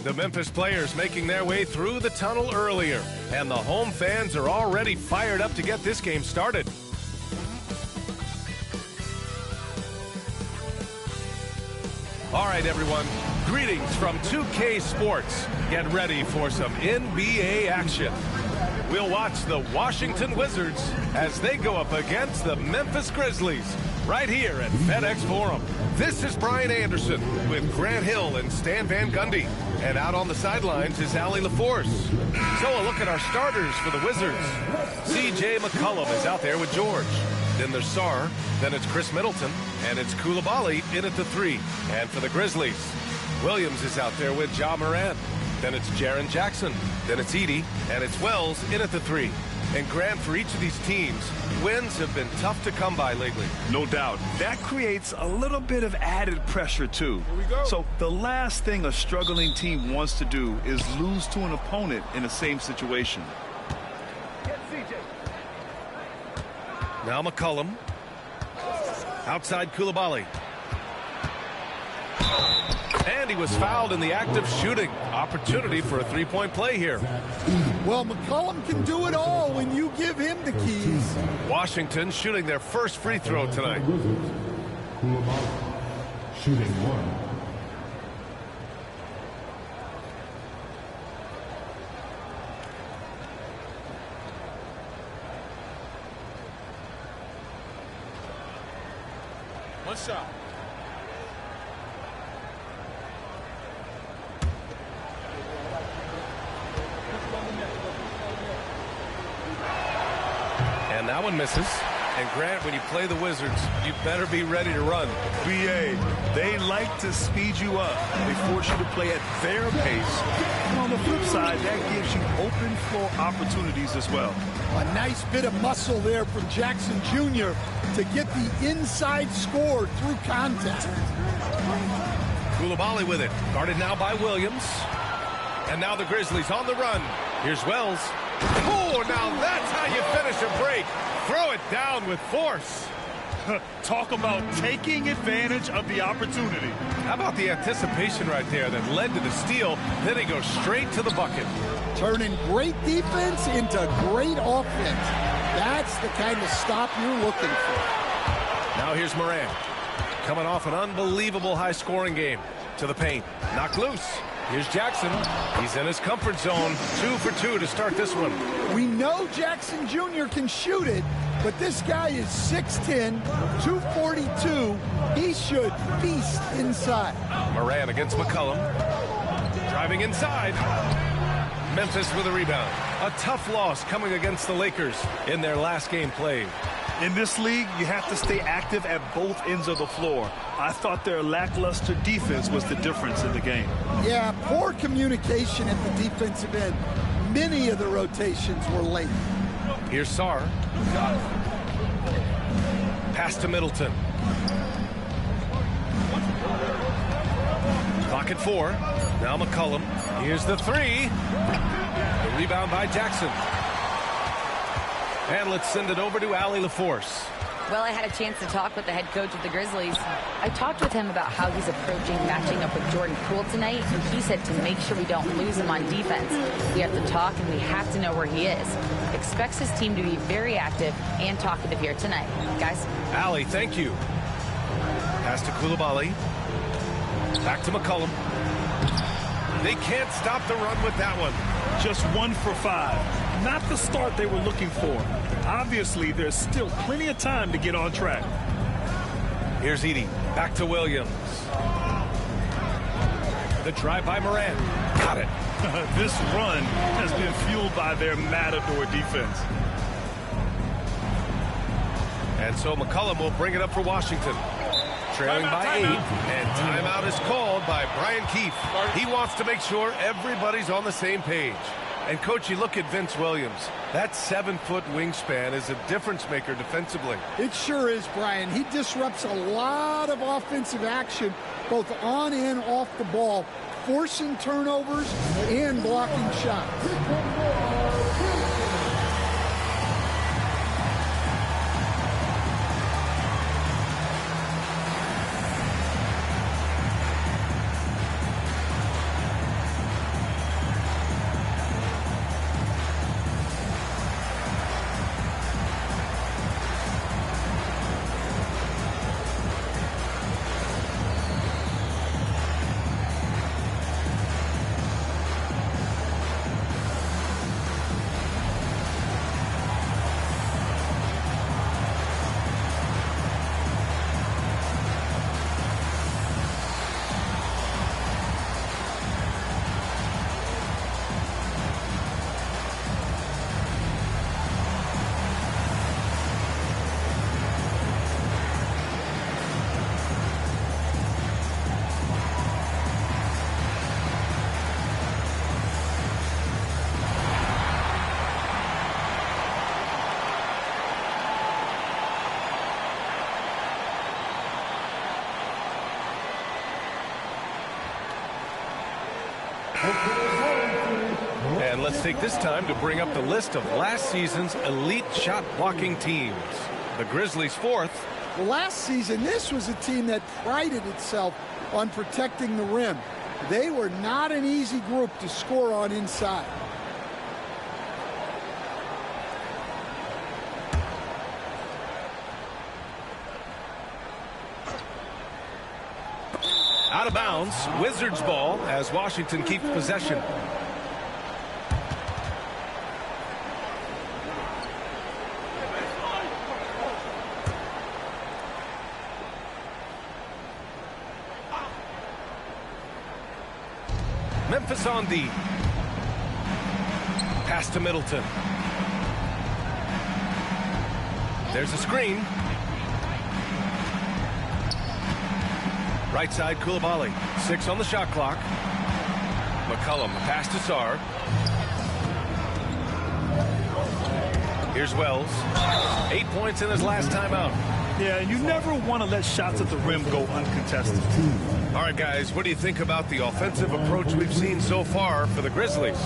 The Memphis players making their way through the tunnel earlier, and the home fans are already fired up to get this game started. All right, everyone, greetings from 2K Sports. Get ready for some NBA action. We'll watch the Washington Wizards as they go up against the Memphis Grizzlies right here at FedEx Forum. This is Brian Anderson with Grant Hill and Stan Van Gundy. And out on the sidelines is Allie LaForce. So a look at our starters for the Wizards. C.J. McCollum is out there with George. Then there's Sarr, then it's Chris Middleton, and it's Coulibaly in at the 3. And for the Grizzlies, Williams is out there with Ja Morant. Then it's Jaren Jackson, then it's Edey, and it's Wells in at the 3. And Grant, for each of these teams, wins have been tough to come by lately. No doubt. That creates a little bit of added pressure, too. Here we go. So the last thing a struggling team wants to do is lose to an opponent in the same situation. Now McCollum. Outside Coulibaly. And he was fouled in the act of shooting. Opportunity for a three-point play here. Well, McCollum can do it all when you give him the keys. Washington shooting their first free throw tonight. Coulibaly shooting 1. One shot. And that one misses. And Grant, when you play the Wizards, you better be ready to run. BA, they like to speed you up. They force you to play at their pace. And on the flip side, that gives you open floor opportunities as well. A nice bit of muscle there from Jackson Jr. to get the inside score through contact. Coulibaly with it. Guarded now by Williams. And now the Grizzlies on the run. Here's Wells. Oh, now that's how you finish a break. Throw it down with force. Talk about taking advantage of the opportunity. How about the anticipation right there that led to the steal? Then he goes straight to the bucket. Turning great defense into great offense. That's the kind of stop you're looking for. Now here's Morant. Coming off an unbelievable high-scoring game. To the paint. Knocked loose. Here's Jackson. He's in his comfort zone. 2 for 2 to start this one. We know Jackson Jr. can shoot it, but this guy is 6'10", 242. He should feast inside. Morant against McCollum. Driving inside. Memphis with a rebound. A tough loss coming against the Lakers in their last game played. In this league, you have to stay active at both ends of the floor. I thought their lackluster defense was the difference in the game. Yeah, poor communication at the defensive end. Many of the rotations were late. Here's Sarr. Pass to Middleton. Clock at 4. Now McCollum. Here's the 3. The rebound by Jackson. And let's send it over to Allie LaForce. Well, I had a chance to talk with the head coach of the Grizzlies. I talked with him about how he's approaching matching up with Jordan Poole tonight, and he said to make sure we don't lose him on defense. We have to talk, and we have to know where he is. Expects his team to be very active and talkative here tonight. Guys? Allie, thank you. Pass to Coulibaly. Back to McCollum. They can't stop the run with that one. Just 1 for 5. Not the start they were looking for. Obviously, there's still plenty of time to get on track. Here's Edey. Back to Williams. The drive by Morant. Got it. This run has been fueled by their matador defense. And so McCollum will bring it up for Washington. Trailing by 8, and timeout is called by Brian Keefe. He wants to make sure everybody's on the same page. And, Coach, you look at Vince Williams. That 7-foot wingspan is a difference maker defensively. It sure is, Brian. He disrupts a lot of offensive action, both on and off the ball, forcing turnovers and blocking shots. And let's take this time to bring up the list of last season's elite shot blocking teams. The Grizzlies 4th. Well, last season, this was a team that prided itself on protecting the rim. They were not an easy group to score on inside. Out of bounds, Wizards ball as Washington keeps possession. Memphis on D. Pass to Middleton. There's a screen. Right side, Koulibaly. 6 on the shot clock. McCollum, pass to Sarr. Here's Wells. 8 points in his last timeout. Yeah, and you never want to let shots at the rim go uncontested. All right, guys, what do you think about the offensive approach we've seen so far for the Grizzlies?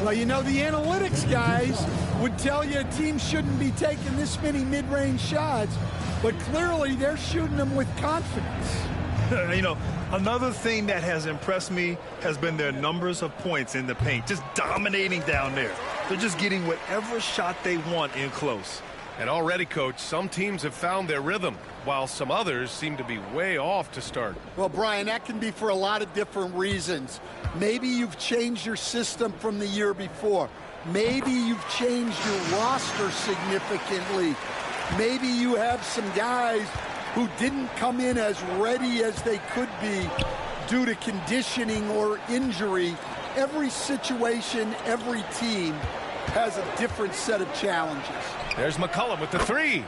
Well, you know, the analytics guys would tell you a team shouldn't be taking this many mid-range shots, but clearly they're shooting them with confidence. You know, another thing that has impressed me has been their numbers of points in the paint, just dominating down there. They're just getting whatever shot they want in close. And already, Coach, some teams have found their rhythm, while some others seem to be way off to start. Well, Brian, that can be for a lot of different reasons. Maybe you've changed your system from the year before. Maybe you've changed your roster significantly. Maybe you have some guys who didn't come in as ready as they could be due to conditioning or injury. Every situation, every team has a different set of challenges. There's McCollum with the 3.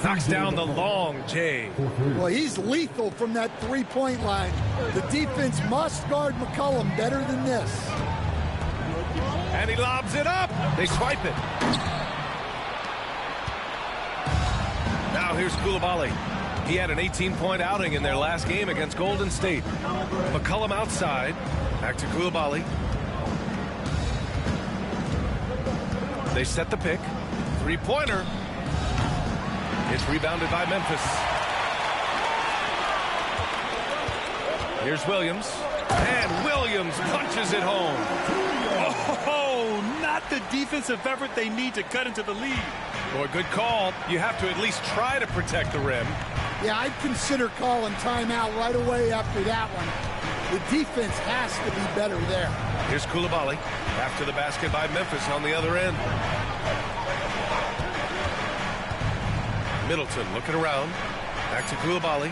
Knocks down the long J. Well, he's lethal from that three-point line. The defense must guard McCollum better than this. And he lobs it up. They swipe it. Now here's Koulibaly. He had an 18-point outing in their last game against Golden State. McCollum outside. Back to Koulibaly. They set the pick. Three-pointer. It's rebounded by Memphis. Here's Williams. And Williams punches it home. Oh, not the defensive effort they need to cut into the lead. Boy, good call. You have to at least try to protect the rim. Yeah, I'd consider calling timeout right away after that one. The defense has to be better there. Here's Koulibaly. After the basket by Memphis on the other end. Middleton looking around. Back to Koulibaly.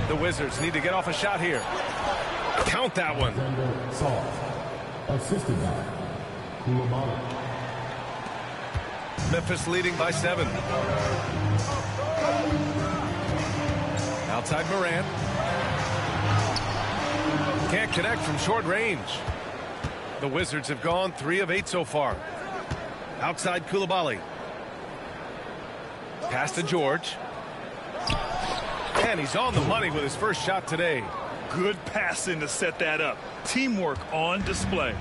The Wizards need to get off a shot here. Count that one. Assisted by Koulibaly. Memphis leading by 7. Outside Morant. Can't connect from short range. The Wizards have gone 3 of 8 so far. Outside Koulibaly. Pass to George. And he's on the money with his first shot today. Good passing to set that up. Teamwork on display.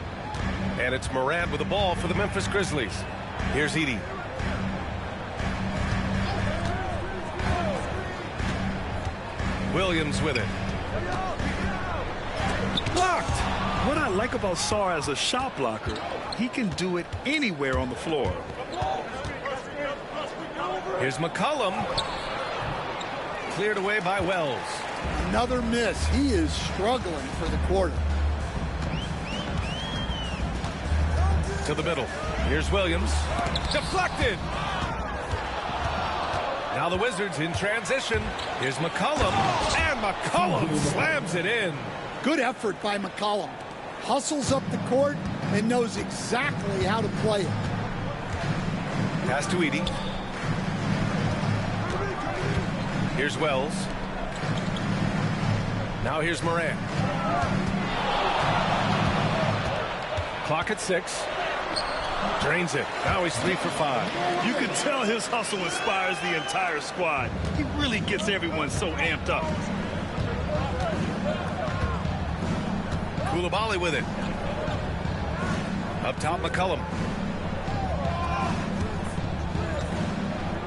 And it's Morant with the ball for the Memphis Grizzlies. Here's Edey. Williams with it. Blocked. What I like about Sarr as a shot blocker, he can do it anywhere on the floor. Here's McCollum. Cleared away by Wells. Another miss. He is struggling for the quarter. To the middle. Here's Williams. Deflected. Now the Wizards in transition. Here's McCollum. And McCollum slams it in. Good effort by McCollum. Hustles up the court and knows exactly how to play it. Pass to Edey. Here's Wells. Now here's Morant. Clock at 6. Drains it. Now he's 3 for 5. You can tell his hustle inspires the entire squad. He really gets everyone so amped up. Koulibaly with it. Up top, McCollum.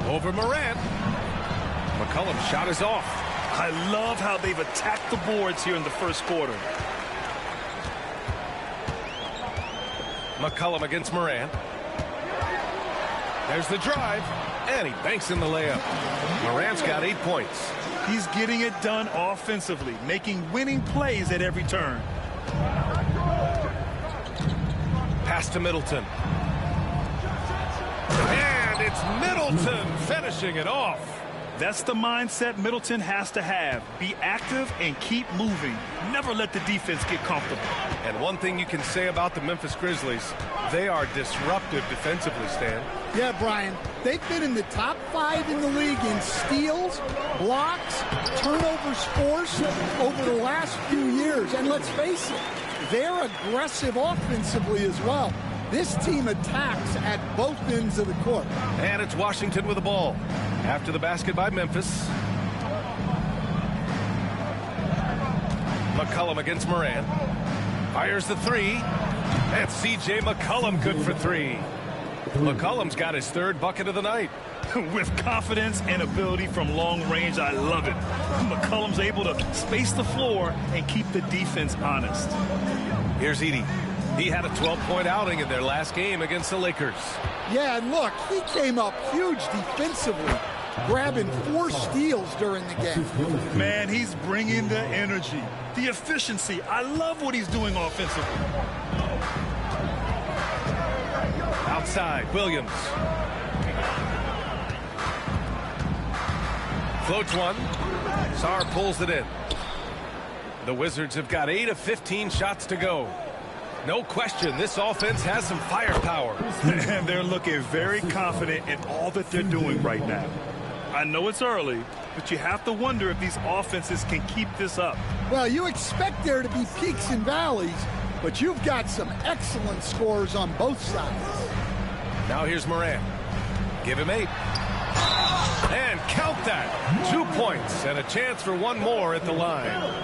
Over Morant. McCollum's shot is off. I love how they've attacked the boards here in the first quarter. McCollum against Morant. There's the drive, and he banks in the layup. Morant's got 8 points. He's getting it done offensively, making winning plays at every turn. Pass to Middleton. And it's Middleton finishing it off. That's the mindset Middleton has to have. Be active and keep moving. Never let the defense get comfortable. And one thing you can say about the Memphis Grizzlies, they are disruptive defensively, Stan. Yeah, Brian, they've been in the top 5 in the league in steals, blocks, turnovers forced over the last few years. And let's face it, they're aggressive offensively as well. This team attacks at both ends of the court. And it's Washington with the ball. After the basket by Memphis. McCollum against Morant. Fires the three. And C.J. McCollum good for 3. McCollum's got his 3rd bucket of the night. With confidence and ability from long range, I love it. McCollum's able to space the floor and keep the defense honest. Here's Edey. He had a 12-point outing in their last game against the Lakers. Yeah, and look, he came up huge defensively, grabbing 4 steals during the game. Man, he's bringing the energy, the efficiency. I love what he's doing offensively. Outside, Williams. Floats one. Sarr pulls it in. The Wizards have got 8 of 15 shots to go. No question, this offense has some firepower. And they're looking very confident in all that they're doing right now. I know it's early, but you have to wonder if these offenses can keep this up. Well, you expect there to be peaks and valleys, but you've got some excellent scores on both sides. Now here's Morant. Give him 8. And count that. 2 points and a chance for 1 more at the line.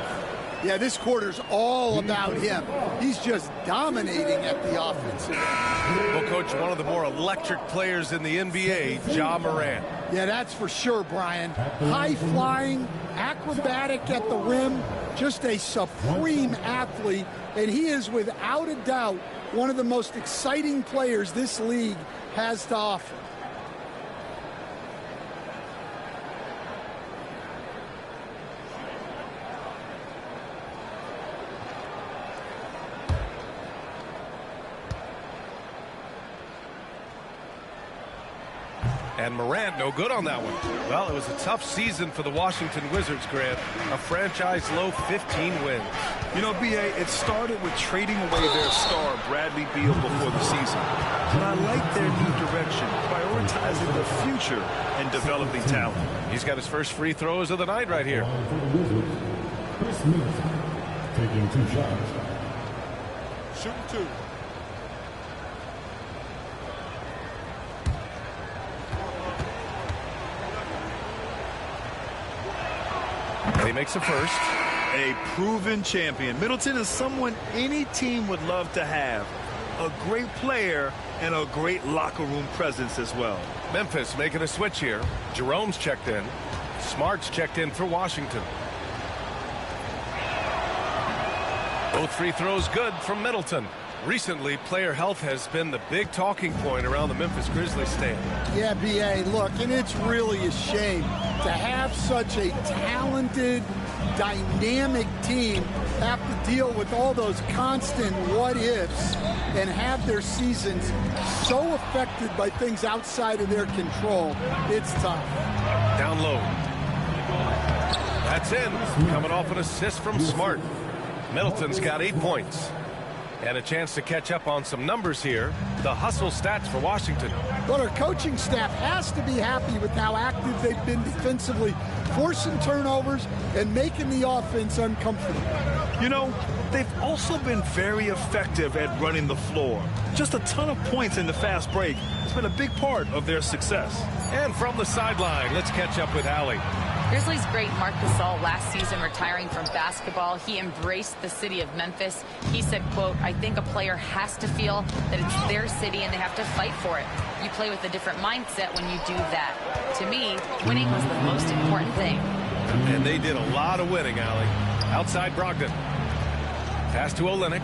Yeah, this quarter's all about him. He's just dominating at the offensive end. Well, Coach, one of the more electric players in the NBA, Ja Morant. Yeah, that's for sure, Brian. High-flying, acrobatic at the rim, just a supreme athlete, and he is without a doubt one of the most exciting players this league has to offer. And Morant, no good on that one. Well, it was a tough season for the Washington Wizards, Grant. A franchise-low 15 wins. You know, B.A., it started with trading away their star, Bradley Beal, before the season. But I like their new direction, prioritizing the future and developing talent. He's got his first free throws of the night right here. Chris Middleton taking 2 shots. Shooting 2. And he makes a first. A proven champion. Middleton is someone any team would love to have. A great player and a great locker room presence as well. Memphis making a switch here. Jerome's checked in. Smart's checked in for Washington. Both free throws good from Middleton. Recently, player health has been the big talking point around the Memphis Grizzlies stand. Yeah, B.A., look, and it's really a shame to have such a talented, dynamic team have to deal with all those constant what-ifs and have their seasons so affected by things outside of their control. It's tough. Down low. That's in. Coming off an assist from Smart. Middleton's got 8 points. And a chance to catch up on some numbers here. The hustle stats for Washington. But our coaching staff has to be happy with how active they've been defensively, forcing turnovers and making the offense uncomfortable. You know, they've also been very effective at running the floor. Just a ton of points in the fast break. It's been a big part of their success. And from the sideline, let's catch up with Allie. Grizzlies great Marc Gasol last season retiring from basketball, he embraced the city of Memphis. He said, quote, "I think a player has to feel that it's their city and they have to fight for it. You play with a different mindset when you do that." To me, winning was the most important thing. And they did a lot of winning, Allie. Outside Brogdon. Pass to Olynyk.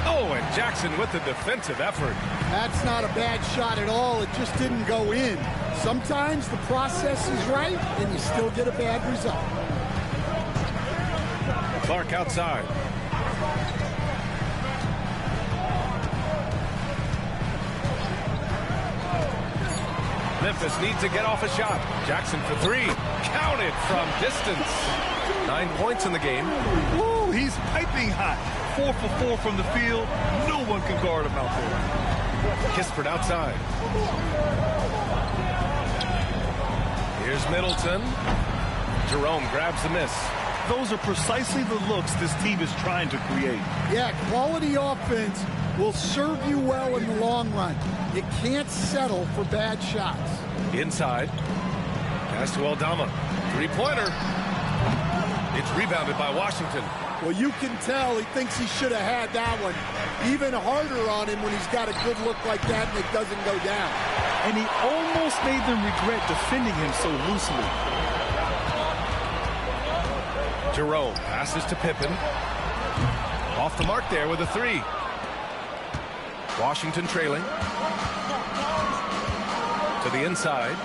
Oh, and Jackson with the defensive effort. That's not a bad shot at all. It just didn't go in. Sometimes the process is right, and you still get a bad result. Clark outside. Memphis needs to get off a shot. Jackson for three. Counted from distance. 9 points in the game. Woo, he's piping hot. 4 for 4 from the field. No one can guard him out there. Kispert outside. Here's Middleton. Jerome grabs the miss. Those are precisely the looks this team is trying to create. Yeah, quality offense will serve you well in the long run. You can't settle for bad shots. Inside. Pass to Aldama. Three-pointer. It's rebounded by Washington. Well, you can tell he thinks he should have had that one. Even harder on him when he's got a good look like that and it doesn't go down. And he almost made them regret defending him so loosely. Jerome passes to Pippen. Off the mark there with a three. Washington trailing. To the inside.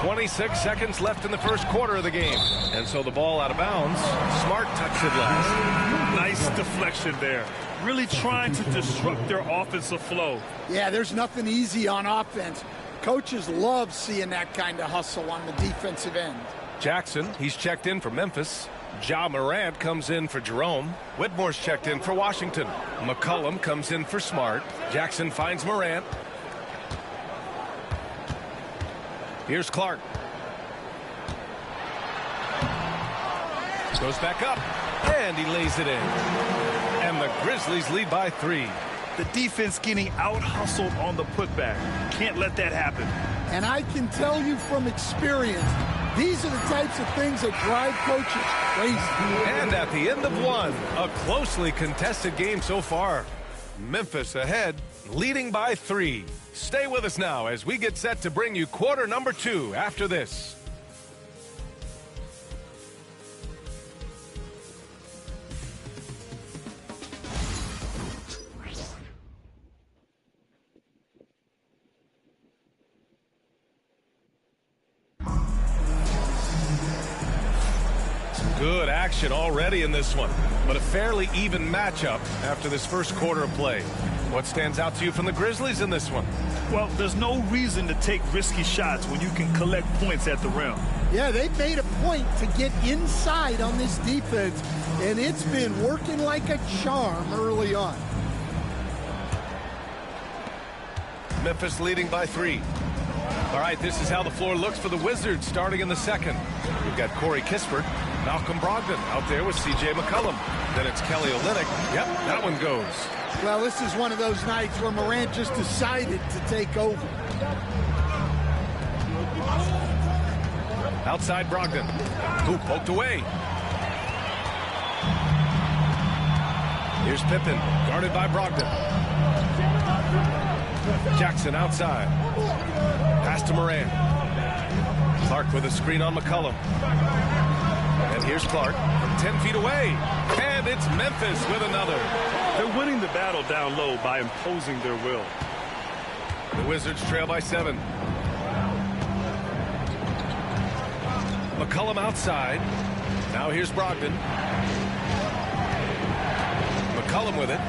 26 seconds left in the first quarter of the game. And so the ball out of bounds. Smart touched it last. Nice deflection there. Really trying to disrupt their offensive flow. Yeah, there's nothing easy on offense. Coaches love seeing that kind of hustle on the defensive end. Jackson, he's checked in for Memphis. Ja Morant comes in for Jerome. Whitmore's checked in for Washington. McCollum comes in for Smart. Jackson finds Morant. Here's Clark. Goes back up, and he lays it in. And the Grizzlies lead by 3. The defense getting out-hustled on the putback. Can't let that happen. And I can tell you from experience, these are the types of things that drive coaches crazy. And at the end of one, a closely contested game so far. Memphis ahead, leading by 3. Stay with us now as we get set to bring you quarter number 2 after this. Good action already in this one, but a fairly even matchup after this first quarter of play. What stands out to you from the Grizzlies in this one? Well, there's no reason to take risky shots when you can collect points at the rim. Yeah, they've made a point to get inside on this defense, and it's been working like a charm early on. Memphis leading by 3. All right, this is how the floor looks for the Wizards starting in the second. We've got Corey Kispert, Malcolm Brogdon out there with C.J. McCollum. Then it's Kelly Olynyk. Yep, that one goes. Well, this is one of those nights where Morant just decided to take over. Outside Brogdon. Who poked away. Here's Pippen, guarded by Brogdon. Jackson outside. Pass to Morant. Clark with a screen on McCollum. And here's Clark from 10 feet away. And it's Memphis with another. They're winning the battle down low by imposing their will. The Wizards trail by 7. McCollum outside. Now here's Brogdon. McCollum with it.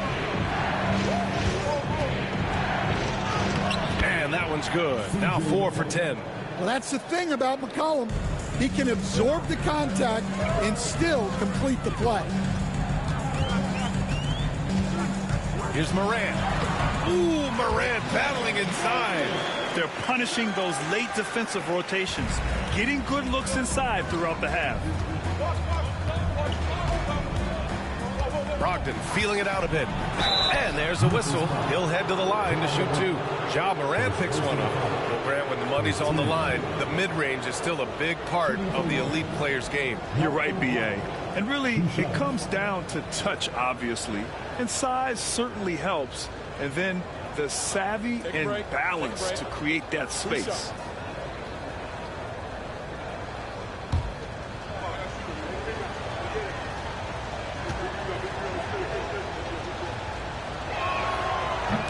And that one's good. Now 4 for 10. Well, that's the thing about McCollum. He can absorb the contact and still complete the play. Here's Morant. Ooh, Morant battling inside. They're punishing those late defensive rotations, getting good looks inside throughout the half. Brogdon feeling it out a bit. And there's a whistle. He'll head to the line to shoot two. Ja Morant picks one up. Well, Grant, when the money's on the line, the mid-range is still a big part of the elite player's game. You're right, B.A. And really, it comes down to touch, obviously. And size certainly helps. And then the savvy and balance to create that space.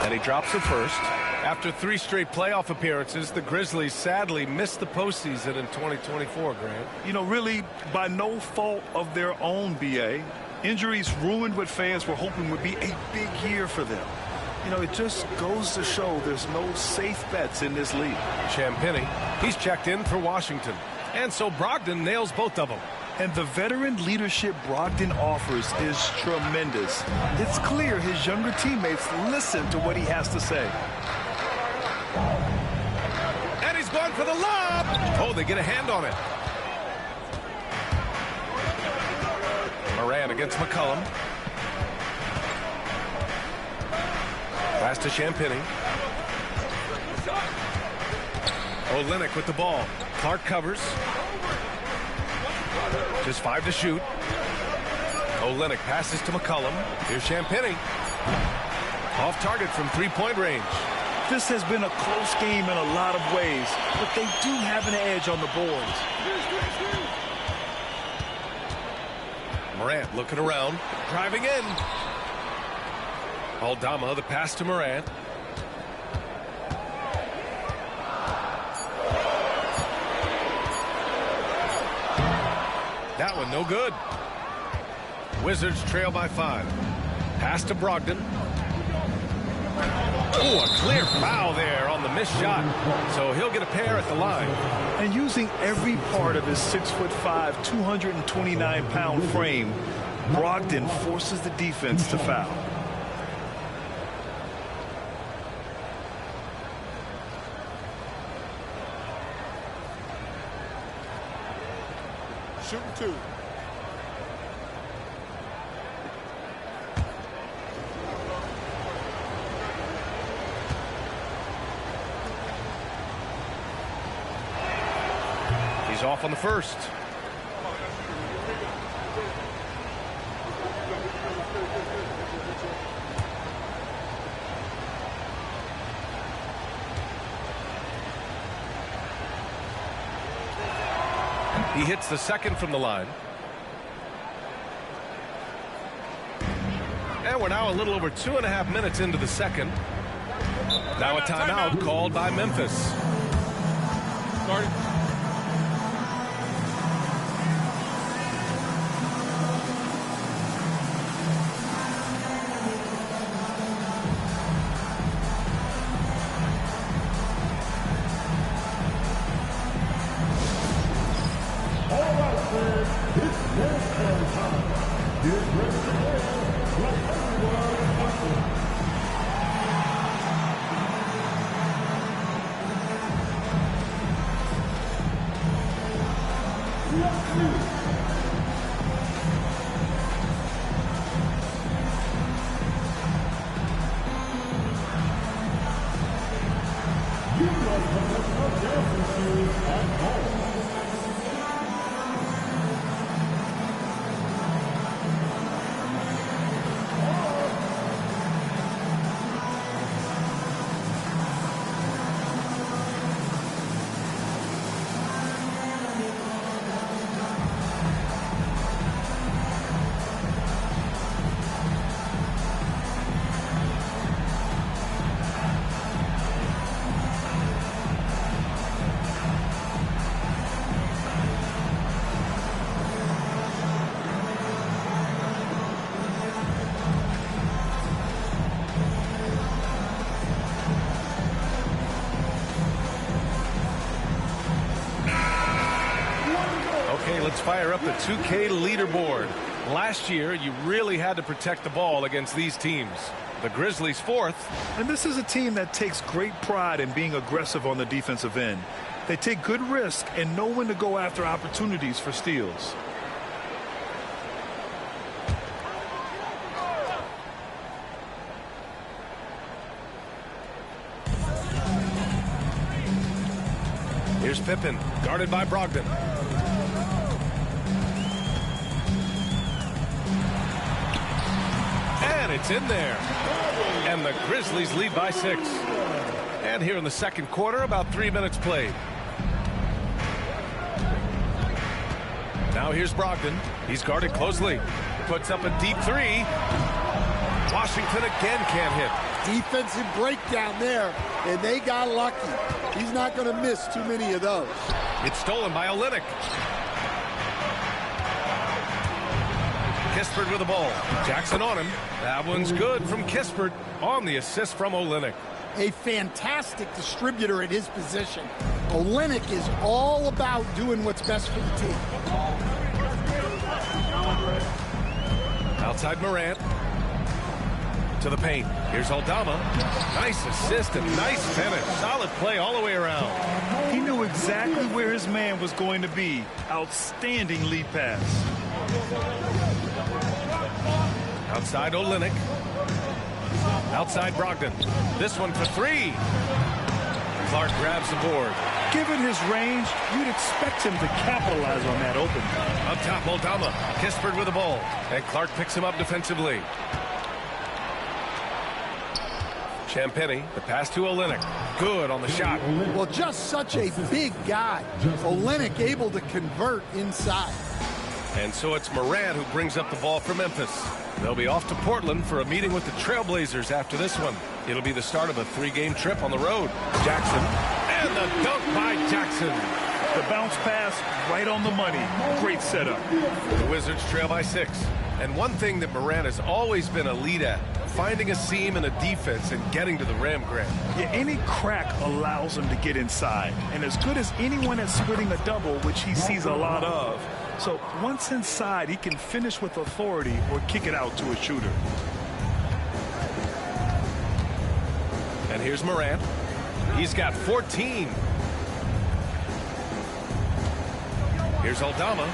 And he drops the first. After 3 straight playoff appearances, the Grizzlies sadly missed the postseason in 2024, Grant. You know, really, by no fault of their own, B.A. Injuries ruined what fans were hoping would be a big year for them. You know, it just goes to show there's no safe bets in this league. Champagnie, he's checked in for Washington. And so Brogdon nails both of them. And the veteran leadership Brogdon offers is tremendous. It's clear his younger teammates listen to what he has to say. And he's going for the lob. Oh, they get a hand on it. Morant against McCollum. Pass to Champagnie. Olynyk with the ball. Clark covers. Just 5 to shoot. Olynyk passes to McCollum. Here's Champagnie. Off target from 3-point range. This has been a close game in a lot of ways, but they do have an edge on the boards. Morant looking around, driving in. Aldama, the pass to Morant. That one no good. Wizards trail by 5. Pass to Brogdon. Oh, a clear foul there on the missed shot. So he'll get a pair at the line. And using every part of his 6'5", 229-pound frame, Brogdon forces the defense to foul. Shooting 2. He's off on the first. He hits the second from the line. And we're now a little over 2.5 minutes into the second. Now a timeout called by Memphis. Starting. Let's fire up the 2K leaderboard. Last year, you really had to protect the ball against these teams. The Grizzlies 4th. And this is a team that takes great pride in being aggressive on the defensive end. They take good risk and know when to go after opportunities for steals. Here's Pippen, guarded by Brogdon. And it's in there. And the Grizzlies lead by 6. And here in the second quarter, about 3 minutes played. Now here's Brogdon. He's guarded closely. Puts up a deep 3. Washington again can't hit. Defensive breakdown there, and they got lucky. He's not going to miss too many of those. It's stolen by Olynyk. Kispert with the ball. Jackson on him. That one's good from Kispert on the assist from Olynyk. A fantastic distributor at his position. Olynyk is all about doing what's best for the team. Outside Morant. To the paint. Here's Aldama. Nice assist and nice finish. Solid play all the way around. He knew exactly where his man was going to be. Outstanding lead pass. Outside Olynyk. Outside Brogdon. This one for 3. Clark grabs the board. Given his range, you'd expect him to capitalize on that open. Up top, Aldama. Kispert with the ball. And Clark picks him up defensively. Champagnie, the pass to Olynyk. Good on the shot. Well, just such a big guy. Olynyk able to convert inside. And so it's Morant who brings up the ball for Memphis. They'll be off to Portland for a meeting with the Trailblazers after this one. It'll be the start of a 3-game trip on the road. Jackson. And the dunk by Jackson. The bounce pass right on the money. Great setup. The Wizards trail by 6. And one thing that Morant has always been elite at, finding a seam in a defense and getting to the rim, Grant. Yeah, any crack allows him to get inside. And as good as anyone at splitting a double, which he sees a lot of. So once inside, he can finish with authority or kick it out to a shooter. And here's Morant. He's got 14. Here's Aldama.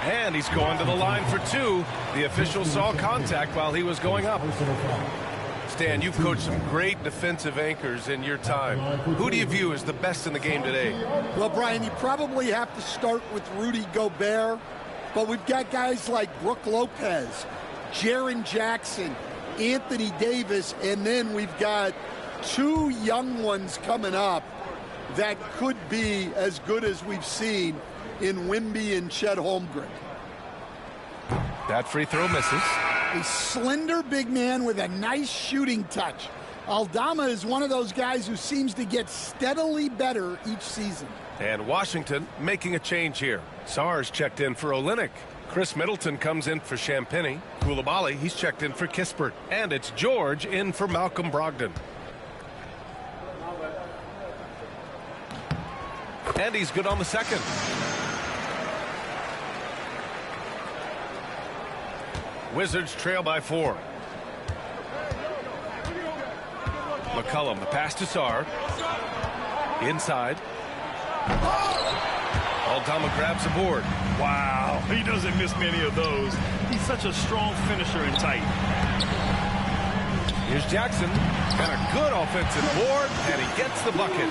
And he's going to the line for 2. The official saw contact while he was going up. Stan, you've coached some great defensive anchors in your time. Who do you view as the best in the game today? Well, Brian, you probably have to start with Rudy Gobert, but we've got guys like Brook Lopez, Jaren Jackson, Anthony Davis, and then we've got 2 young ones coming up that could be as good as we've seen in Wemby and Chet Holmgren. That free throw misses. A slender big man with a nice shooting touch. Aldama is one of those guys who seems to get steadily better each season. And Washington making a change here. Sarge checked in for Olynyk. Chris Middleton comes in for Champagnie. Koulibaly, he's checked in for Kispert. And it's George in for Malcolm Brogdon. And he's good on the second. Wizards trail by 4. McCollum, the pass to Sarr. Inside. Aldama grabs the board. Wow, he doesn't miss many of those. He's such a strong finisher and tight. Here's Jackson. Got a good offensive board, and he gets the bucket.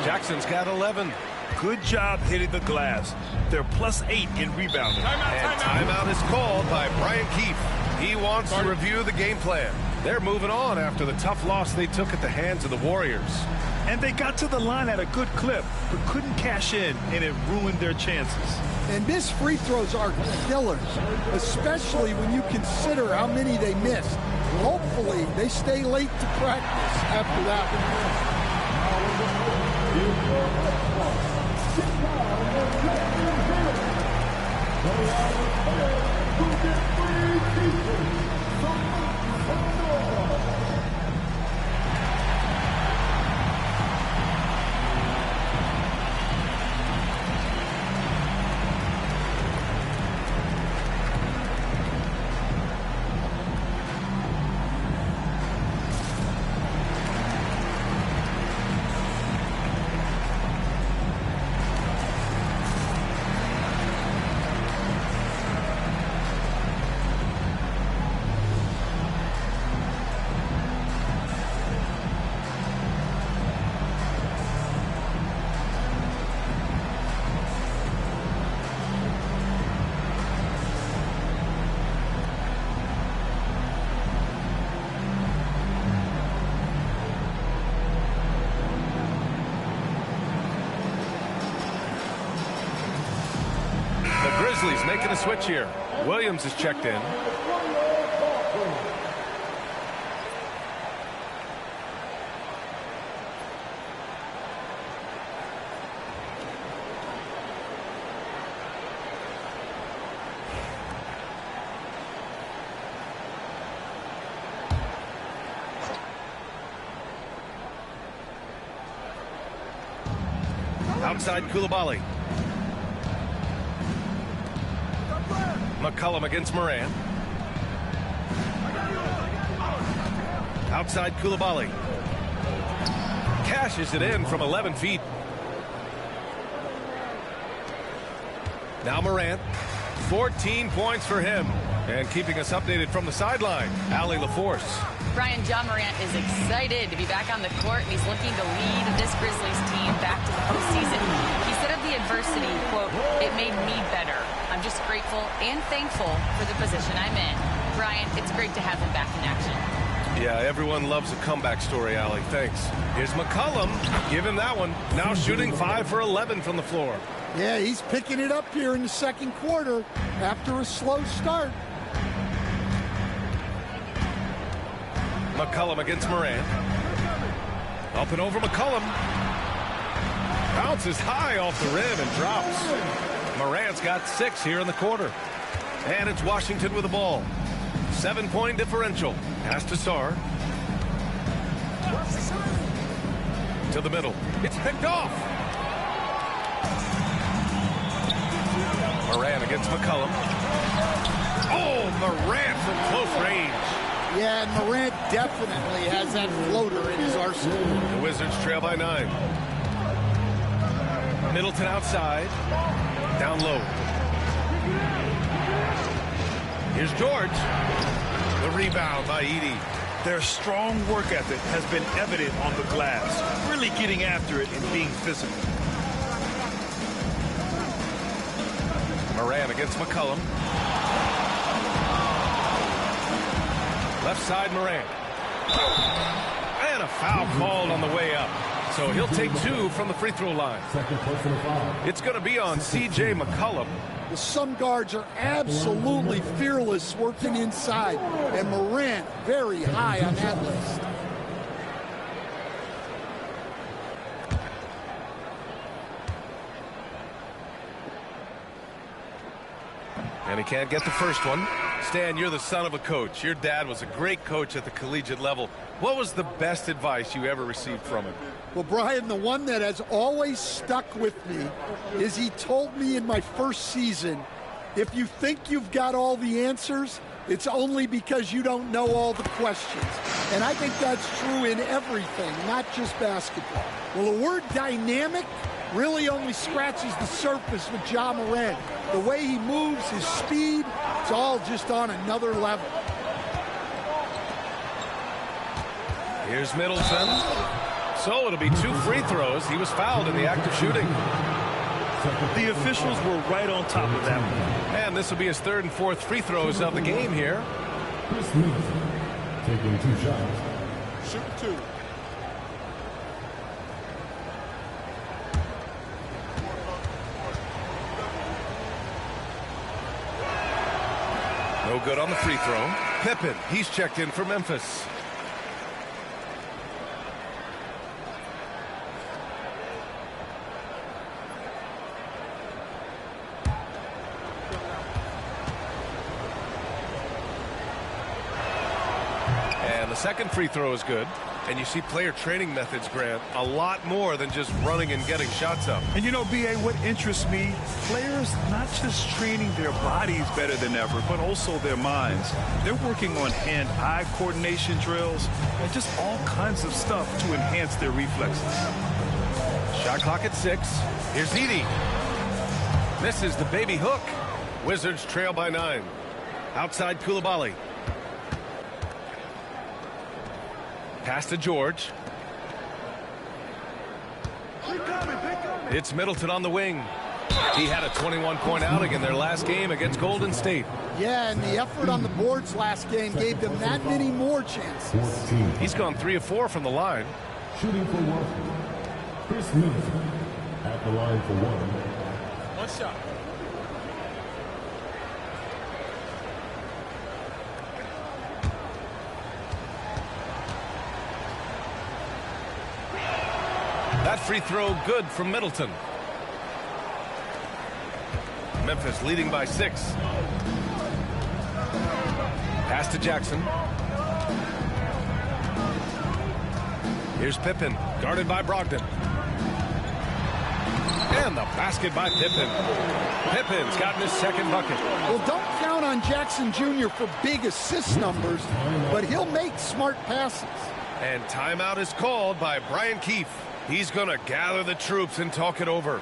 Jackson's got 11. Good job hitting the glass. They're +8 in rebounding. And timeout is called by Brian Keefe. He wants to review the game plan. They're moving on after the tough loss they took at the hands of the Warriors. And they got to the line at a good clip, but couldn't cash in, and it ruined their chances. And missed free throws are killers, especially when you consider how many they missed. Hopefully, they stay late to practice after that. Grizzlies making a switch here. Williams is checked in. Outside Koulibaly. McCollum against Morant. Outside Koulibaly. Cashes it in from 11 feet. Now Morant. 14 points for him. And keeping us updated from the sideline, Allie LaForce. Brian, John Morant is excited to be back on the court, and he's looking to lead this Grizzlies team back to the postseason. He said of the adversity, quote, "It made me better. I'm just grateful and thankful for the position I'm in." Brian, it's great to have him back in action. Yeah, everyone loves a comeback story, Allie. Thanks. Here's McCollum. Give him that one. Now shooting 5 for 11 from the floor. Yeah, he's picking it up here in the second quarter after a slow start. McCollum against Morant. Up and over McCollum. Bounces high off the rim and drops. Morant's got 6 here in the quarter. And it's Washington with the ball. 7-point differential. Pass to Sarr. To the middle. It's picked off. Morant against McCollum. Oh, Morant from close range. Yeah, and Morant definitely has that floater in his arsenal. The Wizards trail by 9. Middleton outside. Down low. Here's George. The rebound by Edey. Their strong work ethic has been evident on the glass, really getting after it and being physical. Morant against McCollum. Left side Morant. And a foul called on the way up. So he'll take 2 from the free throw line. Second personal foul. It's going to be on C.J. McCollum. Well, some guards are absolutely fearless working inside, and Morant very high on that list. And he can't get the first one. Stan, you're the son of a coach. Your dad was a great coach at the collegiate level. What was the best advice you ever received from him? Well, Brian, the one that has always stuck with me is he told me in my first season, if you think you've got all the answers, it's only because you don't know all the questions. And I think that's true in everything, not just basketball. Well, the word dynamic really only scratches the surface with Ja Morant. The way he moves, his speed, it's all just on another level. Here's Middleton. So it'll be 2 free throws. He was fouled in the act of shooting. The officials were right on top of that one. And this will be his 3rd and 4th free throws of the game here. Chris Middleton taking 2 shots. Shoot 2. No good on the free throw. Pippen, he's checked in for Memphis. And the second free throw is good. And you see player training methods, Grant, a lot more than just running and getting shots up. And you know, B.A., what interests me, players not just training their bodies better than ever, but also their minds. They're working on hand-eye coordination drills and just all kinds of stuff to enhance their reflexes. Shot clock at 6. Here's Edey. Misses the baby hook. Wizards trail by 9. Outside Koulibaly. Pass to George. It's Middleton on the wing. He had a 21-point outing in their last game against Golden State. Yeah, and the effort on the boards last game gave them that many more chances. 14. He's gone 3 of 4 from the line. Shooting for Washington. Chris Middleton at the line for 1. One shot. That free throw good from Middleton. Memphis leading by 6. Pass to Jackson. Here's Pippen, guarded by Brogdon. And the basket by Pippen. Pippin's gotten his second bucket. Well, don't count on Jackson Jr. for big assist numbers, but he'll make smart passes. And timeout is called by Brian Keefe. He's going to gather the troops and talk it over.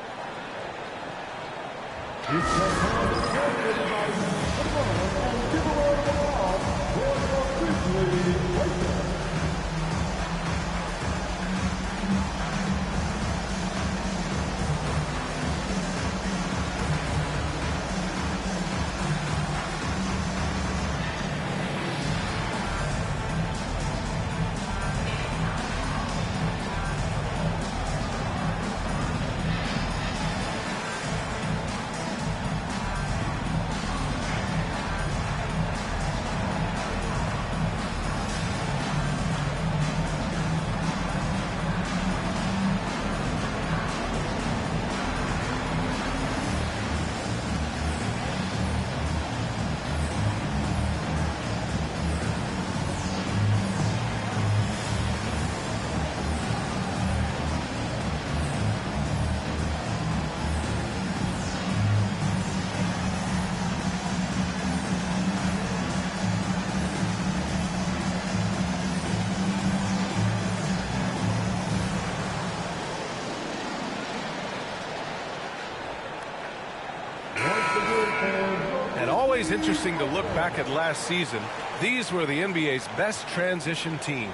And always interesting to look back at last season. These were the NBA's best transition teams.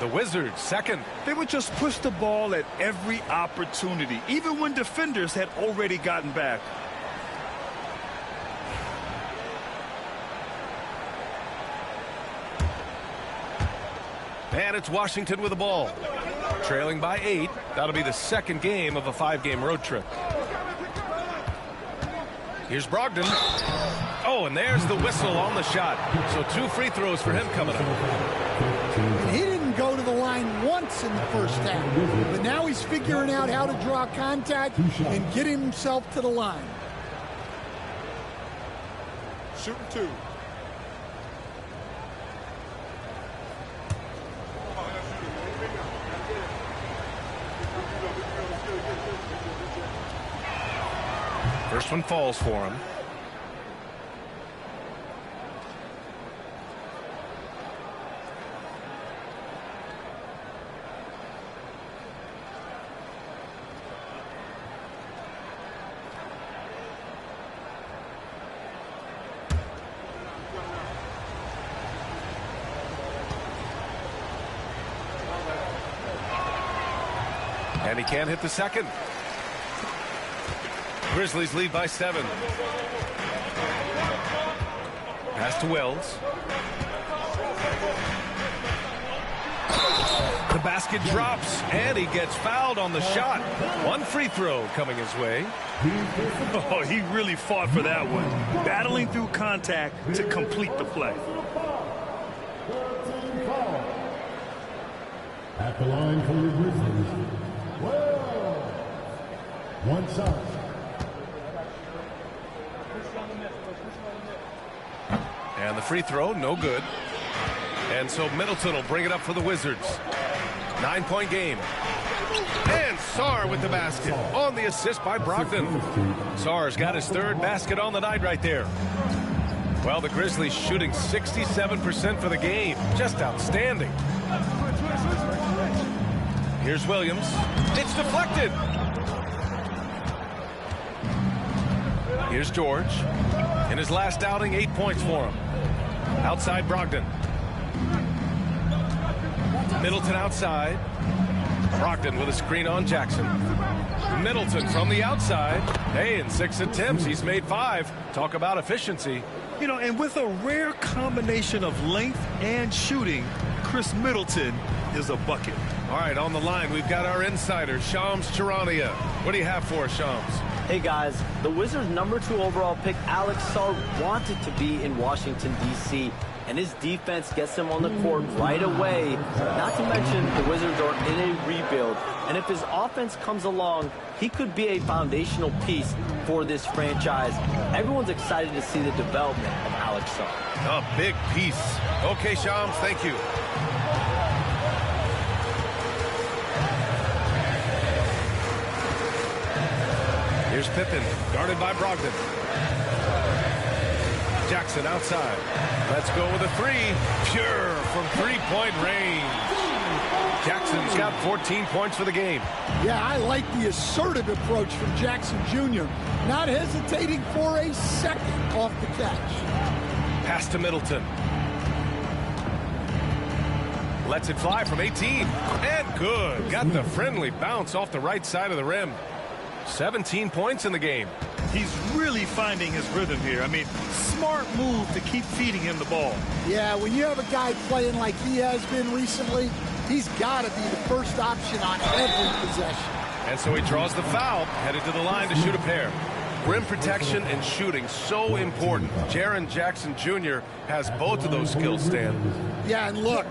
The Wizards, second. They would just push the ball at every opportunity, even when defenders had already gotten back. And it's Washington with the ball. Trailing by 8. That'll be the second game of a 5-game road trip. Here's Brogdon. Oh, and there's the whistle on the shot. So 2 free throws for him coming up. He didn't go to the line once in the first half, but now he's figuring out how to draw contact and get himself to the line. Shooting 2. First one falls for him. And he can't hit the second. Grizzlies lead by 7. Pass to Wells. The basket drops, and he gets fouled on the shot. 1 free throw coming his way. Oh, he really fought for that one. Battling through contact to complete the play. At the line for the Grizzlies. Well, 1 shot. And the free throw, no good. And so Middleton will bring it up for the Wizards. 9-point game. And Sarr with the basket on the assist by Brogdon. Sarr's got his 3rd basket on the night right there. Well, the Grizzlies shooting 67% for the game. Just outstanding. Here's Williams. It's deflected. Here's George. In his last outing, 8 points for him. Outside Brogdon. Middleton outside. Brogdon with a screen on Jackson. Middleton from the outside. Hey, in 6 attempts, he's made 5. Talk about efficiency. You know, and with a rare combination of length and shooting, Chris Middleton is a bucket. All right, on the line, we've got our insider, Shams Charania. What do you have for us, Shams? Hey guys, the Wizards' #2 overall pick, Alex Sarr, wanted to be in Washington, D.C. and his defense gets him on the court right away. Not to mention, the Wizards are in a rebuild, and if his offense comes along, he could be a foundational piece for this franchise. Everyone's excited to see the development of Alex Sar. A big piece. Okay, Shams, thank you. Here's Pippen, guarded by Brogdon. Jackson outside. Let's go with a three. Pure from three-point range. Jackson's got 14 points for the game. Yeah, I like the assertive approach from Jackson Jr. Not hesitating for a second off the catch. Pass to Middleton. Lets it fly from 18. And good. Got the friendly bounce off the right side of the rim. 17 points in the game. He's really finding his rhythm here. I mean, smart move to keep feeding him the ball. Yeah, when you have a guy playing like he has been recently, he's got to be the first option on every possession. And so he draws the foul, headed to the line to shoot a pair. Rim protection and shooting, so important. Jaren Jackson Jr. has both of those skills, Stan. Yeah, and look,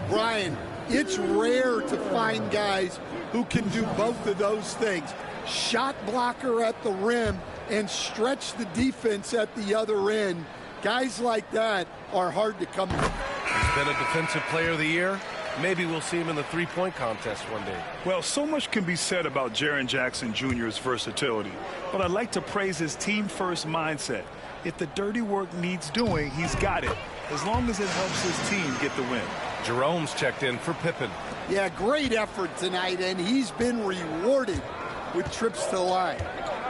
Brian, it's rare to find guys who can do both of those things. Shot blocker at the rim and stretch the defense at the other end. Guys like that are hard to come by. He's been a defensive player of the year. Maybe we'll see him in the three-point contest one day. Well, so much can be said about Jaren Jackson Jr.'s versatility, but I'd like to praise his team-first mindset. If the dirty work needs doing, he's got it, as long as it helps his team get the win. Jerome's checked in for Pippen. Yeah, great effort tonight, and he's been rewarded with trips to the line.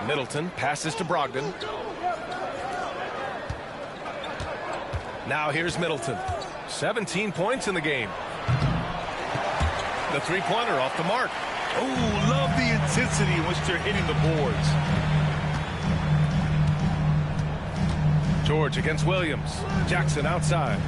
Middleton passes to Brogdon. Now here's Middleton. 17 points in the game. The three-pointer off the mark. Oh, love the intensity in which they're hitting the boards. George against Williams. Jackson outside.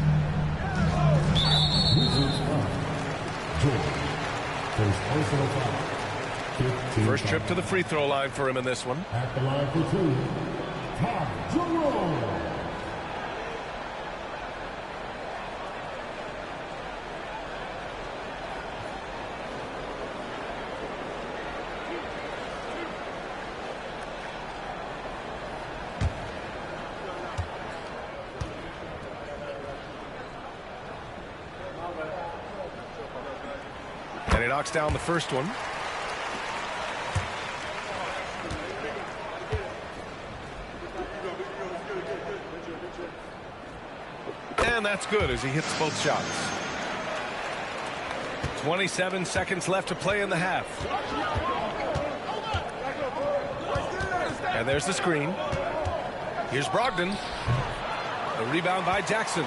First trip to the free throw line for him in this one. At the line for two, Jerome. And he knocks down the first one. And that's good as he hits both shots. 27 seconds left to play in the half. And there's the screen. Here's Brogdon. The rebound by Jackson.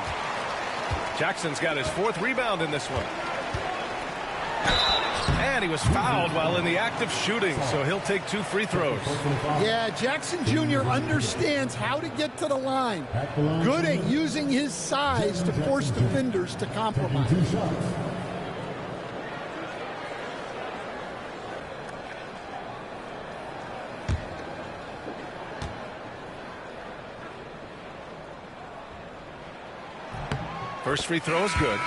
Jackson's got his fourth rebound in this one. And he was fouled while in the act of shooting, so he'll take 2 free throws. Yeah, Jackson Jr. understands how to get to the line. Good at using his size to force defenders to compromise. First free throw is good.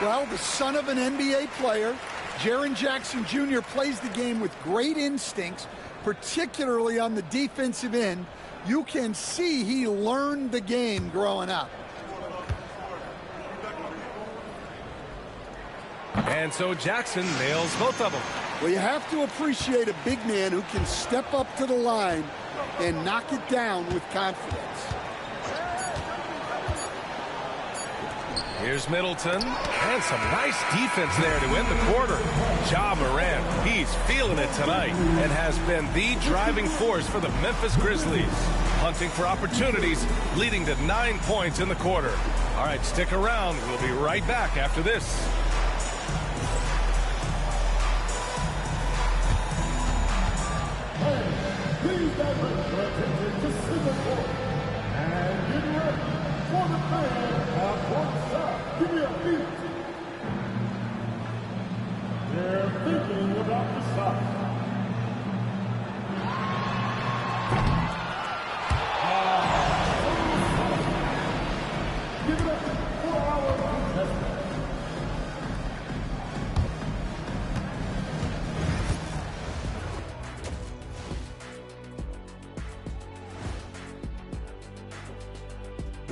Well, the son of an NBA player, Jaren Jackson Jr. plays the game with great instincts, particularly on the defensive end. You can see he learned the game growing up. And so Jackson nails both of them. Well, you have to appreciate a big man who can step up to the line and knock it down with confidence. Here's Middleton, and some nice defense there to end the quarter. Ja Morant, he's feeling it tonight and has been the driving force for the Memphis Grizzlies. Hunting for opportunities, leading to 9 points in the quarter. All right, stick around. We'll be right back after this. Please direct your attention to center court. And get ready for the fans at courtside. Give me a beat. They're thinking about the shot. Give it up for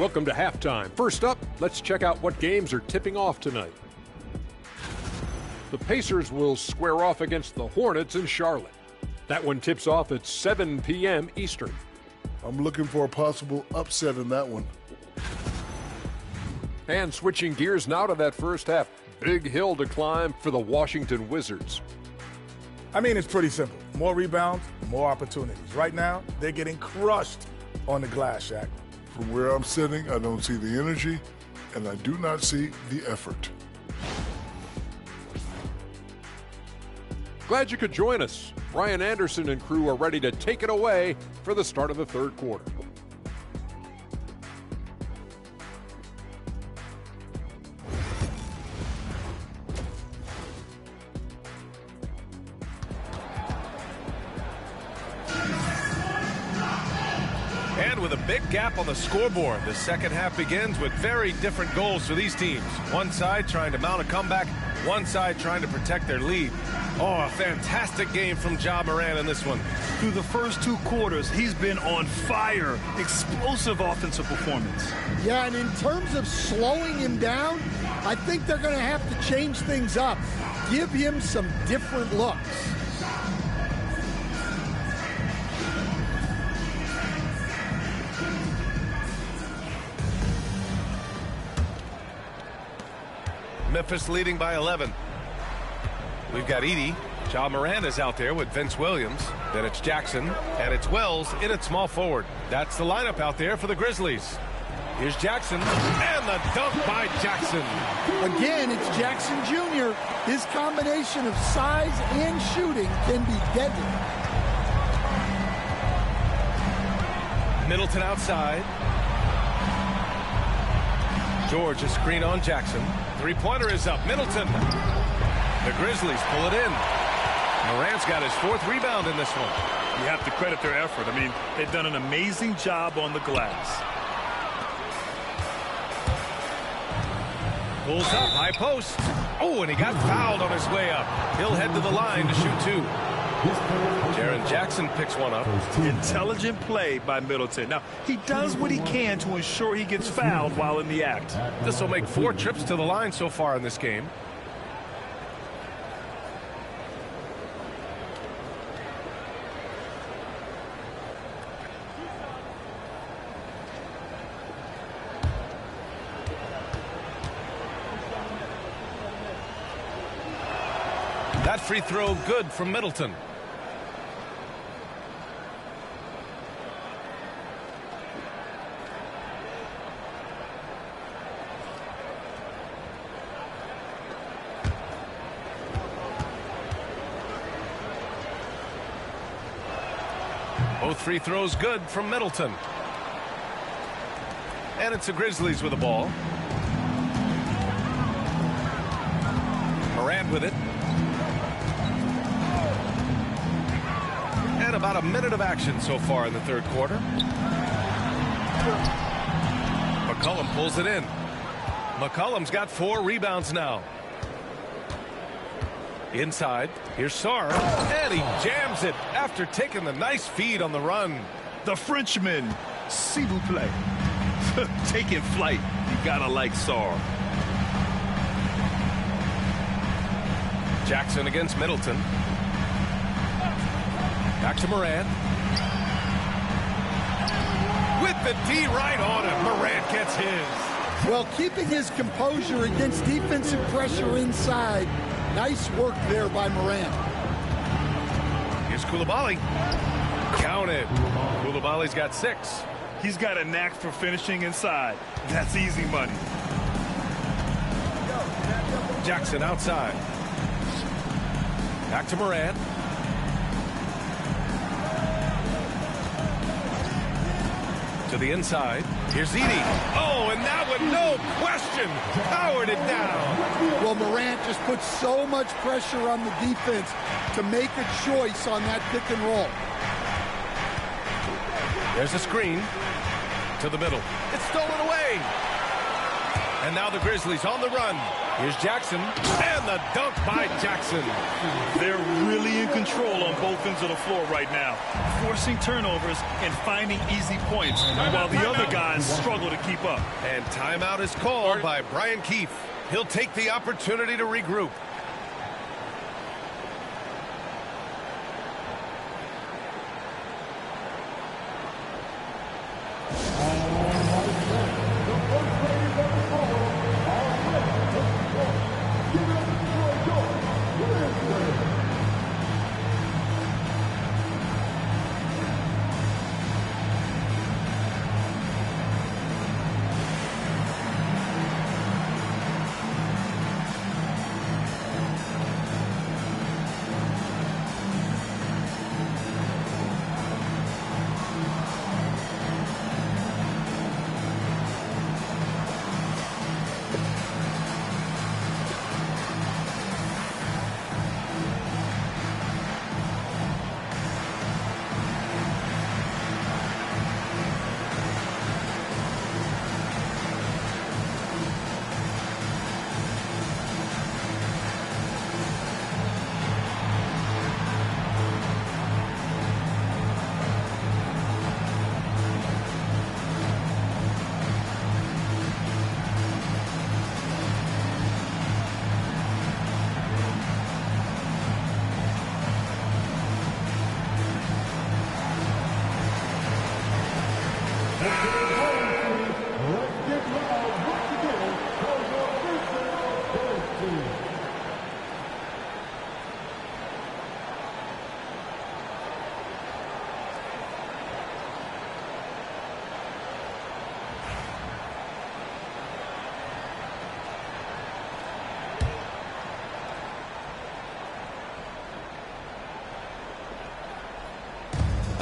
Welcome to halftime. First up, let's check out what games are tipping off tonight. The Pacers will square off against the Hornets in Charlotte. That one tips off at 7 p.m. Eastern. I'm looking for a possible upset in that one. And switching gears now to that first half. Big hill to climb for the Washington Wizards. I mean, it's pretty simple. More rebounds, more opportunities. Right now, they're getting crushed on the glass, Shaq. From where I'm sitting, I don't see the energy, and I do not see the effort. Glad you could join us. Brian Anderson and crew are ready to take it away for the start of the third quarter. And with a big gap on the scoreboard, the second half begins with very different goals for these teams. One side trying to mount a comeback, one side trying to protect their lead. Oh, a fantastic game from Ja Morant in this one. Through the first 2 quarters, he's been on fire. Explosive offensive performance. Yeah, and in terms of slowing him down, I think they're going to have to change things up. Give him some different looks. Memphis leading by 11. We've got Edey. Ja Morant is out there with Vince Williams. Then it's Jackson, and it's Wells in at small forward. That's the lineup out there for the Grizzlies. Here's Jackson, and the dunk by Jackson. Again, it's Jackson Jr. His combination of size and shooting can be deadly. Middleton outside. George, a screen on Jackson. Three-pointer is up. Middleton. The Grizzlies pull it in. Morant's got his 4th rebound in this one. You have to credit their effort. I mean, they've done an amazing job on the glass. Pulls up, high post. Oh, and he got fouled on his way up. He'll head to the line to shoot 2. Jaren Jackson picks one up. Intelligent play by Middleton. Now, he does what he can to ensure he gets fouled while in the act. This will make 4 trips to the line so far in this game. That free throw good from Middleton. Both free throws good from Middleton. And it's the Grizzlies with the ball. Morant with it. And about a minute of action so far in the third quarter. McCollum pulls it in. McCollum's got 4 rebounds now. Inside, here's Sarr, and he jams it after taking the nice feed on the run. The Frenchman, s'il vous plaît. Taking flight, you gotta like Sarr. Jackson against Middleton. Back to Morant. With the D right on him, Morant gets his. Well, keeping his composure against defensive pressure inside. Nice work there by Morant. Here's Coulibaly. Counted. Koulibaly's got 6. He's got a knack for finishing inside. That's easy money. Jackson outside. Back to Morant. To the inside. Here's Edey. Oh, and that one, no question, powered it down. Well, Morant just puts so much pressure on the defense to make a choice on that pick and roll. There's a screen to the middle. It's stolen away. And now the Grizzlies on the run. Here's Jackson, and the dunk by Jackson. They're really in control on both ends of the floor right now, forcing turnovers and finding easy points while the other guys struggle to keep up. And timeout is called by Brian Keefe. He'll take the opportunity to regroup.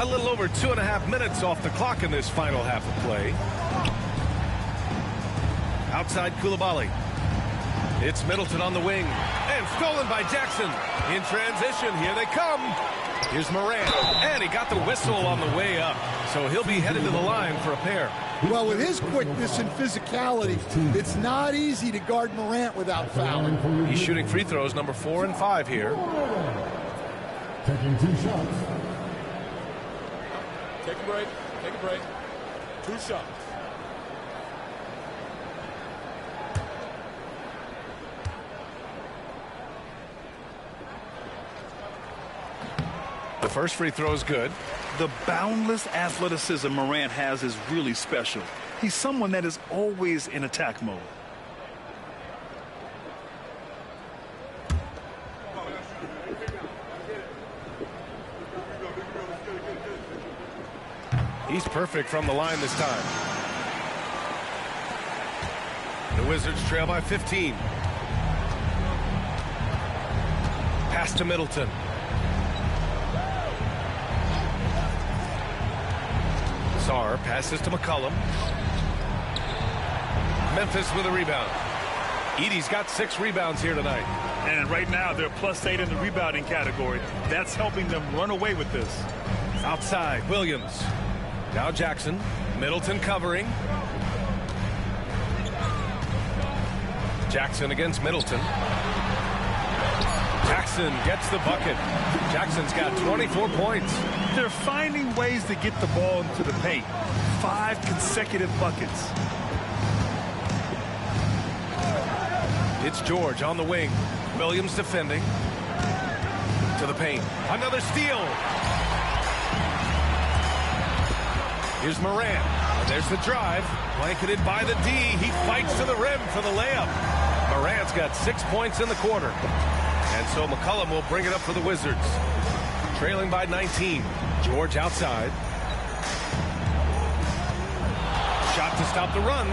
A little over 2.5 minutes off the clock in this final half of play. Outside Coulibaly. It's Middleton on the wing. And stolen by Jackson. In transition, here they come. Here's Morant. And he got the whistle on the way up. So he'll be headed to the line for a pair. Well, with his quickness and physicality, it's not easy to guard Morant without fouling. He's shooting free throws number 4 and 5 here. Taking 2 shots. Take a break. Take a break. 2 shots. The first free throw is good. The boundless athleticism Morant has is really special. He's someone that is always in attack mode. He's perfect from the line this time. The Wizards trail by 15. Pass to Middleton. Sarr passes to McCollum. Memphis with a rebound. Edey's got 6 rebounds here tonight. And right now they're +8 in the rebounding category. That's helping them run away with this. Outside, Williams. Now Jackson. Middleton covering. Jackson against Middleton. Jackson gets the bucket. Jackson's got 24 points. They're finding ways to get the ball into the paint. 5 consecutive buckets. It's George on the wing. Williams defending. To the paint. Another steal. Here's Morant. And there's the drive. Blanketed by the D. He fights to the rim for the layup. Morant's got 6 points in the quarter. And so McCollum will bring it up for the Wizards. Trailing by 19. George outside. Shot to stop the run.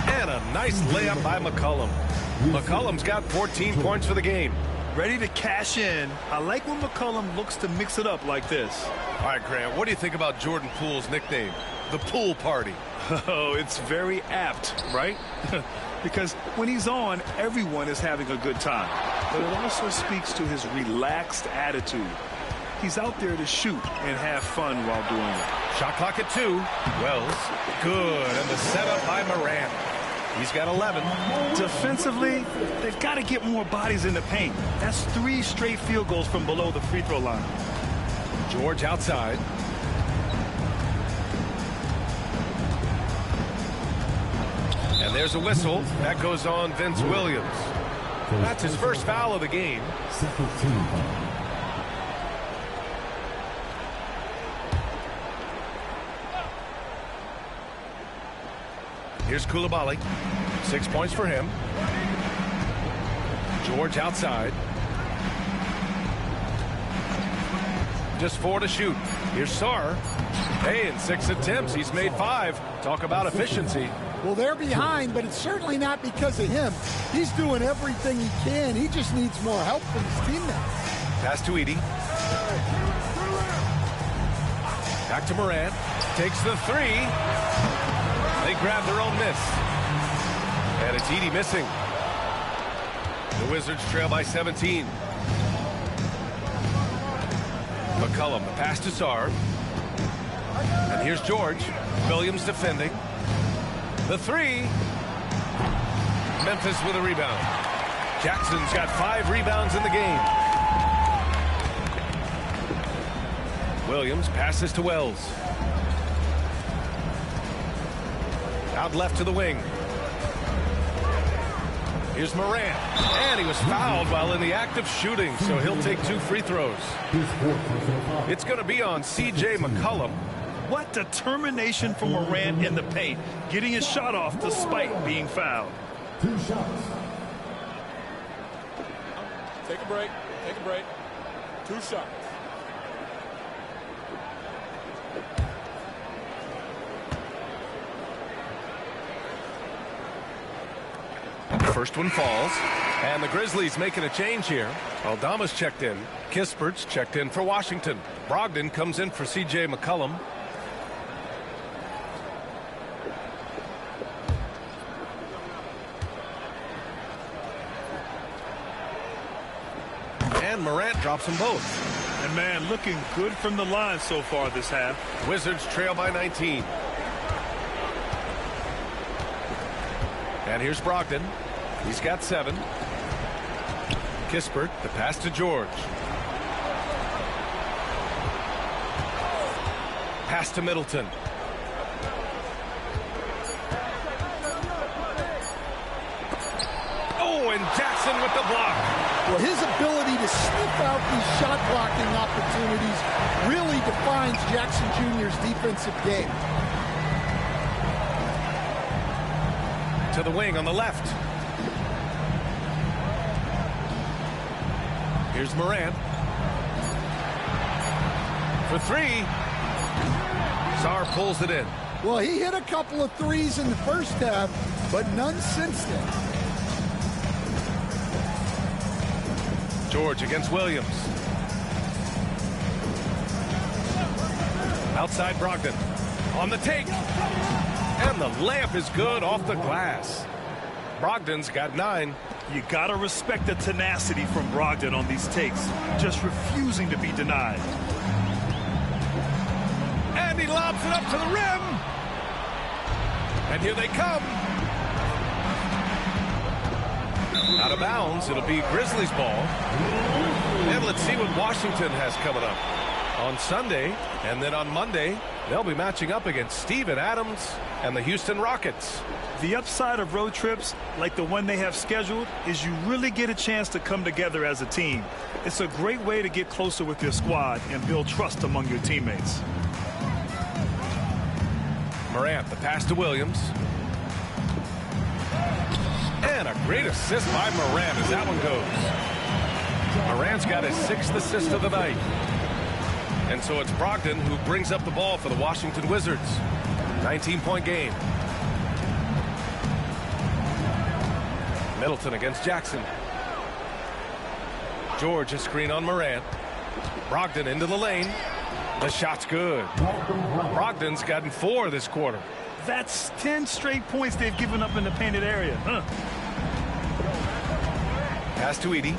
And a nice layup by McCollum. McCollum's got 14 points for the game. Ready to cash in. I like when McCollum looks to mix it up like this. All right, Grant, what do you think about Jordan Poole's nickname? The Pool Party. Oh, it's very apt, right? Because when he's on, everyone is having a good time. But it also speaks to his relaxed attitude. He's out there to shoot and have fun while doing it. Shot clock at 2. Wells, good, and the setup by Morant. He's got 11. Defensively, they've got to get more bodies in the paint. That's 3 straight field goals from below the free throw line. George outside. And there's a whistle. That goes on Vince Williams. That's his first foul of the game. Second team foul. Here's Coulibaly. 6 points for him. George outside. Just 4 to shoot. Here's Sarr. Hey, in 6 attempts, he's made 5. Talk about efficiency. Well, they're behind, but it's certainly not because of him. He's doing everything he can. He just needs more help from his teammates. Pass to Edey. Back to Morant. Takes the 3. They grab their own miss. And it's Edey missing. The Wizards trail by 17. McCollum, the pass to Sarr. And here's George. Williams defending. The 3. Memphis with a rebound. Jackson's got 5 rebounds in the game. Williams passes to Wells. Out left to the wing. Here's Morant. And he was fouled while in the act of shooting, so he'll take 2 free throws. It's going to be on C.J. McCollum. What determination from Morant in the paint, getting his shot off despite being fouled. 2 shots. Take a break. Take a break. 2 shots. First one falls. And the Grizzlies making a change here. Aldama's checked in. Kispert's checked in for Washington. Brogdon comes in for C.J. McCollum. And Morant drops them both. And man, looking good from the line so far this half. Wizards trail by 19. And here's Brogdon. He's got 7. Kispert, the pass to George. Pass to Middleton. Oh, and Jackson with the block. Well, his ability to sniff out these shot blocking opportunities really defines Jackson Jr.'s defensive game. To the wing on the left. Here's Morant. For 3. Sarr pulls it in. Well, he hit a couple of 3s in the first half, but none since then. George against Williams. Outside Brogdon. On the take. And the layup is good off the glass. Brogdon's got 9. You got to respect the tenacity from Brogdon on these takes. Just refusing to be denied. And he lobs it up to the rim. And here they come. Out of bounds. It'll be Grizzlies ball. And let's see what Washington has coming up on Sunday. And then on Monday, they'll be matching up against Steven Adams and the Houston Rockets. The upside of road trips, like the one they have scheduled, is you really get a chance to come together as a team. It's a great way to get closer with your squad and build trust among your teammates. Morant, the pass to Williams. And a great assist by Morant as that one goes. Morant's got his 6th assist of the night. And so it's Brogdon who brings up the ball for the Washington Wizards. 19-point game. Middleton against Jackson. George a screen on Morant. Brogdon into the lane. The shot's good. Brogdon's gotten 4 this quarter. That's 10 straight points they've given up in the painted area. Pass to Edey.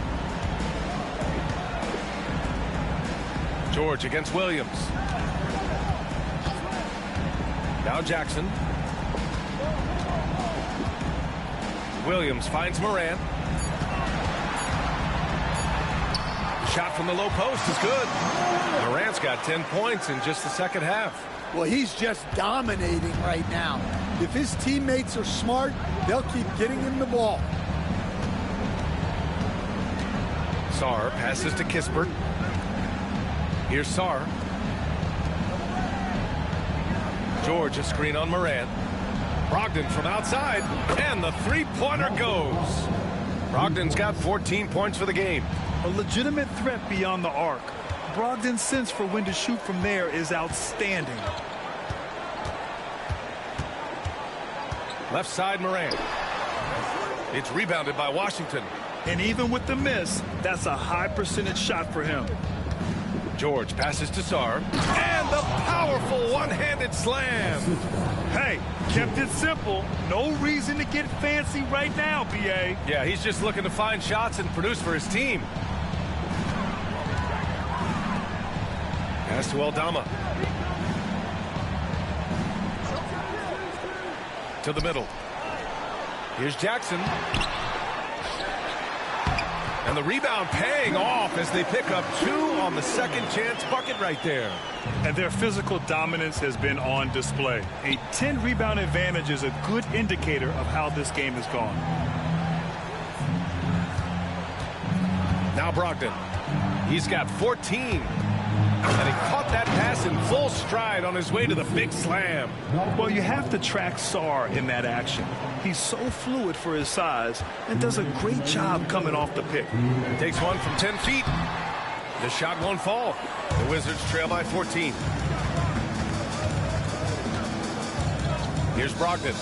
George against Williams. Now Jackson. Williams finds Morant. Shot from the low post is good. Morant's got 10 points in just the second half. Well, he's just dominating right now. If his teammates are smart, they'll keep getting him the ball. Sarr passes to Kispert. Here's Sarr. George, a screen on Morant. Brogdon from outside, and the three-pointer goes. Brogdon's got 14 points for the game. A legitimate threat beyond the arc. Brogdon's sense for when to shoot from there is outstanding. Left side, Morant. It's rebounded by Washington. And even with the miss, that's a high percentage shot for him. George passes to Sarr. And the powerful one-handed slam. Hey, kept it simple. No reason to get fancy right now, B.A. Yeah, he's just looking to find shots and produce for his team. Pass to Aldama. To the middle. Here's Jackson. And the rebound paying off as they pick up 2 on the second chance bucket right there. And their physical dominance has been on display. A 10-rebound advantage is a good indicator of how this game has gone. Now Brogdon. He's got 14. And he caught that pass in full stride on his way to the big slam. Well, you have to track Sarr in that action. He's so fluid for his size and does a great job coming off the pick. Takes one from 10 feet. The shot won't fall. The Wizards trail by 14. Here's Brogdon.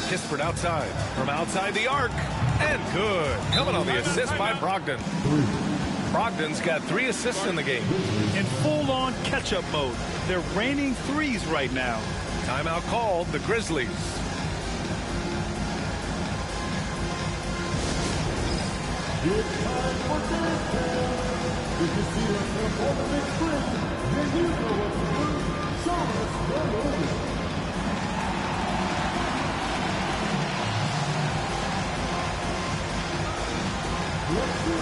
Kispert outside. From outside the arc. And good. Coming on the assist by Brogdon. Brogdon's got 3 assists in the game. In full-on catch-up mode. They're raining threes right now. Timeout called, the Grizzlies. It's time for dance time. If you see us perform the big spring, then you know what to do. Show us your movie. Let's do it.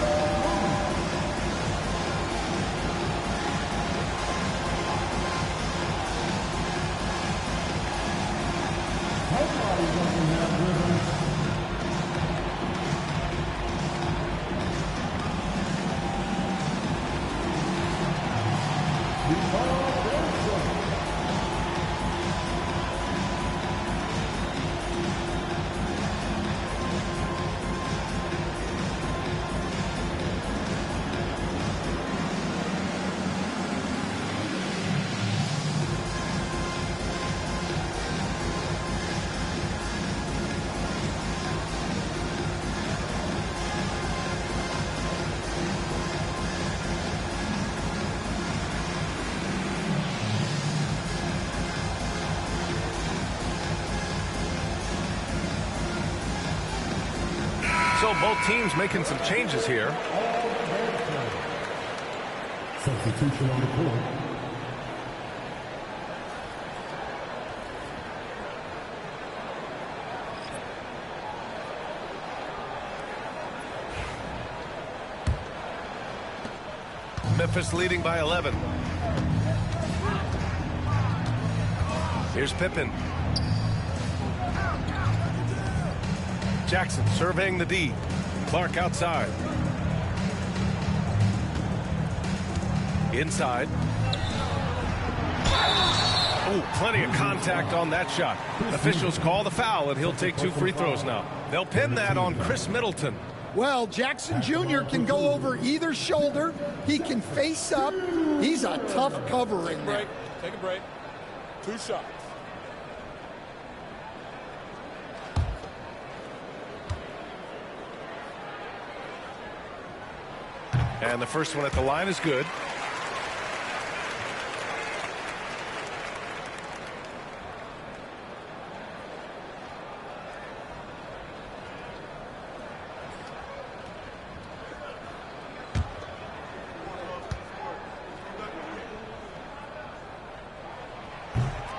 Everybody doesn't have rhythm. So both teams making some changes here. Substitution on the court. Memphis leading by 11. Here's Pippen. Jackson surveying the D. Clark outside. Inside. Oh, plenty of contact on that shot. Officials call the foul, and he'll take 2 free throws now. They'll pin that on Chris Middleton. Well, Jackson Jr. can go over either shoulder. He can face up. He's a tough cover in there. Take a break. 2 shots. And the first one at the line is good.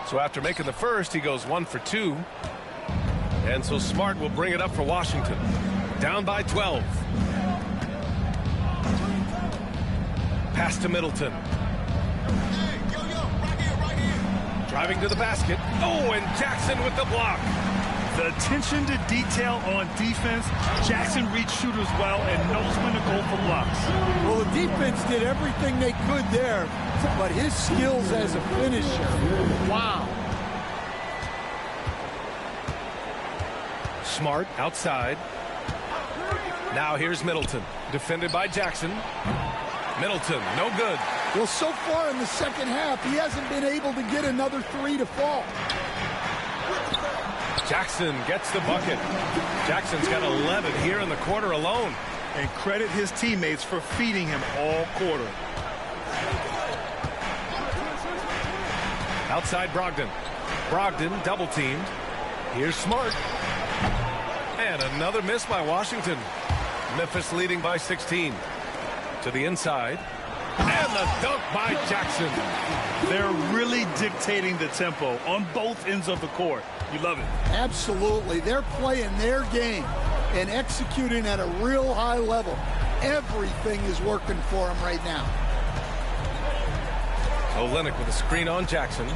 So after making the first, he goes 1 for 2. And so Smart will bring it up for Washington. Down by 12. Pass to Middleton. Driving to the basket. Oh, and Jackson with the block. The attention to detail on defense. Jackson reads shooters well and knows when to go for blocks. Well, the defense did everything they could there, but his skills as a finisher, wow. Smart outside. Now here's Middleton. Defended by Jackson. Middleton, no good. Well, so far in the second half, he hasn't been able to get another three to fall. Jackson gets the bucket. Jackson's got 11 here in the quarter alone. And credit his teammates for feeding him all quarter. Outside Brogdon. Brogdon double teamed. Here's Smart. And another miss by Washington. Memphis leading by 16. To the inside. And the dunk by Jackson. They're really dictating the tempo on both ends of the court. You love it. Absolutely. They're playing their game and executing at a real high level. Everything is working for them right now. Olynyk with a screen on Jackson.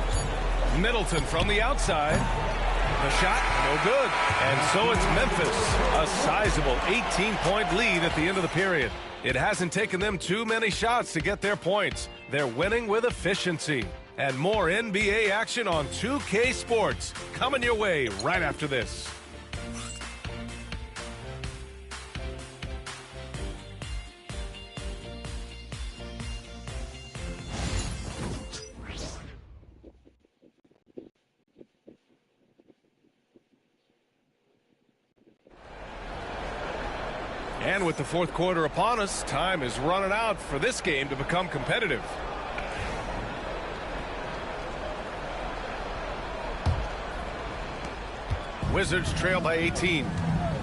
Middleton from the outside. The shot, no good. And so it's Memphis. A sizable 18-point lead at the end of the period. It hasn't taken them too many shots to get their points. They're winning with efficiency. And more NBA action on 2K Sports coming your way right after this. And with the fourth quarter upon us, time is running out for this game to become competitive. Wizards trail by 18.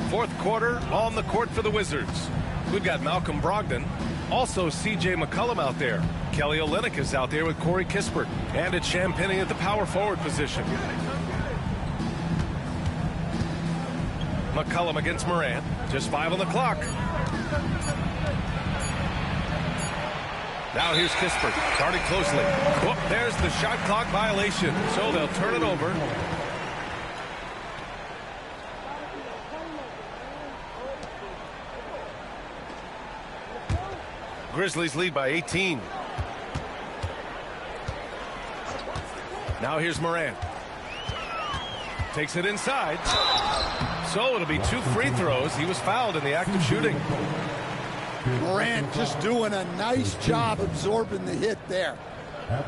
Fourth quarter on the court for the Wizards. We've got Malcolm Brogdon. Also C.J. McCollum out there. Kelly Olynyk is out there with Corey Kispert. And it's Champagnie at the power forward position. McCollum against Morant. Just 5 on the clock. Now here's Kispert. Guarding closely. Oh, there's the shot clock violation. So they'll turn it over. Grizzlies lead by 18. Now here's Morant. Takes it inside. So it'll be 2 free throws. He was fouled in the act of shooting. Morant just doing a nice job absorbing the hit there.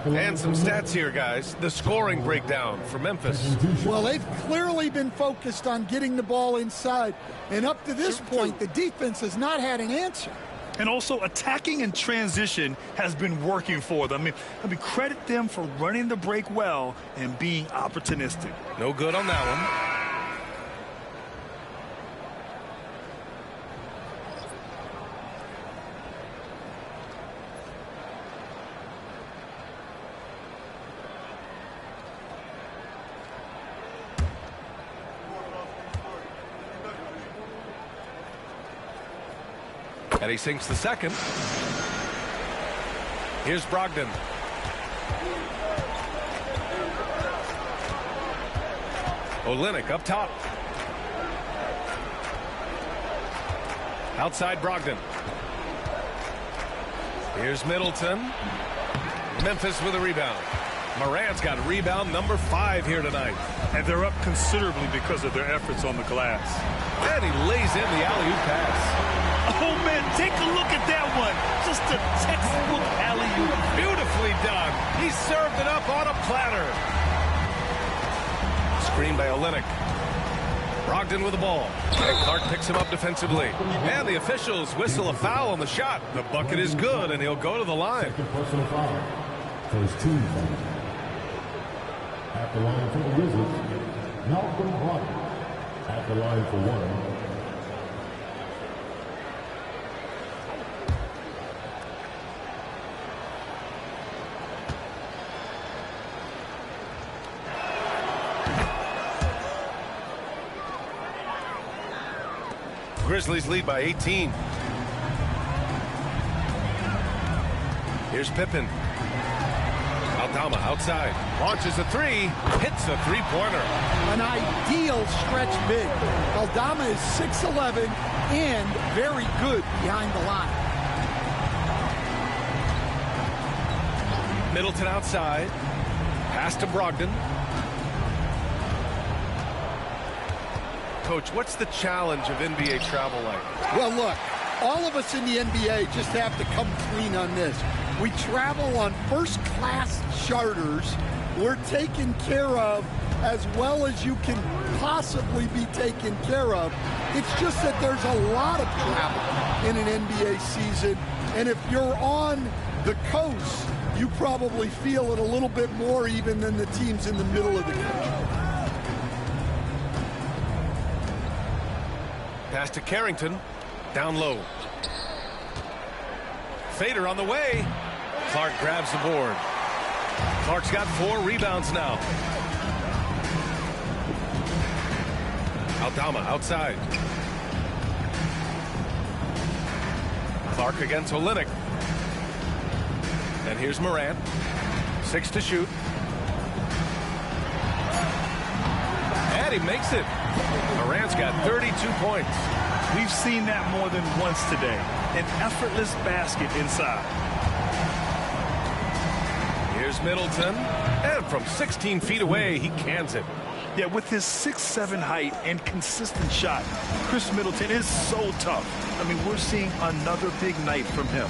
And some stats here, guys. The scoring breakdown for Memphis. Well, they've clearly been focused on getting the ball inside. And up to this point, the defense has not had an answer. And also attacking in transition has been working for them. I mean, credit them for running the break well and being opportunistic. No good on that one. And he sinks the second. Here's Brogdon. Olynyk up top. Outside Brogdon. Here's Middleton. Memphis with a rebound. Morant's got rebound number 5 here tonight. And they're up considerably because of their efforts on the glass. And he lays in the alley-oop pass. Oh, man, take a look at that one. Just a textbook alley-oop. Beautifully done. He served it up on a platter. Screen by Olynyk. Brogdon with the ball. And Clark picks him up defensively. And the officials whistle a foul on the shot. The bucket is good, and he'll go to the line. Personal foul. First team foul. At the line for the Wizards, Malcolm Brogdon. At the line for 1. Grizzlies lead by 18. Here's Pippen. Aldama outside. Launches a three. Hits a three-pointer. An ideal stretch big. Aldama is 6'11" and very good behind the line. Middleton outside. Pass to Brogdon. Coach, what's the challenge of NBA travel like? Well, look, all of us in the NBA just have to come clean on this. We travel on first-class charters. We're taken care of as well as you can possibly be taken care of. It's just that there's a lot of travel in an NBA season, and if you're on the coast, you probably feel it a little bit more even than the teams in the middle of the country. Pass to Carrington. Down low. Fader on the way. Clark grabs the board. Clark's got 4 rebounds now. Aldama outside. Clark against Olynyk. And here's Morant. 6 to shoot. And he makes it. Morant's got 32 points. We've seen that more than once today. An effortless basket inside. Here's Middleton. And from 16 feet away, he cans it. Yeah, with his 6'7" height and consistent shot, Chris Middleton is so tough. I mean, we're seeing another big night from him.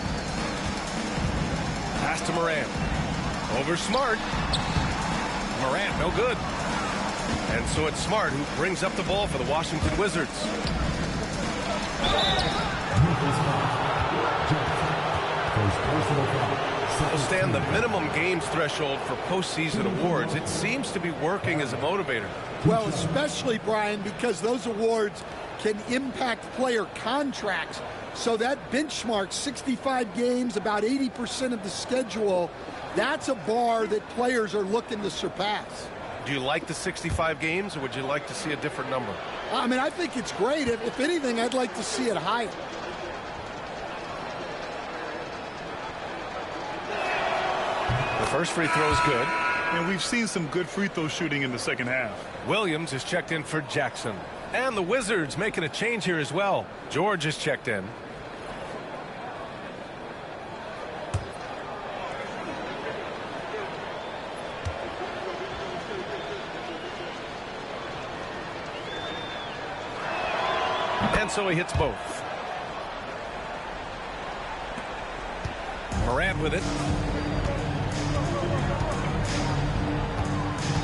Pass to Morant. Over Smart. Morant, no good. And so it's Smart who brings up the ball for the Washington Wizards. Will stand the minimum games threshold for postseason awards. It seems to be working as a motivator. Well, especially, Brian, because those awards can impact player contracts. So that benchmark, 65 games, about 80% of the schedule, that's a bar that players are looking to surpass. Do you like the 65 games, or would you like to see a different number? I mean, I think it's great. If anything, I'd like to see it higher. The first free throw is good. And we've seen some good free throw shooting in the second half. Williams is checked in for Jackson. And the Wizards making a change here as well. George is checked in. And so he hits both. Morant with it.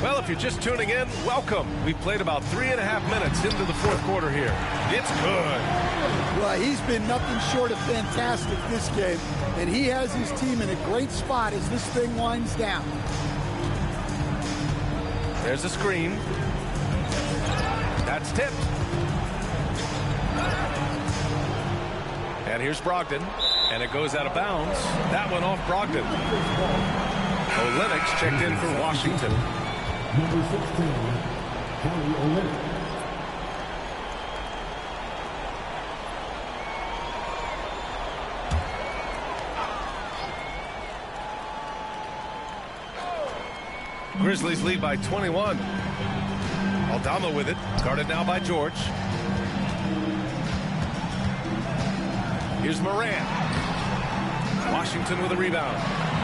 Well, if you're just tuning in, welcome. We've played about 3.5 minutes into the fourth quarter here. It's good. Well, he's been nothing short of fantastic this game, and he has his team in a great spot as this thing winds down. There's a screen. That's tipped. And here's Brogdon, and it goes out of bounds. That one off Brogdon. Olynyk's checked in for Washington. Number 16, Kelly Olynyk. Grizzlies lead by 21. Aldama with it, guarded now by George. Here's Morant. Washington with a rebound.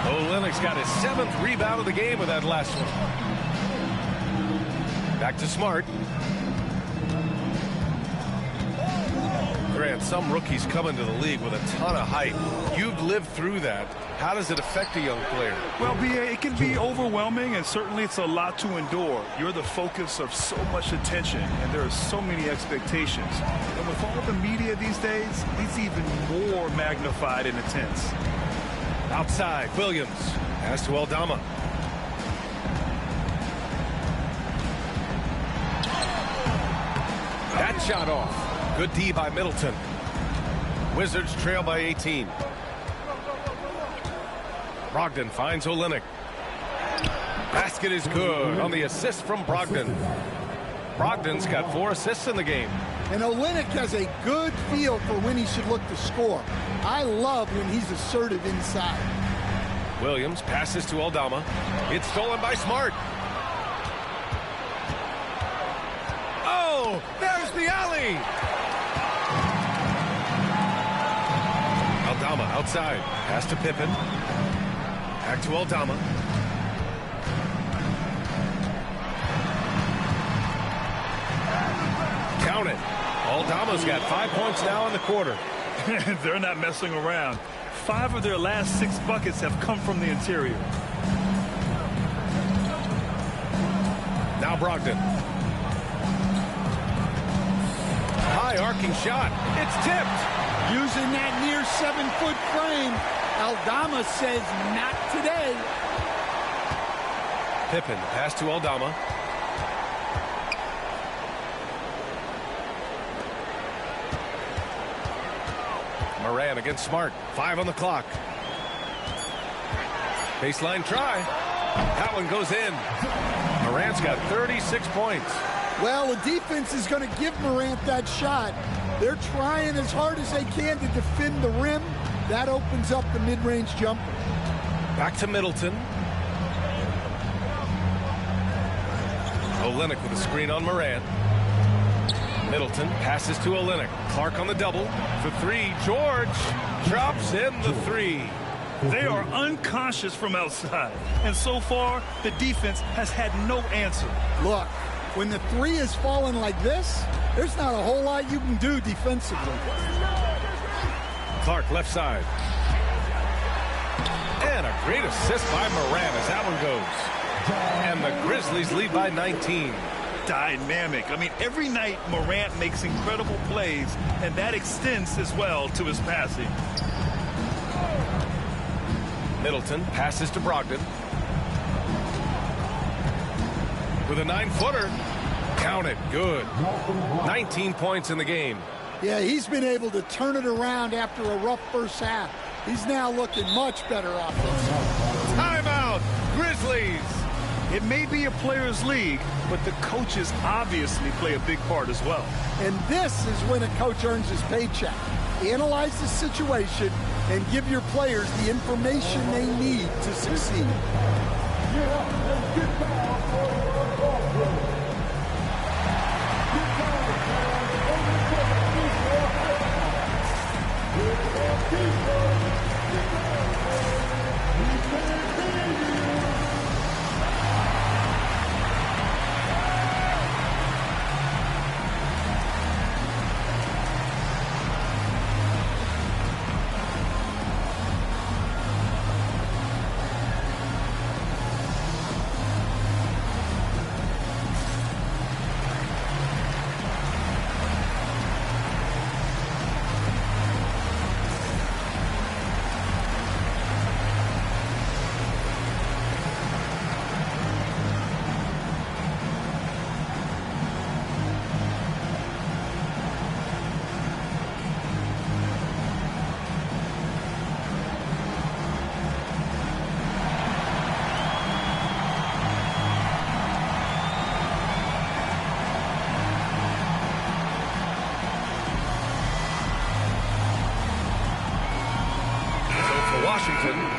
Olynyk's got his 7th rebound of the game with that last one. Back to Smart. Grant, some rookies come into the league with a ton of height. You've lived through that. How does it affect a young player? Well, it can be overwhelming, and certainly it's a lot to endure. You're the focus of so much attention, and there are so many expectations. And with all the media these days, it's even more magnified and intense. Outside, Williams. Pass to Aldama. That shot off. Good D by Middleton. Wizards trail by 18. Brogdon finds Olynyk. Basket is good on the assist from Brogdon. Brogdon's got 4 assists in the game. And Olynyk has a good feel for when he should look to score. I love when he's assertive inside. Williams passes to Aldama. It's stolen by Smart. Oh, there's the alley. Aldama outside. Pass to Pippen. Back to Aldama. Count it. Aldama's got 5 points now in the quarter. They're not messing around. 5 of their last 6 buckets have come from the interior. Now Brogdon. High arcing shot. It's tipped. Using that near 7-foot frame. Aldama says not today. Pippen pass to Aldama. Moran against Smart. 5 on the clock. Baseline try. That one goes in. Morant's got 36 points. Well, the defense is going to give Morant that shot. They're trying as hard as they can to defend the rim. That opens up the mid-range jumper. Back to Middleton. Olynyk with a screen on Moran. Middleton passes to Olynyk. Clark on the double. For 3. George drops in the 3. They are unconscious from outside. And so far, the defense has had no answer. Look, when the 3 is falling like this, there's not a whole lot you can do defensively. Clark left side. And a great assist by Moran as that one goes. And the Grizzlies lead by 19. Dynamic. I mean, every night Morant makes incredible plays, and that extends as well to his passing. Middleton passes to Brogdon. With a 9-footer. Count it. Good. 19 points in the game. Yeah, he's been able to turn it around after a rough first half. He's now looking much better offensively. Timeout. Grizzlies. It may be a players' league, but the coaches obviously play a big part as well. And this is when a coach earns his paycheck. Analyze the situation and give your players the information they need to succeed.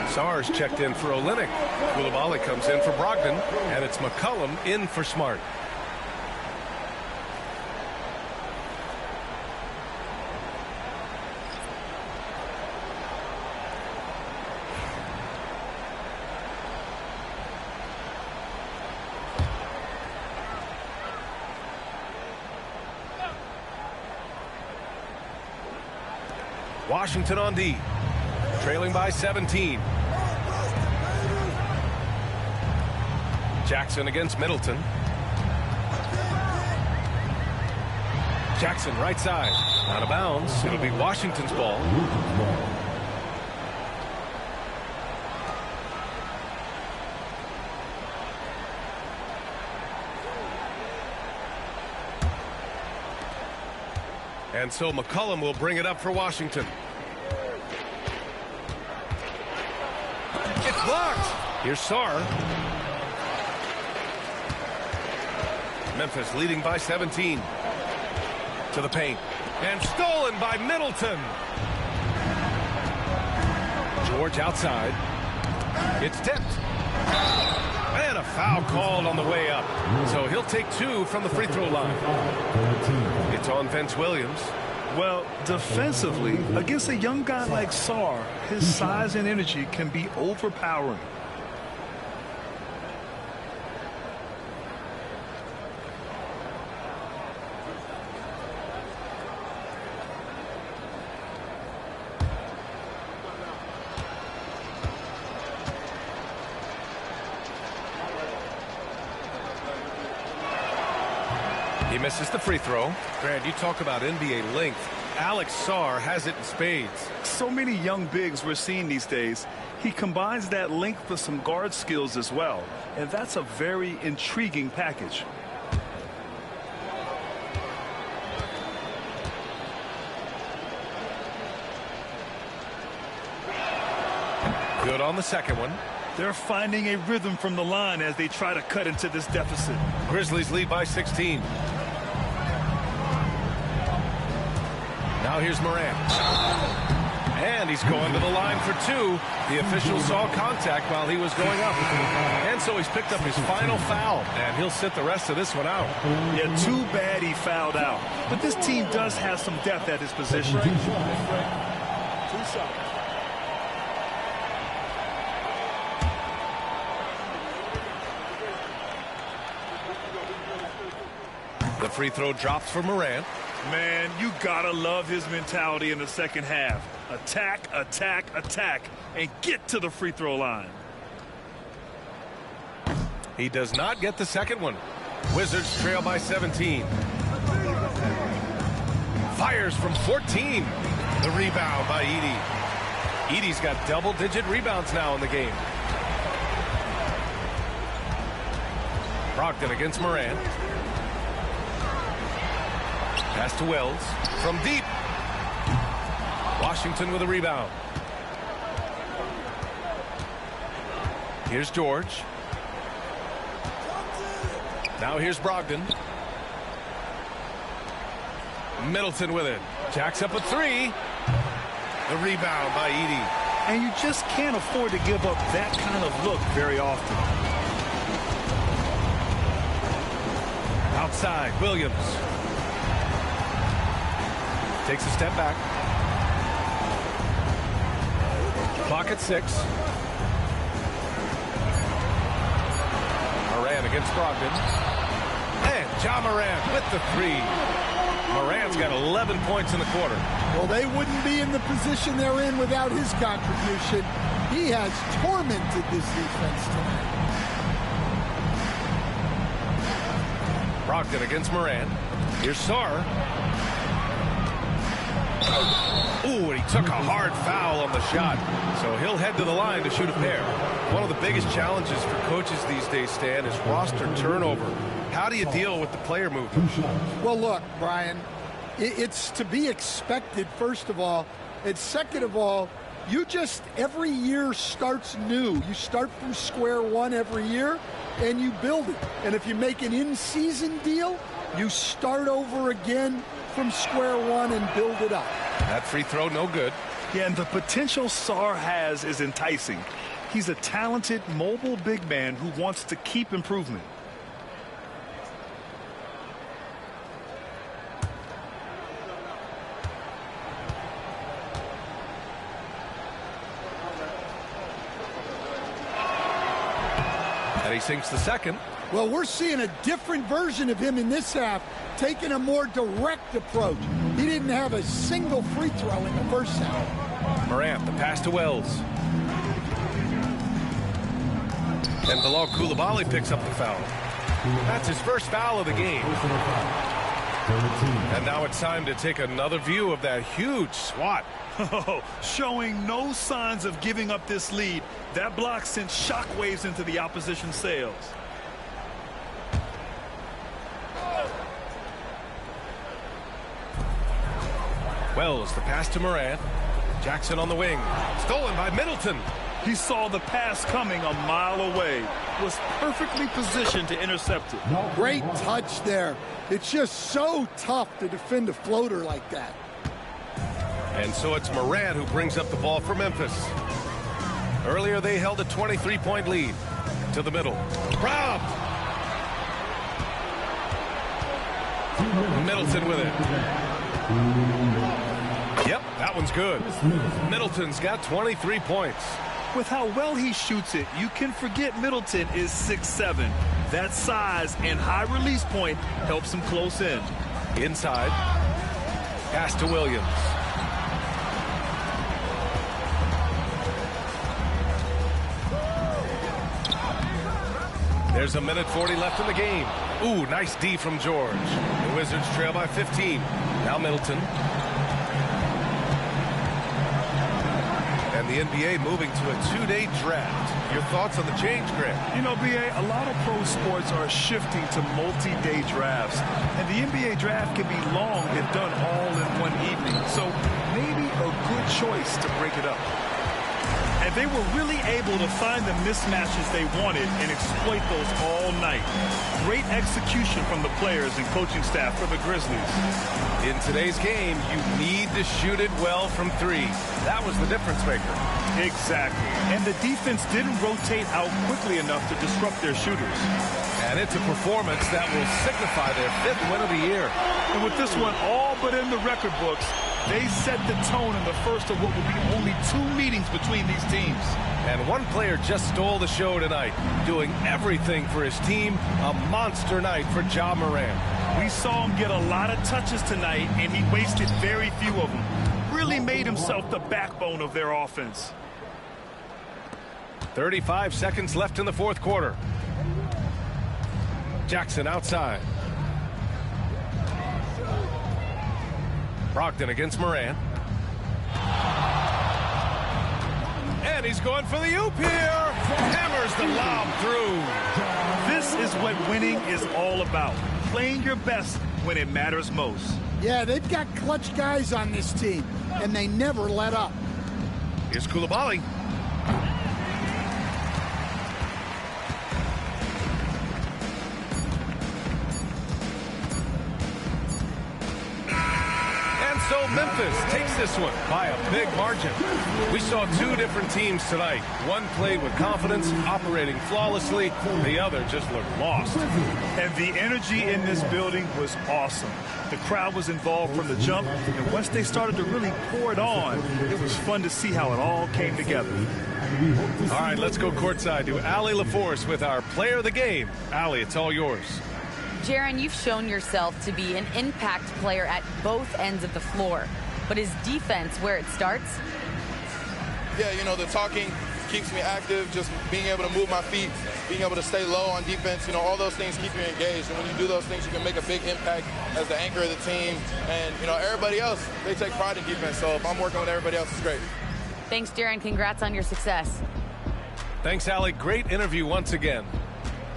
Sars checked in for Olynyk. Koulibaly comes in for Brogdon, and it's McCollum in for Smart. Washington on D, trailing by 17. Jackson against Middleton. Jackson right side. Out of bounds. It'll be Washington's ball. And so McCollum will bring it up for Washington. It's blocked. Here's Sarr. Memphis leading by 17. To the paint. And stolen by Middleton. George outside. It's tipped. And a foul called on the way up. So he'll take 2 from the free throw line. It's on Vince Williams. Well, defensively, against a young guy like Sarr, his size and energy can be overpowering. He misses the free throw. Grant, you talk about NBA length. Alex Sarr has it in spades. So many young bigs we're seeing these days. He combines that length with some guard skills as well. And that's a very intriguing package. Good on the second one. They're finding a rhythm from the line as they try to cut into this deficit. Grizzlies lead by 16. Now here's Morant. And he's going to the line for 2. The official saw contact while he was going up. And so he's picked up his final foul. And he'll sit the rest of this one out. Yeah, too bad he fouled out. But this team does have some depth at his position. The free throw drops for Morant. Man, you gotta love his mentality in the second half. Attack, attack, attack, and get to the free throw line. He does not get the second one. Wizards trail by 17. Fires from 14. The rebound by Edey. Edey's got double-digit rebounds now in the game. Brogdon against Morant. Pass to Wells from deep. Washington with a rebound. Here's George. Now here's Brogdon. Middleton with it. Jacks up a 3. The rebound by Edey. And you just can't afford to give up that kind of look very often. Outside, Williams. Takes a step back. Clock at 6. Morant against Brogdon. And Ja Morant with the 3. Morant's got 11 points in the quarter. Well, they wouldn't be in the position they're in without his contribution. He has tormented this defense tonight. Brogdon against Morant. Here's Sarr. Ooh, and he took a hard foul on the shot. So he'll head to the line to shoot a pair. One of the biggest challenges for coaches these days, Stan, is roster turnover. How do you deal with the player movement? Well, look, Brian, it's to be expected, first of all. And second of all, you just, every year starts new. You start from square one every year, and you build it. And if you make an in-season deal, you start over again from square one and build it up. That free throw, no good. Yeah, and the potential Sarr has is enticing. He's a talented, mobile big man who wants to keep improvement. And he sinks the second. Well, we're seeing a different version of him in this half, taking a more direct approach. He didn't have a single free throw in the first half. Morant, the pass to Wells. And Bilal Coulibaly picks up the foul. That's his first foul of the game. And now it's time to take another view of that huge swat. Showing no signs of giving up this lead. That block sent shockwaves into the opposition sails. Wells, the pass to Morant. Jackson on the wing. Stolen by Middleton. He saw the pass coming a mile away, was perfectly positioned to intercept it. Great touch there. It's just so tough to defend a floater like that. And so it's Moran who brings up the ball for Memphis. Earlier they held a 23-point lead. To the middle. Robbed! Middleton with it. Yep, that one's good. Middleton's got 23 points. With how well he shoots it, you can forget Middleton is 6'7". That size and high release point helps him close in. Inside. Pass to Williams. There's a minute 40 left in the game. Ooh, nice D from George. The Wizards trail by 15. Now Middleton. And the NBA moving to a 2-day draft. Your thoughts on the change, Grant? You know, B.A., a lot of pro sports are shifting to multi-day drafts. And the NBA draft can be long if done all in one evening. So maybe a good choice to break it up. And they were really able to find the mismatches they wanted and exploit those all night. Great execution from the players and coaching staff for the Grizzlies. In today's game, you need to shoot it well from three. That was the difference maker. Exactly. And the defense didn't rotate out quickly enough to disrupt their shooters. And it's a performance that will signify their 5th win of the year. And with this one all but in the record books, they set the tone in the first of what will be only 2 meetings between these teams. And one player just stole the show tonight, doing everything for his team. A monster night for Ja Morant. We saw him get a lot of touches tonight, and he wasted very few of them. Really made himself the backbone of their offense. 35 seconds left in the 4th quarter. Jackson outside. Brogdon against Moran. And he's going for the oop here. Hammers the lob through. This is what winning is all about. Playing your best when it matters most. Yeah, they've got clutch guys on this team, and they never let up. Here's Coulibaly. So Memphis takes this one by a big margin. We saw 2 different teams tonight. One played with confidence, operating flawlessly. The other just looked lost. And the energy in this building was awesome. The crowd was involved from the jump, and once they started to really pour it on, it was fun to see how it all came together. All right, let's go courtside to Allie LaForce with our player of the game. Allie, it's all yours. Jaron, you've shown yourself to be an impact player at both ends of the floor. But is defense where it starts? Yeah, you know, the talking keeps me active, just being able to move my feet, being able to stay low on defense, you know, all those things keep you engaged. And when you do those things, you can make a big impact as the anchor of the team. And, you know, everybody else, they take pride in defense. So if I'm working with everybody else, it's great. Thanks, Jaron. Congrats on your success. Thanks, Allie. Great interview once again.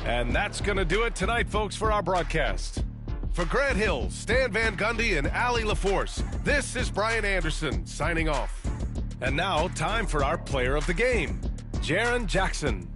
And that's going to do it tonight, folks, for our broadcast. For Grant Hill, Stan Van Gundy, and Allie LaForce, this is Brian Anderson signing off. And now, time for our player of the game, Jaren Jackson.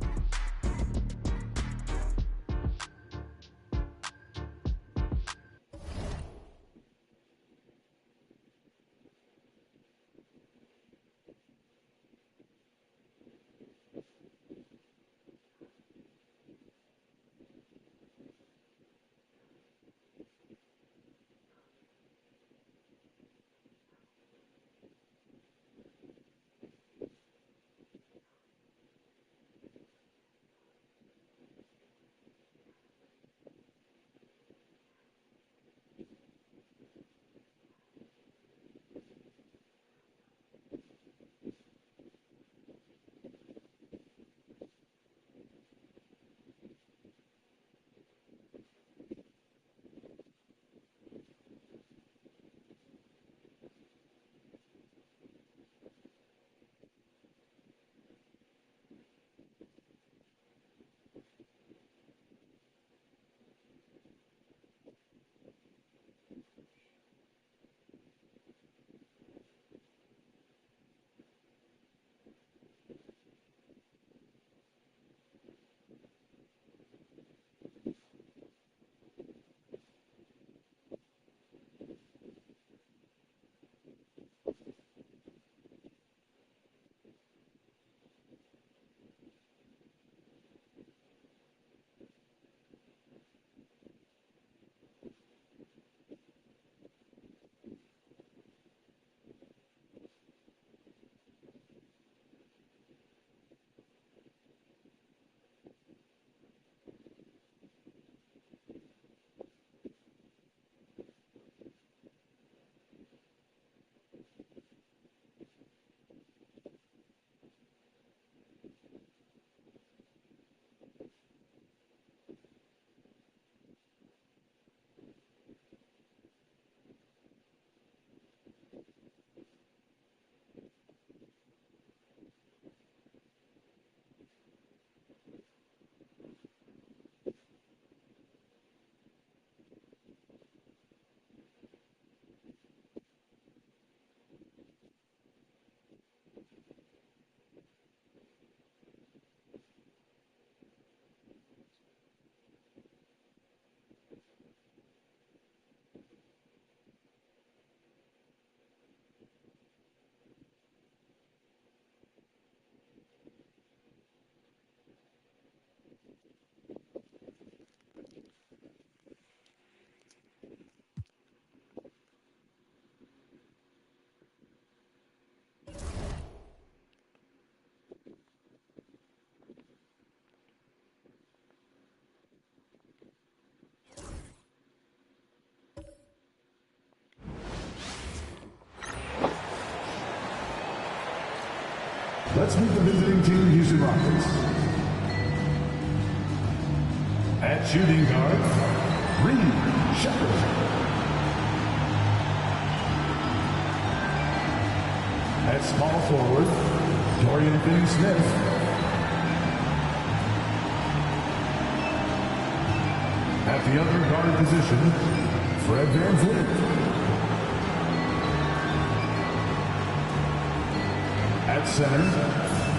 let's meet the visiting team, Houston Rockets. At shooting guard, Reed Shepard. At small forward, Dorian Finney-Smith. At the other guard position, Fred VanVleet. At center,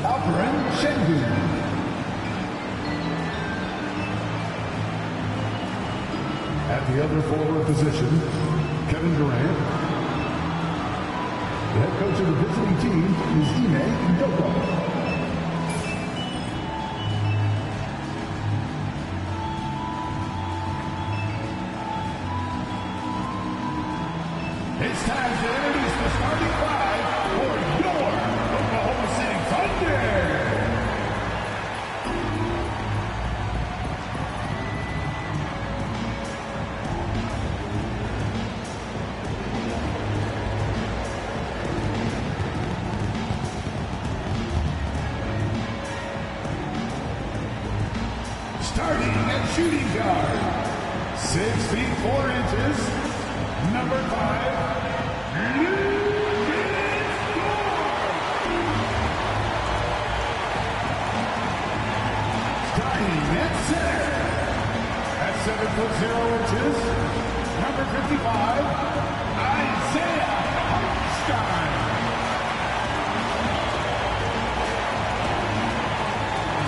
Alperen Şengün. At the other forward position, Kevin Durant. The head coach of the visiting team is Ime Udoka. It's time to introduce the starting five for your Oklahoma City Thunder. Starting at shooting guard, 6 feet 4 inches, number 5, starting at center, at 7 foot 0 inches, number 55, Isaiah Hartenstein.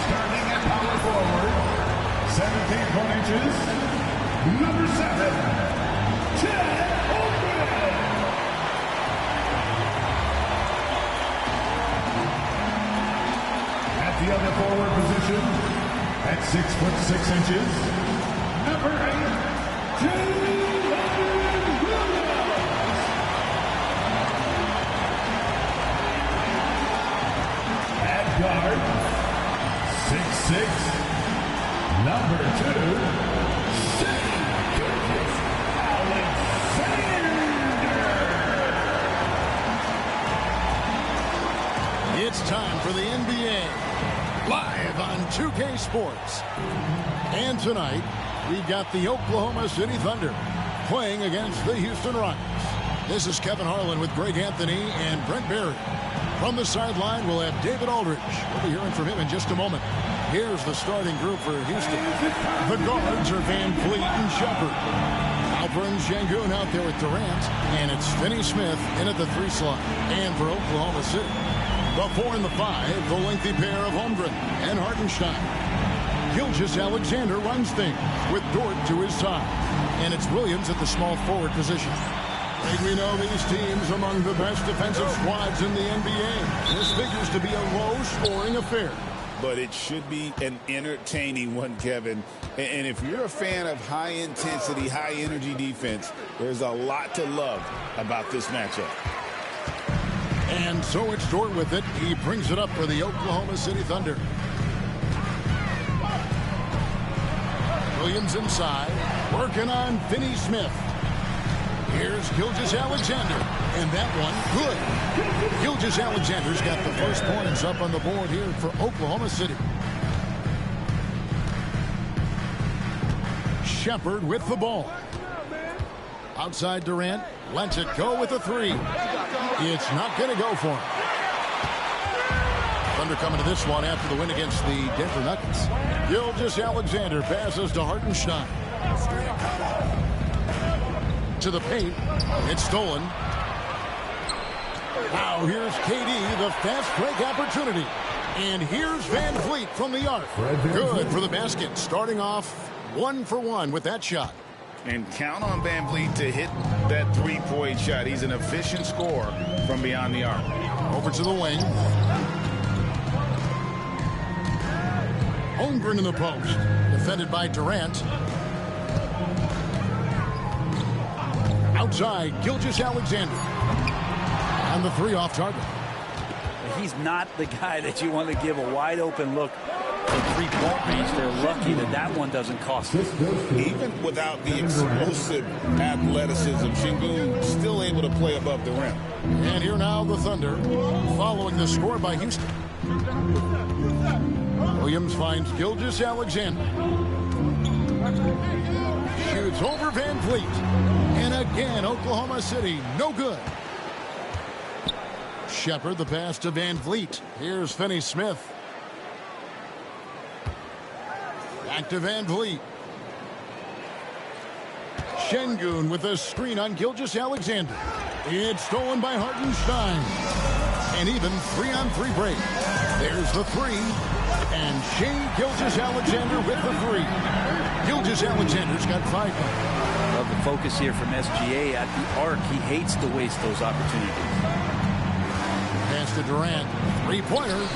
Starting at power forward, 17 inches, number 7, Ted Holmgren. At the other forward position, at 6 foot 6 inches, number 8, Jalen Williams. At guard, 6'6", number 2, Shai Gilgeous-Alexander. It's time for the NBA, live on 2K Sports. And tonight, we've got the Oklahoma City Thunder playing against the Houston Rockets. This is Kevin Harlan with Greg Anthony and Brent Barry. From the sideline, we'll have David Aldridge. We'll be hearing from him in just a moment. Here's the starting group for Houston. The guards are VanVleet and Shepard. Alperen Şengün out there with Durant. And it's Finney-Smith in at the 3 slot. And for Oklahoma City, the 4 and the 5, the lengthy pair of Holmgren and Hartenstein. Gilgeous-Alexander runs things with Dort to his side. And it's Williams at the small forward position. And we know these teams among the best defensive squads in the NBA. This figures to be a low-scoring affair. But it should be an entertaining one, Kevin. And if you're a fan of high-intensity, high-energy defense, there's a lot to love about this matchup. And so it's Dort with it. He brings it up for the Oklahoma City Thunder. Williams inside, working on Finney-Smith. Here's Gilgeous-Alexander, and that one good. Gilgeous-Alexander's got the first points up on the board here for Oklahoma City. Shepard with the ball. Outside Durant, lets it go with a 3. It's not going to go for him. Thunder coming to this one after the win against the Denver Nuggets. Gilgeous-Alexander passes to Hartenstein. To the paint. It's stolen. Now here's KD, the fast break opportunity. And here's VanVleet from the arc. Good for the basket. Starting off 1 for 1 with that shot. And count on VanVleet to hit that three-point shot. He's an efficient scorer from beyond the arc. Over to the wing. Holmgren in the post. Defended by Durant. Outside, Gilgeous-Alexander. And the 3 off target. He's not the guy that you want to give a wide open look from 3-point range. They're lucky that that one doesn't cost them. Even without the explosive athleticism, Şengün still able to play above the rim. And here now the Thunder, following the score by Houston. Williams finds Gilgeous-Alexander. Shoots over Van Vliet. And again, Oklahoma City, no good. Shepard, the pass to Van Vliet. Here's Finney-Smith. Back to Van Vliet. Şengün with a screen on Gilgeous-Alexander. It's stolen by Hartenstein. And even 3-on-3 break. There's the three. And Shai Gilgeous-Alexander with the three. Gilgeous-Alexander's got 5 points. Love the focus here from SGA at the arc. He hates to waste those opportunities. Pass to Durant. Three-pointer.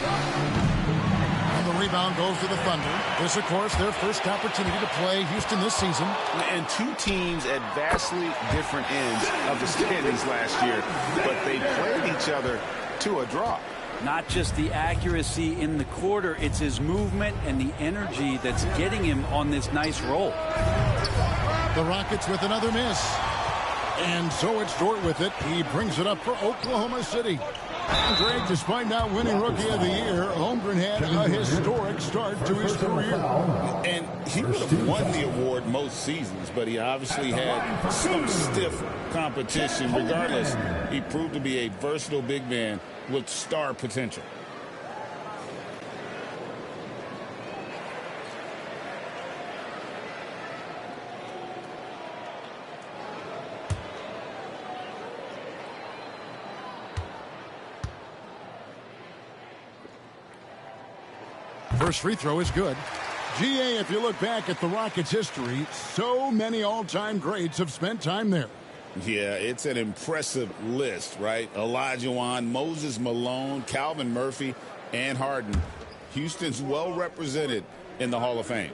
And the rebound goes to the Thunder. This, of course, their first opportunity to play Houston this season. And two teams at vastly different ends of the standings last year, but they played each other to a draw. Not just the accuracy in the quarter, it's his movement and the energy that's getting him on this nice roll. The Rockets with another miss. And so it's Dort with it. He brings it up for Oklahoma City. And Greg, despite not winning Rookie of the Year, Holmgren had a historic start to his career. And he would have won the award most seasons, but he obviously had some stiff competition. Regardless, he proved to be a versatile big man with star potential. First free throw is good. GA, if you look back at the Rockets' history, so many all-time greats have spent time there. Yeah, it's an impressive list, right? Olajuwon, Moses Malone, Calvin Murphy, and Harden. Houston's well represented in the Hall of Fame.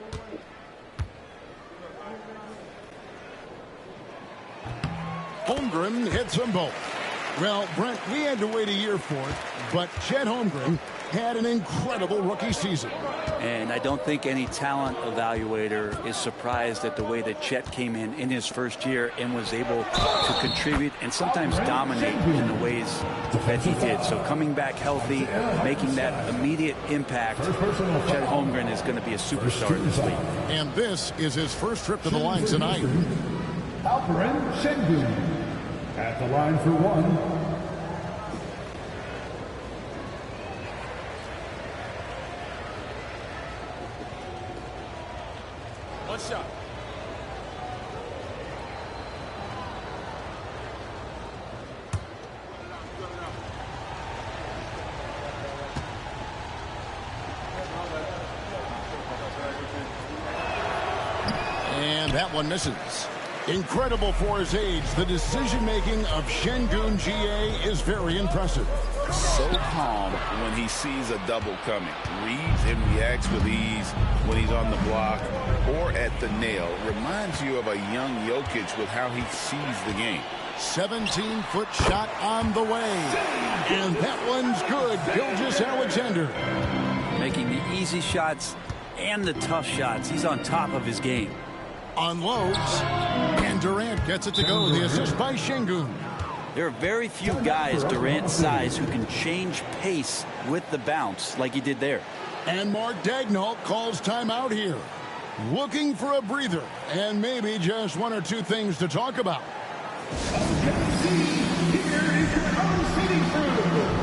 Holmgren hits them both. Well, Brent, we had to wait a year for it, but Chet Holmgren had an incredible rookie season. And I don't think any talent evaluator is surprised at the way that Chet came in his first year and was able to contribute and sometimes dominate in the ways that he did. So coming back healthy, making that immediate impact, Chet Holmgren is going to be a superstar in this league. And this is his first trip to the line tonight. Alperen Şengün at the line for one. One shot. And that one misses. Incredible for his age. The decision-making of Şengün GA is very impressive. So calm when he sees a double coming. Reads and reacts with ease when he's on the block or at the nail. Reminds you of a young Jokic with how he sees the game. 17-foot shot on the way. And that one's good. Gilgeous-Alexander. Making the easy shots and the tough shots. He's on top of his game. Unloads. And Durant gets it to go. The assist by Şengün. There are very few guys Durant's size who can change pace with the bounce like he did there. And Mark Daigneault calls timeout here. Looking for a breather and maybe just one or two things to talk about. Here is your own city crew.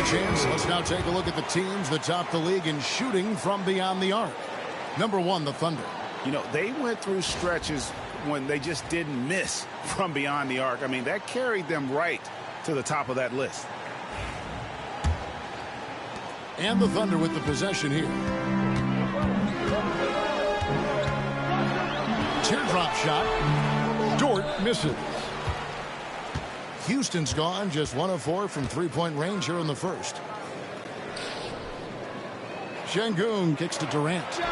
a chance. Let's now take a look at the teams that top the league in shooting from beyond the arc. Number 1, the Thunder. You know, they went through stretches when they just didn't miss from beyond the arc. I mean, that carried them right to the top of that list. And the Thunder with the possession here. Teardrop shot. Dort misses. Houston's gone just 1 of 4 from three-point range here in the first. Şengün kicks to Durant.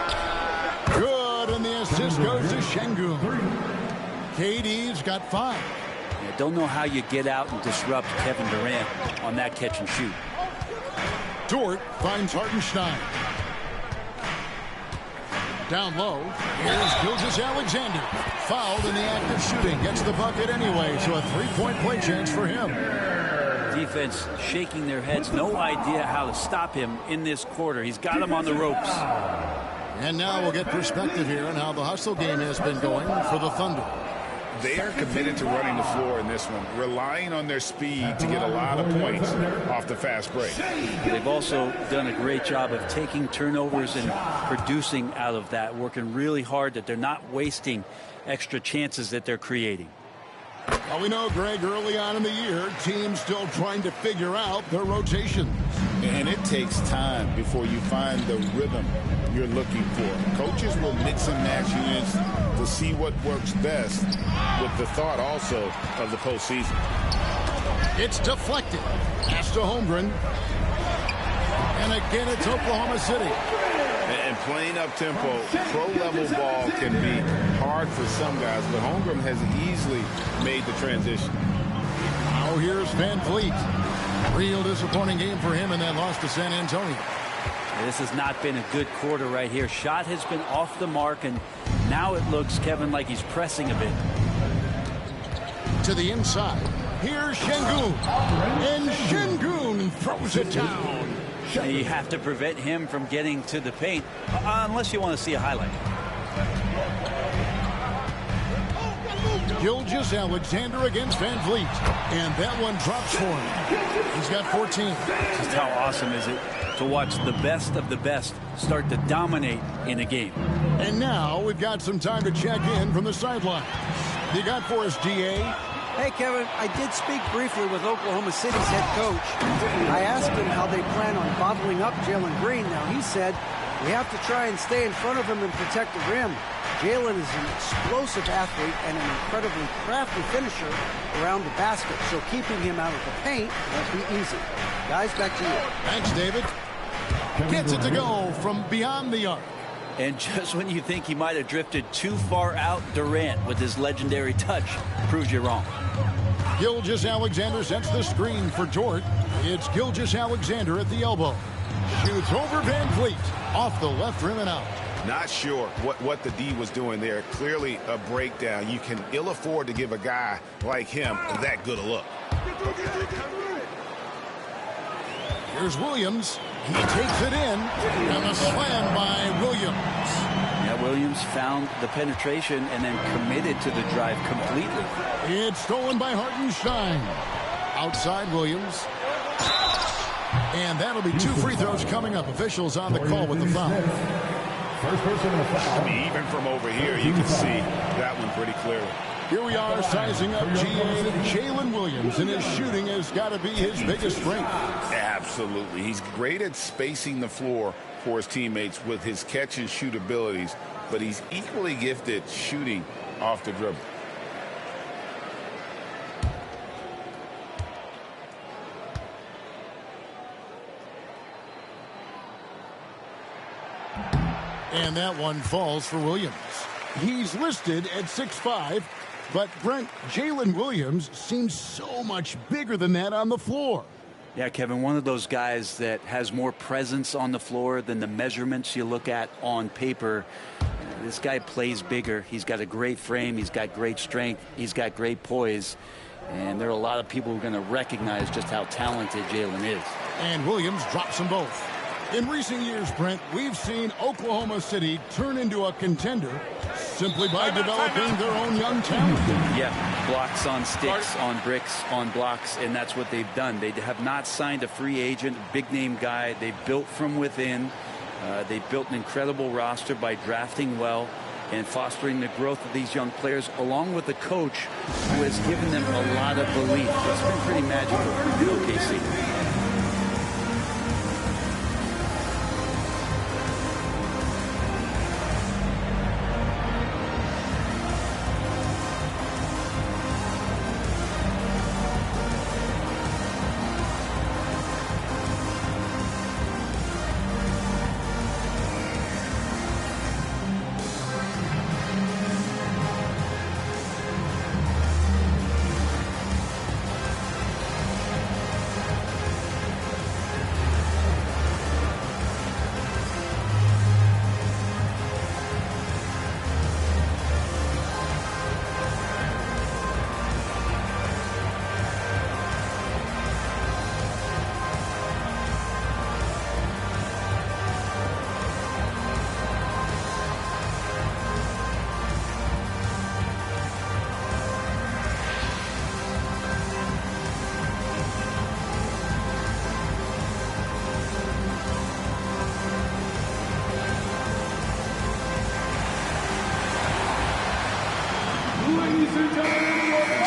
Good, and the assist goes to Şengün. KD's got 5. Yeah, don't know how you get out and disrupt Kevin Durant on that catch and shoot. Dort finds Hartenstein. Down low, here's Gilgeous-Alexander. Fouled in the act of shooting. Gets the bucket anyway, so a three-point play chance for him. Defense shaking their heads. No idea how to stop him in this quarter. He's got him on the ropes. And now we'll get perspective here on how the hustle game has been going for the Thunder. They are committed to running the floor in this one, relying on their speed to get a lot of points off the fast break. They've also done a great job of taking turnovers and producing out of that, working really hard that they're not wasting extra chances that they're creating. Well, we know, Greg, early on in the year, teams still trying to figure out their rotations. And it takes time before you find the rhythm you're looking for. Coaches will mix and match units to see what works best, with the thought also of the postseason. It's deflected. Pass to Holmgren. And again, it's Oklahoma City. And playing up-tempo, pro-level ball can be hard for some guys, but Holmgren has easily made the transition. Now here's Van Vliet. Real disappointing game for him in that loss to San Antonio. This has not been a good quarter right here. Shot has been off the mark, and now it looks, Kevin, like he's pressing a bit. To the inside. Here's Şengün. And Şengün throws it down. You have to prevent him from getting to the paint, unless you want to see a highlight. Gilgeous-Alexander against Van Vliet. And that one drops for him. He's got 14. Just how awesome is it to watch the best of the best start to dominate in a game. And now we've got some time to check in from the sideline. You got for us, DA? Hey, Kevin, I did speak briefly with Oklahoma City's head coach. I asked him how they plan on bottling up Jalen Green. Now, he said, we have to try and stay in front of him and protect the rim. Jalen is an explosive athlete and an incredibly crafty finisher around the basket, so keeping him out of the paint won't be easy. Guys, back to you. Thanks, David. Gets it to go from beyond the arc. And just when you think he might have drifted too far out, Durant, with his legendary touch, proves you wrong. Gilgeous-Alexander sets the screen for Dort. It's Gilgeous-Alexander at the elbow. Shoots over Van Vliet. Off the left rim and out. Not sure what the D was doing there. Clearly a breakdown. You can ill afford to give a guy like him that good a look. Here's Williams. He takes it in. And a slam by Williams. Yeah, Williams found the penetration and then committed to the drive completely. It's stolen by Hartenstein. Outside Williams. And that'll be 2 free throws coming up. Officials on the call with the foul. First personal foul. I mean, even from over here, you can see that one pretty clearly. Here we are sizing up GA Jalen Williams, and his shooting has got to be his biggest strength. Absolutely. He's great at spacing the floor for his teammates with his catch and shoot abilities, but he's equally gifted shooting off the dribble. And that one falls for Williams. He's listed at 6'5", but Brent, Jalen Williams seems so much bigger than that on the floor. Yeah, Kevin, one of those guys that has more presence on the floor than the measurements you look at on paper. This guy plays bigger. He's got a great frame. He's got great strength. He's got great poise. And there are a lot of people who are going to recognize just how talented Jalen is. And Williams drops them both. In recent years, Brent, we've seen Oklahoma City turn into a contender simply by developing their own young talent. Yeah, blocks on sticks, on bricks, on blocks, and that's what they've done. They have not signed a free agent, big-name guy. They've built from within. They've built an incredible roster by drafting well and fostering the growth of these young players, along with a coach who has given them a lot of belief. It's been pretty magical in OKC.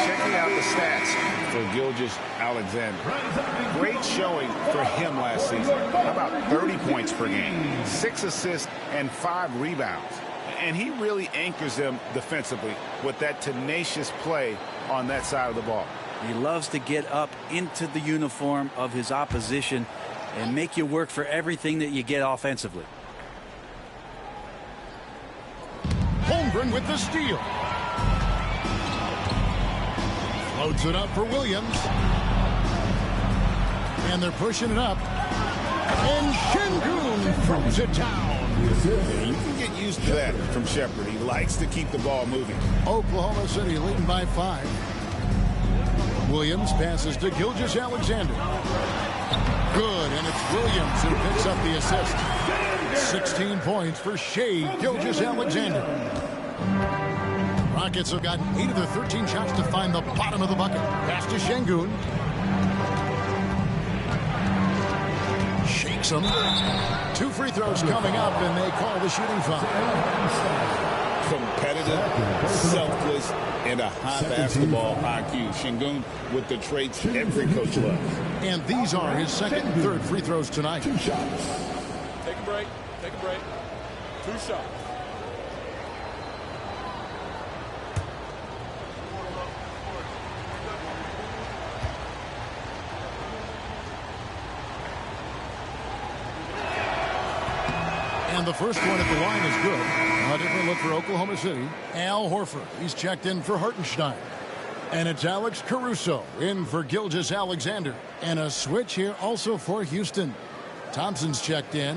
Checking out the stats for Gilgeous-Alexander. Great showing for him last season. About 30 points per game, 6 assists, and 5 rebounds. And he really anchors them defensively with that tenacious play on that side of the ball. He loves to get up into the uniform of his opposition and make you work for everything that you get offensively. Holmgren with the steal. Loads it up for Williams. And they're pushing it up. And Şengün throws it down. You can get used to that from Shepherd. He likes to keep the ball moving. Oklahoma City leading by 5. Williams passes to Gilgeous-Alexander. Good, and it's Williams who picks up the assist. 16 points for Shai Gilgeous-Alexander. Rockets have gotten 8 of their 13 shots to find the bottom of the bucket. Pass to Şengün. Shakes them. 2 free throws coming up, and they call the shooting foul. Competitive, selfless, and a high basketball IQ. Şengün with the traits every coach loves. And these are his second and third free throws tonight. 2 shots. Take a break. Take a break. 2 shots. And the first one at the line is good. A different look for Oklahoma City. Al Horford, he's checked in for Hartenstein. And it's Alex Caruso in for Gilgeous-Alexander. And a switch here also for Houston. Thompson's checked in.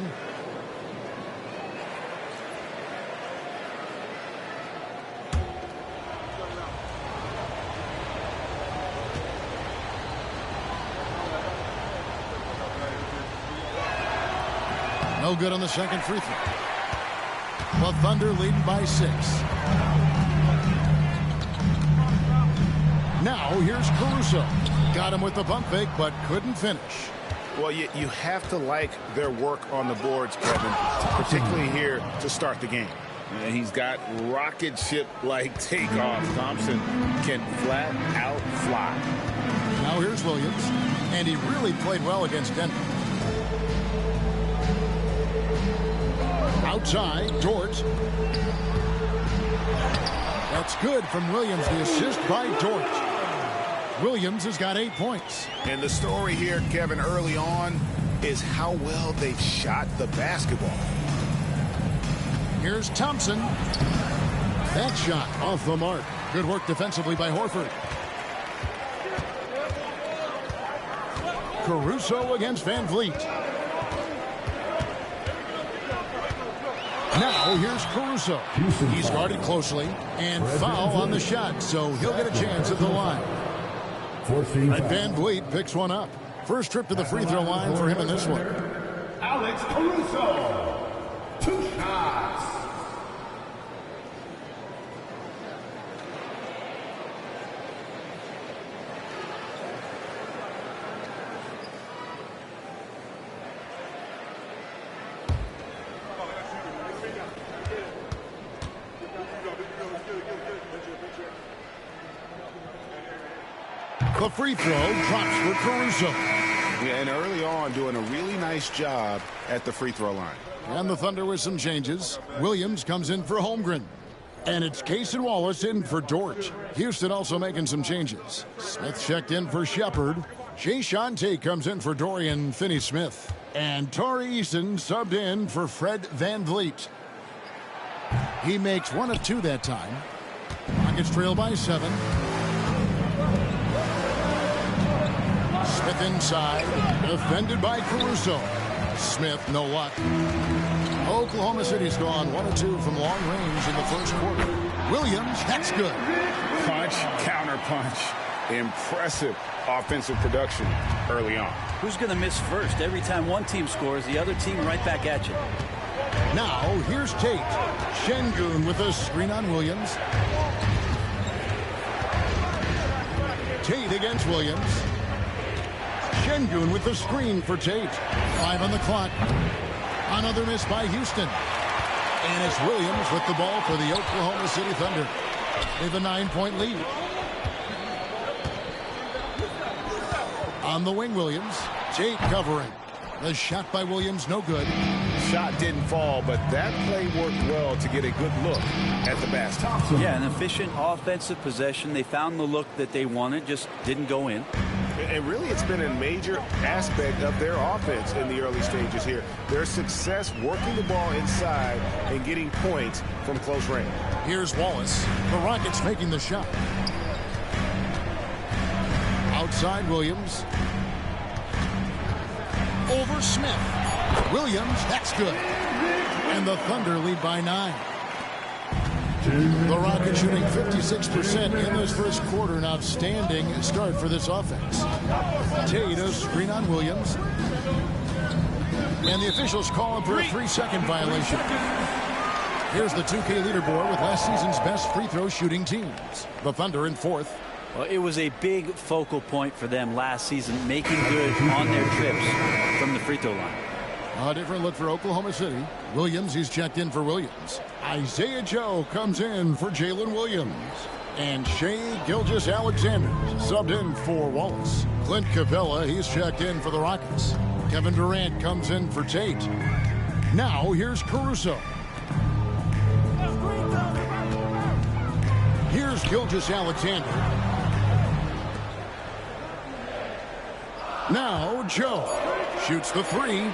No good on the second free throw. The Thunder leading by 6. Now here's Caruso. Got him with the pump fake, but couldn't finish. Well, you have to like their work on the boards, Kevin, particularly here to start the game. And he's got rocket ship-like takeoff. Thompson can flat out fly. Now here's Williams. And he really played well against Denver. Outside, Dort. That's good from Williams. The assist by Dort. Williams has got 8 points. And the story here, Kevin, early on is how well they've shot the basketball. Here's Thompson. That shot off the mark. Good work defensively by Horford. Caruso against Van Vliet. Now here's Caruso. He's guarded closely and foul on the shot, so he'll get a chance at the line. And Van Vliet picks one up. First trip to the free throw line for him in this one. Alex Caruso. 2 shots. The free throw drops for Caruso. Yeah, and early on doing a really nice job at the free throw line. And the Thunder with some changes. Williams comes in for Holmgren. And it's Case and Wallace in for George. Houston also making some changes. Smith checked in for Shepard. Jayshawn Tate comes in for Dorian Finney-Smith. And Tari Eason subbed in for Fred VanVleet. He makes 1 of 2 that time. Rockets trail by 7. Smith inside. Defended by Caruso. Smith, no luck. Oklahoma City's gone 1 of 2 from long range in the first quarter. Williams, that's good. Punch, counter punch. Impressive offensive production early on. Who's going to miss first? Every time one team scores, the other team right back at you. Now, here's Tate. Şengün with a screen on Williams. Tate against Williams. Şengün with the screen for Tate. 5 on the clock. Another miss by Houston. And it's Williams with the ball for the Oklahoma City Thunder. They have a 9-point lead. On the wing, Williams. Tate covering. The shot by Williams, no good. Shot didn't fall, but that play worked well to get a good look at the basket. Yeah, an efficient offensive possession. They found the look that they wanted, just didn't go in. And really, it's been a major aspect of their offense in the early stages here. Their success working the ball inside and getting points from close range. Here's Wallace. The Rockets making the shot. Outside Williams. Over Smith. Williams, that's good. And the Thunder lead by 9. The Rockets shooting 56% in this first quarter. An outstanding start for this offense. Tate, a screen on Williams. And the officials call him for a 3-second violation. Here's the 2K leaderboard with last season's best free throw shooting teams. The Thunder in 4th. Well, it was a big focal point for them last season, making good on their trips from the free throw line. A different look for Oklahoma City. Williams, he's checked in for Williams. Isaiah Joe comes in for Jalen Williams. And Shai Gilgeous-Alexander subbed in for Wallace. Clint Capella, he's checked in for the Rockets. Kevin Durant comes in for Tate. Now here's Caruso. Here's Gilgeous-Alexander. Now Joe shoots the 3.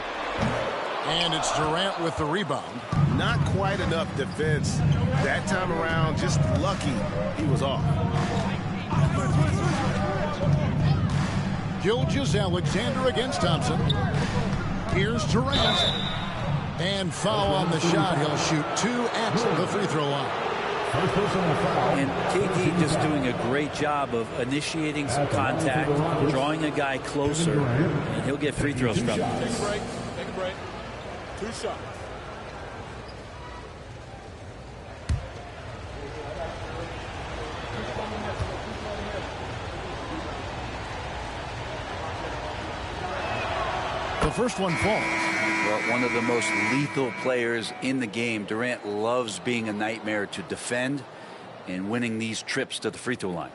And it's Durant with the rebound. Not quite enough defense that time around. Just lucky he was off. Gilgeous-Alexander against Thompson. Here's Durant. And foul on the shot. He'll shoot 2 at the free throw line. And KD just doing a great job of initiating some contact, drawing a guy closer, and he'll get free throws from him. Take a break. Take a break. 2 shots. The first one falls. Well, one of the most lethal players in the game. Durant loves being a nightmare to defend and winning these trips to the free throw line.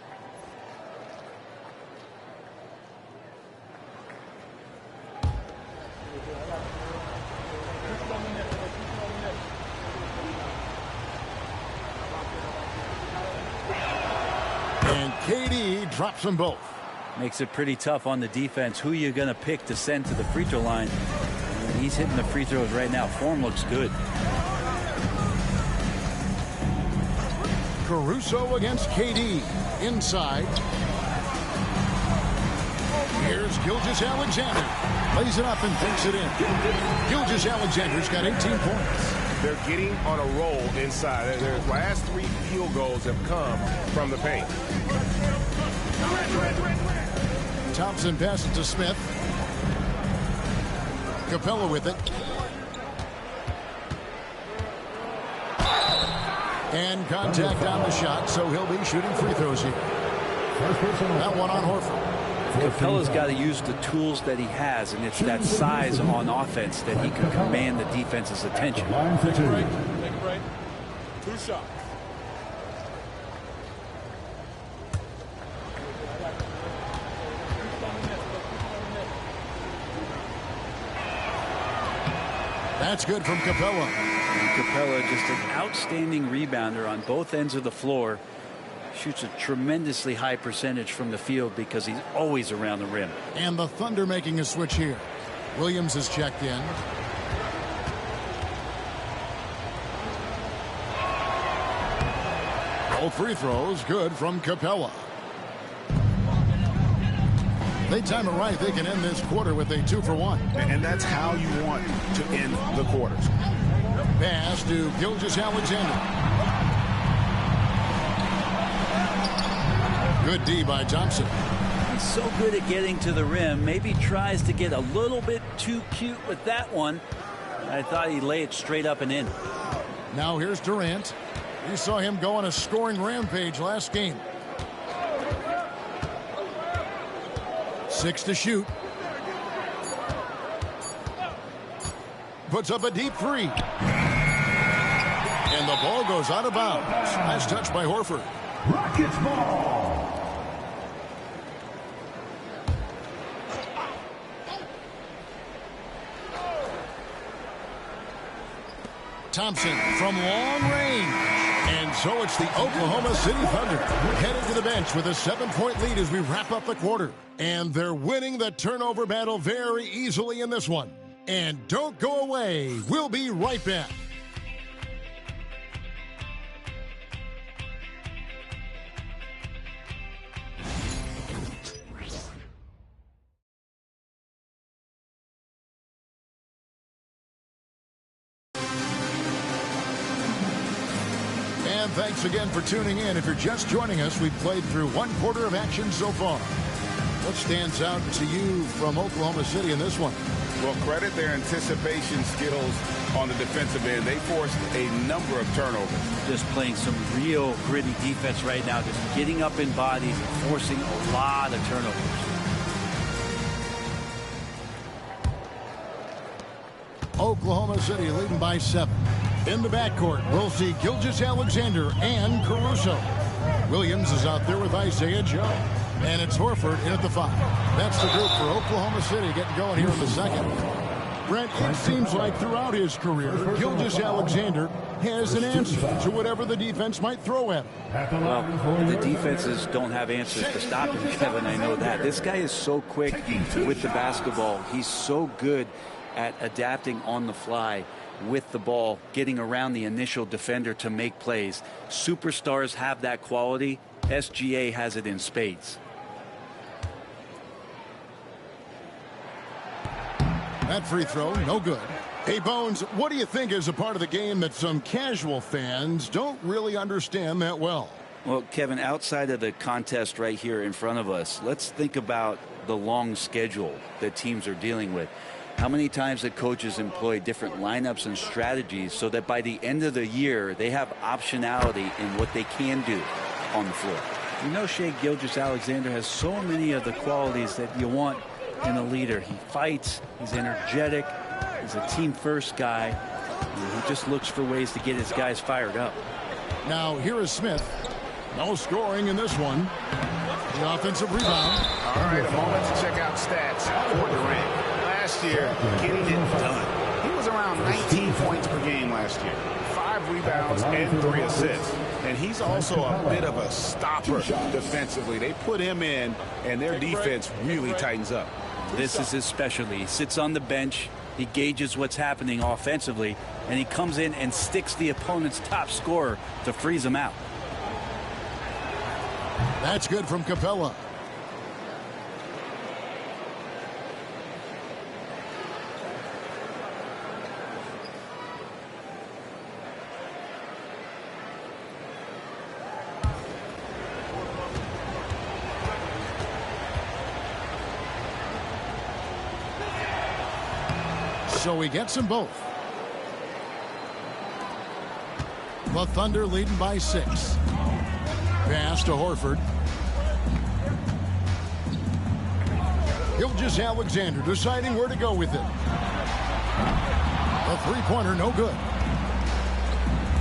And KD drops them both. Makes it pretty tough on the defense. Who you going to pick to send to the free throw line? And he's hitting the free throws right now. Form looks good. Caruso against KD. Inside. Here's Gilgeous-Alexander. Lays it up and thinks it in. Gilgeous-Alexander's got 18 points. They're getting on a roll inside. Their last 3 field goals have come from the paint. Thompson passes to Smith. Capella with it. And contact on the shot, so he'll be shooting free throws here. That one on Horford. Capella's got to use the tools that he has, and it's that size on offense that he can command the defense's attention. Take a break. Take a break. 2 shots. That's good from Capella. And Capella, just an outstanding rebounder on both ends of the floor. Shoots a tremendously high percentage from the field because he's always around the rim. And the Thunder making a switch here. Williams is checked in. Both free throws good from Capella. They time it right. They can end this quarter with a 2-for-1. And that's how you want to end the quarters. Pass to Gilgeous-Alexander. Good D by Thompson. He's so good at getting to the rim. Maybe tries to get a little bit too cute with that one. I thought he'd lay it straight up and in. Now here's Durant. You saw him go on a scoring rampage last game. 6 to shoot. Puts up a deep three. And the ball goes out of bounds. Nice touch by Horford. Rockets ball. Thompson from long range. And so it's the Oklahoma City Thunder headed to the bench with a 7-point lead as we wrap up the quarter. And they're winning the turnover battle very easily in this one. And don't go away. We'll be right back. Thanks again for tuning in. If you're just joining us, we've played through one quarter of action so far. What stands out to you from Oklahoma City in this one? Well, credit their anticipation skills on the defensive end. They forced a number of turnovers. Just playing some real gritty defense right now. Just getting up in bodies and forcing a lot of turnovers. Oklahoma City leading by 7. In the backcourt, we'll see Gilgeous-Alexander and Caruso. Williams is out there with Isaiah Joe. And it's Horford in at the 5. That's the group for Oklahoma City getting going here in the second. Brent, it seems like throughout his career, Gilgeous-Alexander has an answer to whatever the defense might throw at him. Well, the defenses don't have answers to stop him, Kevin. I know that. This guy is so quick with the basketball. He's so good at adapting on the fly with the ball, getting around the initial defender to make plays. Superstars have that quality. SGA has it in spades. That free throw, no good. Hey, Bones, what do you think is a part of the game that some casual fans don't really understand that well? Well, Kevin, outside of the contest right here in front of us, let's think about the long schedule that teams are dealing with. How many times the coaches employ different lineups and strategies so that by the end of the year, they have optionality in what they can do on the floor. You know, Shai Gilgeous-Alexander has so many of the qualities that you want in a leader. He fights, he's energetic, he's a team-first guy. He just looks for ways to get his guys fired up. Now, here is Smith. No scoring in this one. The offensive rebound. All right, a moment to check out stats for Durant. Last year, getting it done. He was around 19 points per game last year. 5 rebounds and 3 assists. And he's also a bit of a stopper defensively. They put him in, and their defense really tightens up. This is his specialty. He sits on the bench, he gauges what's happening offensively, and he comes in and sticks the opponent's top scorer to freeze him out. That's good from Capella. So he gets them both. The Thunder leading by 6. Pass to Horford. Gilgeous-Alexander deciding where to go with it. The three-pointer, no good.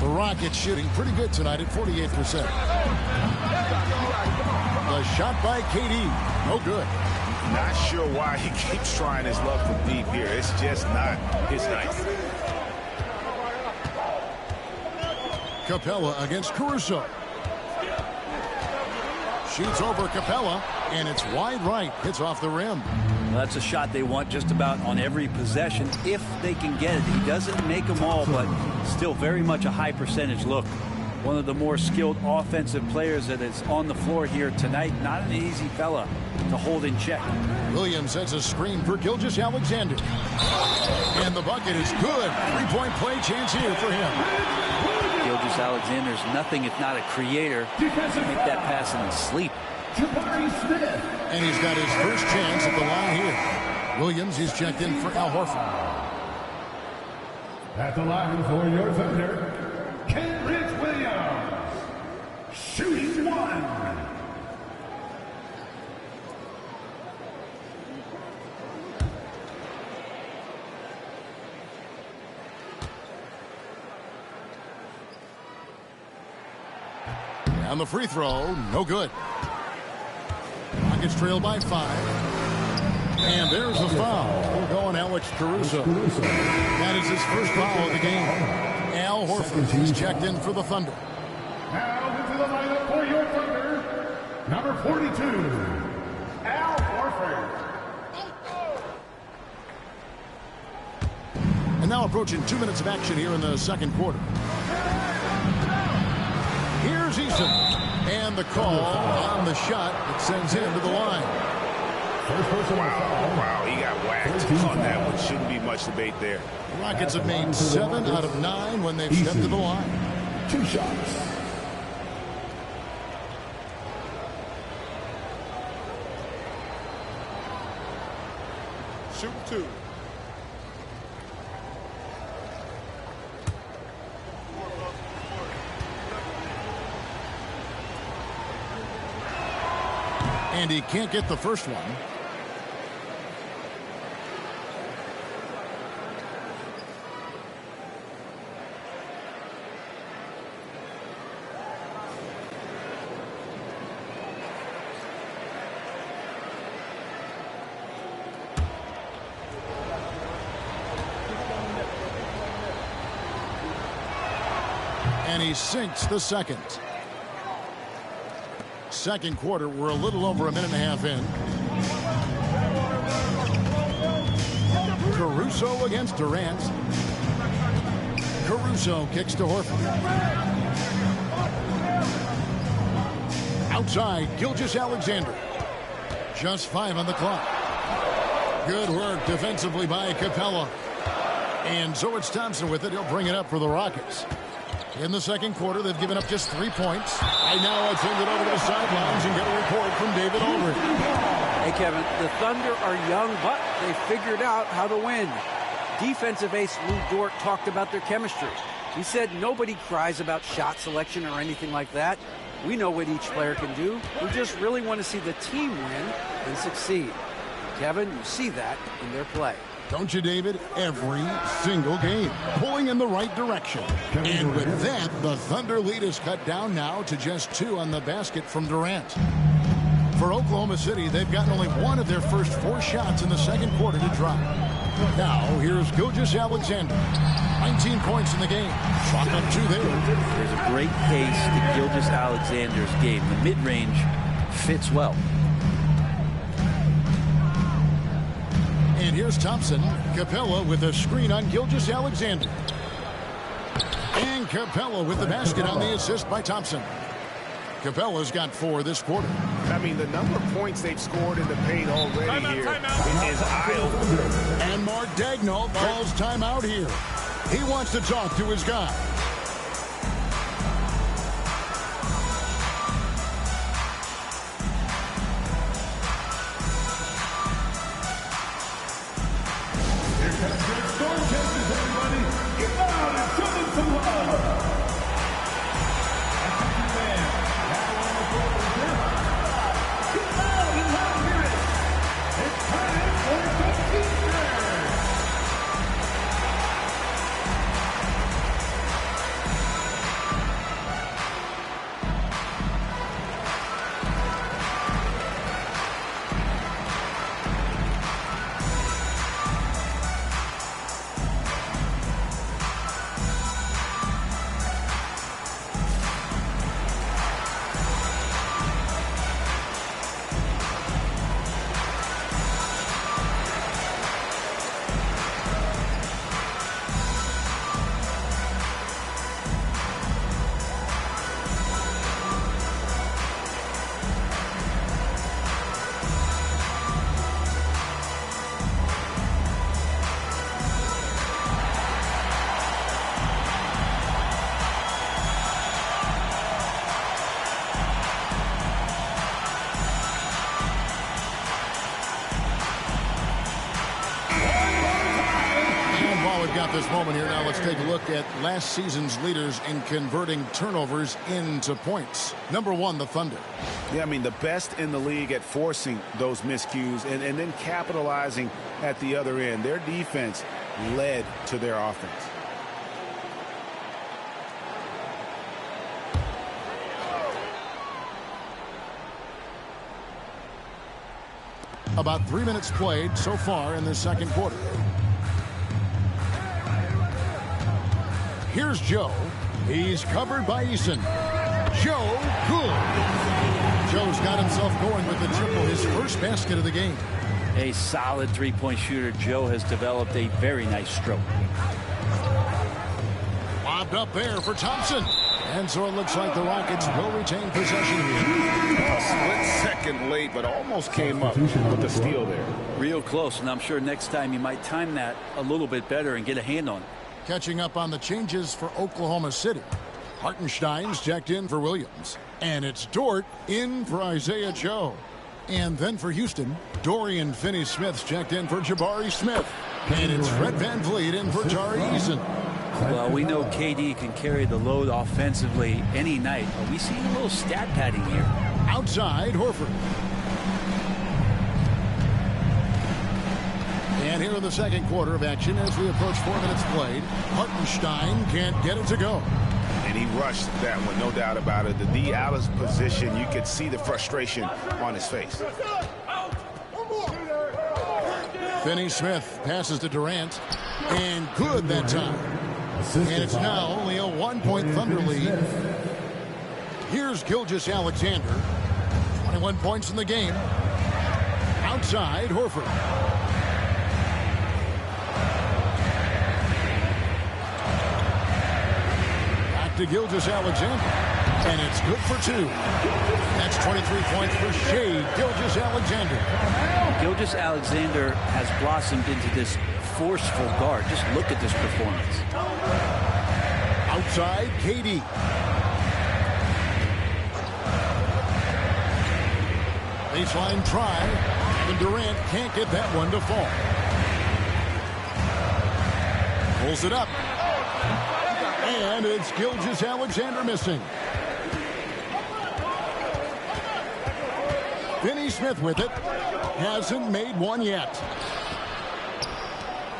The Rockets shooting pretty good tonight at 48%. The shot by KD, no good. Not sure why he keeps trying his luck from deep here. It's just not his night. Capella against Caruso. Shoots over Capella, and it's wide right. Hits off the rim. Well, that's a shot they want just about on every possession if they can get it. He doesn't make them all, but still very much a high percentage look. One of the more skilled offensive players that is on the floor here tonight. Not an easy fella to hold in check. Williams sets a screen for Gilgeous-Alexander. And the bucket is good. Three-point play chance here for him. Gilgeous-Alexander's nothing if not a creator. Make that pass in his sleep. And he's got his first chance at the line here. Williams, he's checked in for Al Horford. At the line for your Thunder, Kenrich Williams, shooting one. And the free throw, no good. Rockets trail by 5. And there's a foul. We'll go on Alex Caruso. That is his first foul of the game. Al Horford, he's checked in for the Thunder. Now into the lineup for your Thunder, number 42, Al Horford. And now approaching 2 minutes of action here in the second quarter. Here's Eason. And the call on the shot that sends him to the line. Wow, he got whacked on that one. Shouldn't be much debate there. The Rockets have made 7 out of 9 when they've stepped to the line. 2 shots. Shoot 2. And he can't get the first one. And he sinks the second. Second quarter, we're a little over a minute and a half in. Caruso against Durant. Caruso kicks to Horford. Outside, Gilgeous-Alexander. Just 5 on the clock. Good work defensively by Capella. And so it's Thompson with it. He'll bring it up for the Rockets. In the second quarter, they've given up just 3 points. Right now, I'll send it over to the sidelines and get a report from David Aldridge. Hey, Kevin, the Thunder are young, but they figured out how to win. Defensive ace Lou Dort talked about their chemistry. He said nobody cries about shot selection or anything like that. We know what each player can do. We just really want to see the team win and succeed. Kevin, you see that in their play. Don't you, David? Every single game, pulling in the right direction. And with that, the Thunder lead is cut down now to just 2 on the basket from Durant. For Oklahoma City, they've gotten only 1 of their first 4 shots in the second quarter to drop. Now, here's Gilgeous-Alexander. 19 points in the game. Chalk up 2 there. There's a great pace to Gilgeous-Alexander's game. The mid-range fits well. And here's Thompson. Capella with a screen on Gilgeous-Alexander. And Capella with the basket on the assist by Thompson. Capella's got 4 this quarter. I mean, the number of points they've scored in the paint already here is eye-opening. And Mark Daigneault calls timeout here. He wants to talk to his guy. this moment here. Now let's take a look at last season's leaders in converting turnovers into points. Number 1, the Thunder. Yeah, I mean, the best in the league at forcing those miscues and then capitalizing at the other end. Their defense led to their offense. About 3 minutes played so far in the second quarter. Here's Joe. He's covered by Eason. Joe, good. Joe's got himself going with the triple, his first basket of the game. A solid three-point shooter. Joe has developed a very nice stroke. Lobbed up there for Thompson. And so it looks like the Rockets will retain possession here. A split second late, but almost came up with the steal there. Real close, and I'm sure next time you might time that a little bit better and get a hand on it. Catching up on the changes for Oklahoma City. Hartenstein's checked in for Williams. And it's Dort in for Isaiah Joe. And then for Houston, Dorian Finney-Smith's checked in for Jabari Smith. And it's Fred VanVleet in for Tari Eason. Well, we know KD can carry the load offensively any night. Are we seeing a little stat padding here? Outside, Horford. And here in the second quarter of action as we approach 4 minutes played, Hartenstein can't get it to go. And he rushed that one, no doubt about it. The D out of position, you could see the frustration on his face. Finney-Smith passes to Durant. And good that time. And it's now only a 1-point Thunder lead. Here's Gilgeous-Alexander. 21 points in the game. Outside, Horford. Back to Gilgeous-Alexander. And it's good for 2. That's 23 points for Shai Gilgeous-Alexander. Gilgeous-Alexander has blossomed into this forceful guard. Just look at this performance. Outside, KD. Baseline try. And Durant can't get that one to fall. Pulls it up. And it's Gilgeous-Alexander missing. Finney-Smith with it. Hasn't made one yet.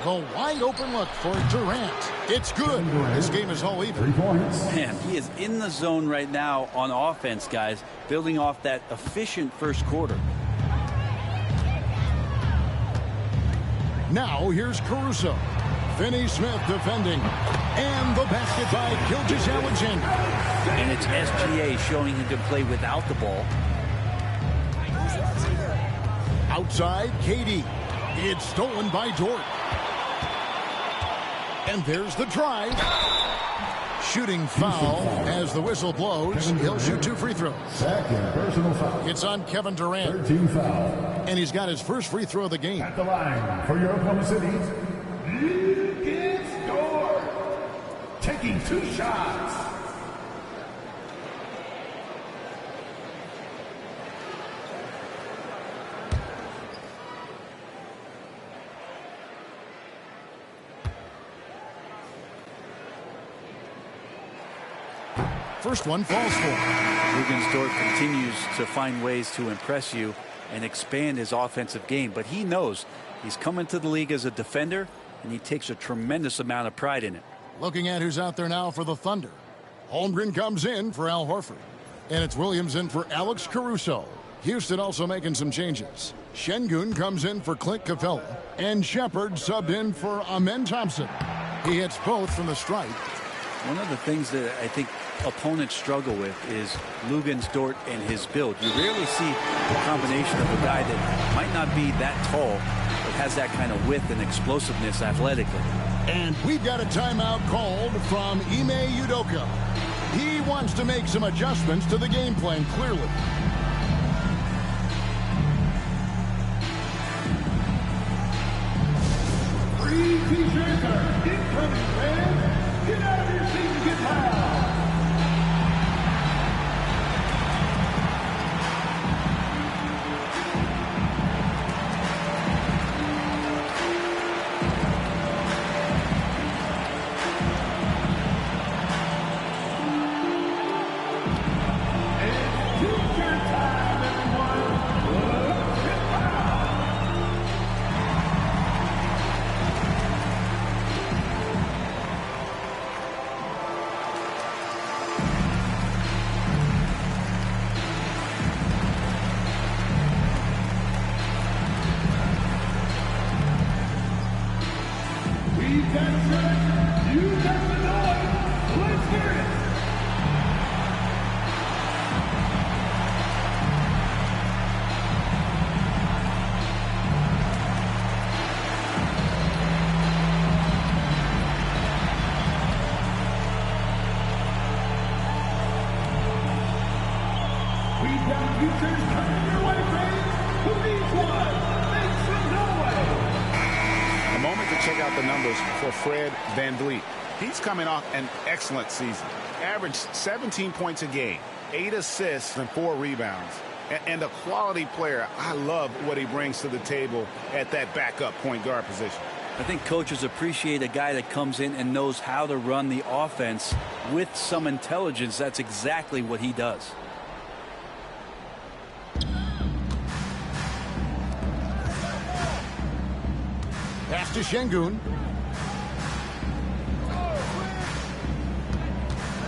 The wide open look for Durant. It's good. This game is all even. Man, he is in the zone right now on offense, guys, building off that efficient first quarter. Now here's Caruso. Finney-Smith defending. And the basket by Gilgeous-Alexander. And it's SGA showing he can play without the ball. Outside, KD. It's stolen by Dort. And there's the drive. Shooting foul as the whistle blows. He'll shoot 2 free throws. Second personal foul. It's on Kevin Durant. 13 foul. And he's got his first free throw of the game. At the line for your Oklahoma City, it's Dort. Taking 2 shots. First one falls for him. Dort continues to find ways to impress you and expand his offensive game, but he knows he's coming to the league as a defender, and he takes a tremendous amount of pride in it. Looking at who's out there now for the Thunder. Holmgren comes in for Al Horford. And it's Williams in for Alex Caruso. Houston also making some changes. Şengün comes in for Clint Capella. And Shepard subbed in for Amen Thompson. He hits both from the stripe. One of the things that I think opponents struggle with is Dort and his build. You rarely see the combination of a guy that might not be that tall, but has that kind of width and explosiveness athletically. And we've got a timeout called from Ime Udoka. He wants to make some adjustments to the game plan, clearly. Free t-shirts are incoming, fans. Get out of your seat and get loud. futures coming your way, fans. Who needs one? Thanks from Norway. A moment to check out the numbers for Fred VanVleet. He's coming off an excellent season. Averaged 17 points a game, 8 assists, and 4 rebounds. And a quality player. I love what he brings to the table at that backup point guard position. I think coaches appreciate a guy that comes in and knows how to run the offense with some intelligence. That's exactly what he does. Pass to Şengün.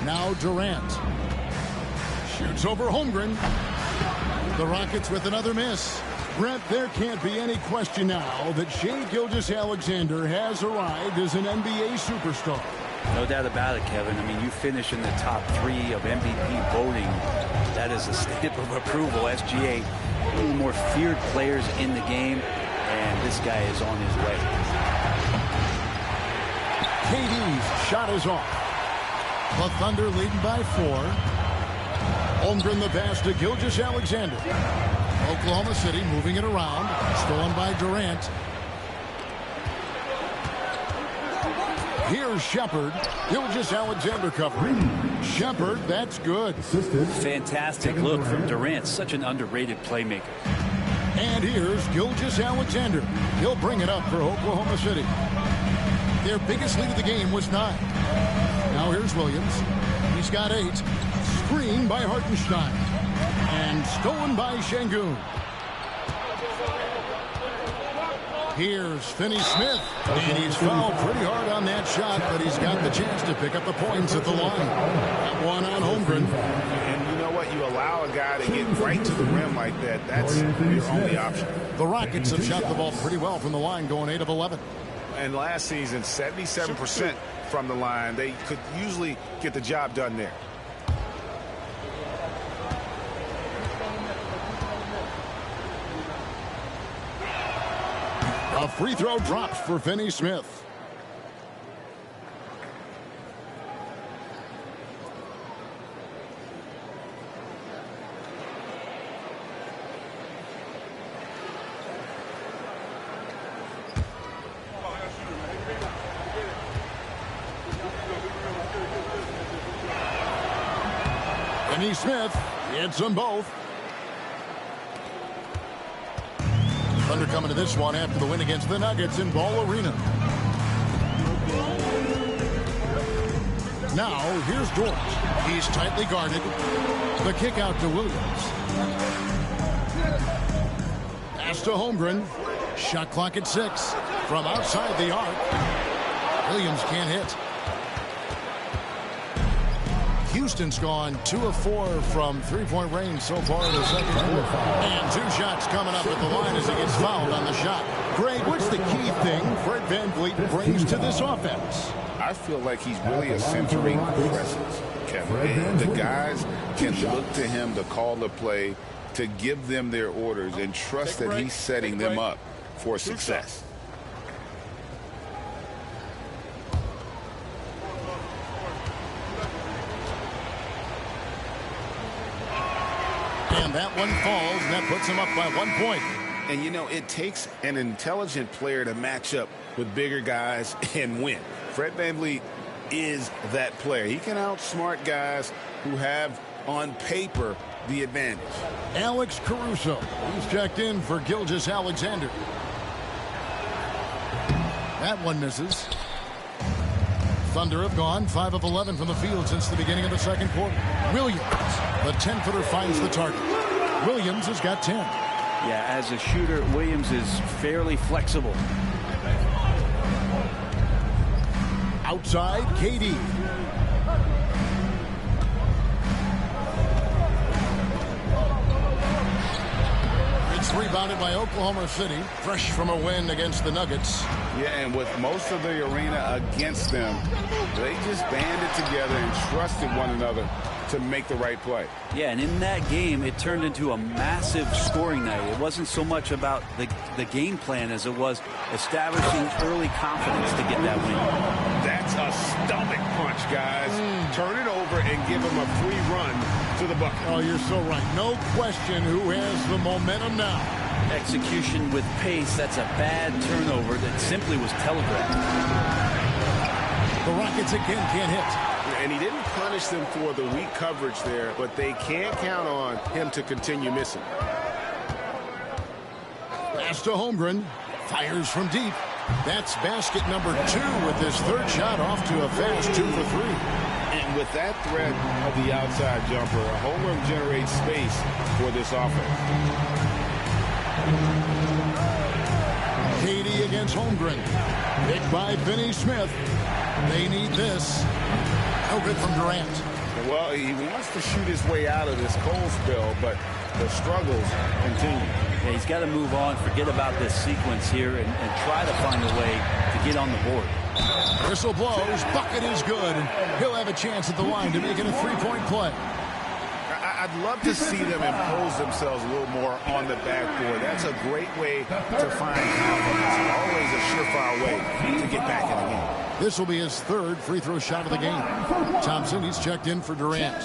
Now Durant. Shoots over Holmgren. The Rockets with another miss. Brett, there can't be any question now that Shai Gilgeous-Alexander has arrived as an NBA superstar. No doubt about it, Kevin. I mean, you finish in the top 3 of MVP voting. That is a stamp of approval. SGA, one of the more feared players in the game, and this guy is on his way. KD's shot is off. The Thunder leading by 4. Holmgren the pass to Gilgeous-Alexander. Oklahoma City moving it around. Stolen by Durant. Here's Shepard. Gilgeous-Alexander covering. Shepard, that's good. Fantastic look from Durant. Such an underrated playmaker. And here's Gilgeous-Alexander. He'll bring it up for Oklahoma City. Their biggest lead of the game was 9. Now here's Williams. He's got 8. Screen by Hartenstein. And stolen by Şengün. Here's Finney-Smith. And he's fouled pretty hard on that shot, but he's got the chance to pick up the points at the line. That one on Holmgren. And you know what? You allow a guy to get right to the rim like that. That's your only option. The Rockets have shot the ball pretty well from the line, going 8 of 11. And last season, 77% from the line. They could usually get the job done there. A free throw drops for Finney-Smith. Finney-Smith hits them both. Thunder coming to this one after the win against the Nuggets in Ball Arena. Now, here's Dort. He's tightly guarded. The kick out to Williams. Pass to Holmgren. Shot clock at 6. From outside the arc. Williams can't hit. Houston's gone 2 of 4 from three-point range so far in the second quarter. And 2 shots coming up at the line as he gets fouled on the shot. Greg, what's the key thing Fred VanVleet brings to this offense? I feel like he's really a centering presence, Kevin. And the guys can look to him to call the play, to give them their orders, and trust that he's setting them up for success. And that one falls, and that puts him up by 1 point. And, you know, it takes an intelligent player to match up with bigger guys and win. Fred VanVleet is that player. He can outsmart guys who have, on paper, the advantage. Alex Caruso. He's checked in for Gilgeous-Alexander. That one misses. Thunder have gone 5 of 11 from the field since the beginning of the second quarter. Williams, the 10-footer, finds the target. Williams has got 10. Yeah, as a shooter, Williams is fairly flexible. Outside, KD. It's rebounded by Oklahoma City, fresh from a win against the Nuggets. Yeah, and with most of the arena against them, they just banded together and trusted one another to make the right play. Yeah, and in that game, it turned into a massive scoring night. It wasn't so much about the game plan as it was establishing early confidence to get that win. That's a stomach punch, guys. Turn it over over and give him a free run to the bucket. Oh, you're so right. No question who has the momentum now. Execution with pace. That's a bad turnover that simply was telegraphed. The Rockets again can't hit. And he didn't punish them for the weak coverage there, but they can't count on him to continue missing. Pass to Holmgren. Fires from deep. That's basket number 2 with his third shot off to a fast 2 for 3. And with that threat of the outside jumper, Holmgren generates space for this offense. Katie against Holmgren. Picked by Finney Smith. They need this. No good from Durant. Well, he wants to shoot his way out of this cold spell, but the struggles continue. Yeah, he's got to move on, forget about this sequence here, and try to find a way to get on the board. Whistle blows. Bucket is good, and he'll have a chance at the line to make it a three-point play. I'd love to see them impose themselves a little more on the backboard. That's a great way to find confidence. Always a surefire way to get back in the game. This will be his third free throw shot of the game. Thompson, he's checked in for Durant.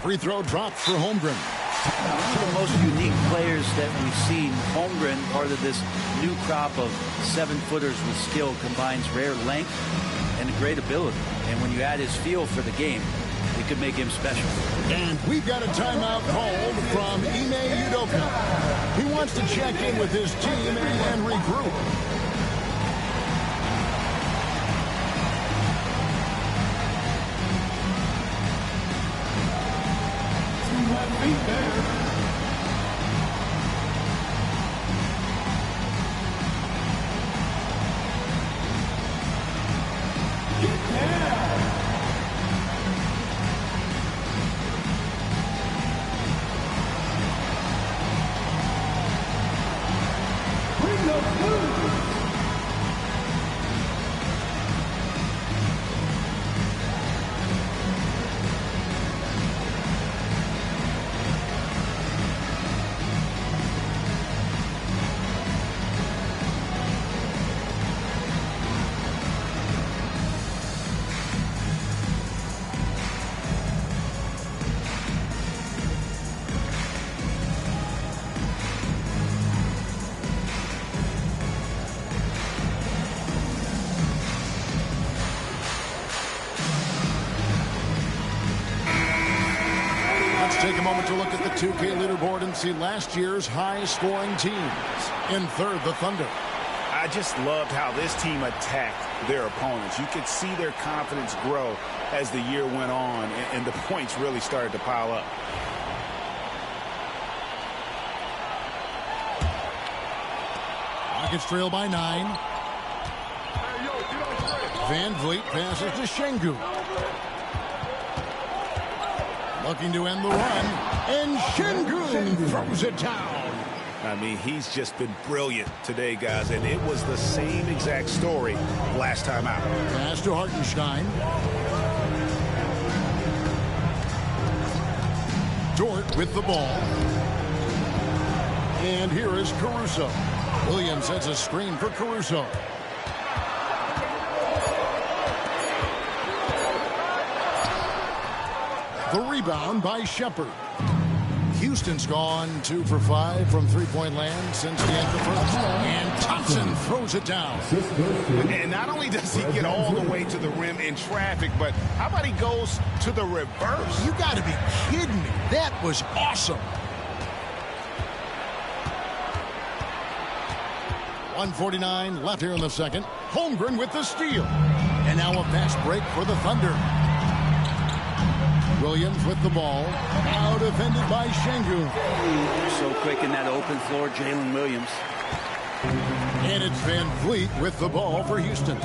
Free throw dropped for Holmgren. One of the most unique players that we've seen. Holmgren, part of this new crop of 7-footers with skill, combines rare length and great ability. And when you add his feel for the game, it could make him special. And we've got a timeout called from Ime Udoka. He wants to check in with his team and regroup. Take a moment to look at the 2K leaderboard and see last year's high-scoring teams. In third, the Thunder. I just loved how this team attacked their opponents. You could see their confidence grow as the year went on, and the points really started to pile up. Rockets trail by 9. Van Vliet passes to Şengün. Looking to end the run, and Şengün throws it down. I mean, he's just been brilliant today, guys, and it was the same exact story last time out. Pass to Hartenstein. Dort with the ball. And here is Caruso. Williams sets a screen for Caruso. The rebound by Shepherd. Houston's gone 2 for 5 from three-point land since the end of the first. And Thompson throws it down. And not only does he get all the way to the rim in traffic, but how about he goes to the reverse? You got to be kidding me. That was awesome. 1:49 left here in the second. Holmgren with the steal. And now a fast break for the Thunder. Williams with the ball. Now defended by Şengün. So quick in that open floor, Jalen Williams. And it's Van Vliet with the ball for Houston.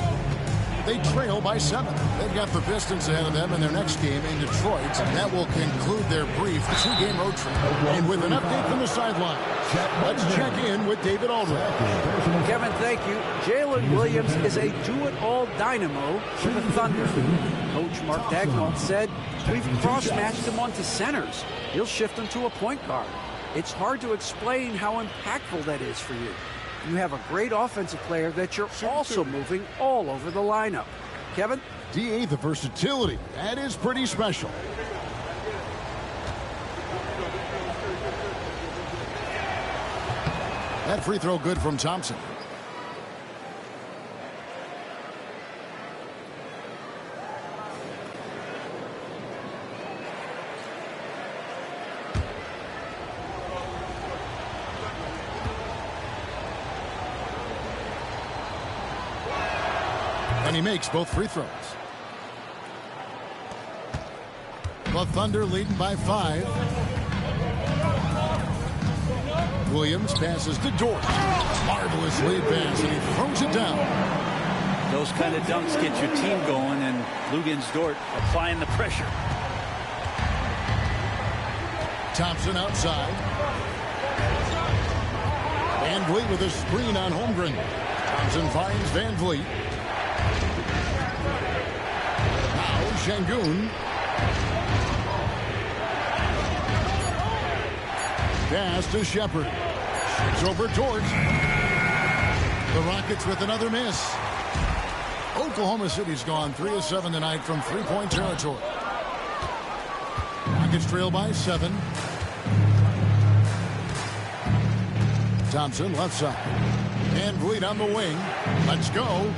They trail by 7. They've got the Pistons ahead of them in their next game in Detroit. That will conclude their brief 2-game road trip. And with an update from the sideline, let's check in with David Aldridge. Kevin, thank you. Jalen Williams is a do-it-all dynamo for the Thunder. Coach Mark Daigneault said, we've cross-matched him onto centers. He'll shift him to a point guard. It's hard to explain how impactful that is for you. You have a great offensive player that you're also moving all over the lineup. Kevin? DA, the versatility. That is pretty special. That free throw good from Thompson. And he makes both free throws. The Thunder leading by 5. Williams passes to Dort. Marvelous lead pass, and he throws it down. Those kind of dunks get your team going, and Lugens Dort applying the pressure. Thompson outside. Van Vliet with a screen on Holmgren. Thompson finds Van Vliet. Now Şengün. Pass to Shepard. Shoots over Dort. The Rockets with another miss. Oklahoma City's gone 3 of 7 tonight from three-point territory. Rockets trail by 7. Thompson left side. Van Vliet on the wing. Let's go.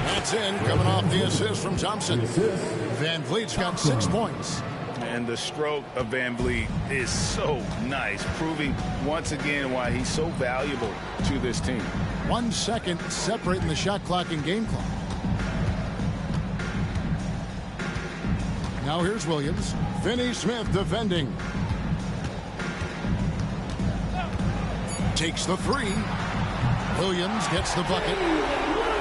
That's in, coming off the assist from Thompson. Van Vliet's got 6 points. And the stroke of Van Vliet is so nice, proving once again why he's so valuable to this team. 1 second separating the shot clock and game clock. Now here's Williams. Finney Smith defending. Takes the 3. Williams gets the bucket.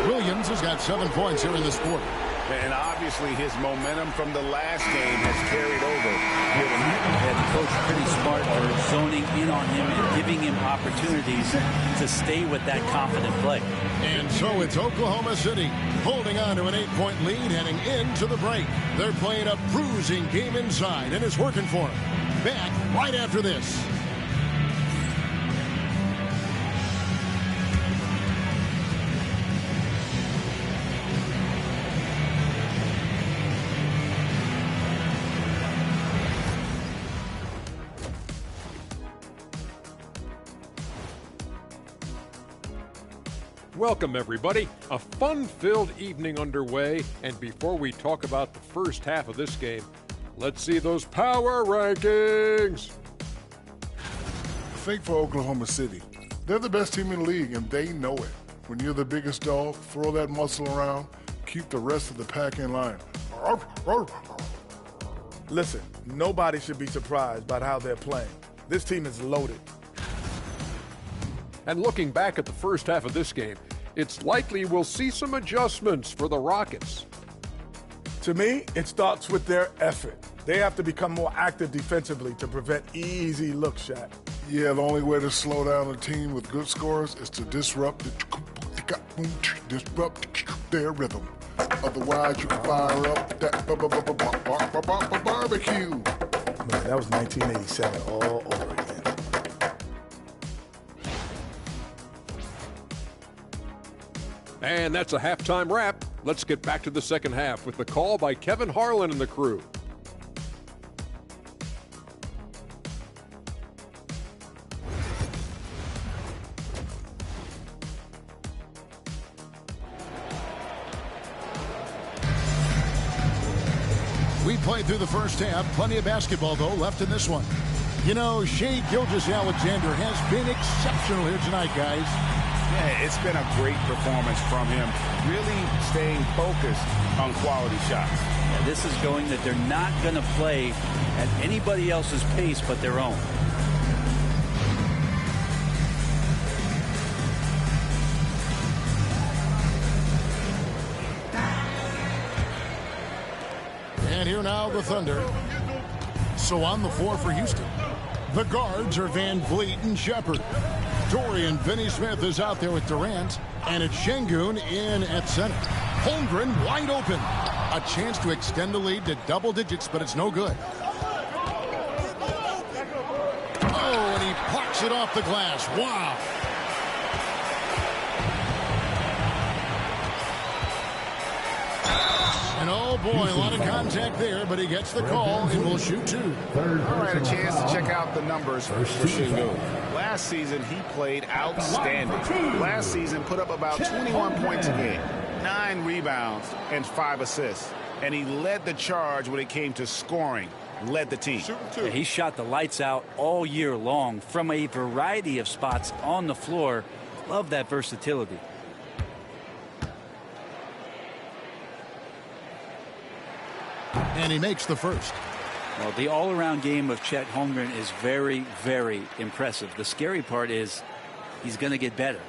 Williams has got 7 points here in this quarter. And obviously his momentum from the last game has carried over. And coach pretty smart for zoning in on him and giving him opportunities to stay with that confident play. And so it's Oklahoma City holding on to an 8-point lead heading into the break. They're playing a bruising game inside, and it's working for them. Back right after this. Welcome, everybody. A fun-filled evening underway, and before we talk about the first half of this game, let's see those power rankings. I think for Oklahoma City, they're the best team in the league, and they know it. When you're the biggest dog, throw that muscle around, keep the rest of the pack in line. Listen, nobody should be surprised by how they're playing. This team is loaded. And looking back at the first half of this game, it's likely we'll see some adjustments for the Rockets. To me, it starts with their effort. They have to become more active defensively to prevent easy look shot. Yeah, the only way to slow down a team with good scores is to disrupt their rhythm. Otherwise, you can fire up that barbecue. Man, that was 1987 all over again. And that's a halftime wrap. Let's get back to the second half with the call by Kevin Harlan and the crew. We played through the first half. Plenty of basketball, though, left in this one. You know, Shai Gilgeous-Alexander has been exceptional here tonight, guys. Yeah, it's been a great performance from him, really staying focused on quality shots. Yeah, this is going that they're not going to play at anybody else's pace but their own. And here now the Thunder. So on the floor for Houston, the guards are Van Vliet and Shepard. Dorian Finney-Smith is out there with Durant, and it's Şengün in at center. Holmgren wide open. A chance to extend the lead to double digits, but it's no good. Oh, and he plucks it off the glass. Wow. And oh boy, a lot of contact there, but he gets the call and will shoot two. All right, a chance to check out the numbers for Şengün. Last season, he played outstanding. Last season, put up about 21 points a game, 9 rebounds, and 5 assists. And he led the charge when it came to scoring, led the team. Yeah, he shot the lights out all year long from a variety of spots on the floor. Love that versatility. And he makes the first. Well, the all-around game of Chet Holmgren is very, very impressive. The scary part is he's going to get better.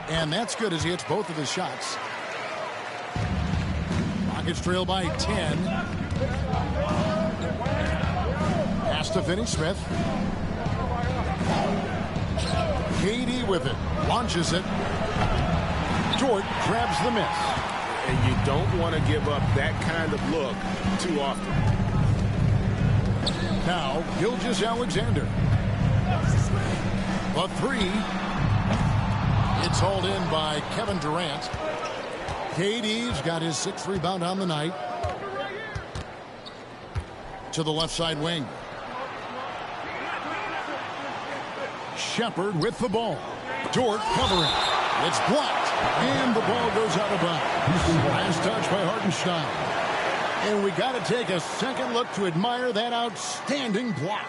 And that's good as he hits both of his shots. Rockets trail by 10. Pass to Finney-Smith. KD with it. Launches it. Dort grabs the miss. And you don't want to give up that kind of look too often. Now, Gilgeous-Alexander. A three. It's hauled in by Kevin Durant. KD's got his 6th rebound on the night. To the left side wing. Shepard with the ball. Dort covering. It's blocked. And the ball goes out of bounds. Last touch by Hartenstein. And we got to take a second look to admire that outstanding block.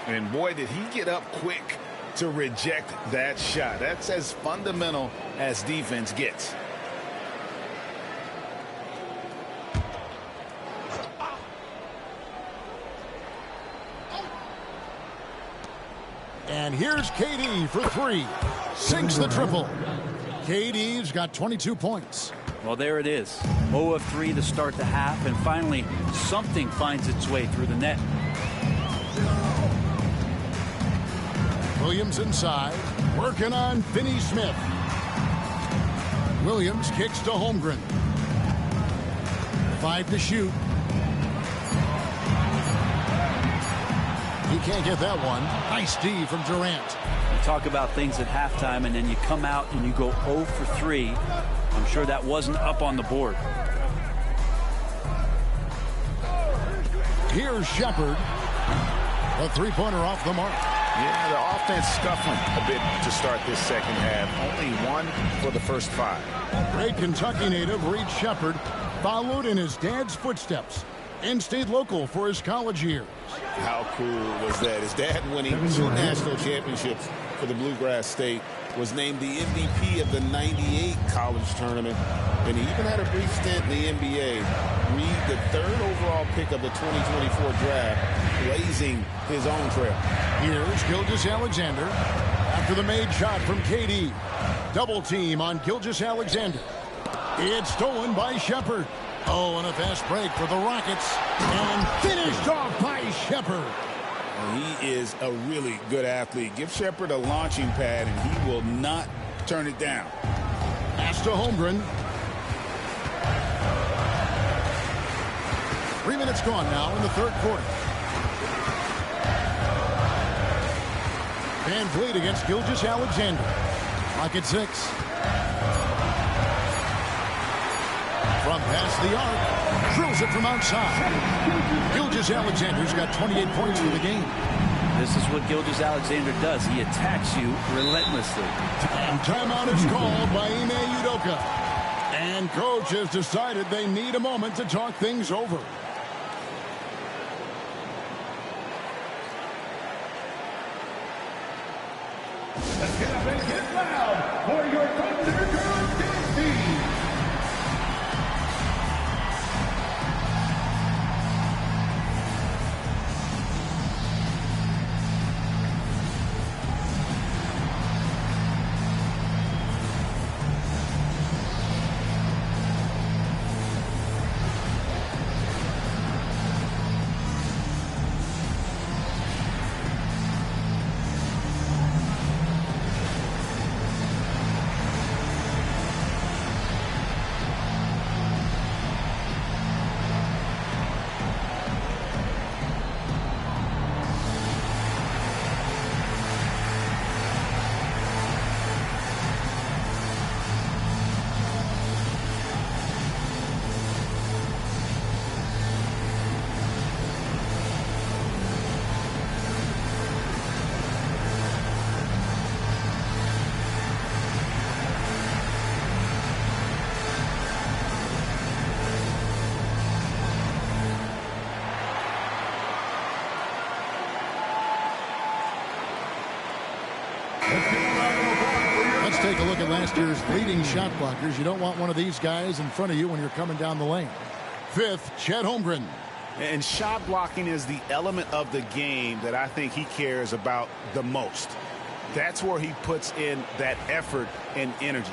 And boy, did he get up quick to reject that shot. That's as fundamental as defense gets. And here's KD for three. Sinks the triple. KD's got 22 points. Well, there it is. 0 of 3 to start the half, and finally something finds its way through the net. Williams inside, working on Finney-Smith. Williams kicks to Holmgren. 5 to shoot. He can't get that one. Nice D from Durant. You talk about things at halftime, and then you come out and you go 0 for 3. I'm sure that wasn't up on the board. Here's Shepard. A three-pointer off the mark. Yeah, the offense scuffling a bit to start this second half. Only 1 for the first 5. Great Kentucky native Reed Shepard followed in his dad's footsteps and stayed local for his college years. How cool was that? His dad winning 2 national championships for the Bluegrass State, was named the MVP of the '98 college tournament, and he even had a brief stint in the NBA. Reed, the 3rd overall pick of the 2024 draft, blazing his own trail. Here's Gilgeous-Alexander after the made shot from KD. Double team on Gilgeous-Alexander. It's stolen by Shepard. Oh, and a fast break for the Rockets. And finished off by Shepard. He is a really good athlete. Give Shepard a launching pad, and he will not turn it down. Pass to Holmgren. 3 minutes gone now in the 3rd quarter. Van Vliet against Gilgeous-Alexander. Rocket 6. From past the arc. Drills it from outside. Gilgeous-Alexander's got 28 points for the game. This is what Gilgeous-Alexander does. He attacks you relentlessly. And timeout is called by Ime Udoka. And coach has decided they need a moment to talk things over. Get loud for your Thunder Grizzlies. Let's take a look at last year's leading shot blockers. You don't want one of these guys in front of you when you're coming down the lane. Fifth, Chet Holmgren. And shot blocking is the element of the game that I think he cares about the most. That's where he puts in that effort and energy.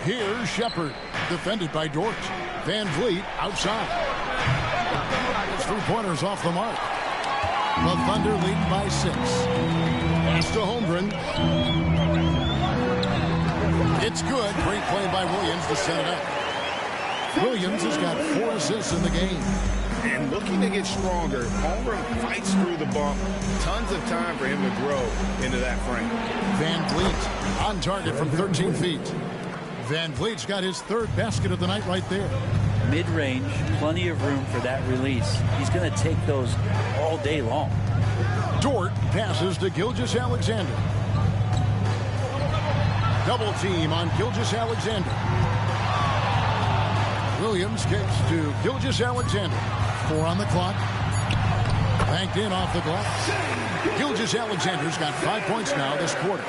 Here's Shepard, defended by Dort. Van Vliet outside. His three-pointers off the mark. The Thunder lead by 6. Pass to Holmgren. It's good. Great play by Williams to set it up. Williams has got 4 assists in the game. And looking to get stronger, Holmgren fights through the bump. Tons of time for him to grow into that frame. Van Vliet on target from 13 feet. Van Vliet's got his 3rd basket of the night right there. Mid-range, plenty of room for that release. He's going to take those all day long. Dort passes to Gilgeous-Alexander. Double team on Gilgeous-Alexander. Williams kicks to Gilgeous-Alexander. 4 on the clock. Banked in off the glass. Gilgeous-Alexander's got 5 points now this quarter.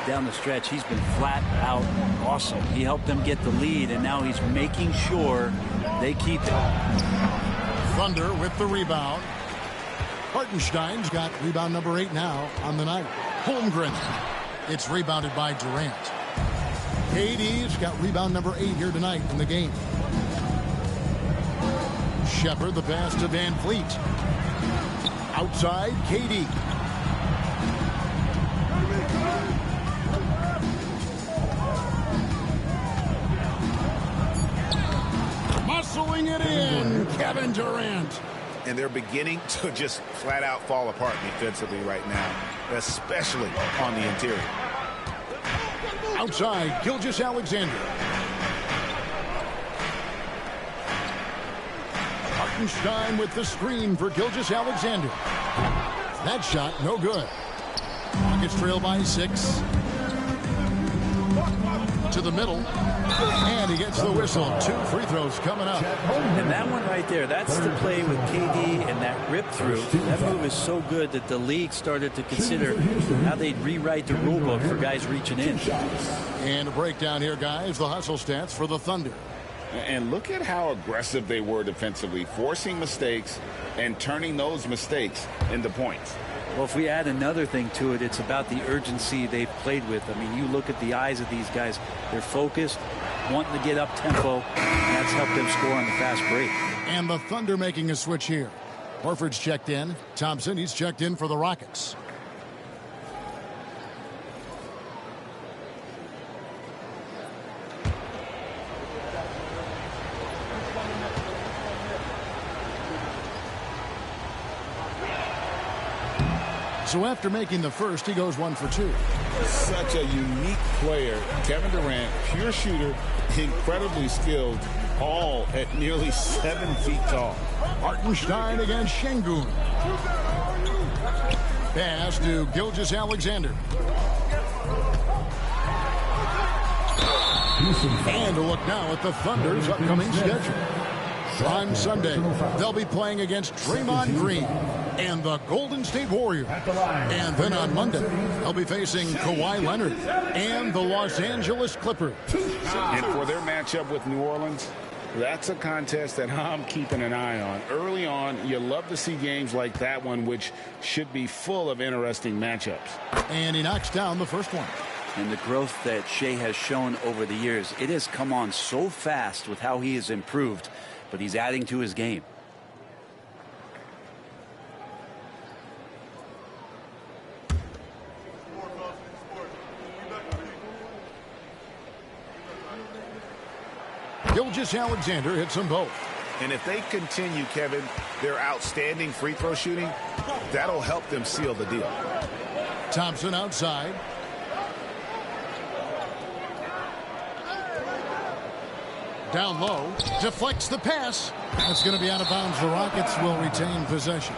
Down the stretch, he's been flat out awesome. He helped them get the lead, and now he's making sure they keep it. Thunder with the rebound. Hartenstein's got rebound number 8 now on the night. Holmgren. It's rebounded by Durant. KD's got rebound number 8 here tonight in the game. Shepard, the pass to Van Vliet. Outside, KD. Muscling it in, Kevin Durant. And they're beginning to just flat out fall apart defensively right now, especially on the interior. Outside, Gilgeous-Alexander. Hartenstein with the screen for Gilgeous-Alexander. That shot, no good. Rockets trail by 6. To the middle. And he gets the whistle. 2 free throws coming up. And that one right there, that's the play with KD and that rip through. That move is so good that the league started to consider how they'd rewrite the rule book for guys reaching in. And a breakdown here, guys. The hustle stats for the Thunder. And look at how aggressive they were defensively, forcing mistakes and turning those mistakes into points. Well, if we add another thing to it, it's about the urgency they've played with. I mean, you look at the eyes of these guys. They're focused, wanting to get up tempo, and that's helped them score on the fast break. And the Thunder making a switch here. Horford's checked in. Thompson, he's checked in for the Rockets. So after making the first, he goes 1 for 2. Such a unique player. Kevin Durant, pure shooter, incredibly skilled, all at nearly 7 feet tall. Hartenstein against Şengün. Pass to Gilgeous-Alexander. And a look now at the Thunder's upcoming schedule. On Sunday, they'll be playing against Draymond Green and the Golden State Warriors. And then on Monday, they'll be facing Kawhi Leonard and the Los Angeles Clippers. And for their matchup with New Orleans, that's a contest that I'm keeping an eye on. Early on, you love to see games like that one, which should be full of interesting matchups. And he knocks down the first one. And the growth that Shea has shown over the years, it has come on so fast with how he has improved, but he's adding to his game. Gilgeous-Alexander hits them both. And if they continue, Kevin, their outstanding free throw shooting, that'll help them seal the deal. Thompson outside. Down low, deflects the pass. That's going to be out of bounds. The Rockets will retain possession.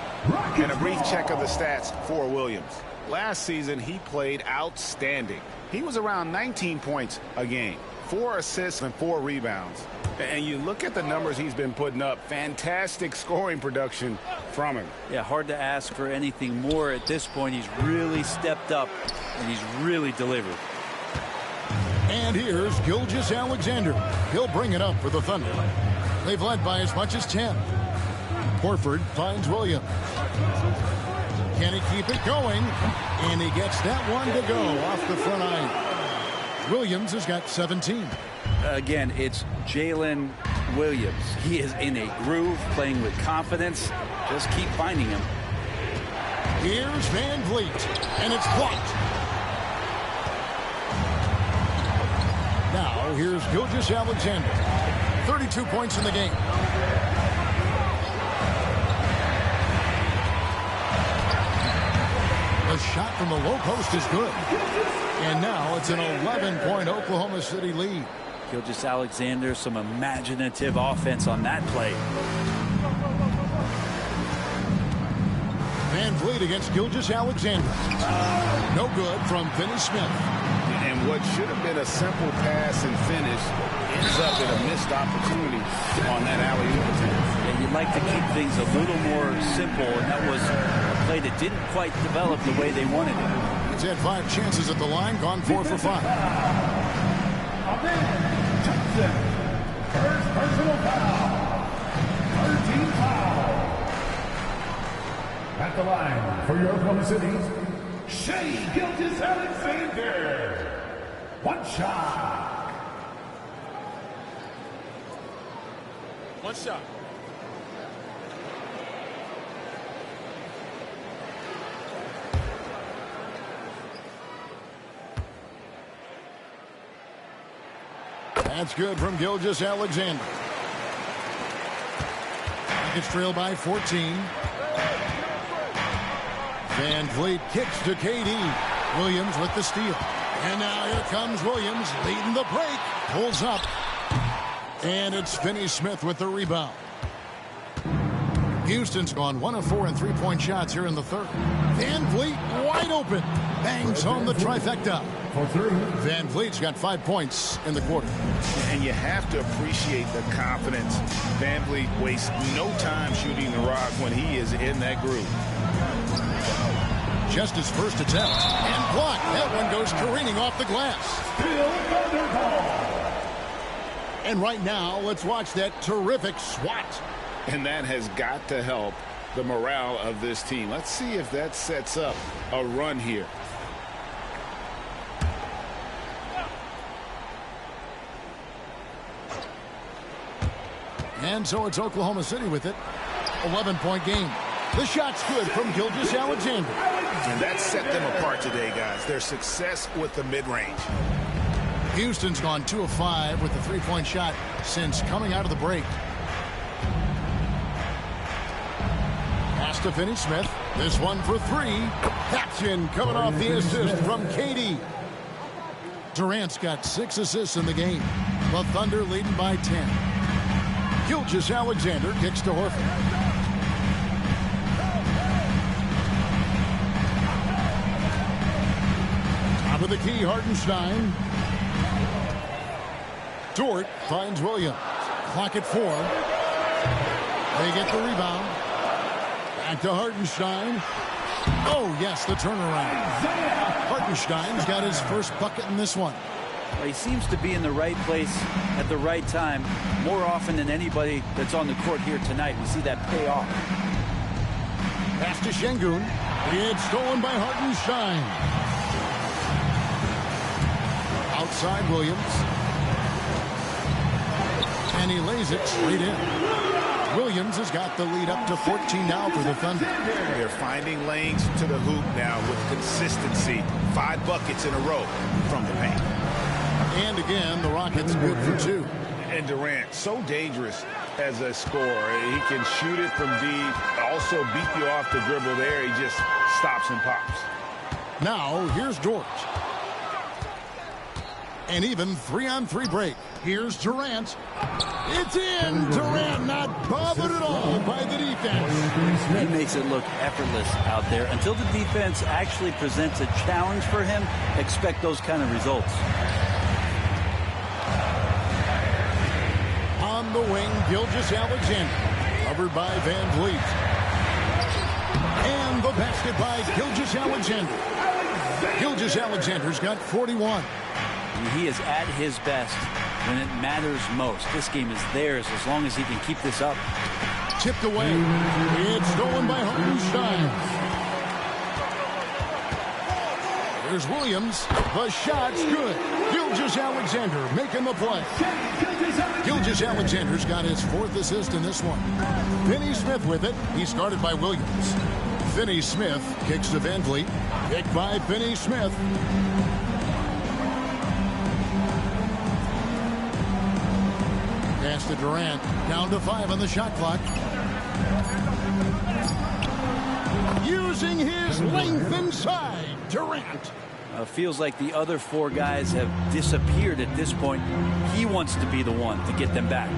And a brief check of the stats for Williams. Last season, he played outstanding. He was around 19 points a game. 4 assists and 4 rebounds. And you look at the numbers he's been putting up, fantastic scoring production from him. Yeah, hard to ask for anything more at this point. He's really stepped up, and he's really delivered. And here's Gilgeous-Alexander. He'll bring it up for the Thunder. They've led by as much as 10. Horford finds Williams. Can he keep it going? And he gets that one to go off the front iron. Williams has got 17. Again, it's Jalen Williams. He is in a groove, playing with confidence. Just keep finding him. Here's Van Vliet, and it's blocked. Now, here's Gilgeous-Alexander. 32 points in the game. The shot from the low post is good. And now it's an 11-point Oklahoma City lead. Gilgeous-Alexander, some imaginative offense on that play. Van Vliet against Gilgeous-Alexander. No good from Finney Smith. And what should have been a simple pass and finish ends up in a missed opportunity on that alley-oop attempt. And you'd like to keep things a little more simple, and that was a play that didn't quite develop the way they wanted it. He's had 5 chances at the line, gone 4 for 5. First personal foul. 13 foul. At the line for your Oklahoma City's Shea Gilgeous-Alexander. One shot. One shot. That's good from Gilgeous-Alexander. It's trailed by 14. Van Vliet kicks to KD. Williams with the steal. And now here comes Williams leading the break. Pulls up. And it's Finney Smith with the rebound. Houston's gone 1 of 4 in three-point shots here in the third. Van Vliet wide open. Bangs home the trifecta. Van Vliet's got 5 points in the quarter. And you have to appreciate the confidence. Van Vliet wastes no time shooting the rock when he is in that groove. Just his first attempt. And blocked. That one goes careening off the glass. And right now, let's watch that terrific swat. And that has got to help the morale of this team. Let's see if that sets up a run here. And so it's Oklahoma City with it. 11-point game. The shot's good from Gilgeous-Alexander. And that set them apart today, guys. Their success with the mid-range. Houston's gone 2 of 5 with the three-point shot since coming out of the break. Pass to Finney Smith. This one for 3. That's in, coming off the assist from KD. Durant's got 6 assists in the game. The Thunder leading by 10. Gilgeous-Alexander kicks to Horford. Top of the key, Hartenstein. Dort finds Williams. Clock at 4. They get the rebound. Back to Hartenstein. Oh, yes, the turnaround. Hartenstein's got his first bucket in this one. Well, he seems to be in the right place at the right time more often than anybody that's on the court here tonight. We see that pay off. Pass to Şengün. It's stolen by Hartenstein. Outside Williams. And he lays it straight in. Williams has got the lead up to 14 now for the Thunder. They're finding lanes to the hoop now with consistency. 5 buckets in a row from the paint. And again, the Rockets good for 2. And Durant, so dangerous as a scorer. He can shoot it from deep, also beat you off the dribble there. He just stops and pops. Now, here's Dort. An even 3-on-3 break. Here's Durant. It's in. Durant not bothered at all by the defense. He makes it look effortless out there. Until the defense actually presents a challenge for him, expect those kind of results. On the wing, Gilgeous-Alexander. Covered by Van Vliet. And the basket by Gilgeous-Alexander. Gilgeous-Alexander's got 41. He is at his best when it matters most. This game is theirs as long as he can keep this up. Tipped away. It's stolen by Hartenstein. There's Williams. The shot's good. Gilgeous-Alexander making the play. Gilgeous-Alexander's got his 4th assist in this one. Finney Smith with it. He's guarded by Williams. Finney Smith kicks to Van Vliet. Picked by Finney Smith. Pass to Durant. Down to 5 on the shot clock. Using his length inside. Durant. Feels like the other 4 guys have disappeared at this point. He wants to be the one to get them back.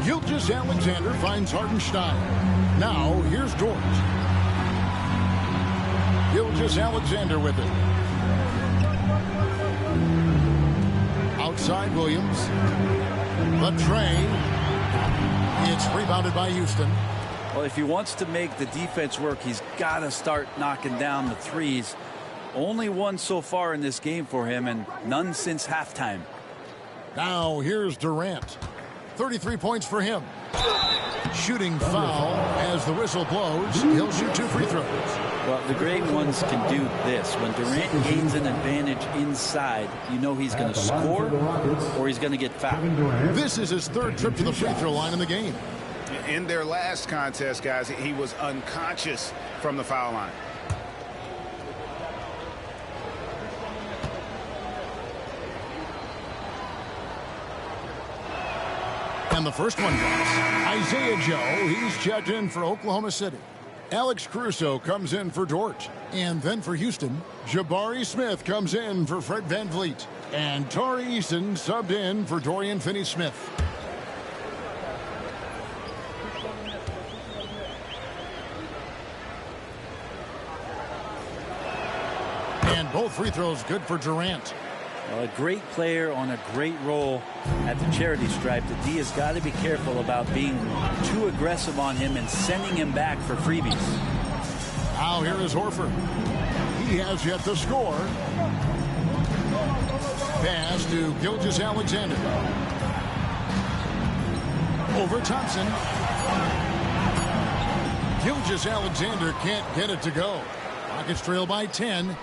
Gilgeous-Alexander finds Hartenstein. Now, here's George. Gilgeous-Alexander with it. Outside Williams. The tray. It's rebounded by Houston. Well, if he wants to make the defense work, he's got to start knocking down the threes. Only one so far in this game for him, and none since halftime. Now here's Durant. 33 points for him. Shooting foul as the whistle blows. He'll shoot 2 free throws. Well, the great ones can do this. When Durant gains an advantage inside, you know he's going to score or he's going to get fouled. This is his 3rd trip to the free throw line in the game. In their last contest, guys, he was unconscious from the foul line. And the first one goes. Isaiah Joe, he's checked in for Oklahoma City. Alex Caruso comes in for George. And then for Houston, Jabari Smith comes in for Fred Van Vliet. And Tari Eason subbed in for Dorian Finney-Smith. And both free throws good for Durant. Well, a great player on a great role at the charity stripe. The D has got to be careful about being too aggressive on him and sending him back for freebies. Now here is Horford. He has yet to score. Pass to Gilgeous-Alexander. Over Thompson. Gilgeous-Alexander can't get it to go. Rockets trail by 10.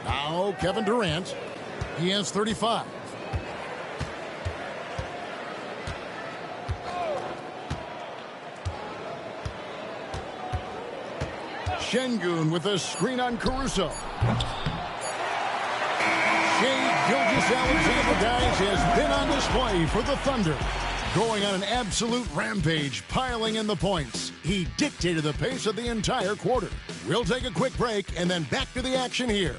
Now Kevin Durant. He has 35. Şengün with a screen on Caruso. Shai Gilgeous-Alexander, guys, has been on display for the Thunder. Going on an absolute rampage, piling in the points. He dictated the pace of the entire quarter. We'll take a quick break and then back to the action here.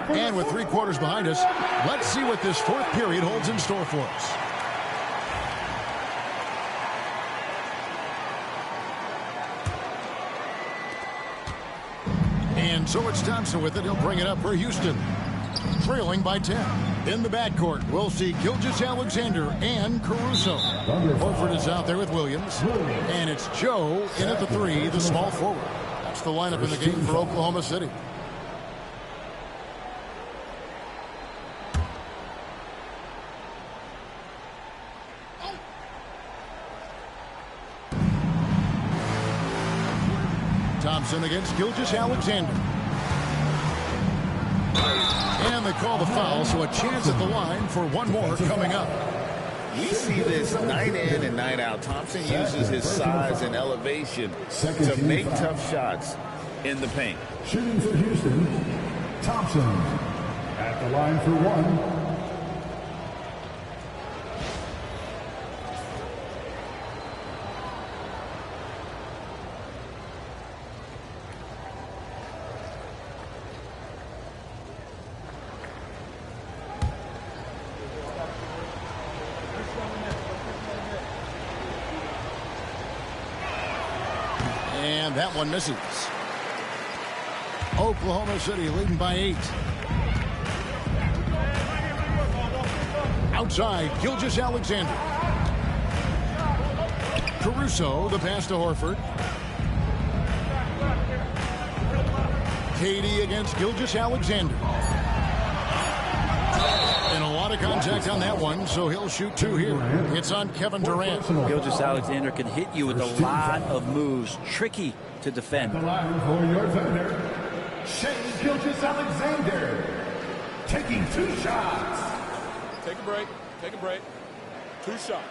And with 3 quarters behind us, let's see what this 4th period holds in store for us. And so it's Thompson with it. He'll bring it up for Houston. Trailing by 10. In the backcourt, we'll see Gilgeous-Alexander and Caruso. Horford is out there with Williams. And it's Joe in at the 3, the small forward. That's the lineup in the game for Oklahoma City. Thompson against Gilgeous-Alexander. And they call the foul, so a chance at the line for one more coming up. We see this night in and night out. Thompson uses his size and elevation to make tough shots in the paint. Shooting for Houston, Thompson at the line for one. And that one misses. Oklahoma City leading by 8. Outside, Gilgeous-Alexander. Caruso, the pass to Horford. KD against Gilgeous-Alexander. And a lot of contact on that one, so he'll shoot 2 here. It's on Kevin Durant. Gilgeous-Alexander can hit you with a lot of moves. Tricky to defend. The line for your defender, Shai Gilgeous-Alexander, taking 2 shots. Take a break. Take a break. 2 shots.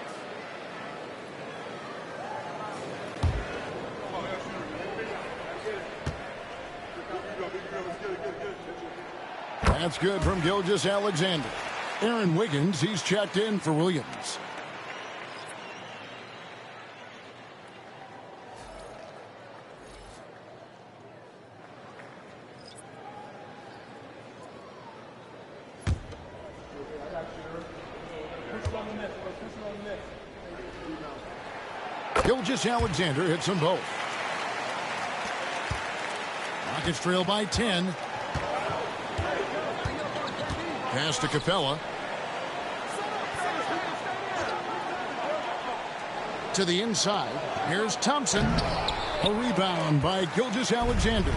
That's good from Gilgeous-Alexander. Aaron Wiggins, he's checked in for Williams. Gilgeous-Alexander hits them both. Rockets trail by 10. Pass to Capella. To the inside. Here's Thompson. A rebound by Gilgeous-Alexander.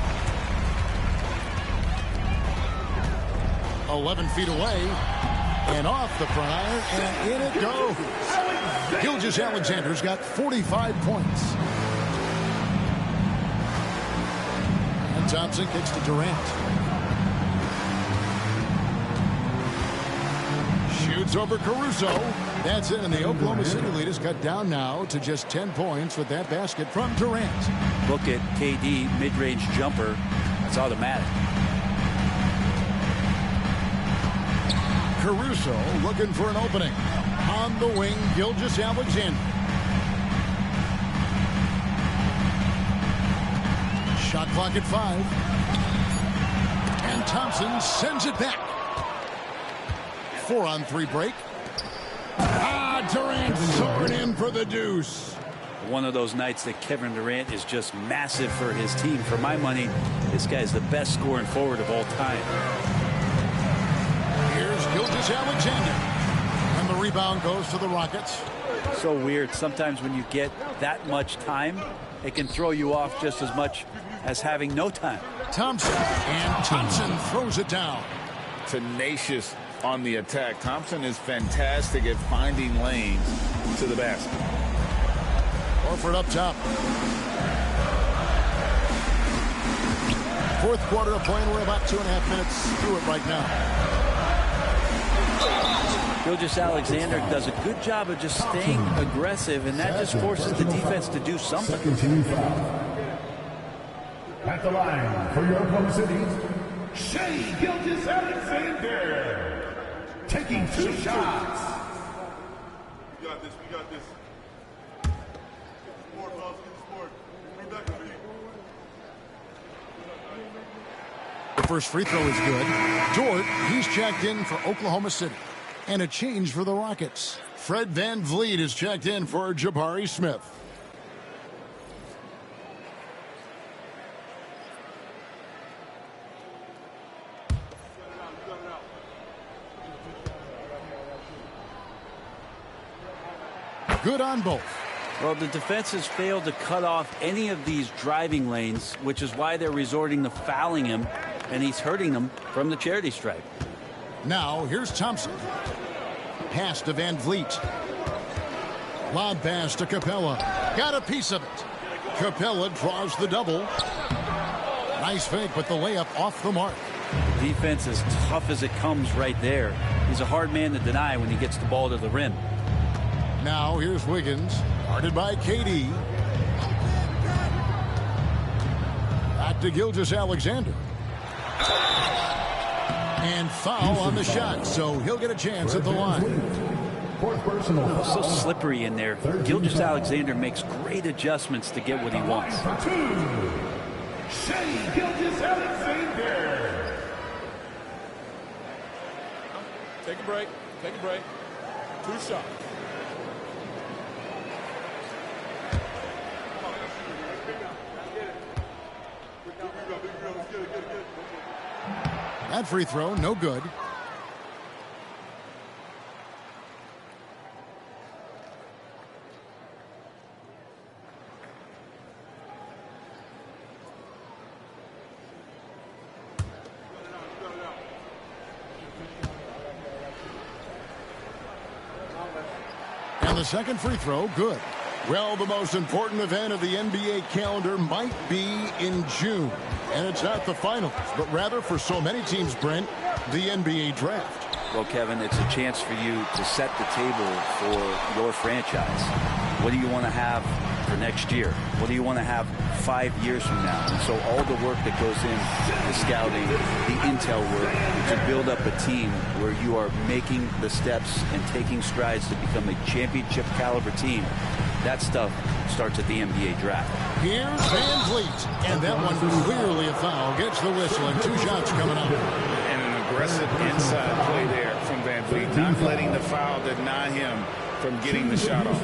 11 feet away. And off the front iron. And in it goes. Gilgeous-Alexander's got 45 points. And Thompson kicks to Durant. Shoots over Caruso. That's it, and the Oklahoma City lead is cut down now to just 10 points with that basket from Durant. Look at KD, mid-range jumper. That's automatic. Caruso looking for an opening. On the wing, Gilgeous-Alexander. Shot clock at 5. And Thompson sends it back. 4-on-3 break. Durant soaring in for the deuce. One of those nights that Kevin Durant is just massive for his team. For my money, this guy's the best scoring forward of all time. Here's Gilgeous-Alexander. And the rebound goes to the Rockets. So weird. Sometimes when you get that much time, it can throw you off just as much as having no time. Thompson. And Thompson throws it down. Tenacious on the attack. Thompson is fantastic at finding lanes to the basket. Horford up top. Fourth quarter of play, and we're about 2.5 minutes through it right now. Gilgeous-Alexander does a good job of just staying aggressive, and that just forces the defense to do something. Second team foul. At the line for your Oklahoma City, Shai Gilgeous-Alexander, taking 2 shots. We got this. We got this. The first free throw is good. Dort, he's checked in for Oklahoma City. And a change for the Rockets. Fred VanVleet is checked in for Jabari Smith. Good on both. Well, the defense has failed to cut off any of these driving lanes, which is why they're resorting to fouling him, and he's hurting them from the charity stripe. Now, here's Thompson. Pass to VanVleet. Lob pass to Capella. Got a piece of it. Capella draws the double. Nice fake, but the layup off the mark. The defense is tough as it comes right there. He's a hard man to deny when he gets the ball to the rim. Now, here's Wiggins. Guarded by KD. Back to Gilgeous-Alexander. And foul on the shot, so he'll get a chance at the line. So slippery in there. Gilgeous-Alexander makes great adjustments to get what he wants. Shai Gilgeous-Alexander. Take a break. Take a break. 2 shots. That free throw, no good. And the second free throw, good. Well, the most important event of the NBA calendar might be in June. And it's not the finals, but rather for so many teams, Brent, the NBA draft. Well, Kevin, it's a chance for you to set the table for your franchise. What do you want to have for next year? What do you want to have 5 years from now? And so all the work that goes into the scouting, the intel work, to build up a team where you are making the steps and taking strides to become a championship caliber team, that stuff starts at the NBA draft. Here's Van Vliet, and that one clearly a foul. Gets the whistle, and 2 shots coming up. And an aggressive inside play there from Van Vliet, not letting the foul deny him from getting the shot off.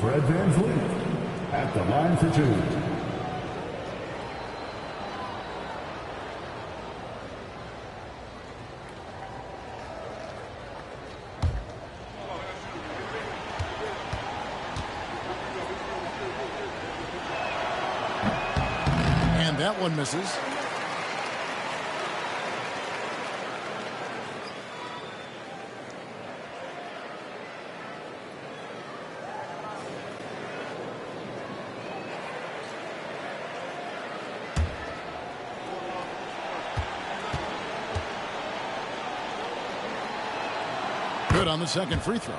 Fred Van Vliet at the line for 2. That one misses. Good on the second free throw.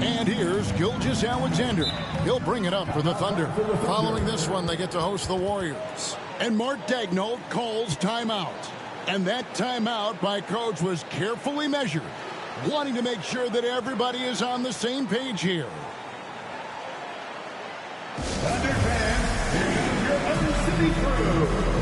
And here's Gilgeous-Alexander. He'll bring it up for the Thunder. Following this one, they get to host the Warriors. And Mark Daigneault calls timeout. And that timeout by Coach was carefully measured, wanting to make sure that everybody is on the same page here. Thunder fans, here's your Thunder City crew.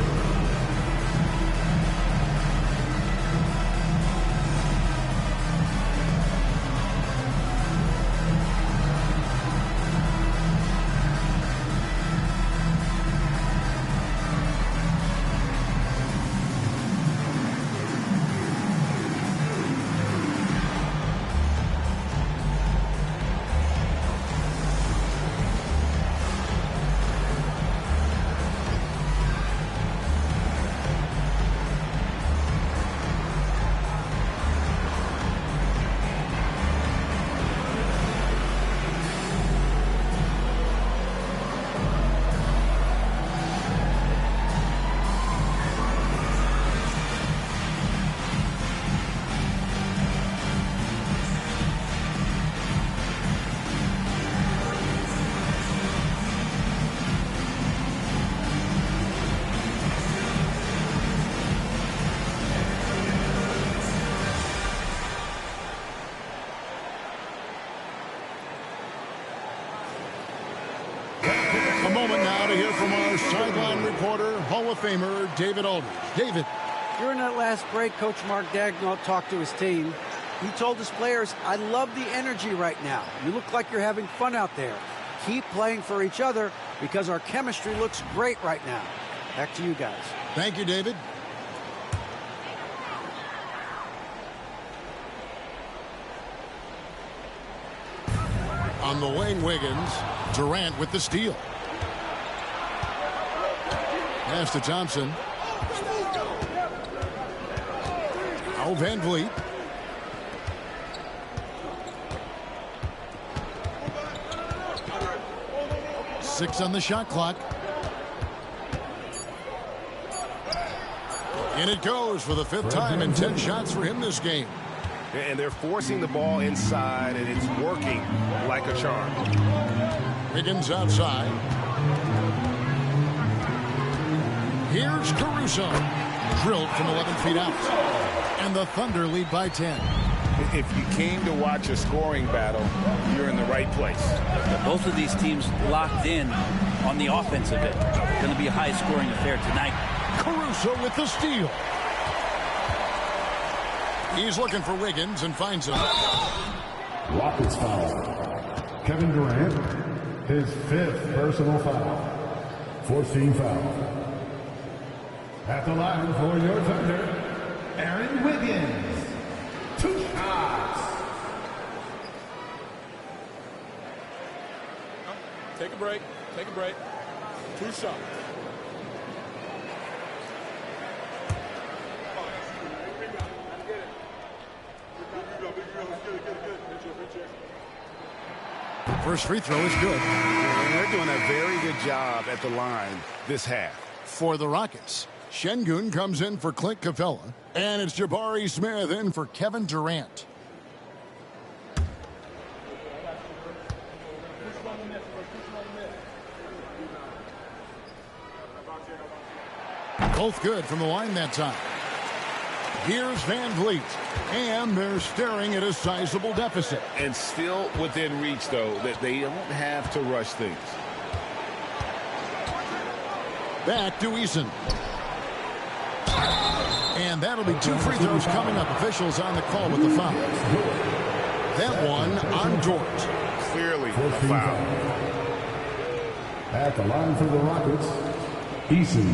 Sideline reporter, Hall of Famer David Aldridge. David. During that last break, Coach Mark Daigneault talked to his team. He told his players, I love the energy right now. You look like you're having fun out there. Keep playing for each other because our chemistry looks great right now. Back to you guys. Thank you, David. On the wing, Wiggins. Durant with the steal. Pass to Thompson. Now Van Vliet. Six on the shot clock. And it goes for the 5th time in 10 shots for him this game. And they're forcing the ball inside, and it's working like a charm. Wiggins outside. Here's Caruso. Drilled from 11 feet out. And the Thunder lead by 10. If you came to watch a scoring battle, you're in the right place. Both of these teams locked in on the offensive end. Going to be a high-scoring affair tonight. Caruso with the steal. He's looking for Wiggins and finds him. Rockets foul. Kevin Durant, his 5th personal foul. 14 foul. At the line for your Thunder, Aaron Wiggins. 2 shots. Take a break. Take a break. 2 shots. First free throw is good. And they're doing a very good job at the line this half. For the Rockets, Şengün comes in for Clint Capella, and it's Jabari Smith in for Kevin Durant. Both good from the line that time. Here's Van Vliet, and they're staring at a sizable deficit. And still within reach, though, that they don't have to rush things. Back to Eason. And that'll be 2 free throws coming up. Officials on the call with the foul. That one on Dort. Clearly a foul. At the line for the Rockets, Eason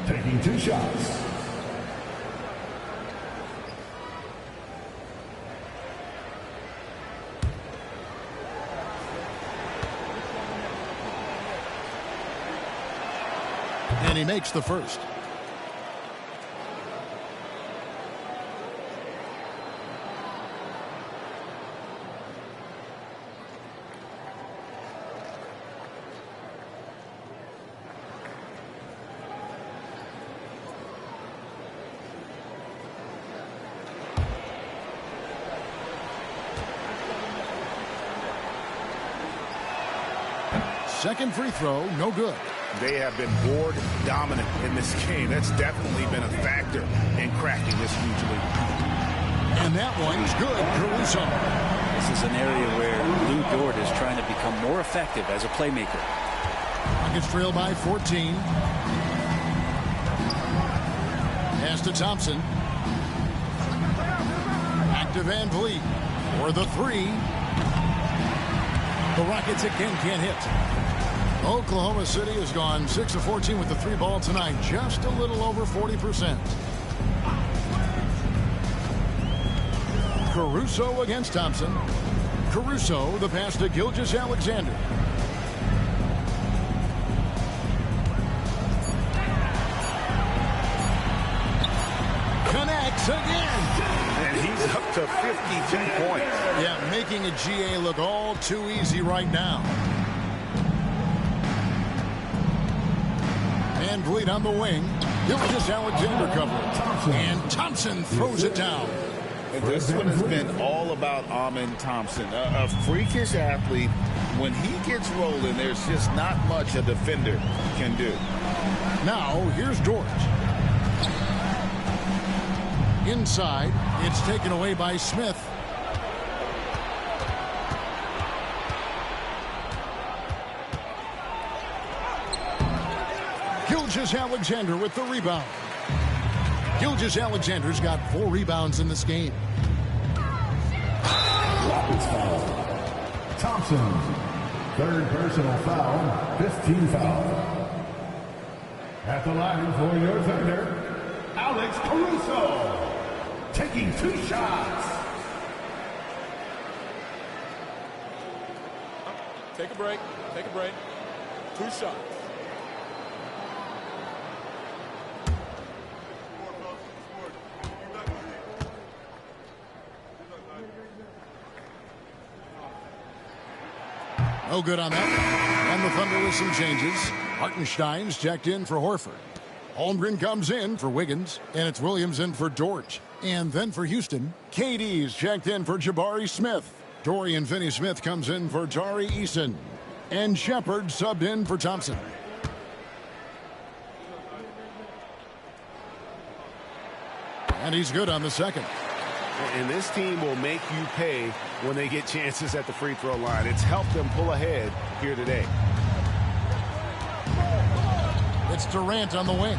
taking 2 shots. And he makes the first. Second free throw, no good. They have been board dominant in this game. That's definitely been a factor in cracking this huge lead. And that one's good. Caruso. This is an area where Lou Dort is trying to become more effective as a playmaker. Rockets trail by 14. Pass to Thompson. Back to Van Vliet for the 3. The Rockets again can't hit. Oklahoma City has gone 6 of 14 with the 3 ball tonight, just a little over 40%. Caruso against Thompson. Caruso, the pass to Gilgeous-Alexander. Connects again. And he's up to 52 points. Yeah, making a GA look all too easy right now. Van Vliet on the wing. Gilgeous-Alexander coverage. And Thompson throws it down. And this one has been all about Amen Thompson. A freakish athlete. When he gets rolling, there's just not much a defender can do. Now, here's Dort. Inside, it's taken away by Smith. Gilgeous-Alexander with the rebound. Gilgeous-Alexander's got 4 rebounds in this game. Rockets foul. Thompson, 3rd personal foul, 15 foul. At the line for your Thunder, Alex Caruso, taking 2 shots. Take a break. Take a break. 2 shots. No good on that one. And the Thunder with some changes. Hartenstein's checked in for Horford. Holmgren comes in for Wiggins. And it's Williams in for George. And then for Houston, KD's checked in for Jabari Smith. Dorian Finney-Smith comes in for Tari Eason. And Shepard subbed in for Thompson. And he's good on the second. And this team will make you pay when they get chances at the free throw line. It's helped them pull ahead here today. It's Durant on the wing.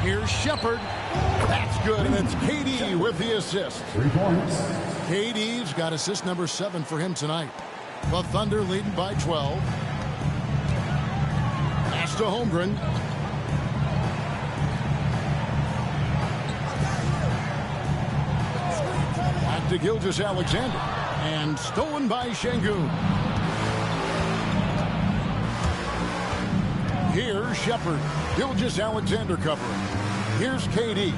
Here's Shepard. That's good, and it's KD with the assist. 3 points. KD's got assist number 7 for him tonight. The Thunder leading by 12. Pass to Holmgren. Back to Gilgeous-Alexander. And stolen by Şengün. Here's Shepard. Gilgeous-Alexander covering. Here's KD.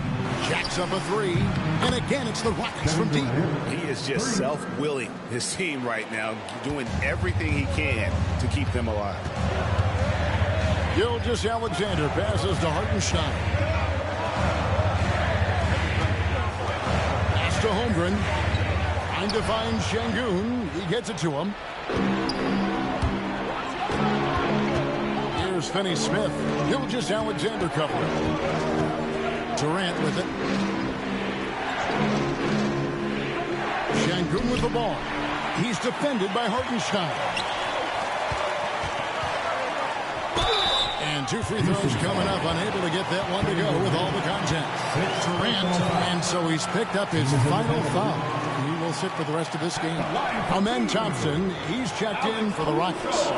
Jacks up a three. And again, it's the Rockets from deep. He is just self-willing, his team right now, doing everything he can to keep them alive. Gilgeous-Alexander passes to Hartenstein. Pass to Holmgren. Trying to find Şengün. He gets it to him. Here's Finney-Smith. Gilgeous-Alexander covering. Durant with it. Şengün with the ball. He's defended by Hartenstein. And two free throws coming up. Unable to get that one to go with all the contact. Durant. And so he's picked up his final foul. He will sit for the rest of this game. Amen Thompson. He's checked in for the Rockets.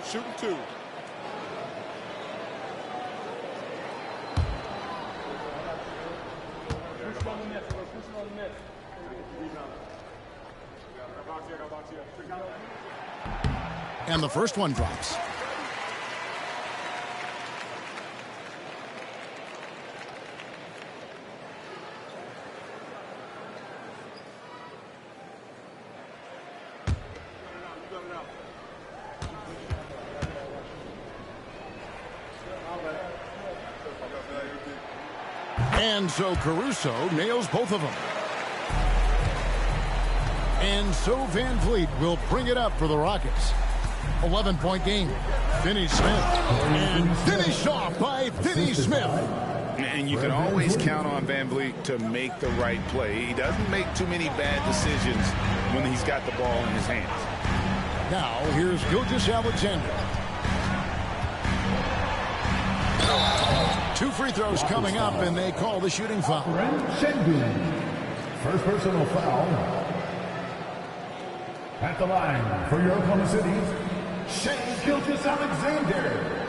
Shooting two. And the first one drops. And so Caruso nails both of them. And so Van Vliet will bring it up for the Rockets. 11-point game. Finney-Smith. And finished off by Finney-Smith. And you can always count on Van Vliet to make the right play. He doesn't make too many bad decisions when he's got the ball in his hands. Now here's Gilgeous-Alexander. Two free throws coming up, and they call the shooting foul. Şengün. First personal foul. At the line for your Oklahoma City, Shai Gilgeous-Alexander.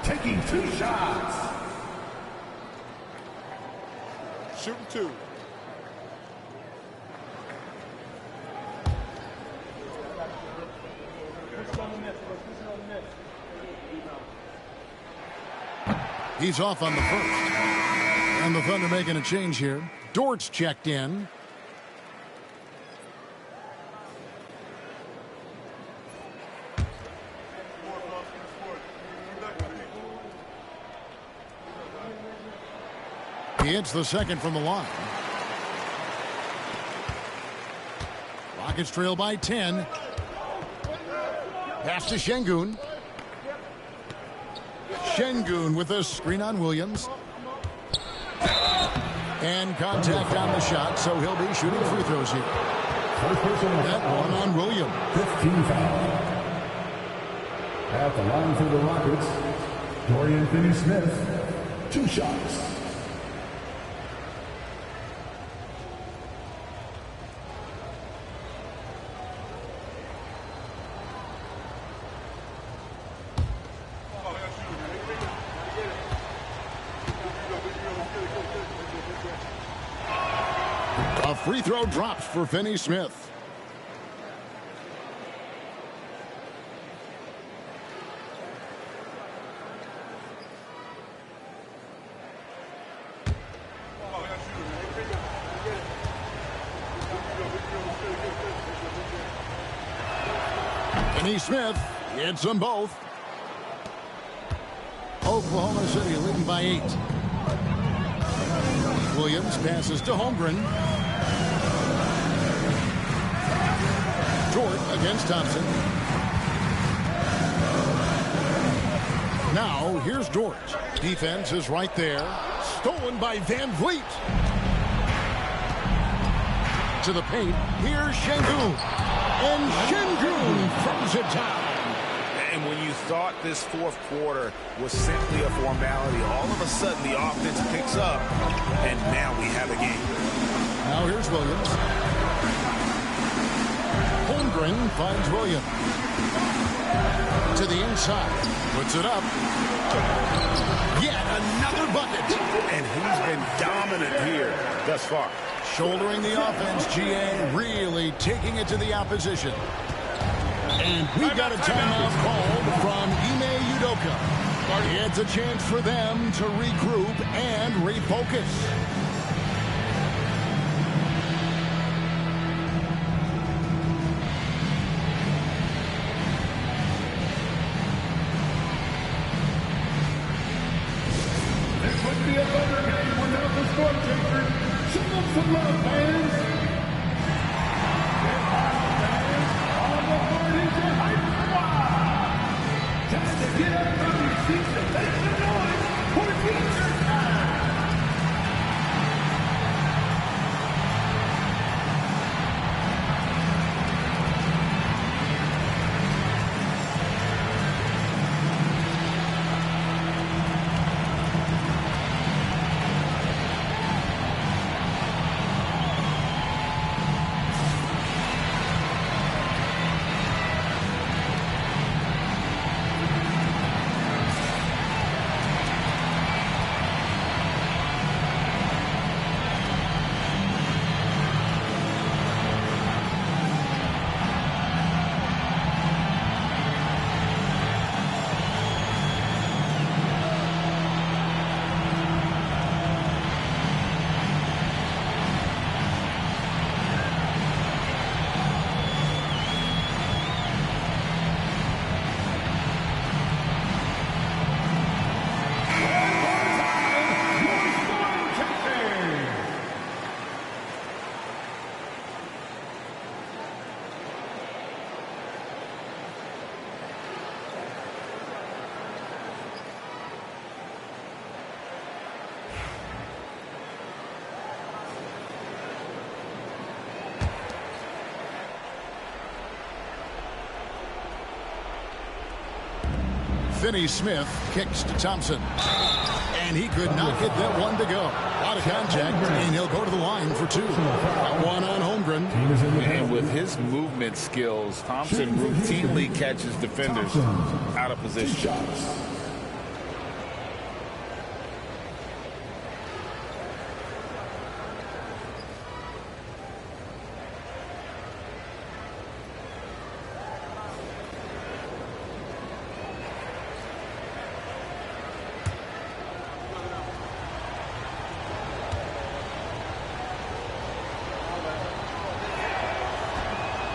Taking two shots. Shooting two. He's off on the first. And the Thunder making a change here. Dort's checked in. He hits the second from the line. Rockets trail by 10. Pass to Şengün. Şengün with a screen on Williams. And contact on the shot, so he'll be shooting free throws here. That one on Williams. 15 foul. At the line for the Rockets, Dorian Finney-Smith. Two shots. A free throw drops for Finney-Smith. Finney-Smith hits them both. Oklahoma City leading by 8. Williams passes to Holmgren. Dort against Thompson. Now here's Dort. Defense is right there. Stolen by Van Vliet. To the paint. Here's Şengün. And Şengün throws it down. And when you thought this fourth quarter was simply a formality, all of a sudden the offense picks up, and now we have a game. Now here's Williams. Holmgren Holmgren finds Williams. To the inside. Puts it up. Yet another bucket. And he's been dominant here thus far. Shouldering the offense, GA really taking it to the opposition. And we've got a timeout called from Ime Udoka. It's a chance for them to regroup and refocus. This would be a better game without the score chaser. Show them some love, fans. All the parties are hype squad. Time to get up from your seats and make some noise for future time. Finney Smith kicks to Thompson. And he could not get that one to go. Out of contact, and he'll go to the line for two. That one on Holmgren. And with his movement skills, Thompson routinely catches defenders out of position.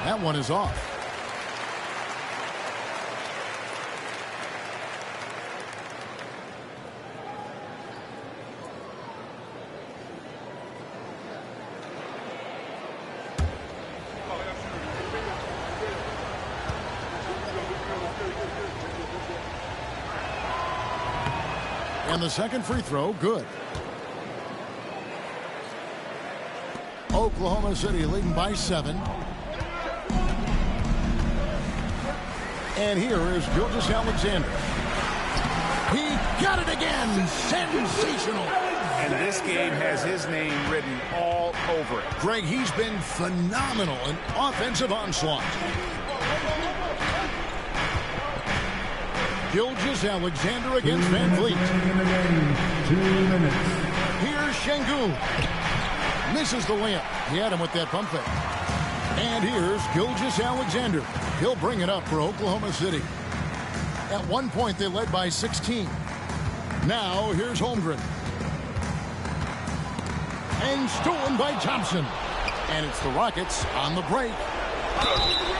That one is off. And the second free throw, good. Oklahoma City leading by 7. And here is Gilgeous Alexander. He got it again. Sensational. And this game has his name written all over it. Greg, he's been phenomenal in offensive onslaught. Gilgeous Alexander against Van Vliet. 2 minutes. Here's Şengün. Misses the layup. He had him with that pump fake. And here's Gilgeous Alexander. He'll bring it up for Oklahoma City. At one point, they led by 16. Now, here's Holmgren. And stolen by Thompson. And it's the Rockets on the break.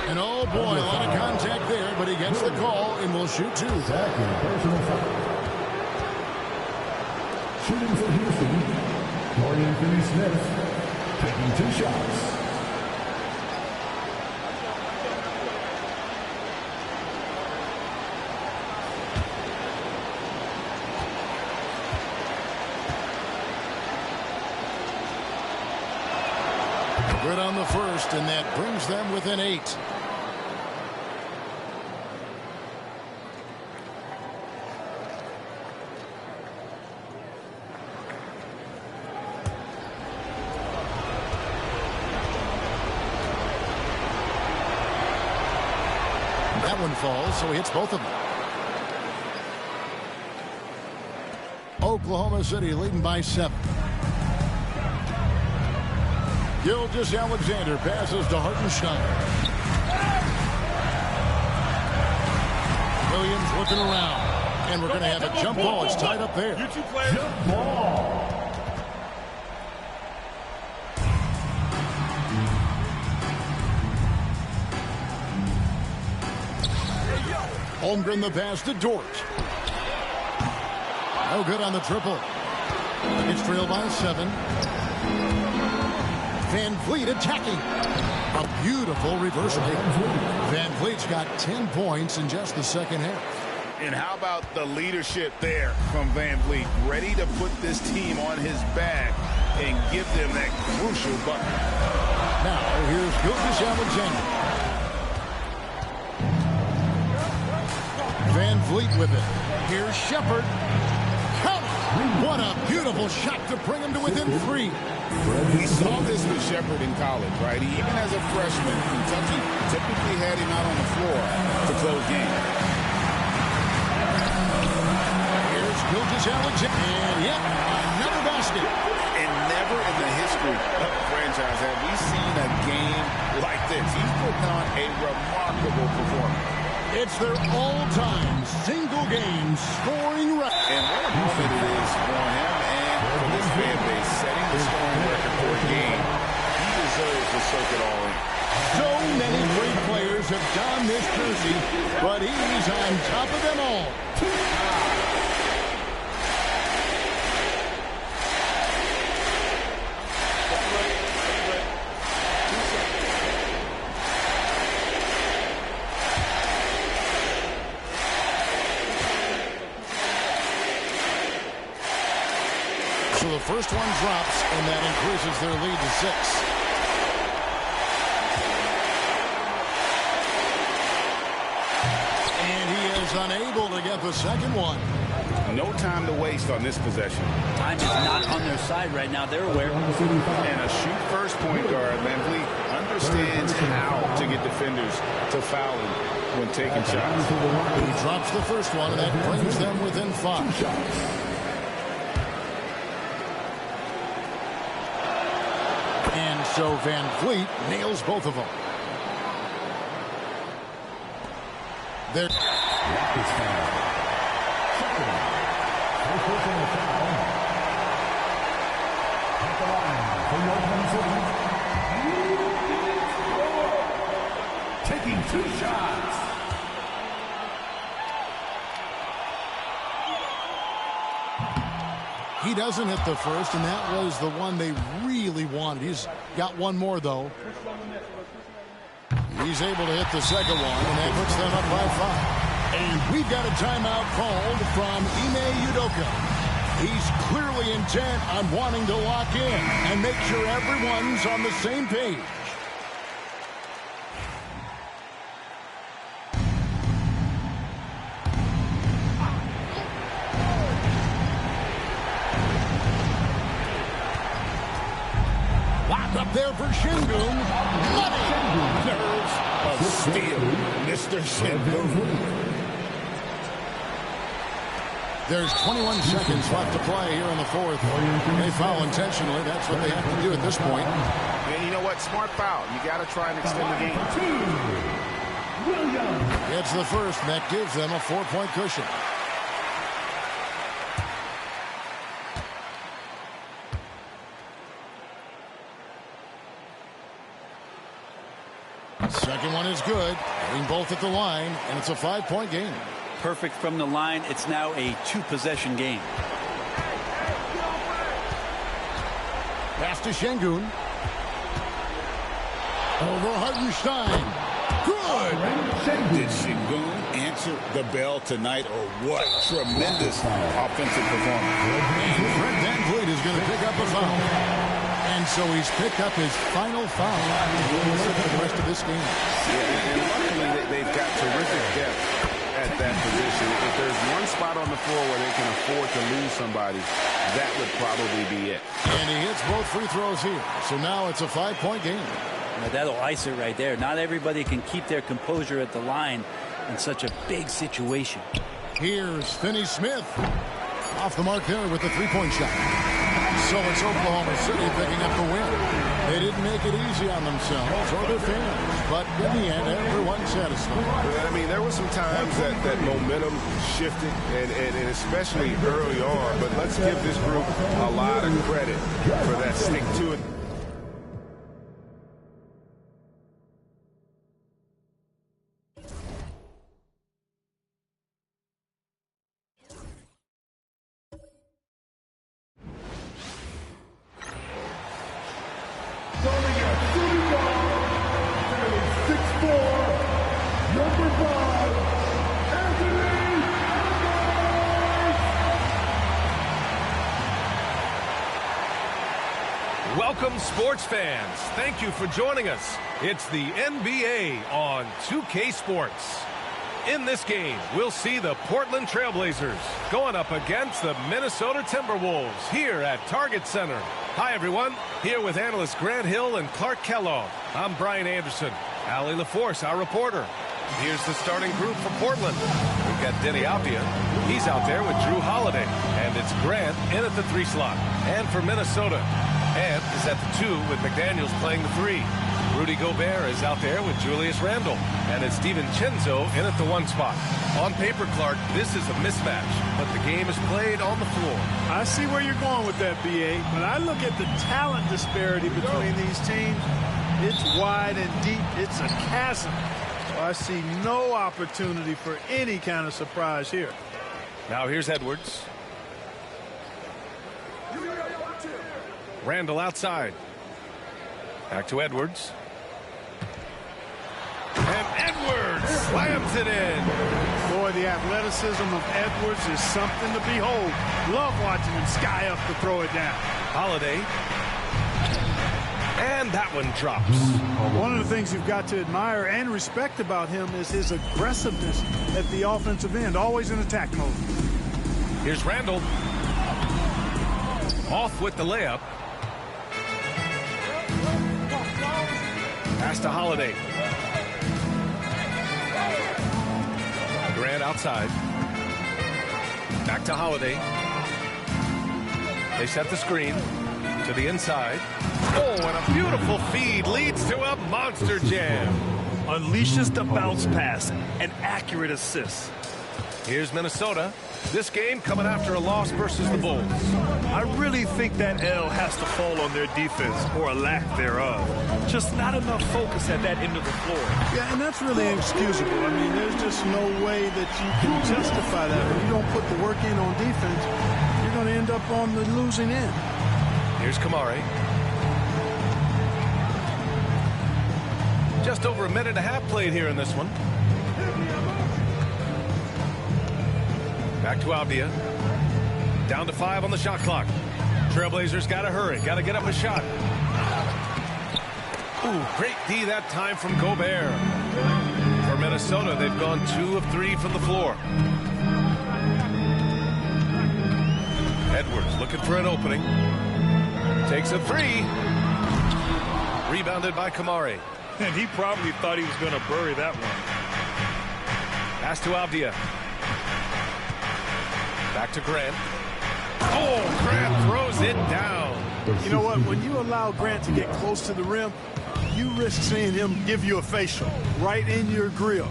And oh boy, a lot of contact there, but he gets the call and will shoot two. Second personal foul. Shooting for Houston, Dorian Finney-Smith, taking 2 shots. Good on the first, and that brings them within 8. one falls, so he hits both of them. Oklahoma City leading by 7. Gilgeous-Alexander passes to Hartenstein. Williams looking around. And we're going to have a jump ball. It's tied up there. Jump ball. Holmgren the pass to Dort. No good on the triple. It's trailed by 7. Van Vliet attacking. A beautiful reversal. Van Vliet's got 10 points in just the second half. And how about the leadership there from Van Vliet? Ready to put this team on his back and give them that crucial bucket. Now here's Gilgeous-Alexander. Van Vliet with it. Here's Shepard. Count it! What a beautiful shot to bring him to within 3. We saw this with Shepard in college, right? Even as a freshman, Kentucky typically had him out on the floor to close games. Here's Gilgeous-Alexander. And yep, another basket. And never in the history of the franchise have we seen a game like this. He's putting on a remarkable performance. It's their all-time single-game scoring record. And what a moment it is for him and for this fan base, setting the scoring record for a game. He deserves to soak it all in. So many great players have donned this jersey, but he's on top of them all. So the first one drops, and that increases their lead to 6. And he is unable to get the second one. No time to waste on this possession. Time is not on their side right now. They're aware. And a shoot-first point guard, Van Vliet, understands how to get defenders to foul him when taking shots. He drops the first one, and that brings them within 5. And so Van Vliet nails both of them. They're taking 2 shots. He doesn't hit the first, and that was the one they really wanted. He's got one more, though. He's able to hit the second one, and that puts them up by 5. And we've got a timeout called from Ime Udoka. He's clearly intent on wanting to lock in and make sure everyone's on the same page. Up there for Şengün. Money! Nerves of steel, Mr. Şengün. There's 21 seconds left to play here in the fourth. They foul intentionally. That's what they have to do at this point. And you know what? Smart foul. You got to try and extend the game. It's the first, and that gives them a 4-point cushion. Second one is good. Hitting both at the line, and it's a 5-point game. Perfect from the line. It's now a 2-possession game. Pass to Şengün. Over Hartenstein. Good. Did Şengün answer the bell tonight, or what? Tremendous offensive performance. And Fred Van Vliet is going to pick up a foul. And so he's picked up his final foul for the rest of this game. Yeah, and luckily they've got terrific depth at that position. If there's one spot on the floor where they can afford to lose somebody, that would probably be it. And he hits both free throws here. So now it's a 5-point game. Now that'll ice it right there. Not everybody can keep their composure at the line. in such a big situation. Here's Finney Smith. Off the mark there with the three-point shot. So it's Oklahoma City picking up the win. They didn't make it easy on themselves or their fans, but in the end, everyone's satisfied. I mean, there were some times that momentum shifted, and especially early on, but let's give this group a lot of credit for that stick-to-it. Welcome, sports fans. Thank you for joining us. It's the NBA on 2K Sports. In this game, we'll see the Portland Trailblazers going up against the Minnesota Timberwolves here at Target Center. Hi, everyone. Here with analysts Grant Hill and Clark Kellogg. I'm Brian Anderson. Allie LaForce, our reporter. Here's the starting group for Portland. We've got Denny Avdia. He's out there with Drew Holiday. And it's Grant in at the 3 slot. And for Minnesota, Ed is at the 2 with McDaniels playing the 3. Rudy Gobert is out there with Julius Randle. And it's Steven Chenzo in at the 1 spot. On paper, Clark, this is a mismatch, but the game is played on the floor. I see where you're going with that, B.A., but I look at the talent disparity between these teams. It's wide and deep. It's a chasm. So I see no opportunity for any kind of surprise here. Now here's Edwards. Randle outside. Back to Edwards. And Edwards slams it in. Boy, the athleticism of Edwards is something to behold. Love watching him sky up to throw it down. Holiday. And that one drops. One of the things you've got to admire and respect about him is his aggressiveness at the offensive end, always in attack mode. Here's Randle. Off with the layup. Pass to Holiday. Grant outside. Back to Holiday. They set the screen to the inside. Oh, and a beautiful feed leads to a monster jam. Unleashes the bounce pass, an accurate assist. Here's Minnesota. This game coming after a loss versus the Bulls. I really think that L has to fall on their defense, or a lack thereof. Just not enough focus at that end of the floor. Yeah, and that's really inexcusable. I mean, there's just no way that you can justify that. When you don't put the work in on defense, you're going to end up on the losing end. Here's Kamari. Just over a minute and a half played here in this one. Back to Avdia. Down to 5 on the shot clock. Trailblazers got to hurry. Got to get up a shot. Ooh, great D that time from Gobert. For Minnesota, they've gone 2 of 3 from the floor. Edwards looking for an opening. Takes a 3. Rebounded by Kamari. And he probably thought he was going to bury that one. Pass to Avdia. Back to Grant. Oh, Grant throws it down. You know what? When you allow Grant to get close to the rim, you risk seeing him give you a facial right in your grill.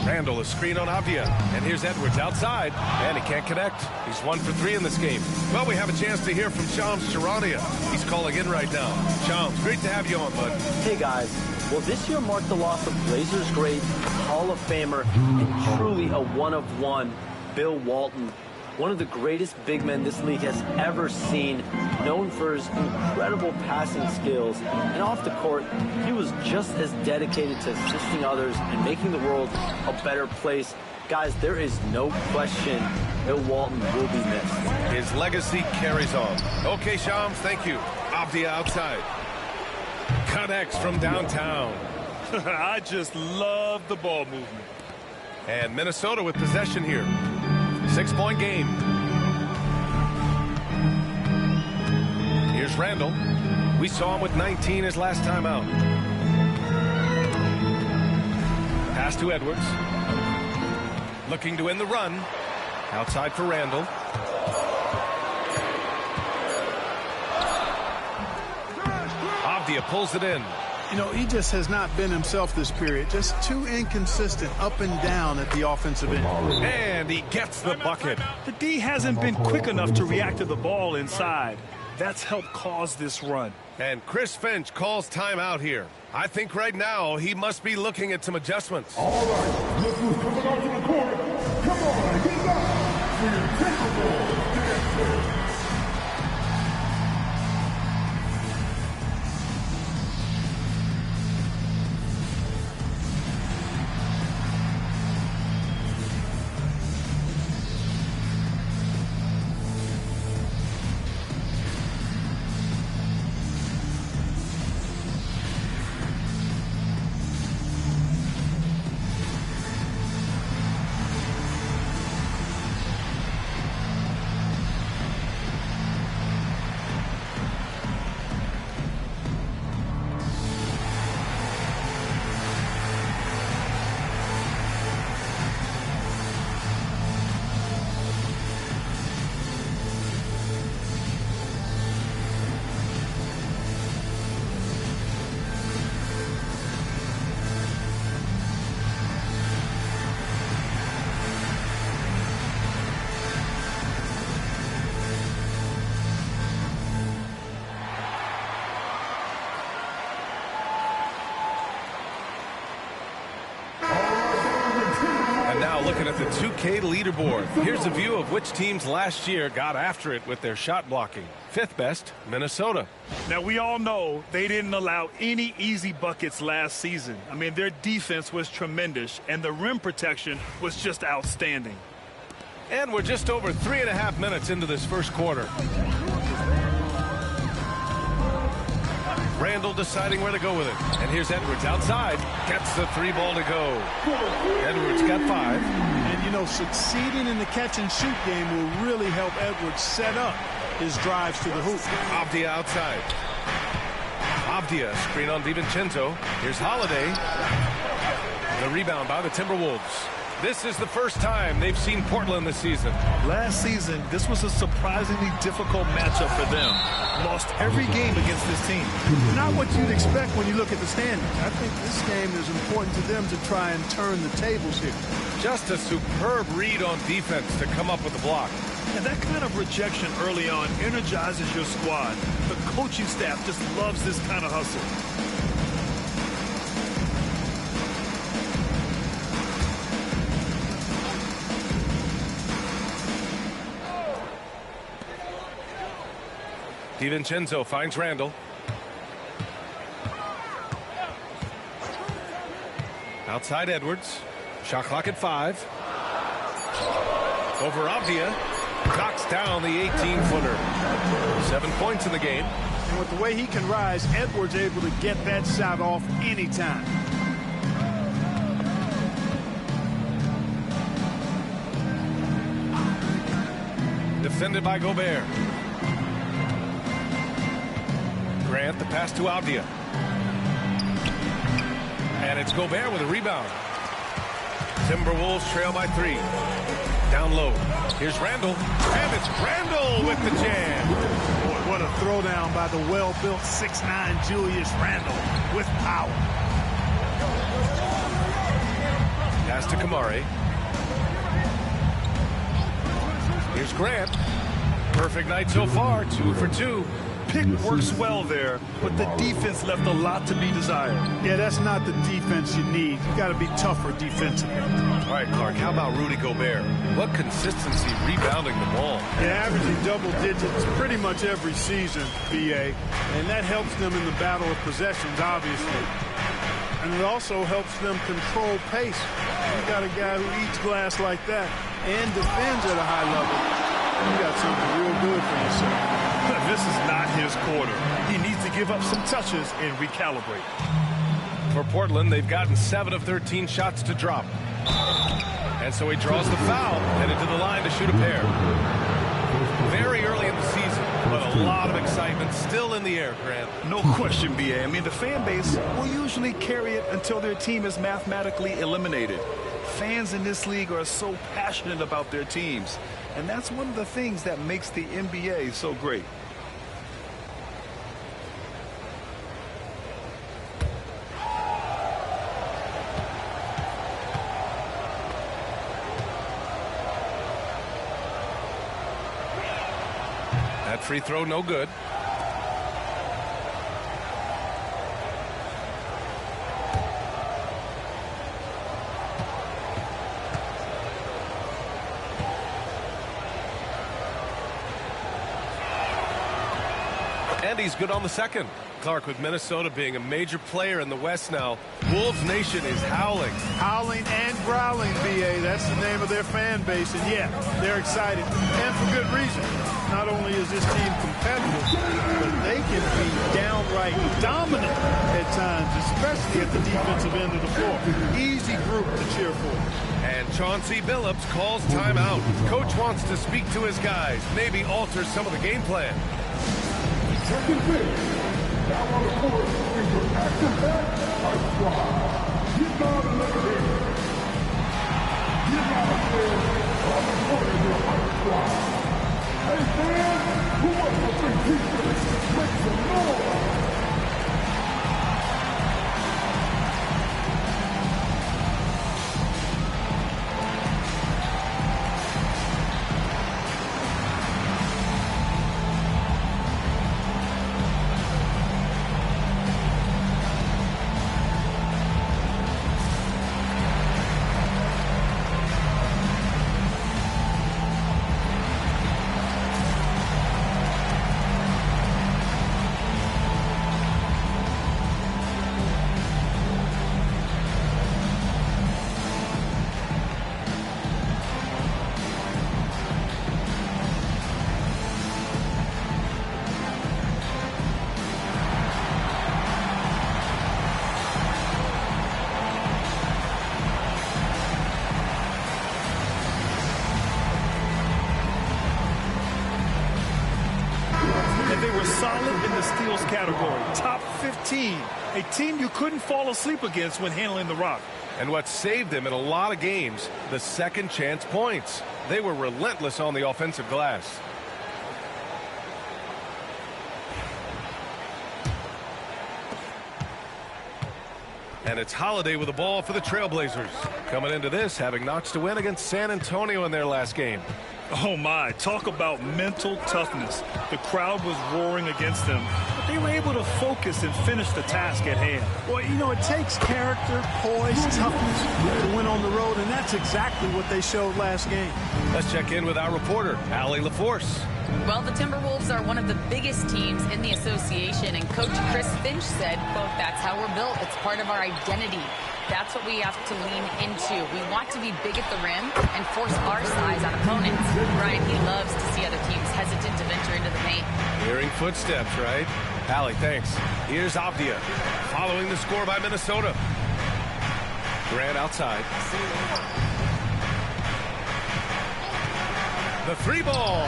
Randle, a screen on Avdia. And here's Edwards outside. And he can't connect. He's 1 for 3 in this game. Well, we have a chance to hear from Shams Charania. He's calling in right now. Shams, great to have you on, bud. Hey, guys. Well, this year marked the loss of Blazers great, Hall of Famer, and truly a one-of-one, Bill Walton. One of the greatest big men this league has ever seen, known for his incredible passing skills. And off the court, he was just as dedicated to assisting others and making the world a better place. Guys, there is no question Bill Walton will be missed. His legacy carries on. Okay, Shams, thank you. Avdia outside. Connects from downtown. I just love the ball movement. And Minnesota with possession here. 6-point game. Here's Randle. We saw him with 19 his last time out. Pass to Edwards. Looking to win the run. Outside for Randall. Avdia pulls it in. You know, he just has not been himself this period. Just too inconsistent up and down at the offensive end. And he gets the bucket. The D hasn't been quick enough to react to the ball inside. That's helped cause this run. And Chris Finch calls timeout here. I think right now he must be looking at some adjustments. All right, look who's coming out to the court. Come on, get back for your Timberwolves dancer. Now looking at the 2K leaderboard. Here's a view of which teams last year got after it with their shot blocking. Fifth best, Minnesota. Now, we all know they didn't allow any easy buckets last season. I mean, their defense was tremendous, and the rim protection was just outstanding. And we're just over 3.5 minutes into this first quarter. Randall deciding where to go with it. And here's Edwards outside. Gets the 3 ball to go. Edwards got 5. And, you know, succeeding in the catch-and-shoot game will really help Edwards set up his drives to the hoop. Avdia outside. Avdia, screen on DiVincenzo. Here's Holiday. The rebound by the Timberwolves. This is the first time they've seen Portland this season. Last season, this was a surprisingly difficult matchup for them. Lost every game against this team. Not what you'd expect when you look at the standings. I think this game is important to them to try and turn the tables here. Just a superb read on defense to come up with the block. And that kind of rejection early on energizes your squad. The coaching staff just loves this kind of hustle. DiVincenzo finds Randall. Outside Edwards. Shot clock at 5. Over Avdia. Knocks down the 18-footer. 7 points in the game. And with the way he can rise, Edwards able to get that shot off anytime. Defended by Gobert. Grant, the pass to Avdia. And it's Gobert with a rebound. Timberwolves trail by 3. Down low. Here's Randall. And it's Randall with the jam. Boy, what a throwdown by the well-built 6'9" Julius Randall with power. Pass to Kamari. Here's Grant. Perfect night so far. 2 for 2. Pick works well there, but the defense left a lot to be desired. Yeah, that's not the defense you need. You got to be tougher defensively. All right, Clark, how about Rudy Gobert? What consistency rebounding the ball. Yeah, averaging double digits pretty much every season, BA. And that helps them in the battle of possessions, obviously. And it also helps them control pace. You got a guy who eats glass like that and defends at a high level. You got something real good for yourself. This is not his quarter. He needs to give up some touches and recalibrate. For Portland, they've gotten 7 of 13 shots to drop. And so he draws the foul, headed to the line to shoot a pair. Very early in the season, but a lot of excitement still in the air, Grant. No question, B.A. I mean, the fan base will usually carry it until their team is mathematically eliminated. Fans in this league are so passionate about their teams, and that's one of the things that makes the NBA so great. That free throw, no good. And he's good on the second. Clark, with Minnesota being a major player in the West now, Wolves Nation is howling. Howling and growling, B.A. That's the name of their fan base. And, yeah, they're excited. And for good reason. Not only is this team competitive, but they can be downright dominant at times, especially at the defensive end of the floor. Easy group to cheer for. And Chauncey Billups calls timeout. Coach wants to speak to his guys, maybe alter some of the game plan. Second pitch. Now on the court is your back-to-back Ice Squad. Get down to number 8. Get down on the court is your Ice Squad. Hey fans, who wants to bring pieces? Make some noise. They were solid in the steals category, top 15, a team you couldn't fall asleep against when handling the rock. And what saved them in a lot of games, the second chance points. They were relentless on the offensive glass. And it's Holiday with the ball for the Trailblazers. Coming into this, having notched a win against San Antonio in their last game. Oh my, talk about mental toughness. The crowd was roaring against them, but they were able to focus and finish the task at hand. Well, you know, it takes character, poise, toughness to win on the road, and that's exactly what they showed last game. Let's check in with our reporter, Allie LaForce. Well, the Timberwolves are one of the biggest teams in the association, and Coach Chris Finch said, quote, "That's how we're built. It's part of our identity. That's what we have to lean into. We want to be big at the rim and force our size on opponents." Brian, he loves to see other teams hesitant to venture into the paint. Hearing footsteps, right? Allie, thanks. Here's Avdia following the score by Minnesota. Grant outside. The three ball.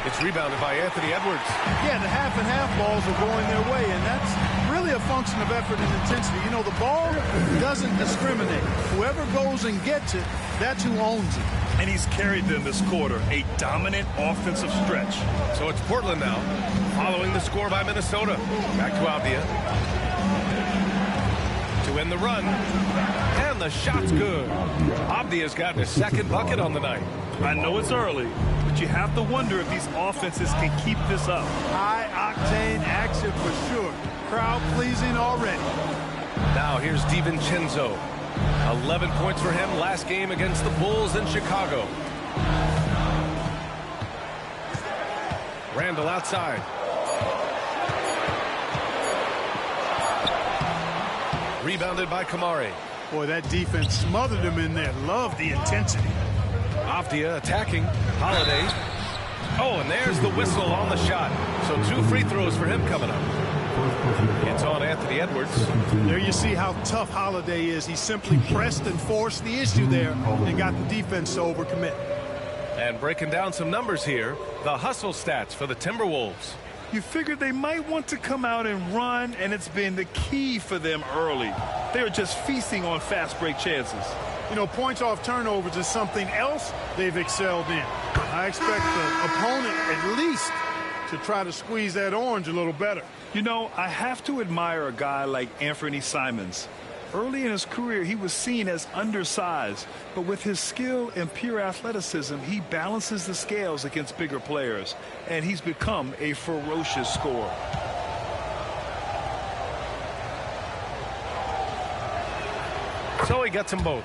It's rebounded by Anthony Edwards. Yeah, the half and half balls are going their way, and that's really a function of effort and intensity. You know, the ball doesn't discriminate. Whoever goes and gets it, that's who owns it. And he's carried them this quarter, a dominant offensive stretch. So it's Portland now, following the score by Minnesota. Back to Avdia. To end the run. And the shot's good. Avdia's gotten his second bucket on the night. I know it's early, but you have to wonder if these offenses can keep this up. High-octane action for sure. Crowd-pleasing already. Now here's DiVincenzo. 11 points for him last game against the Bulls in Chicago. Randall outside. Rebounded by Kamari. Boy, that defense smothered him in there. Love the intensity. Avdia attacking. Holiday. Oh, and there's the whistle on the shot. So 2 free throws for him coming up. It's on Anthony Edwards. There you see how tough Holiday is. He simply pressed and forced the issue there and got the defense to overcommit. And breaking down some numbers here, the hustle stats for the Timberwolves. You figured they might want to come out and run, and it's been the key for them early. They're just feasting on fast break chances. You know, points off turnovers is something else they've excelled in. I expect the opponent at least to try to squeeze that orange a little better. You know, I have to admire a guy like Anthony Simons. Early in his career, he was seen as undersized, but with his skill and pure athleticism, he balances the scales against bigger players, and he's become a ferocious scorer. So he gets them both.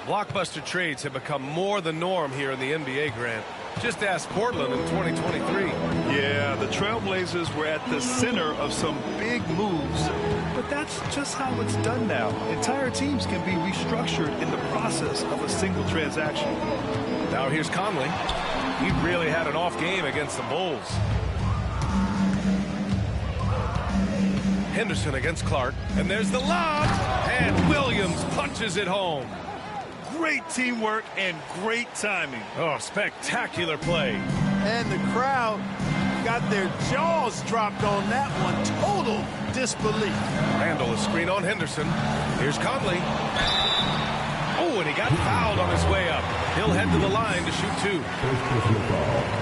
Blockbuster trades have become more the norm here in the NBA, Grant. Just ask Portland in 2023. Yeah, the Trailblazers were at the center of some big moves. But that's just how it's done now. Entire teams can be restructured in the process of a single transaction. Now here's Conley. He really had an off game against the Bulls. Henderson against Clark. And there's the lob. And Williams punches it home. Great teamwork and great timing. Oh, spectacular play. And the crowd got their jaws dropped on that one. Total disbelief. Randall is screen on Henderson. Here's Conley. Oh, and he got fouled on his way up. He'll head to the line to shoot two.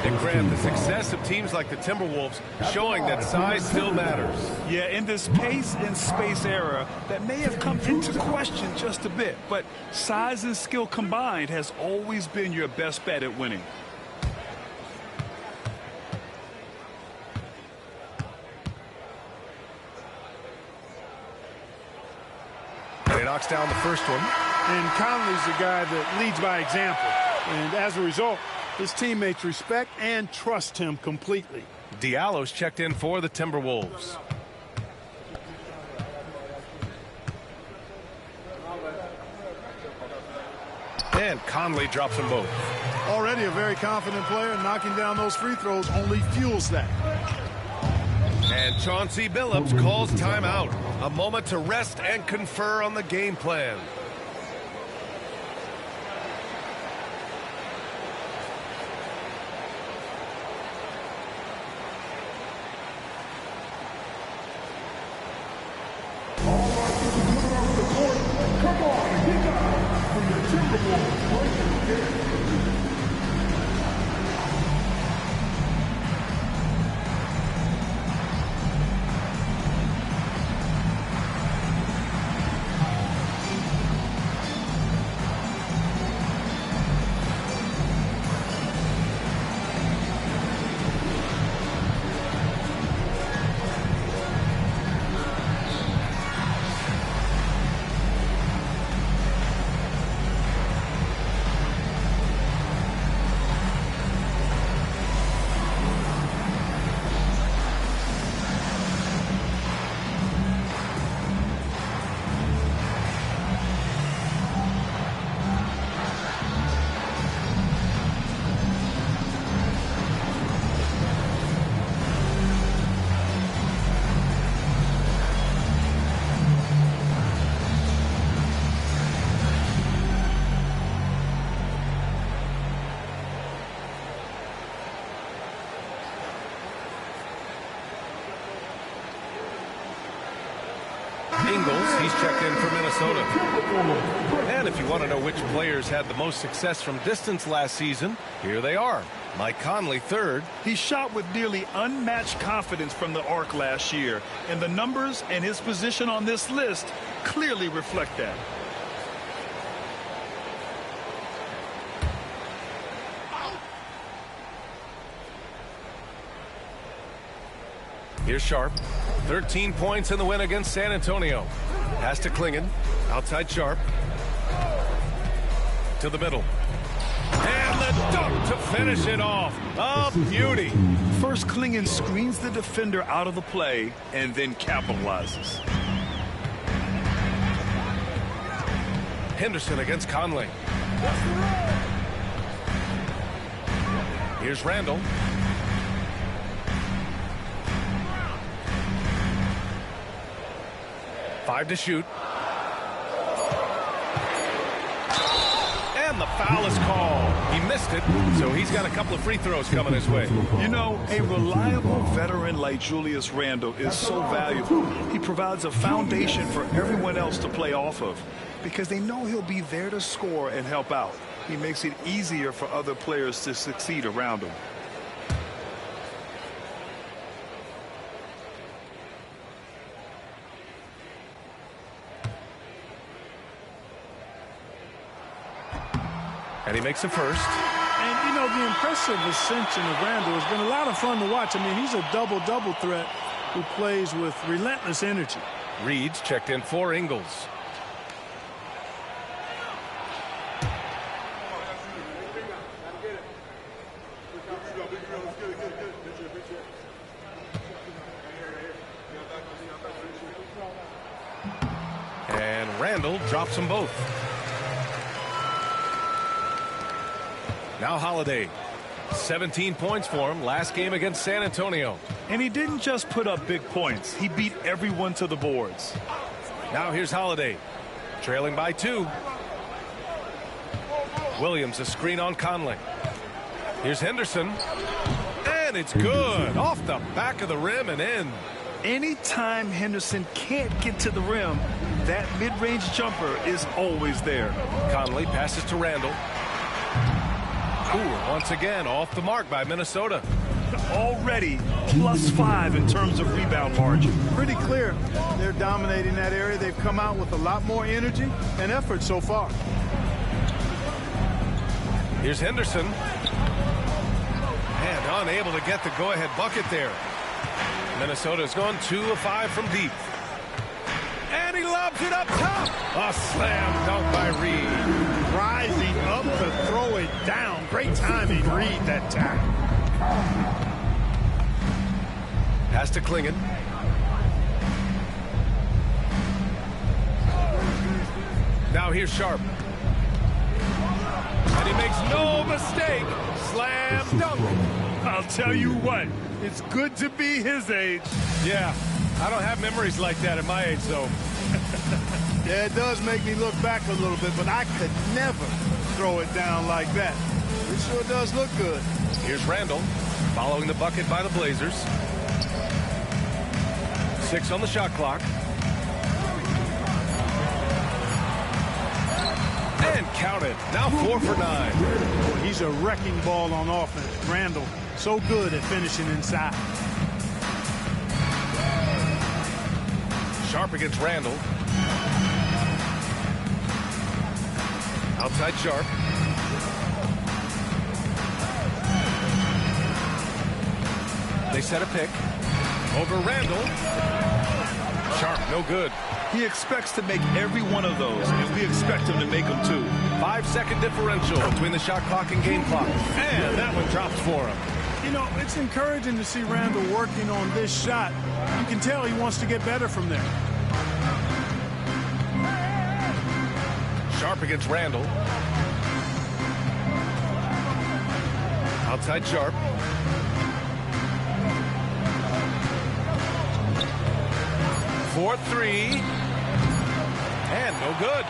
And Grant, the success of teams like the Timberwolves showing that size still matters. Yeah, in this pace and space era, that may have come into question just a bit, but size and skill combined has always been your best bet at winning. He knocks down the first one. And Conley's the guy that leads by example. And as a result, his teammates respect and trust him completely. Diallo's checked in for the Timberwolves. And Conley drops them both. Already a very confident player, knocking down those free throws only fuels that. And Chauncey Billups calls timeout. A moment to rest and confer on the game plan. Come on, get down for your Timberwolves right here. Ingles, he's checked in for Minnesota. And if you want to know which players had the most success from distance last season, here they are. Mike Conley, third. He shot with nearly unmatched confidence from the arc last year, and the numbers and his position on this list clearly reflect that. Here's Sharp. 13 points in the win against San Antonio. Pass to Klingon. Outside Sharp. To the middle. And the dunk to finish it off. A beauty. First, Klingon screens the defender out of the play and then capitalizes. Henderson against Conley. Here's Randall. Five to shoot. And And the foul is called. He missed it, so he's got a couple of free throws coming his way. You know, a reliable veteran like Julius Randle is so valuable. He provides a foundation for everyone else to play off of because they know he'll be there to score and help out. He makes it easier for other players to succeed around him. And he makes a first. And, you know, the impressive ascension of Randle has been a lot of fun to watch. I mean, he's a double-double threat who plays with relentless energy. Reed's checked in for Ingles. And Randle drops them both. Now Holiday. 17 points for him last game against San Antonio. And he didn't just put up big points. He beat everyone to the boards. Now here's Holiday. Trailing by 2. Williams a screen on Conley. Here's Henderson. And it's good. Off the back of the rim and in. Anytime Henderson can't get to the rim, that mid-range jumper is always there. Conley passes to Randle. Ooh, once again, off the mark by Minnesota. Already +5 in terms of rebound margin. Pretty clear. They're dominating that area. They've come out with a lot more energy and effort so far. Here's Henderson. And unable to get the go-ahead bucket there. Minnesota's gone 2 of 5 from deep. And he lobs it up top. A slam dunk by Reed. Rising up to throw it down. Great timing, Reed, that time. Pass to Klingon. Now here's Sharp. And he makes no mistake. Slam dunk. I'll tell you what, it's good to be his age. Yeah, I don't have memories like that at my age, though. Yeah, it does make me look back a little bit, but I could never throw it down like that. It sure does look good. Here's Randle, following the bucket by the Blazers. 6 on the shot clock. And counted. Now 4 for 9. He's a wrecking ball on offense. Randle, so good at finishing inside. Sharp against Randle. Outside Sharp. They set a pick. Over Randle. Sharp, no good. He expects to make every one of those, and we expect him to make them too. 5-second differential between the shot clock and game clock. And that one drops for him. You know, it's encouraging to see Randle working on this shot. You can tell he wants to get better from there. Sharp against Randle. Outside Sharp. For 3. And no good.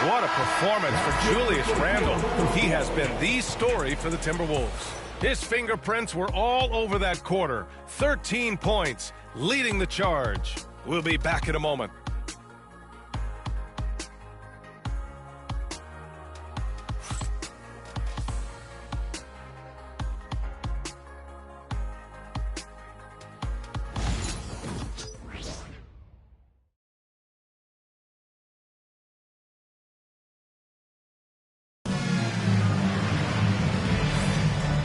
What a performance for Julius Randle. He has been the story for the Timberwolves. His fingerprints were all over that quarter. 13 points, leading the charge. We'll be back in a moment.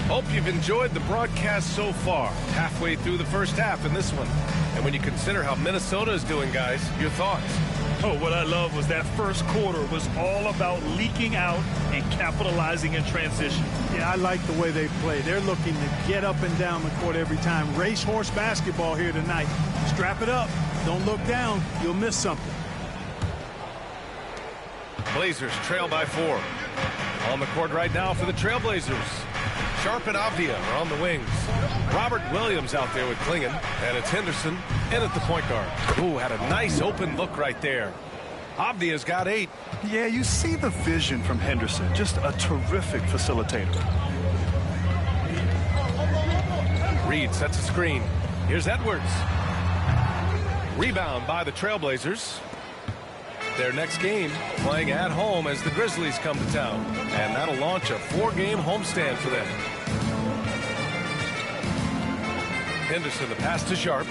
Hope you've enjoyed the broadcast so far. Halfway through the first half in this one. And when you consider how Minnesota is doing, guys, your thoughts? Oh, what I love was that first quarter was all about leaking out and capitalizing in transition. Yeah, I like the way they play. They're looking to get up and down the court every time. Racehorse basketball here tonight. Strap it up. Don't look down. You'll miss something. Blazers trail by 4. On the court right now for the Trailblazers. Sharp and Avdia are on the wings. Robert Williams out there with Klingon. And it's Henderson in at the point guard. Ooh, had a nice open look right there. Avdia's got 8. Yeah, you see the vision from Henderson. Just a terrific facilitator. Reed sets a screen. Here's Edwards. Rebound by the Trailblazers. Their next game playing at home as the Grizzlies come to town. And that'll launch a 4-game homestand for them. Henderson, the pass to Sharp.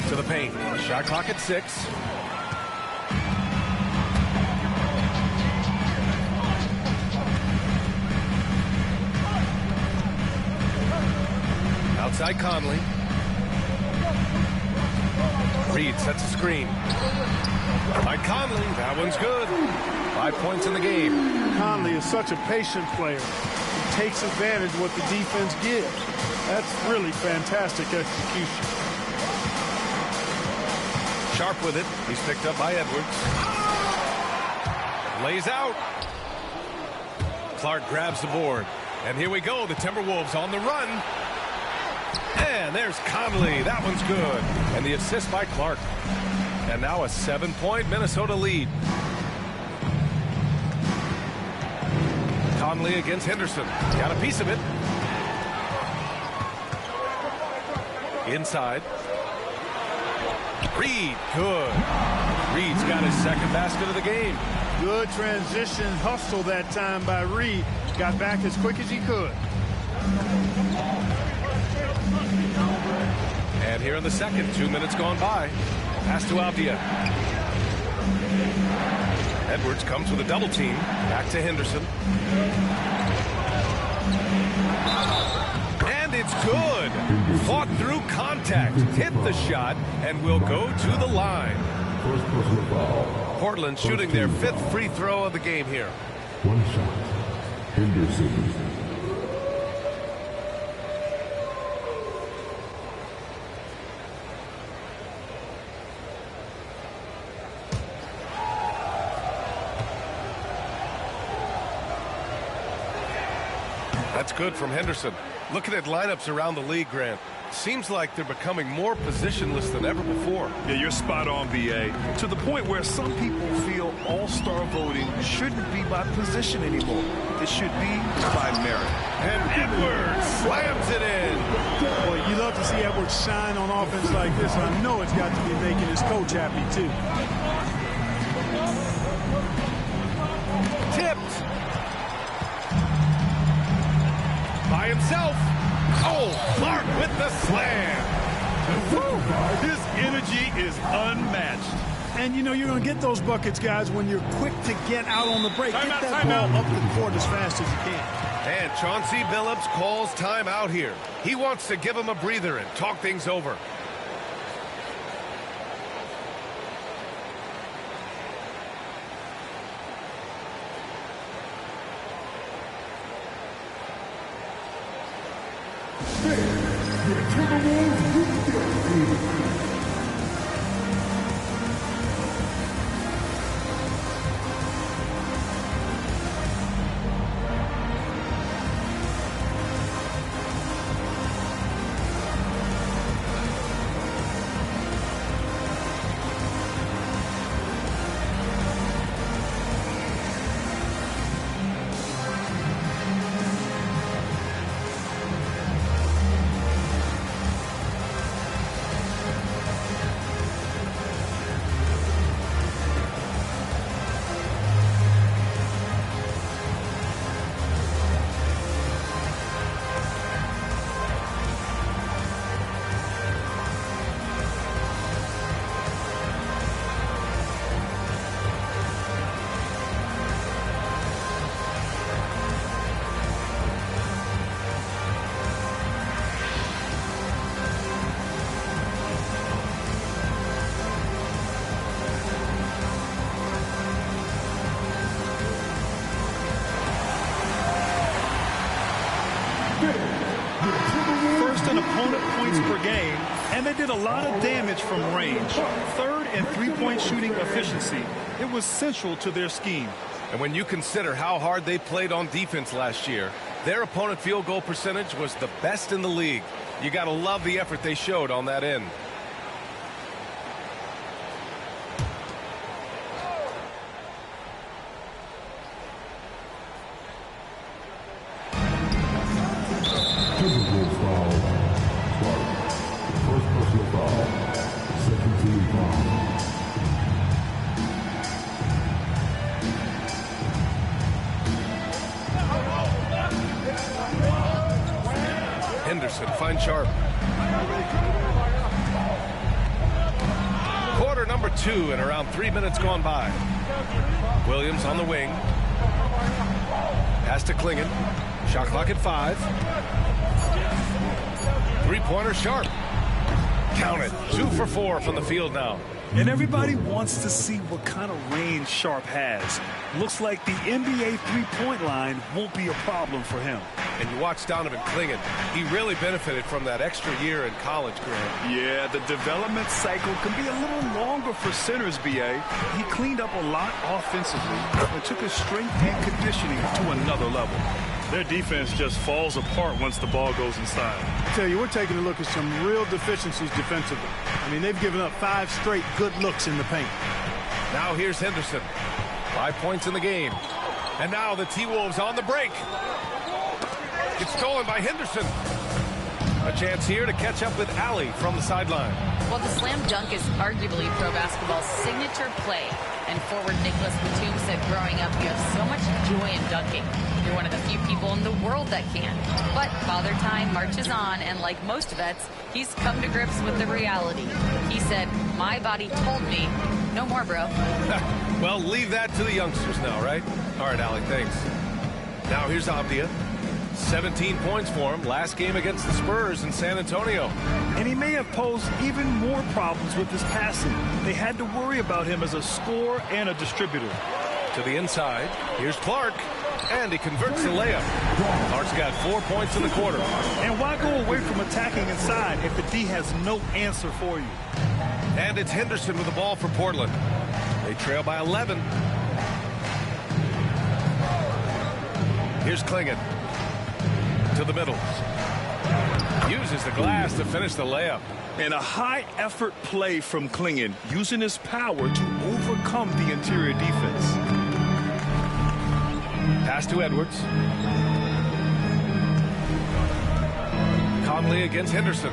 To the paint. Shot clock at 6. Outside Conley. Reed sets a screen. By Conley, that one's good. 5 points in the game. Conley is such a patient player. He takes advantage of what the defense gives. That's really fantastic execution. Sharp with it. He's picked up by Edwards. Lays out. Clark grabs the board. And here we go. The Timberwolves on the run. And there's Conley. That one's good. And the assist by Clark. And now a 7-point Minnesota lead. Conley against Henderson. Got a piece of it. Inside. Reed, good. Reed's got his second basket of the game. Good transition hustle that time by Reed. Got back as quick as he could. And here in the second, 2 minutes gone by. Pass to Avdia. Edwards comes with a double team. Back to Henderson. And it's good. Fought through contact. Hit the shot and will go to the line. Portland shooting their 5th free throw of the game here. 1 shot. Henderson. That's good from Henderson. Looking at lineups around the league, Grant. Seems like they're becoming more positionless than ever before. Yeah, you're spot on, B.A. To the point where some people feel all-star voting shouldn't be by position anymore. It should be by merit. And Edwards slams it in. Boy, you love to see Edwards shine on offense like this. I know it's got to be making his coach happy, too. Tipped. By himself. Oh, Clark with the slam. His energy is unmatched. And, you know, you're going to get those buckets, guys, when you're quick to get out on the break. Get that ball up the court as fast as you can. And Chauncey Billups calls timeout here. He wants to give him a breather and talk things over. First in opponent points per game, and they did a lot of damage from range. 3rd and 3-point shooting efficiency. It was central to their scheme. And when you consider how hard they played on defense last year, their opponent field goal percentage was the best in the league. You got to love the effort they showed on that end. Timberwolves foul. Start. First personal foul. Second team foul. Henderson finds Sharp. Quarter number 2 and around 3 minutes gone by. Williams on the wing. Pass to Klingon. Shot clock at 5. Three-pointer Sharp. Count it. 2 for 4 from the field now. And everybody wants to see what kind of range Sharp has. Looks like the NBA three-point line won't be a problem for him. And you watch Donovan Klingon. He really benefited from that extra year in college, Grant. Yeah, the development cycle can be a little longer for centers, B.A. He cleaned up a lot offensively and took his strength and conditioning to another level. Their defense just falls apart once the ball goes inside. I tell you, we're taking a look at some real deficiencies defensively. I mean, they've given up 5 straight good looks in the paint. Now here's Henderson. 5 points in the game. And now the T-Wolves on the break. It's stolen by Henderson. A chance here to catch up with Allie from the sideline. Well, the slam dunk is arguably pro basketball's signature play. And forward Nicholas Batum said growing up, you have so much joy in dunking. You're one of the few people in the world that can. But Father Time marches on, and like most vets, he's come to grips with the reality. He said, my body told me, no more, bro. Well, leave that to the youngsters now, right? All right, Allie, thanks. Now here's Avdia. 17 points for him last game against the Spurs in San Antonio. And he may have posed even more problems with his passing. They had to worry about him as a scorer and a distributor. To the inside, here's Clark, and he converts the layup. Clark's got 4 points in the quarter. And why go away from attacking inside if the D has no answer for you? And it's Henderson with the ball for Portland. They trail by 11. Here's Klingon. To the middle. Uses the glass to finish the layup. And a high-effort play from Klingon, using his power to overcome the interior defense. Pass to Edwards. Conley against Henderson.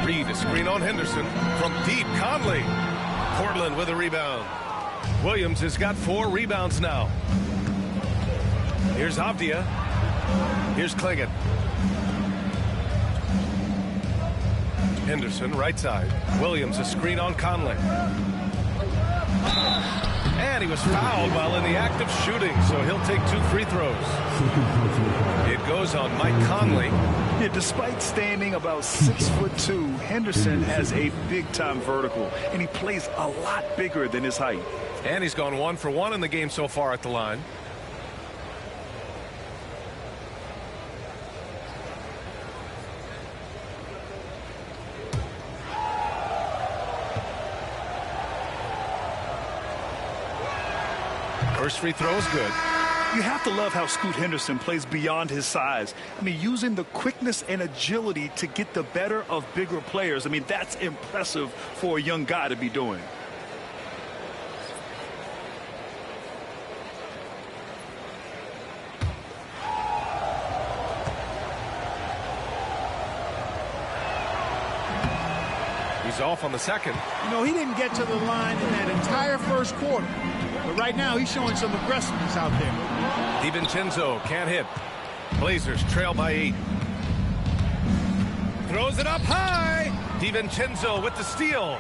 Reed a screen on Henderson. From deep, Conley. Portland with a rebound. Williams has got 4 rebounds now. Here's Avdia. Here's Klingon. Henderson, right side. Williams, a screen on Conley. And he was fouled while in the act of shooting, so he'll take 2 free throws. It goes on Mike Conley. Yeah, despite standing about 6'2", Henderson has a big-time vertical, and he plays a lot bigger than his height. And he's gone 1 for 1 in the game so far at the line. First free throw is good. You have to love how Scoot Henderson plays beyond his size. I mean, using the quickness and agility to get the better of bigger players. I mean, that's impressive for a young guy to be doing. He's off on the second. You know, he didn't get to the line in that entire first quarter. But right now, he's showing some aggressiveness out there. DiVincenzo can't hit. Blazers trail by 8. Throws it up high. DiVincenzo with the steal.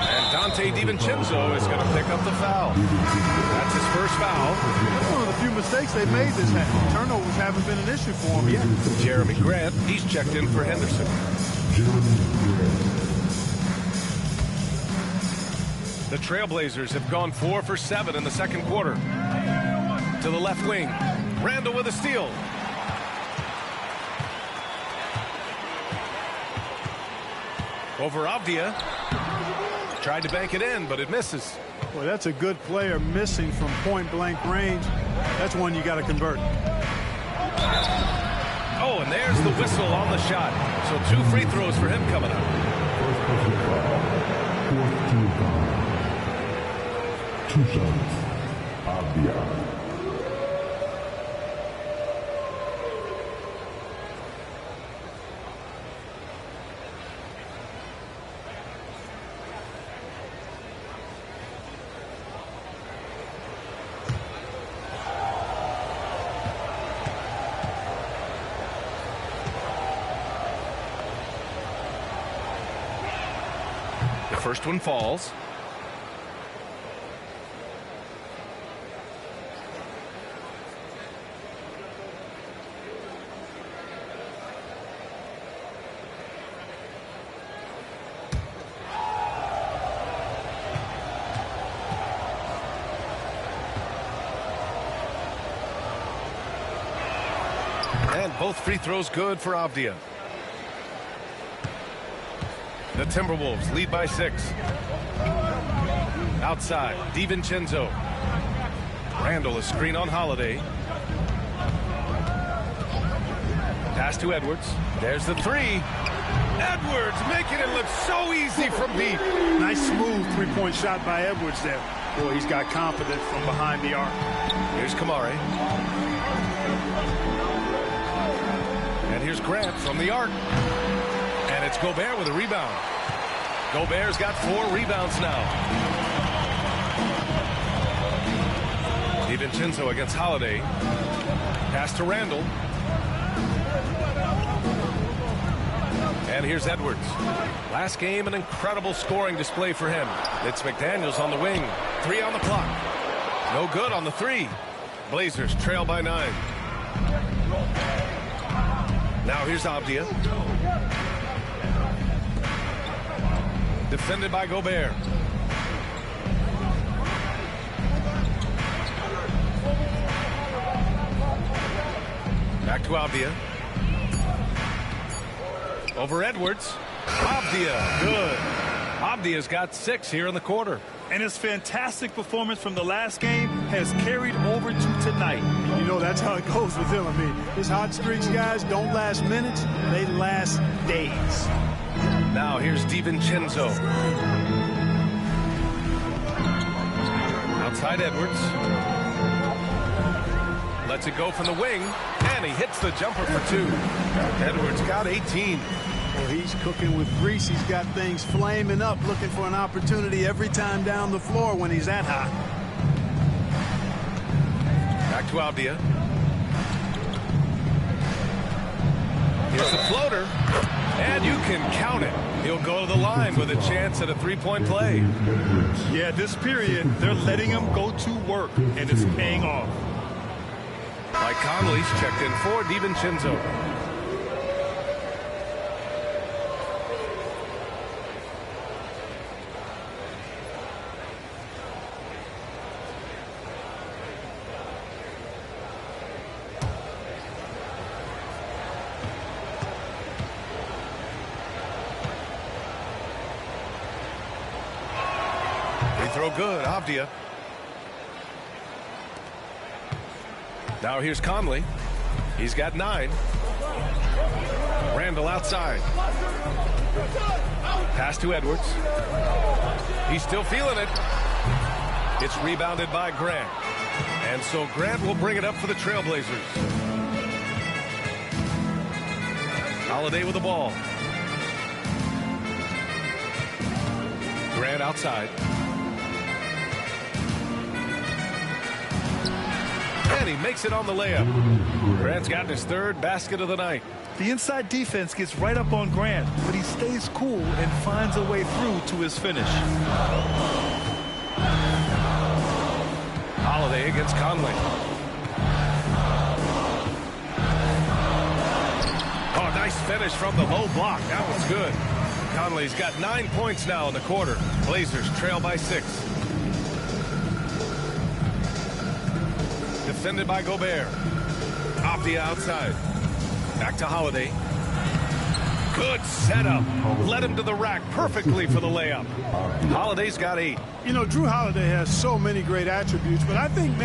And Dante DiVincenzo is going to pick up the foul. That's his first foul. That's one of the few mistakes they made this half. Turnovers haven't been an issue for him yet. Jeremy Grant, he's checked in for Henderson. The Trailblazers have gone 4 for 7 in the second quarter. To the left wing. Randall with a steal. Over Avdia. Tried to bank it in, but it misses. Well, that's a good player missing from point-blank range. That's one you got to convert. Oh, and there's the whistle on the shot. So 2 free throws for him coming up. Fourth team foul. 2 shots. Avdia. First one falls. And both free throws good for Avdia. The Timberwolves lead by 6. Outside, DiVincenzo. Randall a screen on Holiday. Pass to Edwards. There's the 3. Edwards making it look so easy from deep. Nice smooth three-point shot by Edwards there. Boy, he's got confidence from behind the arc. Here's Kamari. And here's Grant from the arc. And it's Gobert with a rebound. Gobert's got 4 rebounds now. DiVincenzo against Holiday. Pass to Randall. And here's Edwards. Last game, an incredible scoring display for him. It's McDaniels on the wing. 3 on the clock. No good on the 3. Blazers trail by 9. Now here's Avdia. Defended by Gobert. Back to Avdia. Over Edwards. Avdia, good. Avdia's got 6 here in the quarter. And his fantastic performance from the last game has carried over to tonight. You know, that's how it goes with him. I mean, his hot streaks, guys, don't last minutes. They last days. Now here's DiVincenzo. Outside Edwards. Lets it go from the wing. And he hits the jumper for 2. Edwards got 18. Well, he's cooking with grease. He's got things flaming up, looking for an opportunity every time down the floor when he's that hot. Back to Avdia. Here's the floater. And you can count it. He'll go to the line with a chance at a 3-point play. Yeah, this period, they're letting him go to work, and it's paying off. Mike Conley's checked in for DiVincenzo. Throw good, Avdia. Now here's Conley. He's got 9. Randall outside. Pass to Edwards. He's still feeling it. It's rebounded by Grant. And so Grant will bring it up for the Trailblazers. Holiday with the ball. Grant outside. And he makes it on the layup. Grant's gotten his 3rd basket of the night. The inside defense gets right up on Grant, but he stays cool and finds a way through to his finish. Holiday against Conley. Oh, nice finish from the low block. That was good. Conley's got 9 points now in the quarter. Blazers trail by 6. Defended by Gobert. Avdia outside. Back to Holiday. Good setup. Led him to the rack perfectly for the layup. Holiday's got 8. You know, Drew Holiday has so many great attributes, but I think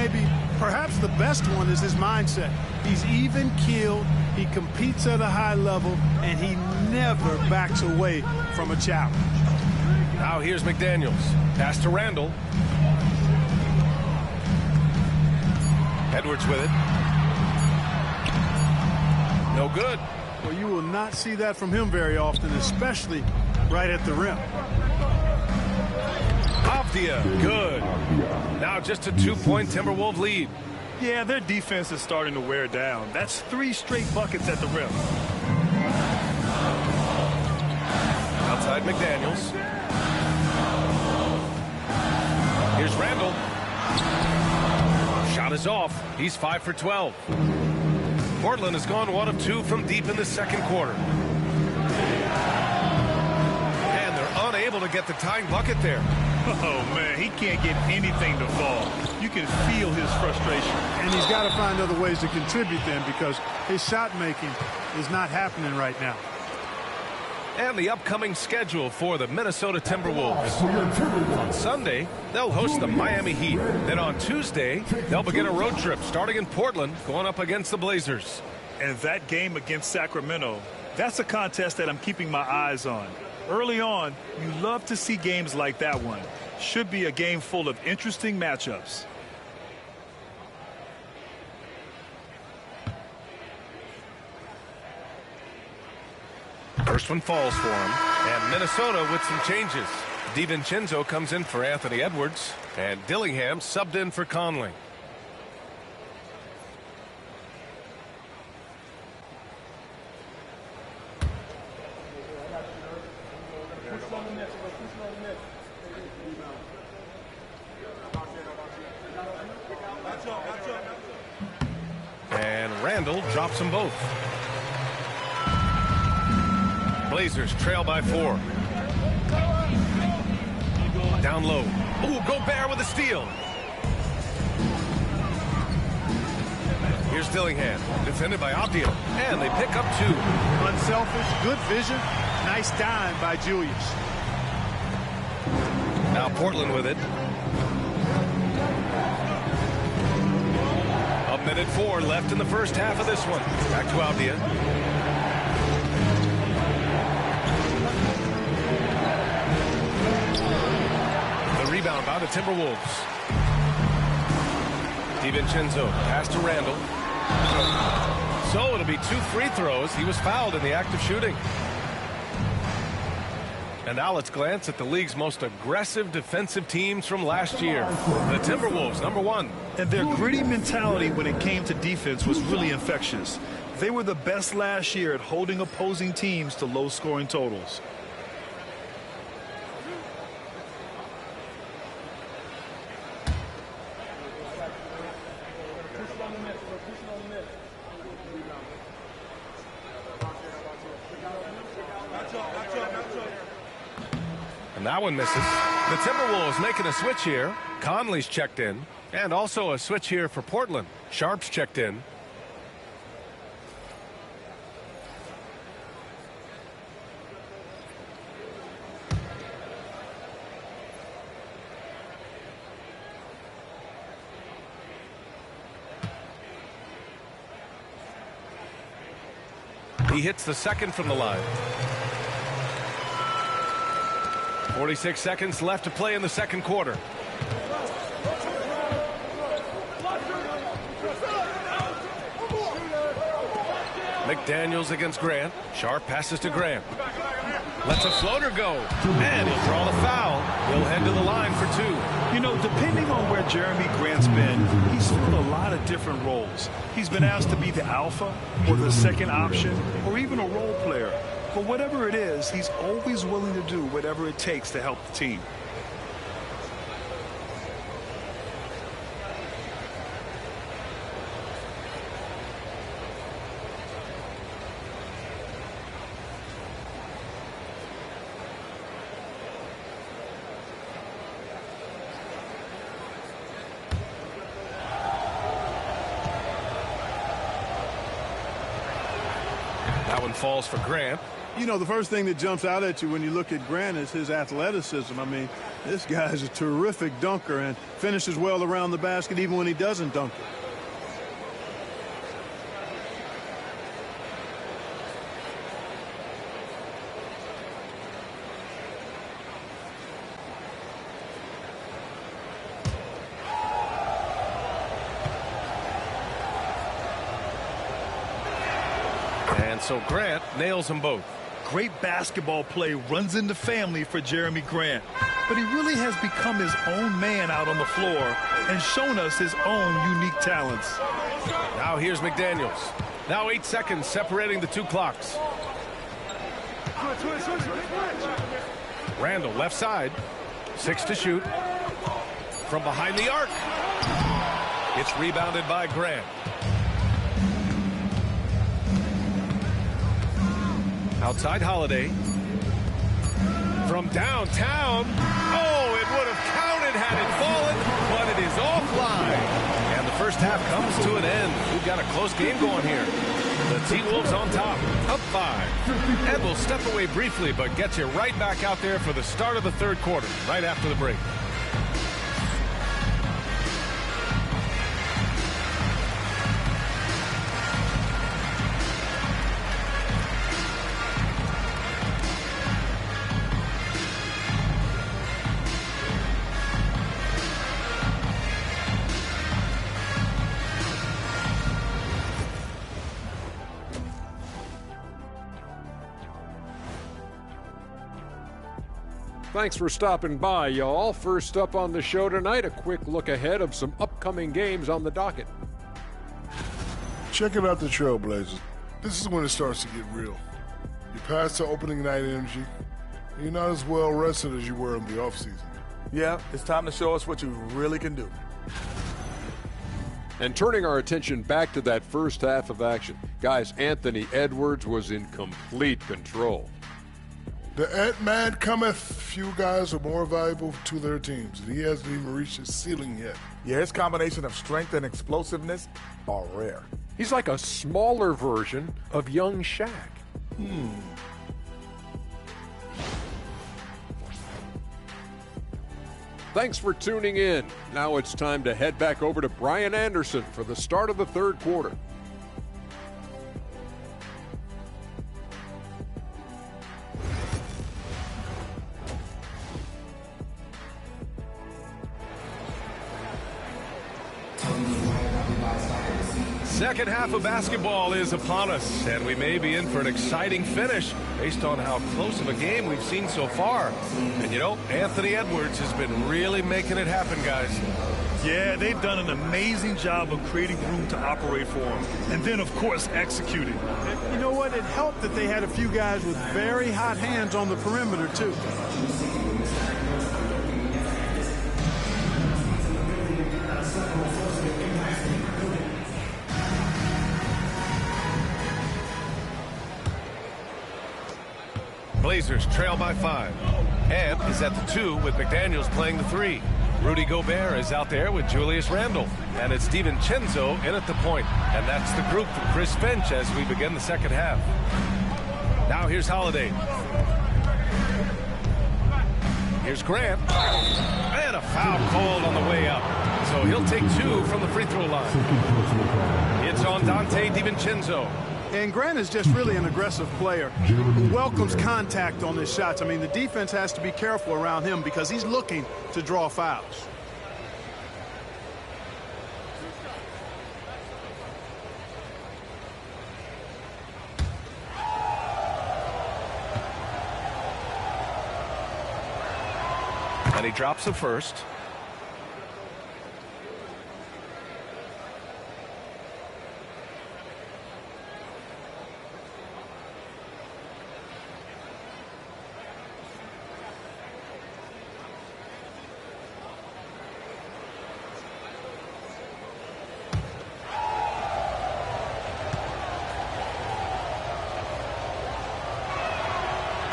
perhaps the best one is his mindset. He's even-keeled, he competes at a high level, and he never backs away from a challenge. Now here's McDaniels. Pass to Randall. Edwards with it. No good. Well, you will not see that from him very often, especially right at the rim. Avdia, good. Now just a 2-point Timberwolves lead. Yeah, their defense is starting to wear down. That's 3 straight buckets at the rim. Outside McDaniels. Here's Randall. Shot is off. He's 5 for 12. Portland has gone 1 of 2 from deep in the second quarter. And they're unable to get the tying bucket there. Oh, man, he can't get anything to fall. You can feel his frustration. And he's got to find other ways to contribute then, because his shot making is not happening right now. And the upcoming schedule for the Minnesota Timberwolves. On Sunday, they'll host the Miami Heat. Then on Tuesday, they'll begin a road trip starting in Portland, going up against the Blazers. And that game against Sacramento, that's a contest that I'm keeping my eyes on. Early on, you love to see games like that one. Should be a game full of interesting matchups. First one falls for him. And Minnesota with some changes. DiVincenzo comes in for Anthony Edwards. And Dillingham subbed in for Conley. And Randall drops them both. Blazers trail by 4. Down low. Ooh, Gobert with a steal. Here's Dillingham, defended by Avdia, and they pick up 2. Unselfish, good vision, nice dime by Julius. Now Portland with it. A minute 4 left in the first half of this one. Back to Avdia. Rebound by the Timberwolves. DiVincenzo pass to Randall. So it'll be 2 free throws. He was fouled in the act of shooting. And now let's glance at the league's most aggressive defensive teams from last year. The Timberwolves, number 1. And their gritty mentality when it came to defense was really infectious. They were the best last year at holding opposing teams to low-scoring totals. That one misses. The Timberwolves making a switch here. Conley's checked in. And also a switch here for Portland. Sharp's checked in. He hits the second from the line. 46 seconds left to play in the second quarter. McDaniels against Grant. Sharp passes to Grant. Lets a floater go. And he'll draw the foul. He'll head to the line for 2. You know, depending on where Jeremy Grant's been, he's filled a lot of different roles. He's been asked to be the alpha or the second option or even a role player. But whatever it is, he's always willing to do whatever it takes to help the team. That one falls for Grant. You know, the first thing that jumps out at you when you look at Grant is his athleticism. I mean, this guy is a terrific dunker and finishes well around the basket even when he doesn't dunk it. And so Grant nails them both. Great basketball play, runs into family for Jeremy Grant. But he really has become his own man out on the floor and shown us his own unique talents. Now here's McDaniels. Now 8 seconds separating the two clocks. Randall left side. 6 to shoot. From behind the arc. It's rebounded by Grant. Outside Holiday. From downtown. Oh, it would have counted had it fallen, but it is offline. And the first half comes to an end. We've got a close game going here. The T-Wolves on top, up 5. Ed will step away briefly, but gets you right back out there for the start of the third quarter, right after the break. Thanks for stopping by, y'all. First up on the show tonight, a quick look ahead of some upcoming games on the docket. Check it out, the Trailblazers. This is when it starts to get real. You pass the opening night energy. You're not as well rested as you were in the offseason. Yeah, it's time to show us what you really can do. And turning our attention back to that first half of action, guys, Anthony Edwards was in complete control. The Ant-Man cometh. Few guys are more valuable to their teams, and he hasn't even reached his ceiling yet. Yeah, his combination of strength and explosiveness are rare. He's like a smaller version of young Shaq. Thanks for tuning in. Now it's time to head back over to Brian Anderson for the start of the third quarter. Second half of basketball is upon us, and we may be in for an exciting finish based on how close of a game we've seen so far. And you know, Anthony Edwards has been really making it happen, guys. Yeah, they've done an amazing job of creating room to operate for him. And then, of course, executing. You know what? It helped that they had a few guys with very hot hands on the perimeter, too. Blazers trail by 5. Ed is at the 2 with McDaniels playing the 3. Rudy Gobert is out there with Julius Randle. And it's DiVincenzo in at the point. And that's the group for Chris Finch as we begin the second half. Now here's Holiday. Here's Grant. And a foul called on the way up. So he'll take 2 from the free throw line. It's on Dante DiVincenzo. And Grant is just really an aggressive player who welcomes contact on his shots. I mean, the defense has to be careful around him because he's looking to draw fouls. And he drops the first.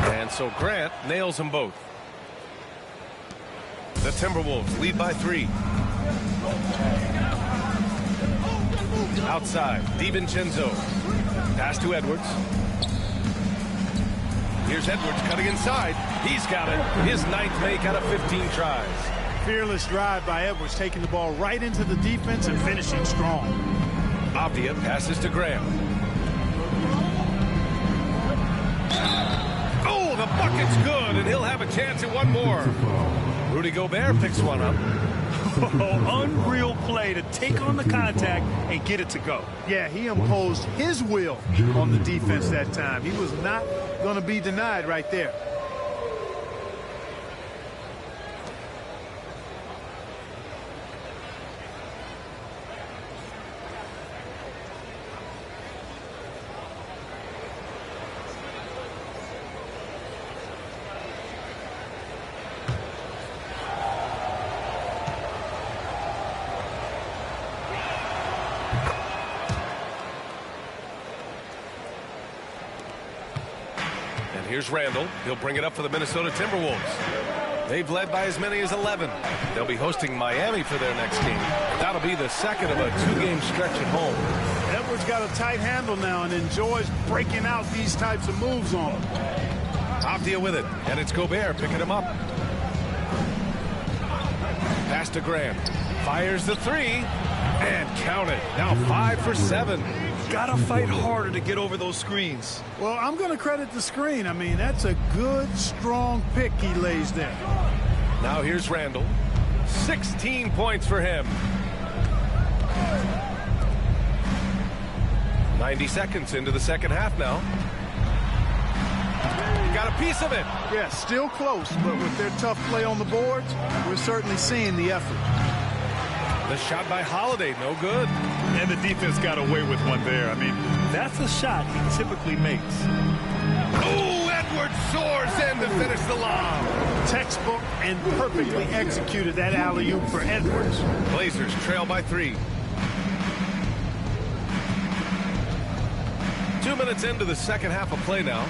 And so Grant nails them both. The Timberwolves lead by 3. Outside, DiVincenzo. Pass to Edwards. Here's Edwards cutting inside. He's got it. His 9th make out of 15 tries. Fearless drive by Edwards, taking the ball right into the defense and finishing strong. Avdia passes to Graham. Oh, the bucket's good, and he'll have a chance at one more. Rudy Gobert picks one up. Unreal play to take on the contact and get it to go. Yeah, he imposed his will on the defense that time. He was not going to be denied right there. Here's Randall. He'll bring it up for the Minnesota Timberwolves. They've led by as many as 11. They'll be hosting Miami for their next game. That'll be the second of a 2-game stretch at home. Edwards got a tight handle now and enjoys breaking out these types of moves on him. Avdia with it, and it's Gobert picking him up. Pass to Graham. Fires the three, and count it. Now 5 for 7. Gotta fight harder to get over those screens. Well, I'm going to credit the screen. I mean, that's a good, strong pick he lays there. Now here's Randall. 16 points for him. 90 seconds into the second half now. Got a piece of it. Yeah, still close, but with their tough play on the boards, we're certainly seeing the effort. The shot by Holiday, no good. And the defense got away with one there. I mean, that's a shot he typically makes. Oh, Edwards soars in to finish the lob. Textbook and perfectly executed that alley-oop for Edwards. Blazers trail by 3. 2 minutes into the second half of play now.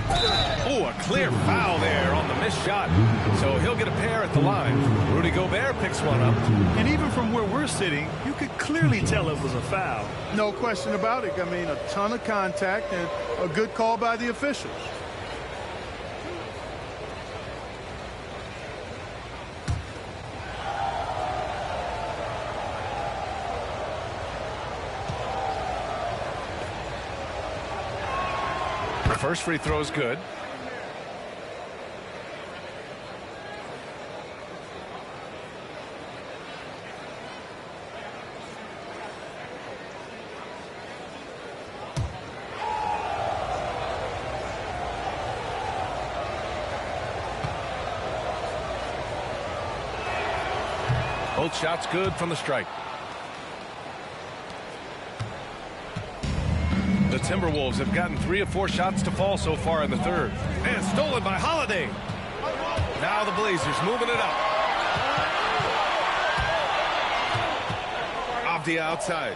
Oh, a clear foul there on the missed shot. So he'll get a pair at the line. Rudy Gobert picks one up. And even from where we're sitting, you could clearly tell it was a foul. No question about it. I mean, a ton of contact and a good call by the officials. First free throw is good. Both shots good from the strike. The Timberwolves have gotten 3 of 4 shots to fall so far in the third. And stolen by Holiday. Now the Blazers moving it up. Avdia outside.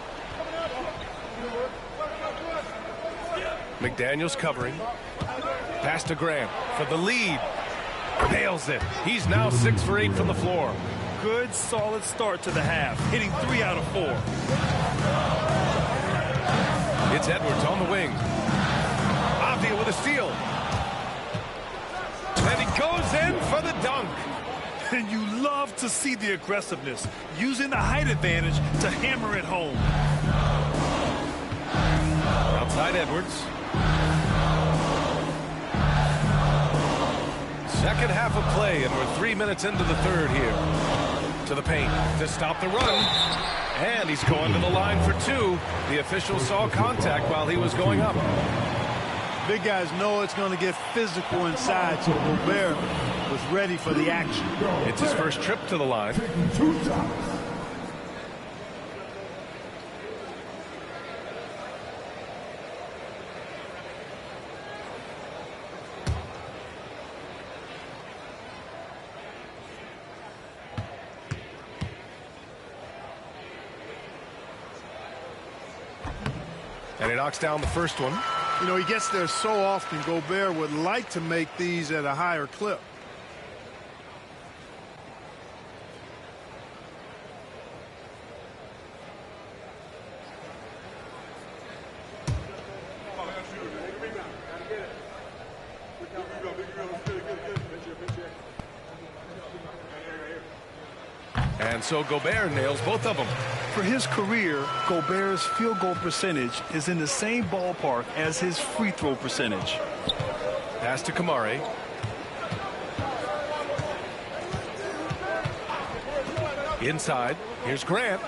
McDaniels covering. Pass to Graham for the lead. Nails it. He's now 6 for 8 from the floor. Good, solid start to the half, hitting 3 out of 4. It's Edwards on the wing. Avdia with a steal. And he goes in for the dunk. And you love to see the aggressiveness, using the height advantage to hammer it home. Outside Edwards. Second half of play, and we're 3 minutes into the third here. To the paint to stop the run. And he's going to the line for 2. The official saw contact while he was going up. Big guys know it's going to get physical inside, so Gobert was ready for the action. It's his first trip to the line. And he knocks down the first one. You know, he gets there so often. Gobert would like to make these at a higher clip. And so Gobert nails both of them. For his career, Gobert's field goal percentage is in the same ballpark as his free throw percentage. Pass to Kamari. Inside, here's Grant.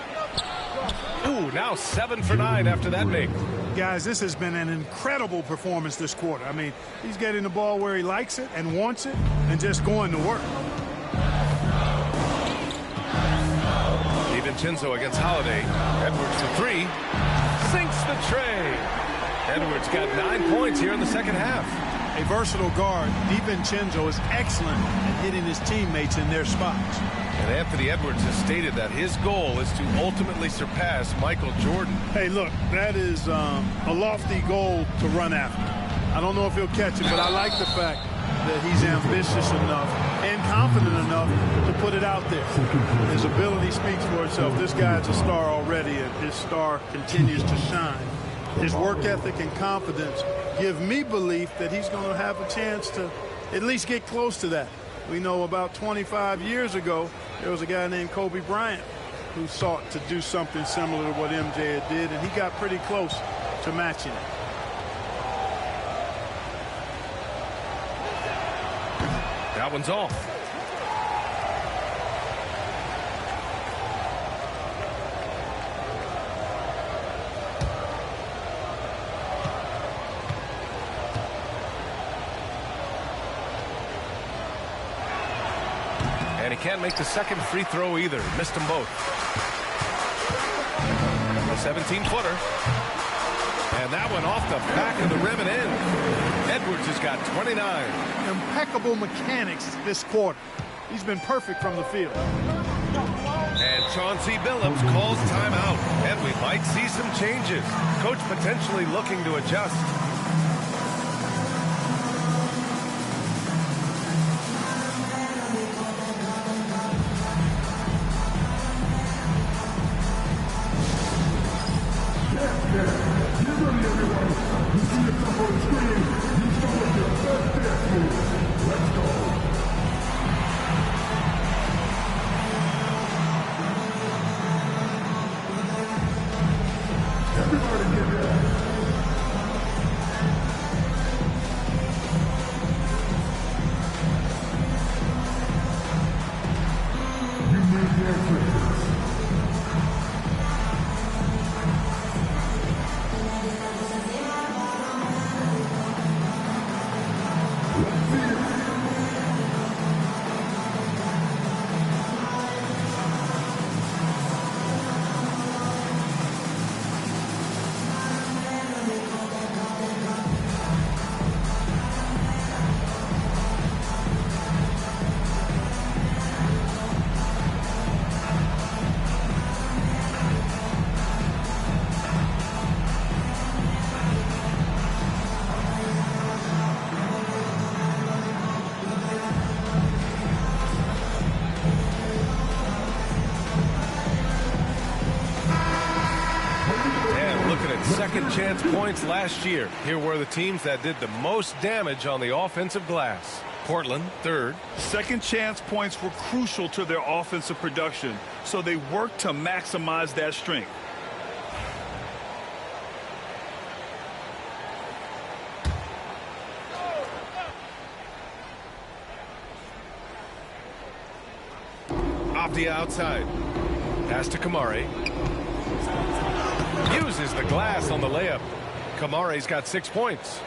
Ooh, now 7 for 9 after that make. Guys, this has been an incredible performance this quarter. I mean, he's getting the ball where he likes it and wants it and just going to work. DiVincenzo against Holiday. Edwards for 3. Sinks the tray. Edwards got 9 points here in the second half. A versatile guard, DiVincenzo is excellent at hitting his teammates in their spots. And Anthony Edwards has stated that his goal is to ultimately surpass Michael Jordan. Hey, look, that is a lofty goal to run after. I don't know if he'll catch it, but I like the fact that he's ambitious enough and confident enough to put it out there. His ability speaks for itself. This guy's a star already, and his star continues to shine. His work ethic and confidence give me belief that he's going to have a chance to at least get close to that. We know about 25 years ago, there was a guy named Kobe Bryant who sought to do something similar to what MJ did, and he got pretty close to matching it. That one's off. And he can't make the second free throw either. Missed them both. A 17-footer. And that one off the back of the rim and in. Edwards has got 29. Impeccable mechanics this quarter. He's been perfect from the field. And Chauncey Billups calls timeout. And we might see some changes. Coach potentially looking to adjust. Second chance points last year. Here were the teams that did the most damage on the offensive glass. Portland, third. Second chance points were crucial to their offensive production, so they worked to maximize that strength. Abdia outside. Pass to Kamari. Uses the glass on the layup. Kamari's got 6 points.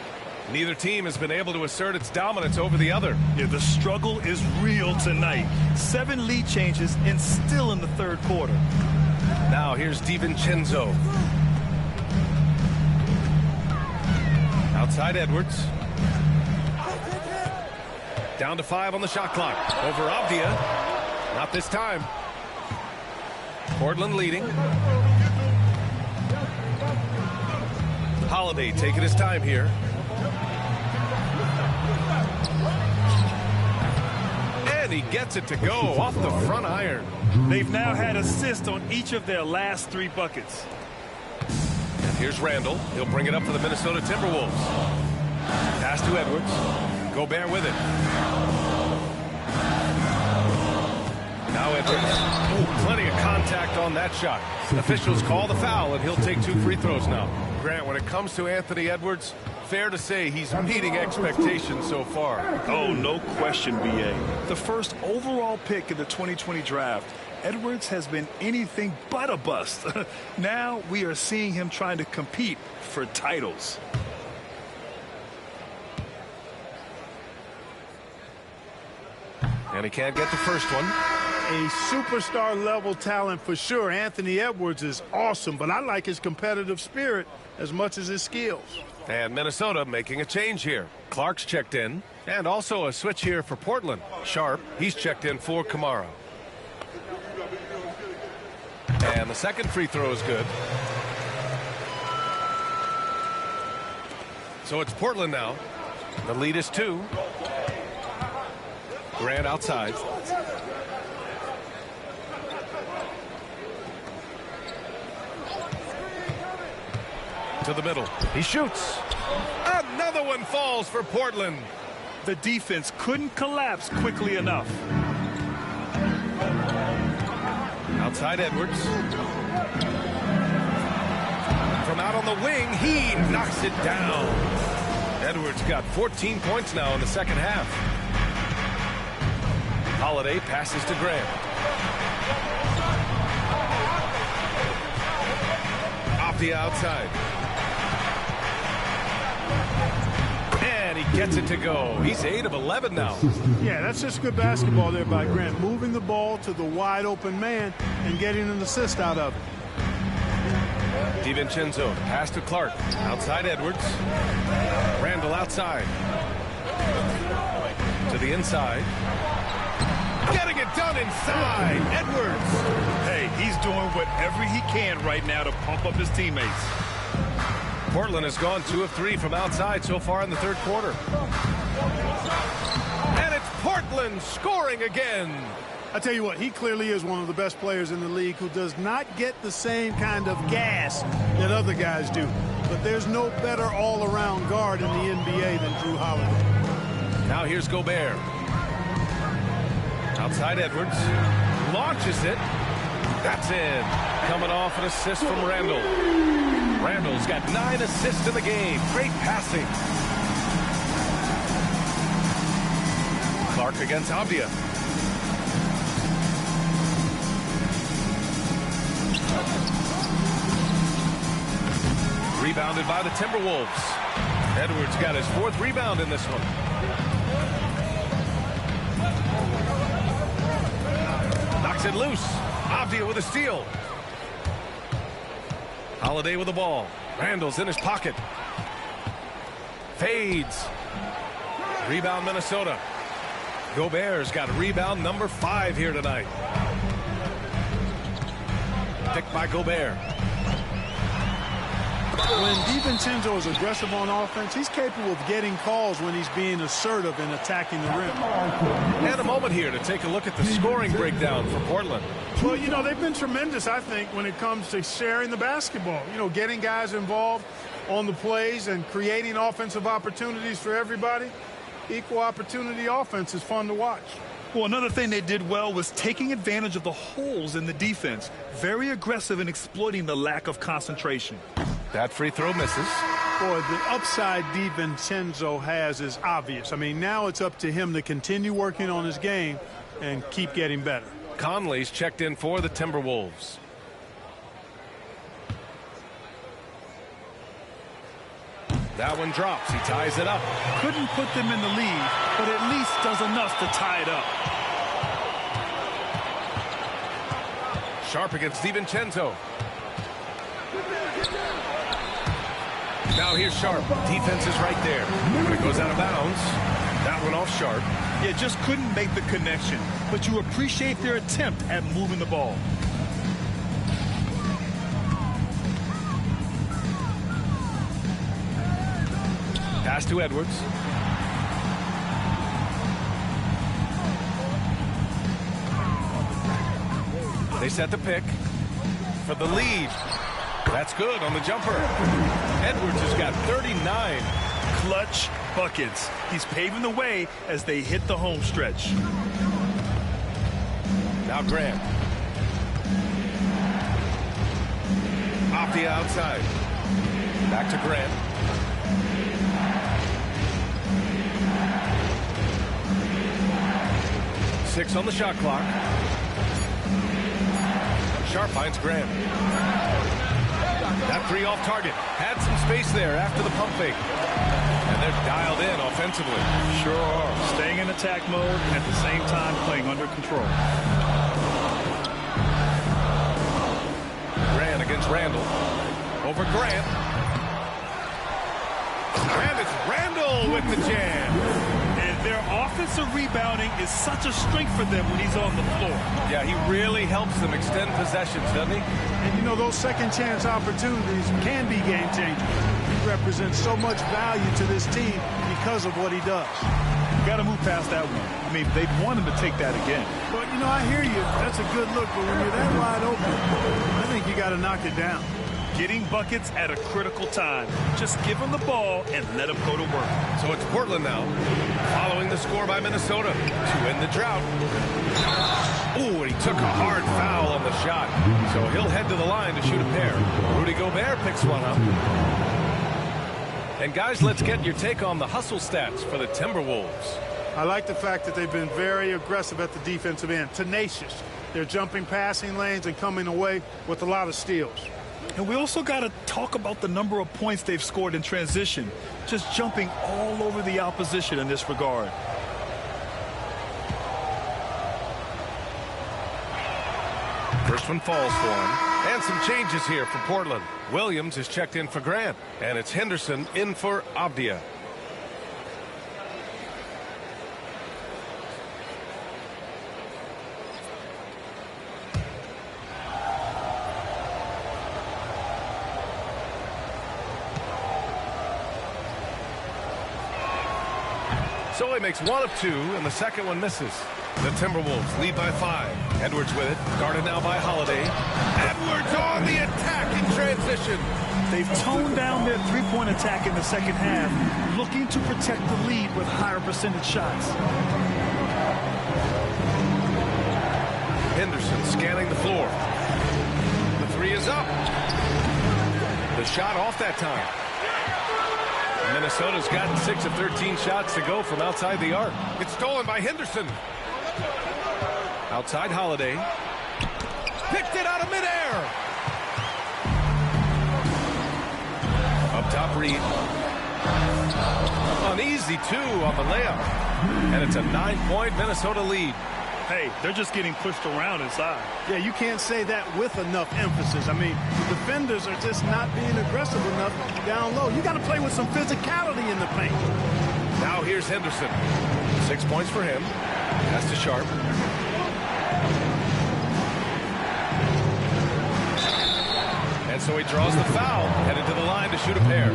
Neither team has been able to assert its dominance over the other. Yeah, the struggle is real tonight. 7 lead changes and still in the third quarter. Now here's DiVincenzo. Outside Edwards. Down to 5 on the shot clock. Over Abdia. Not this time. Portland leading. Holiday taking his time here. And he gets it to go off the front iron. They've now had assists on each of their last 3 buckets. And here's Randall. He'll bring it up for the Minnesota Timberwolves. Pass to Edwards. Gobert with it. Now Edwards. Ooh, plenty of contact on that shot. Officials call the foul, and he'll take 2 free throws now. Grant, when it comes to Anthony Edwards, fair to say he's meeting expectations so far. Oh, no question, B.A. The first overall pick in the 2020 draft, Edwards has been anything but a bust. Now we are seeing him trying to compete for titles. And he can't get the first one. A superstar level talent for sure. Anthony Edwards is awesome, but I like his competitive spirit as much as his skills. And Minnesota making a change here. Clark's checked in. And also a switch here for Portland. Sharp, he's checked in for Kamara. And the second free throw is good. So it's Portland now. The lead is 2. Grant outside. To the middle. He shoots. Another one falls for Portland. The defense couldn't collapse quickly enough. Outside Edwards. From out on the wing, he knocks it down. Edwards got 14 points now in the second half. Holiday passes to Grant. Off the outside. And he gets it to go. He's 8 of 11 now. Yeah, that's just good basketball there by Grant. Moving the ball to the wide open man and getting an assist out of it. DiVincenzo pass to Clark. Outside Edwards. Randall outside. To the inside. Getting it done inside. Edwards. Hey, he's doing whatever he can right now to pump up his teammates. Portland has gone 2 of 3 from outside so far in the third quarter. And it's Portland scoring again. I tell you what, he clearly is one of the best players in the league who does not get the same kind of gas that other guys do. But there's no better all-around guard in the NBA than Drew Holiday. Now here's Gobert. Outside Edwards. Launches it. That's in. Coming off an assist from Randall. Randall's got 9 assists in the game. Great passing. Clark against Avdia. Rebounded by the Timberwolves. Edwards got his 4th rebound in this one. Knocks it loose. Avdia with a steal. Holiday with the ball. Randall's in his pocket. Fades. Rebound Minnesota. Gobert's got rebound number 5 here tonight. Picked by Gobert. When DiVincenzo is aggressive on offense, he's capable of getting calls when he's being assertive and attacking the rim. And a moment here to take a look at the scoring breakdown for Portland. Well, you know, they've been tremendous, I think, when it comes to sharing the basketball. You know, getting guys involved on the plays and creating offensive opportunities for everybody. Equal opportunity offense is fun to watch. Well, another thing they did well was taking advantage of the holes in the defense. Very aggressive in exploiting the lack of concentration. That free throw misses. Boy, the upside DiVincenzo has is obvious. I mean, now it's up to him to continue working on his game and keep getting better. Conley's checked in for the Timberwolves. That one drops. He ties it up. Couldn't put them in the lead, but at least does enough to tie it up. Sharp against DiVincenzo. Now here's Sharp. Defense is right there. When it goes out of bounds, that one off Sharp. Yeah, just couldn't make the connection. But you appreciate their attempt at moving the ball. Pass to Edwards. They set the pick for the lead. That's good on the jumper. Edwards has got 39. Clutch buckets. He's paving the way as they hit the home stretch. Now Grant. Off the outside. Back to Grant. Six on the shot clock. Sharp finds Grant. That three off target. Had some space there after the pump fake. And they're dialed in offensively. Sure are. Staying in attack mode and at the same time playing under control. Grant against Randall. Over Grant. And it's Randall with the jam. And their offensive rebounding is such a strength for them when he's on the floor. Yeah, he really helps them extend possessions, doesn't he? And you know, those second chance opportunities can be game changers. He represents so much value to this team because of what he does. You got to move past that one. I mean, they want him to take that again. But, you know, I hear you. That's a good look. But when you're that wide open, I think you got to knock it down. Getting buckets at a critical time. Just give him the ball and let him go to work. So it's Portland now, following the score by Minnesota to end the drought. Oh, and he took a hard foul on the shot. So he'll head to the line to shoot a pair. Rudy Gobert picks one up. And guys, let's get your take on the hustle stats for the Timberwolves. I like the fact that they've been very aggressive at the defensive end, tenacious. They're jumping passing lanes and coming away with a lot of steals. And we also got to talk about the number of points they've scored in transition, just jumping all over the opposition in this regard. First one falls for him. And some changes here for Portland. Williams is checked in for Grant. And it's Henderson in for Abdia. So he makes one of two, and the second one misses. The Timberwolves lead by 5. Edwards with it, guarded now by Holiday. Edwards on the attack in transition. They've toned down their three-point attack in the second half, looking to protect the lead with higher percentage shots. Henderson scanning the floor. The three is up. The shot off that time. Minnesota's gotten 6 of 13 shots to go from outside the arc. It's stolen by Henderson. Outside Holiday. Picked it out of midair. Up top Reed. An easy 2 on the layup. And it's a 9-point Minnesota lead. Hey, they're just getting pushed around inside. Yeah, you can't say that with enough emphasis. I mean, the defenders are just not being aggressive enough down low. You got to play with some physicality in the paint. Now here's Henderson. 6 points for him. Pass to Sharp. And so he draws the foul, headed to the line to shoot a pair.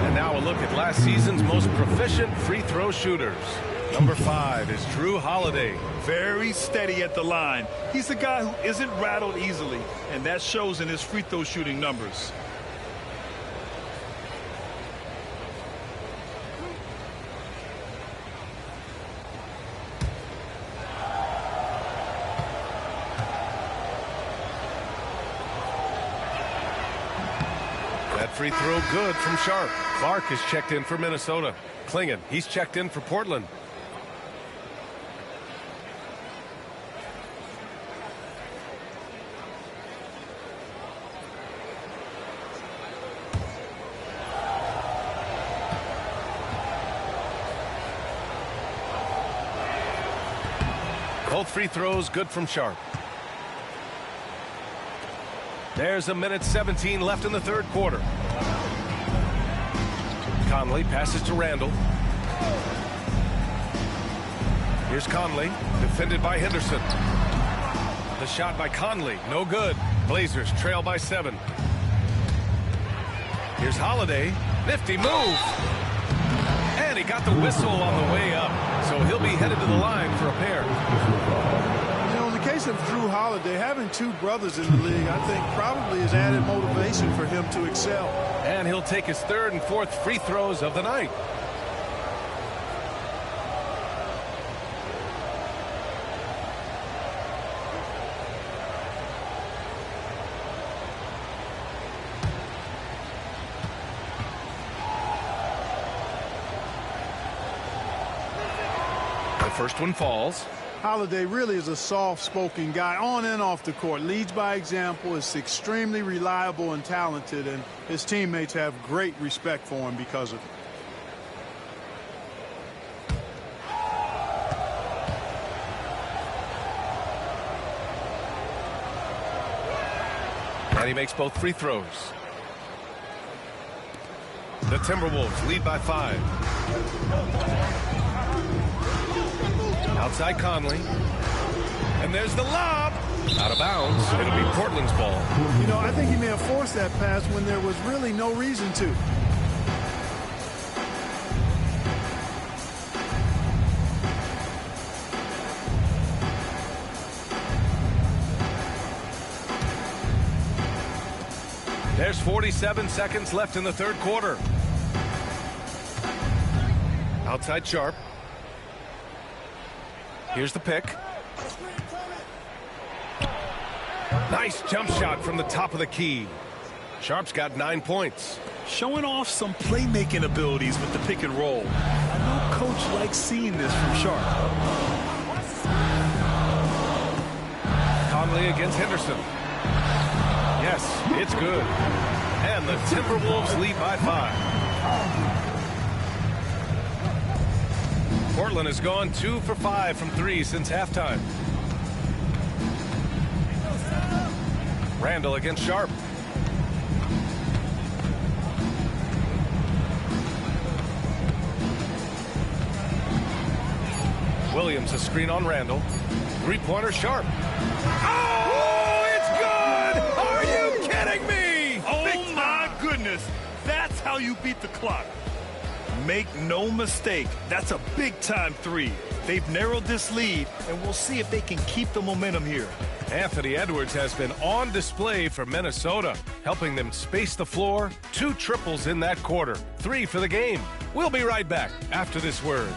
And now a look at last season's most proficient free throw shooters. Number 5 is Drew Holiday. Very steady at the line. He's a guy who isn't rattled easily, and that shows in his free throw shooting numbers. That free throw good from Sharp. Clark is checked in for Minnesota. Klingon, he's checked in for Portland. Both free throws good from Sharp. There's a minute 17 left in the third quarter. Conley passes to Randall. Here's Conley, defended by Henderson. The shot by Conley, no good. Blazers trail by 7. Here's Holiday, nifty move. And he got the whistle on the way up, so he'll be headed to the line for a pair. You know, in the case of Drew Holiday, having 2 brothers in the league, I think probably has added motivation for him to excel. And he'll take his 3rd and 4th free throws of the night. The first one falls. Holiday really is a soft-spoken guy on and off the court. Leads by example, is extremely reliable and talented, and his teammates have great respect for him because of it. And he makes both free throws. The Timberwolves lead by 5. Outside Conley. And there's the lob. Out of bounds. It'll be Portland's ball. You know, I think he may have forced that pass when there was really no reason to. There's 47 seconds left in the third quarter. Outside Sharp. Here's the pick. Nice jump shot from the top of the key. Sharp's got 9 points. Showing off some playmaking abilities with the pick and roll. I know coach likes seeing this from Sharp. Conley against Henderson. Yes, it's good. And the Timberwolves lead by 5. Portland has gone 2 for 5 from 3 since halftime. Randall against Sharp. Williams a screen on Randall. Three-pointer Sharp. Oh, it's good! Are you kidding me? Oh, my goodness. That's how you beat the clock. Make no mistake, that's a big-time three. They've narrowed this lead, and we'll see if they can keep the momentum here. Anthony Edwards has been on display for Minnesota, helping them space the floor. 2 triples in that quarter, 3 for the game. We'll be right back after this word.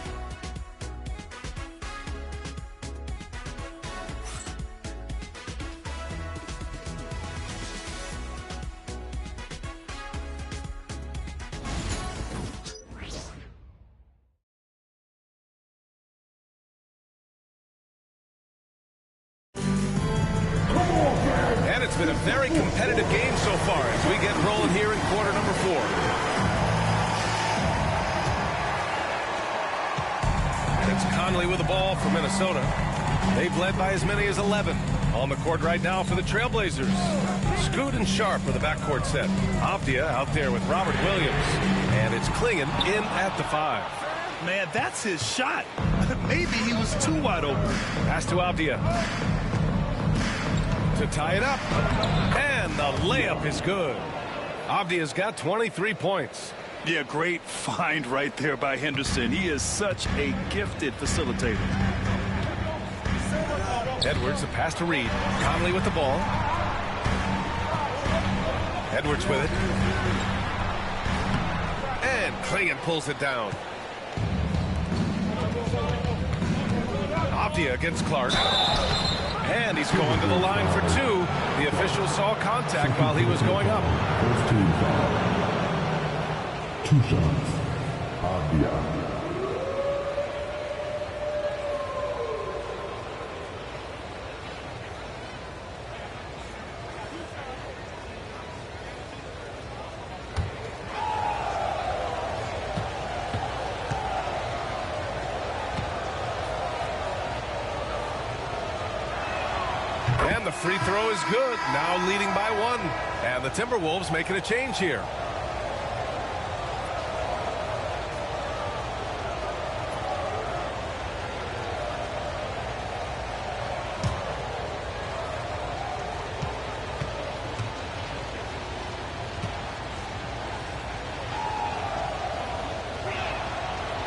It's been a very competitive game so far as we get rolling here in quarter number 4. And it's Conley with the ball for Minnesota. They've led by as many as 11. On the court right now for the Trailblazers. Scoot and Sharp for the backcourt set. Avdia out there with Robert Williams. And it's Klingon in at the 5. Man, that's his shot. Maybe he was too wide open. Pass to Avdia. To tie it up. And the layup is good. Avdia's got 23 points. Yeah, great find right there by Henderson. He is such a gifted facilitator. Edwards, a pass to Reed. Conley with the ball. Edwards with it. And Klingon pulls it down. Avdia against Clark. And he's going to the line for 2. The official saw contact while he was going up. First team foul. 2 shots. Avdia. And the free throw is good. Now leading by 1. And the Timberwolves making a change here.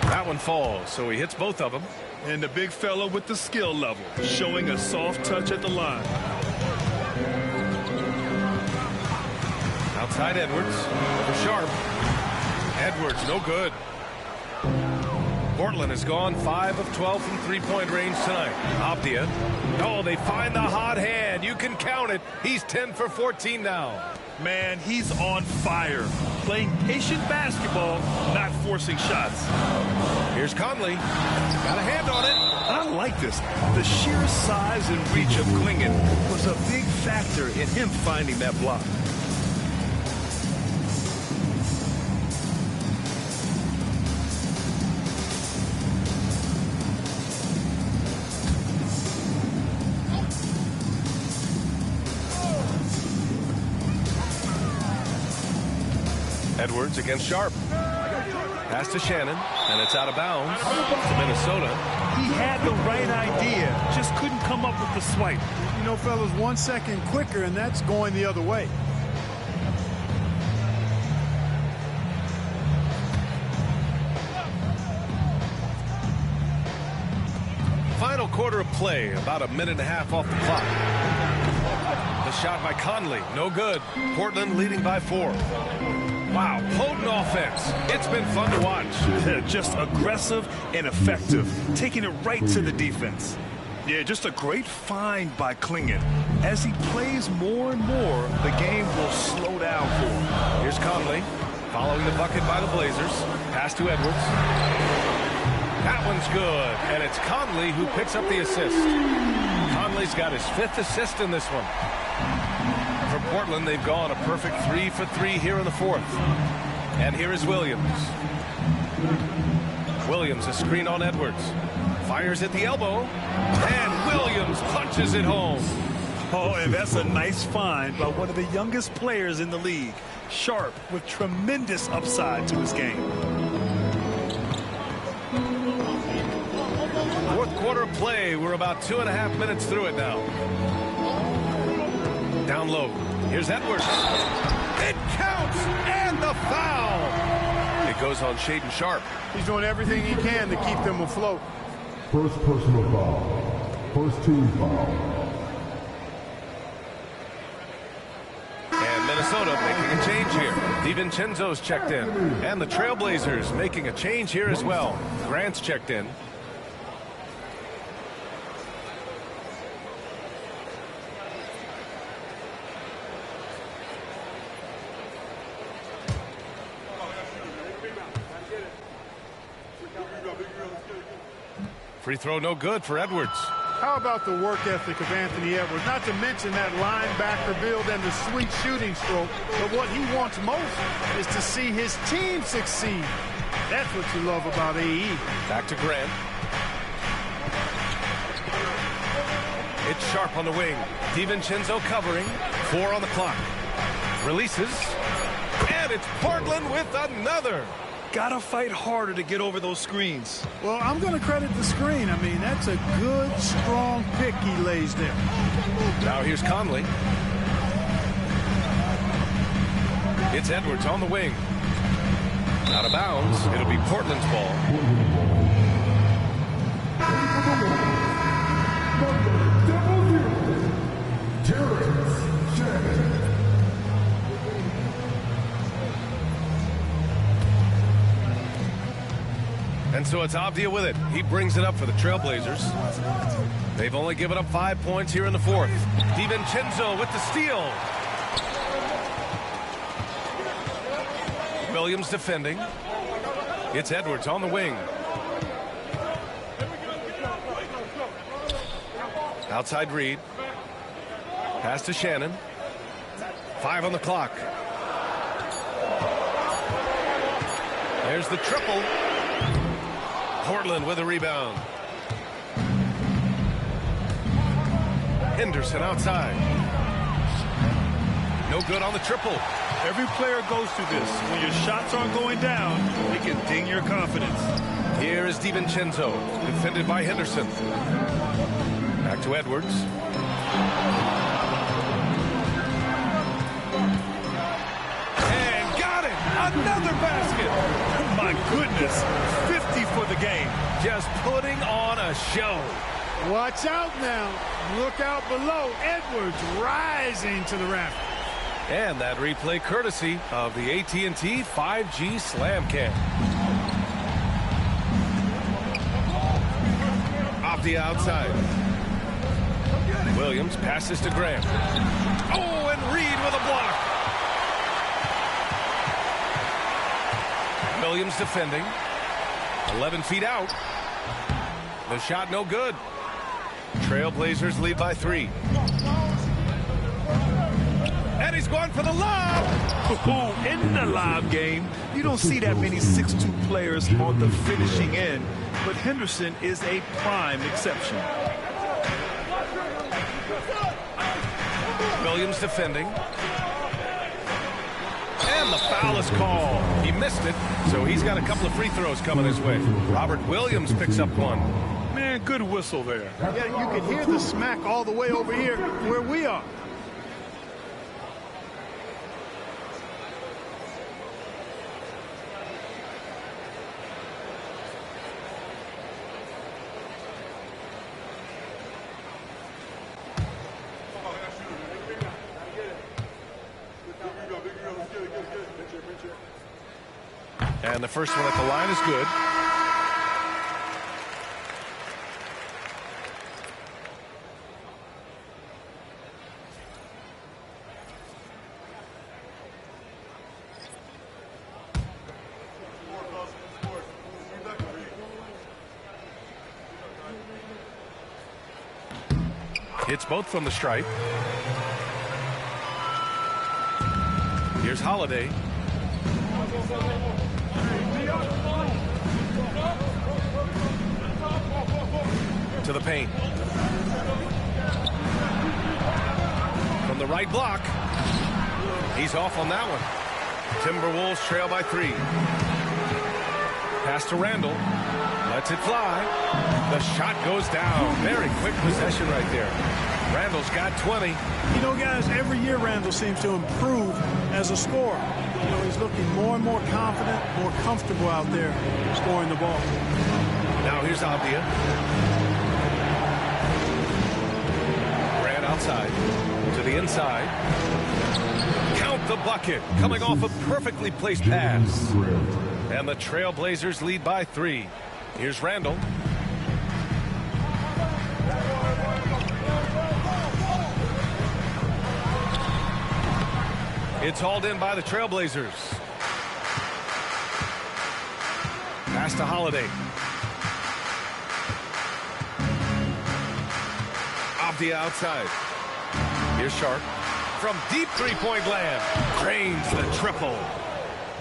That one falls, so he hits both of them. And the big fella with the skill level, showing a soft touch at the line. Outside Edwards for Sharp. Edwards, no good. Portland has gone 5 of 12 from three-point range tonight. Abdia. Oh, they find the hot hand. You can count it. He's 10 for 14 now. Man, he's on fire. Playing patient basketball, not forcing shots. Here's Conley. Got a hand on it. I like this. The sheer size and reach of Klingon was a big factor in him finding that block. Edwards against Sharp. Pass to Shannon, and it's out of bounds to Minnesota. He had the right idea, just couldn't come up with the swipe. You know, fellas, 1 second quicker, and that's going the other way. Final quarter of play, about a minute and a half off the clock. The shot by Conley, no good. Portland leading by 4. Wow, potent offense. It's been fun to watch. Just aggressive and effective, taking it right to the defense. Yeah, just a great find by Klingon. As he plays more and more, the game will slow down for him. Here's Conley, following the bucket by the Blazers. Pass to Edwards. That one's good, and it's Conley who picks up the assist. Conley's got his 5th assist in this one. For Portland, they've gone a perfect 3 for 3 here in the 4th. And here is Williams. Williams, a screen on Edwards. Fires at the elbow, and Williams punches it home. Oh, and that's a nice find by one of the youngest players in the league. Sharp with tremendous upside to his game. 4th quarter of play. We're about 2.5 minutes through it now. Down low. Here's Edwards. It counts, and the foul. It goes on Shaedon Sharp. He's doing everything he can to keep them afloat. First personal foul. First team foul. And Minnesota making a change here. DiVincenzo's checked in. And the Trailblazers making a change here as well. Grant's checked in. Free throw no good for Edwards. How about the work ethic of Anthony Edwards? Not to mention that linebacker build and the sweet shooting stroke. But what he wants most is to see his team succeed. That's what you love about AE. Back to Grant. It's Sharp on the wing. DiVincenzo covering. 4 on the clock. Releases. And it's Portland with another. Gotta fight harder to get over those screens. Well, I'm going to credit the screen. I mean, that's a good, strong pick he lays there. Now here's Conley. It's Edwards on the wing. Out of bounds. It'll be Portland's ball. And so it's Abdia with it. He brings it up for the Trailblazers. They've only given up 5 points here in the 4th. DiVincenzo with the steal. Williams defending. It's Edwards on the wing. Outside Reed. Pass to Shannon. 5 on the clock. There's the triple. Portland with a rebound. Henderson outside. No good on the triple. Every player goes through this. When your shots aren't going down, it can ding your confidence. Here is DiVincenzo, defended by Henderson. Back to Edwards. And got it! Another basket! My goodness, 50 for the game. Just putting on a show. Watch out now. Look out below. Edwards rising to the raft. And that replay courtesy of the AT&T 5G Slam Cam. Off the outside. Williams passes to Graham. Oh, and Reed with a block. Williams defending. 11 feet out. The shot no good. Trailblazers lead by 3. And he's going for the lob. In the lob game, you don't see that many 6'2 players on the finishing end, but Henderson is a prime exception. Williams defending. And the foul is called. He missed it, so he's got a couple of free throws coming his way. Robert Williams picks up one. Man, good whistle there. Yeah, you can hear the smack all the way over here where we are. And the first one at the line is good. Hits both from the stripe. Here's Holiday. To the paint. From the right block. He's off on that one. Timberwolves trail by 3. Pass to Randall. Lets it fly. The shot goes down. Very quick possession right there. Randall's got 20. You know, guys, every year Randall seems to improve as a scorer. You know, he's looking more and more confident, more comfortable out there scoring the ball. Now here's Abdia. Grant outside. To the inside. Count the bucket. Coming off a perfectly placed pass. And the Trailblazers lead by 3. Here's Randall. It's hauled in by the Trailblazers. Pass to Holiday. Off the outside. Here's Sharp. From deep three-point land. Cranes the triple.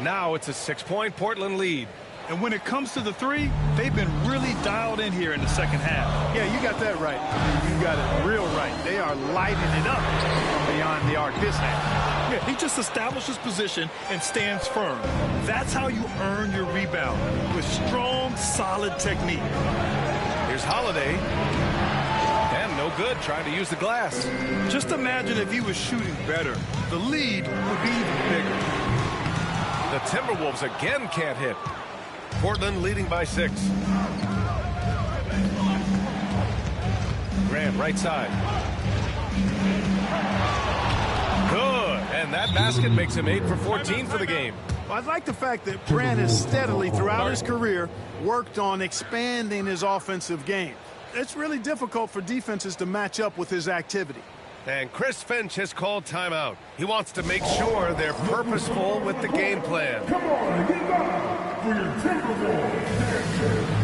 Now it's a 6-point Portland lead. And when it comes to the 3, they've been really dialed in here in the second half. Yeah, you got that right. You got it real right. They are lighting it up from beyond the arc this half. Yeah, he just establishes position and stands firm. That's how you earn your rebound, with strong, solid technique. Here's Holiday. And no good, trying to use the glass. Just imagine if he was shooting better. The lead would be even bigger. The Timberwolves again can't hit. Portland leading by 6. Grant right side. Good. And that basket makes him 8 for 14 for the game. Well, I like the fact that Grant has steadily throughout his career worked on expanding his offensive game. It's really difficult for defenses to match up with his activity. And Chris Finch has called timeout. He wants to make sure they're purposeful with the game plan. Come on, get up for your Timberwolves.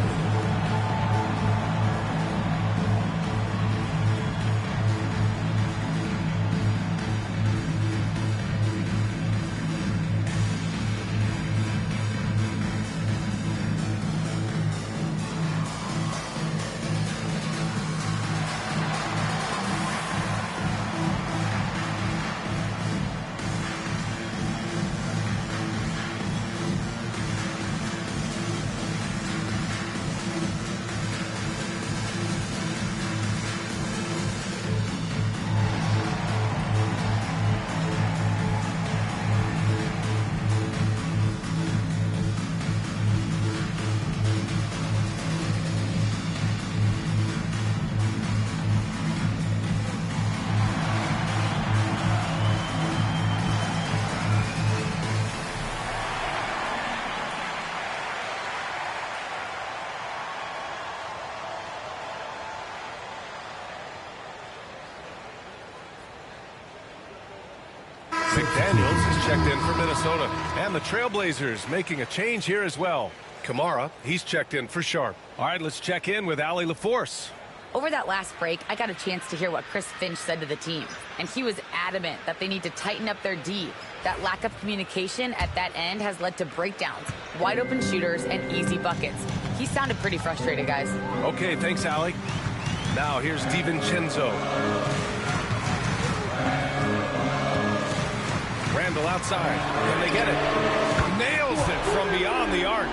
Daniels is checked in for Minnesota. And the Trailblazers making a change here as well. Kamara, he's checked in for Sharp. All right, let's check in with Allie LaForce. Over that last break, I got a chance to hear what Chris Finch said to the team. And he was adamant that they need to tighten up their D. That lack of communication at that end has led to breakdowns, wide open shooters, and easy buckets. He sounded pretty frustrated, guys. Okay, thanks, Allie. Now here's DiVincenzo. Randall outside. Can they get it? Nails it from beyond the arc.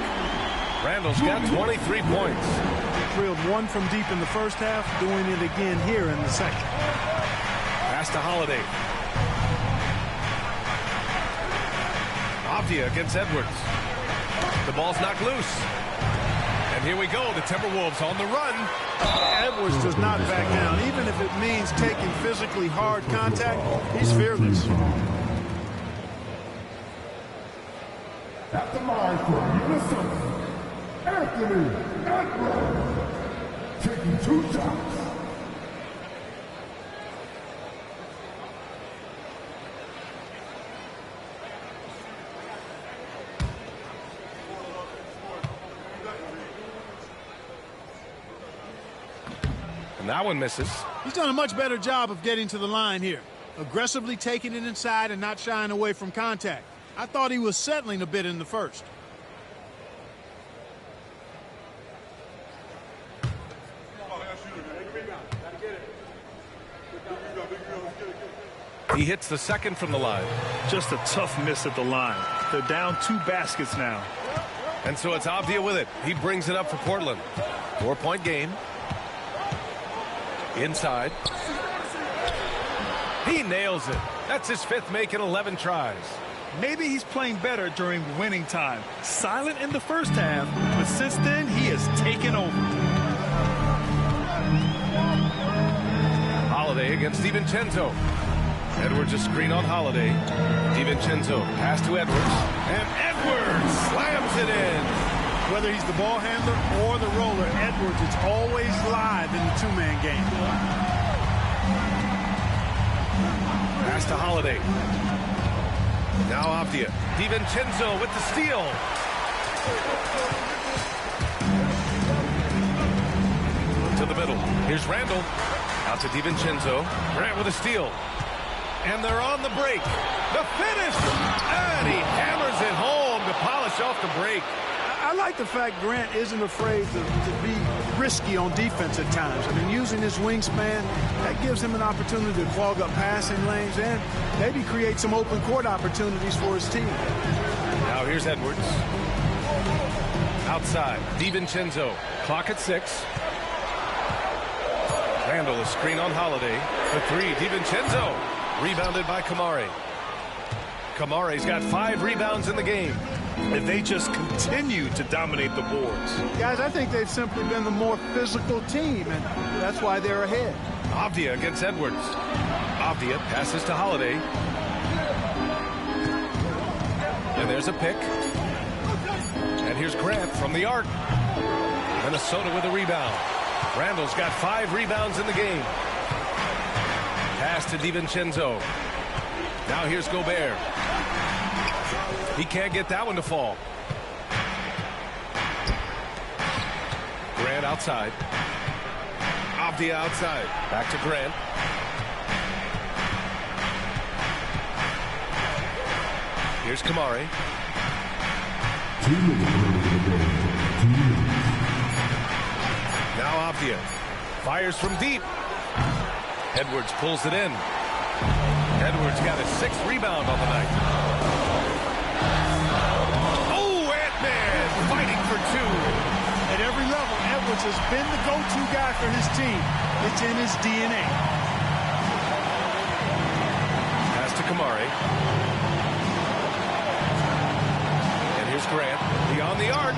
Randall's got 23 points. Drilled one from deep in the first half, doing it again here in the second. Pass to Holiday. Avdia against Edwards. The ball's knocked loose. And here we go, the Timberwolves on the run. Edwards does not back down, even if it means taking physically hard contact. He's fearless. At the line for Minnesota, Anthony Edwards, taking 2 shots. And that one misses. He's done a much better job of getting to the line here. Aggressively taking it inside and not shying away from contact. I thought he was settling a bit in the first. He hits the second from the line. Just a tough miss at the line. They're down 2 baskets now. And so it's Avdia with it. He brings it up for Portland. 4-point game. Inside. He nails it. That's his 5th make in 11 tries. Maybe he's playing better during winning time. Silent in the first half, but since then he has taken over. Holiday against DiVincenzo. Edwards a screen on Holiday. DiVincenzo pass to Edwards. And Edwards slams it in. Whether he's the ball handler or the roller, Edwards is always live in the 2-man game. Pass to Holiday. Now Avdia. DiVincenzo with the steal. To the middle. Here's Randall. Out to DiVincenzo. Grant with a steal. And they're on the break. The finish! And he hammers it home to polish off the break. I like the fact Grant isn't afraid to be risky on defense at times. I mean, using his wingspan, that gives him an opportunity to clog up passing lanes and maybe create some open court opportunities for his team. Now here's Edwards. Outside, DiVincenzo. Clock at 6. Randall a screen on Holiday. The 3, DiVincenzo. Rebounded by Kamari. Kamari's got 5 rebounds in the game. If they just continue to dominate the boards. Guys, I think they've simply been the more physical team, and that's why they're ahead. Avdia against Edwards. Avdia passes to Holiday. And there's a pick. And here's Grant from the arc. Minnesota with a rebound. Randall's got 5 rebounds in the game. Pass to DiVincenzo. Now here's Gobert. He can't get that one to fall. Grant outside. Avdia outside. Back to Grant. Here's Kamari. Now Avdia fires from deep. Edwards pulls it in. Edwards got a 6th rebound on the night. Oh, Ant-Man fighting for 2. At every level, Edwards has been the go-to guy for his team. It's in his DNA. Pass to Kamari. And here's Grant. Beyond the arc.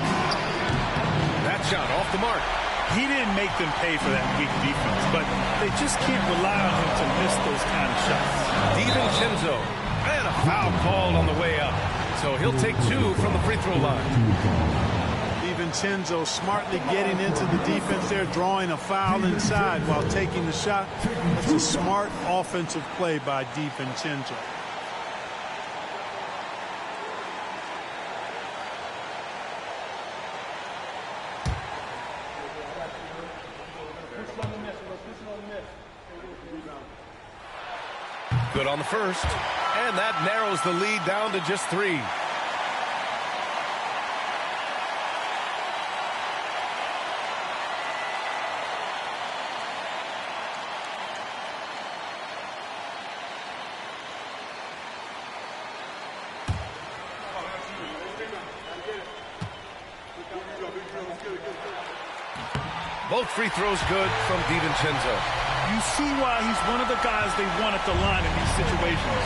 That shot off the mark. He didn't make them pay for that weak defense, but they just can't rely on him to miss those kind of shots. DiVincenzo. And a foul called on the way up. So he'll take 2 from the free throw line. DiVincenzo smartly getting into the defense there, drawing a foul inside while taking the shot. That's a smart offensive play by DiVincenzo. Good on the first. And that narrows the lead down to just 3. Both free throws good from DiVincenzo. You see why he's one of the guys they want at the line in these situations.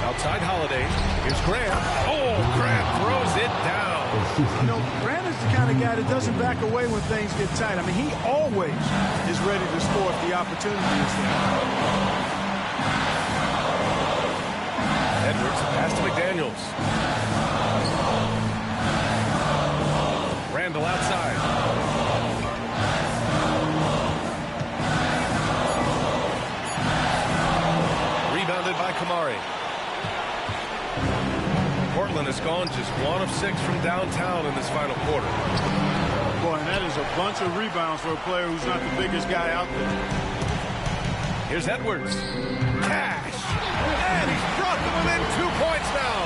Outside Holiday. Here's Grant. Oh, Grant throws it down. You know, Grant is the kind of guy that doesn't back away when things get tight. I mean, he always is ready to score if the opportunity is there. Edwards pass to McDaniels. Randall outside. Rebounded by Kamari. Portland has gone just 1 of 6 from downtown in this final quarter. Boy, and that is a bunch of rebounds for a player who's not the biggest guy out there. Here's Edwards. Cash. And he's brought them within 2 points now.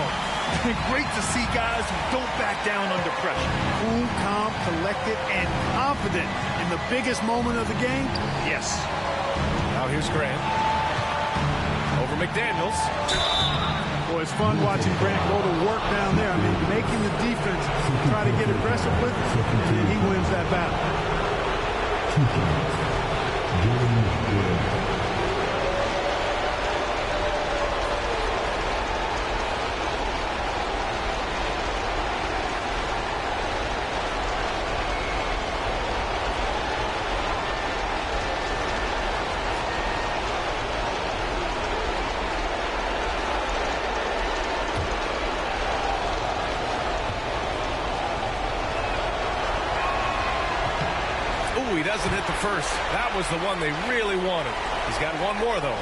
Great to see guys who don't back down under pressure. Cool, calm, collected, and confident in the biggest moment of the game. Yes. Now here's Grant. Over McDaniels. Boy, it's fun watching Grant go to work down there. I mean, making the defense try to get aggressive with it, and then he wins that battle. He doesn't hit the first. That was the one they really wanted. He's got one more, though.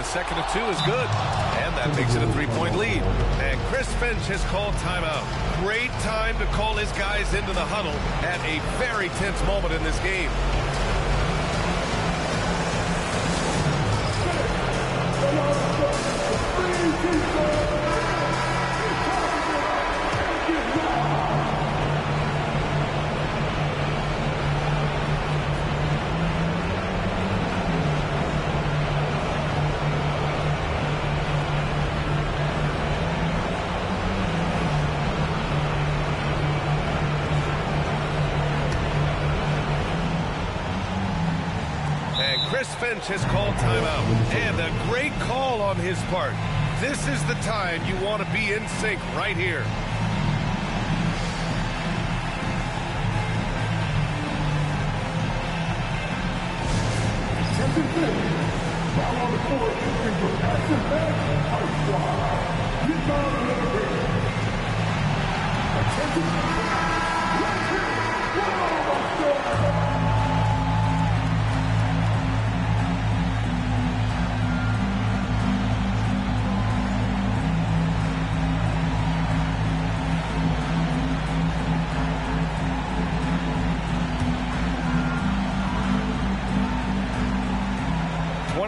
Second of 2 is good, and that makes it a 3-point lead. And Chris Finch has called timeout. Great time to call his guys into the huddle at a very tense moment in this game. Finch has called timeout, and a great call on his part. This is the time you want to be in sync right here. Now on the court, is your action back out squad. Get down a little bit. Attention. Let's hit.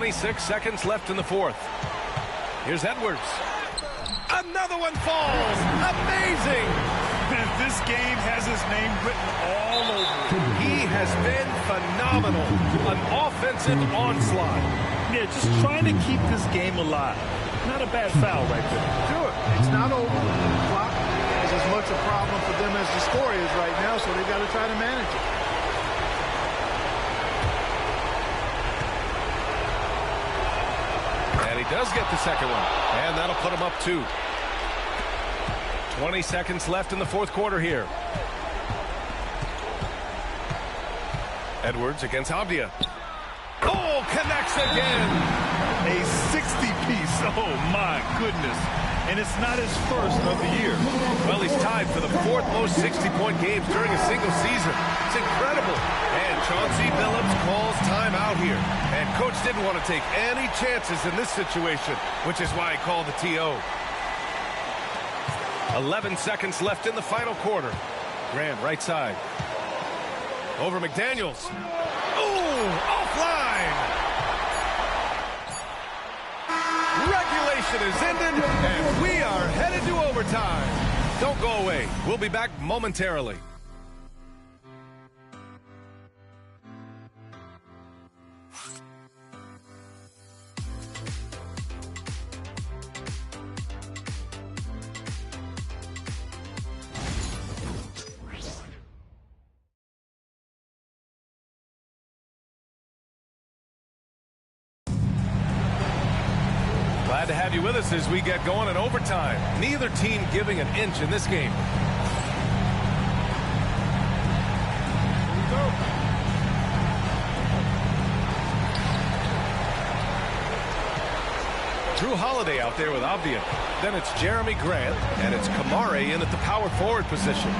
26 seconds left in the fourth. Here's Edwards. Another one falls. Amazing. And this game has his name written all over it. He has been phenomenal. An offensive onslaught. Yeah, just trying to keep this game alive. Not a bad foul right there. Sure. It's not over. The clock is as much a problem for them as the score is right now, so they've got to try to manage it. He does get the second one, and that'll put him up 2. 20 seconds left in the fourth quarter here. Edwards against Abdia. Oh, connects again. A 60-piece. Oh, my goodness. and it's not his first of the year. Well, he's tied for the 4th most 60-point games during a single season. It's incredible. And Chauncey Billups calls timeout here. And coach didn't want to take any chances in this situation, which is why he called the TO. 11 seconds left in the final quarter. Grant, right side. Over McDaniels. Ooh, offline. Regulation is ended, and we are headed to overtime. Don't go away. We'll be back momentarily. Glad to have you with us as we get going in overtime. Neither team giving an inch in this game. Drew Holiday out there with Obvian. Then it's Jeremy Grant, and it's Kamare in at the power forward position.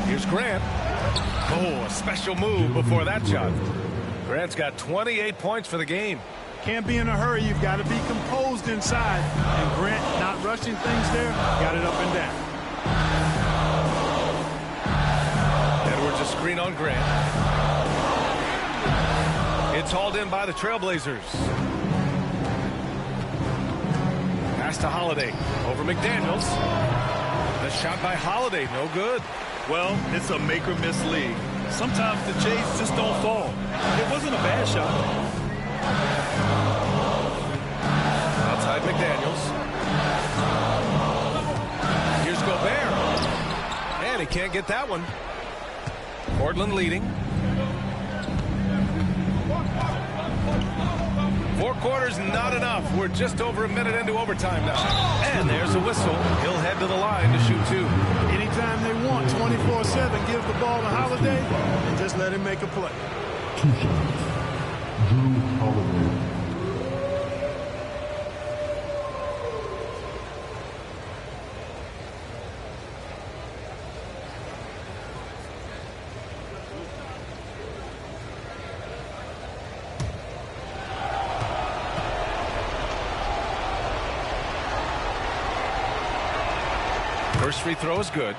Here's Grant. Oh, a special move before that shot. Grant's got 28 points for the game. Can't be in a hurry. You've got to be composed inside. And Grant not rushing things there. Got it up and down. Edwards a screen on Grant. It's hauled in by the Trailblazers. Pass to Holiday. Over McDaniels. The shot by Holiday. No good. Well, it's a make-or-miss league. Sometimes the Jays just don't fall. It wasn't a bad shot. Outside McDaniels. Here's Gobert. And he can't get that one. Portland leading. 4 quarters, not enough. We're just over a minute into overtime now. And there's a whistle. He'll head to the line to shoot 2. Anytime they want, 24/7, give the ball to Holiday and just let him make a play. 2 shots. Drew Holiday. First free throw is good.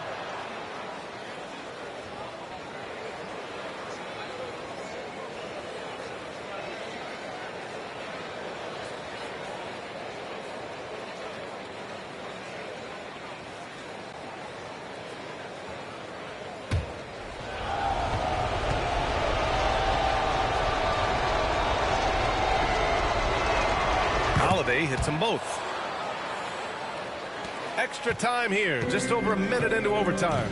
Holiday hits them both. Extra time here, just over a minute into overtime.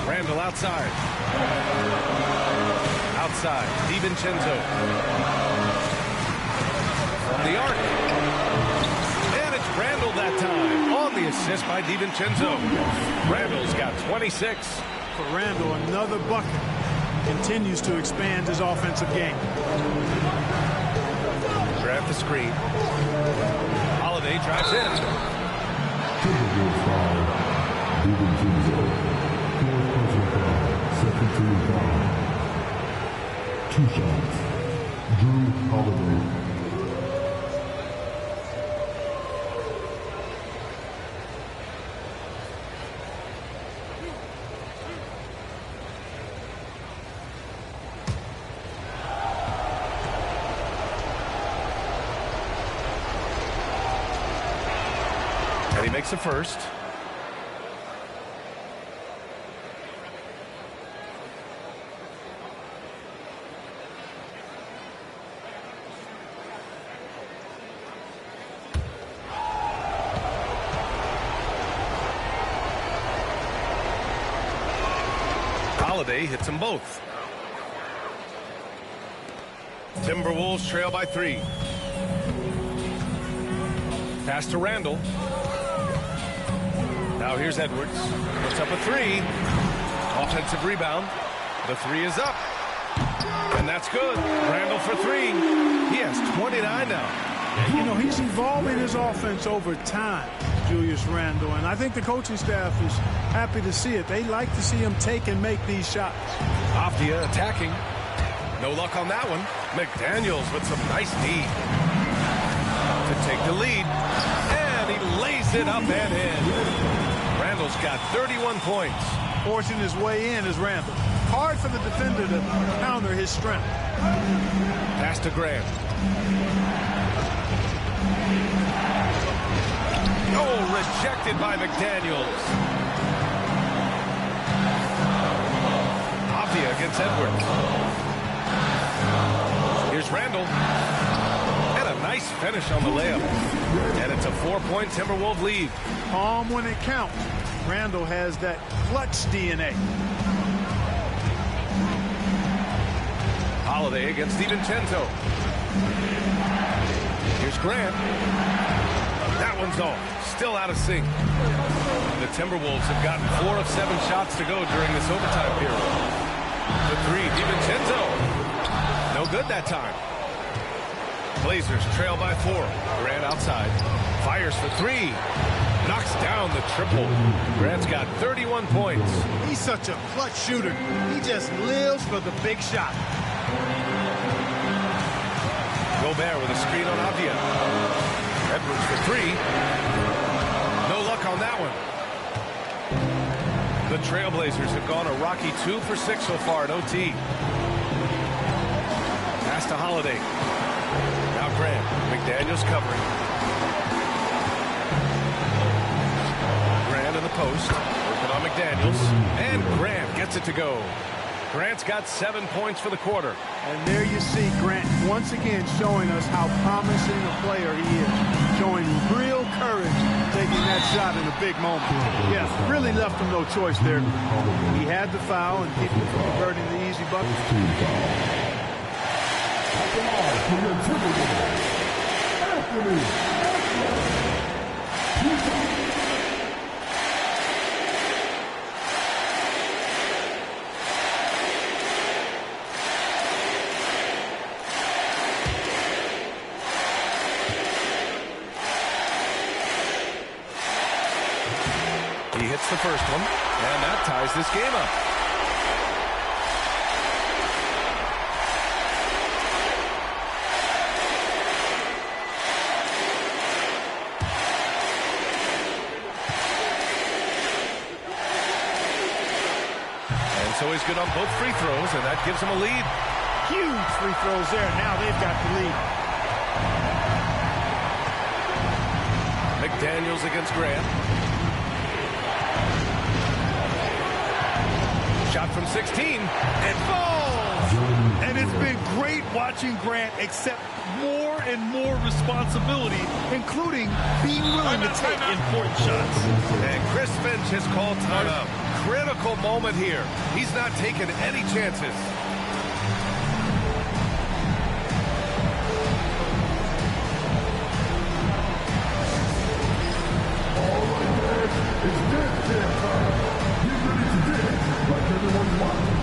Randall outside. Outside, DiVincenzo. From the arc. And it's Randall that time. On the assist by DiVincenzo. Randall's got 26. For Randall, another bucket. Continues to expand his offensive game. Grab the screen. Holiday drives in. Timberwolves foul. DiVincenzo. 4th personal foul. Second team foul. 2 shots. Drew Holiday. And he makes the first. Holiday hits them both. Timberwolves trail by 3. Pass to Randall. Now here's Edwards. Puts up a 3. Offensive rebound. The 3 is up. And that's good. Randall for 3. He has 29 now. You know, he's evolving his offense over time, Julius Randle, and I think the coaching staff is happy to see it. They like to see him take and make these shots. Avdia attacking. No luck on that one. McDaniels with some nice D to take the lead, and he lays it up and in. Randle's got 31 points. Forcing his way in is Randle. Hard for the defender to counter his strength. Pass to Grant. Oh, rejected by McDaniels. Avdia against Edwards. Here's Randle. And a nice finish on the layup. And it's a 4-point Timberwolves lead. Calm when it counts. Randle has that clutch DNA. Holiday against DiVincenzo. Here's Grant. That one's off. Still out of sync. The Timberwolves have gotten 4 of 7 shots to go during this overtime period. The 3, DiVincenzo. No good that time. Blazers trail by 4. Grant outside. Fires for 3. Knocks down the triple. Grant's got 31 points. He's such a clutch shooter. He just lives for the big shot. Gobert with a screen on Avdia. Edwards for 3. No luck on that one. The Trailblazers have gone a rocky 2 for 6 so far at OT. Pass to Holiday. Now Grant. McDaniels covering. Grant in the post. Working on McDaniels. And Grant gets it to go. Grant's got 7 points for the quarter. And there you see Grant once again showing us how promising a player he is. Showing real courage taking that shot in a big moment. Yeah, really left him no choice there. He had the foul and keep him from converting the easy bucket. He hits the first one, and that ties this game up. And so he's good on both free throws, and that gives him a lead. Huge free throws there. Now they've got the lead. McDaniels against Grant. Shot from 16. It falls! And it's been great watching Grant accept more and more responsibility, including being willing to take important shots. And Chris Finch has called timeout. Critical moment here. He's not taking any chances. It's dance time. Get ready to dance like everyone's watching.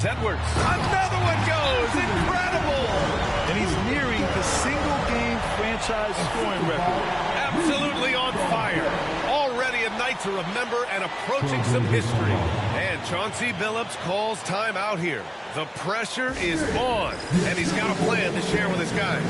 Here's Edwards. Another one goes. Incredible. And he's nearing the single-game franchise scoring record. Absolutely on fire. Already a night to remember and approaching some history. And Chauncey Billups calls time out here. The pressure is on, and he's got a plan to share with his guys.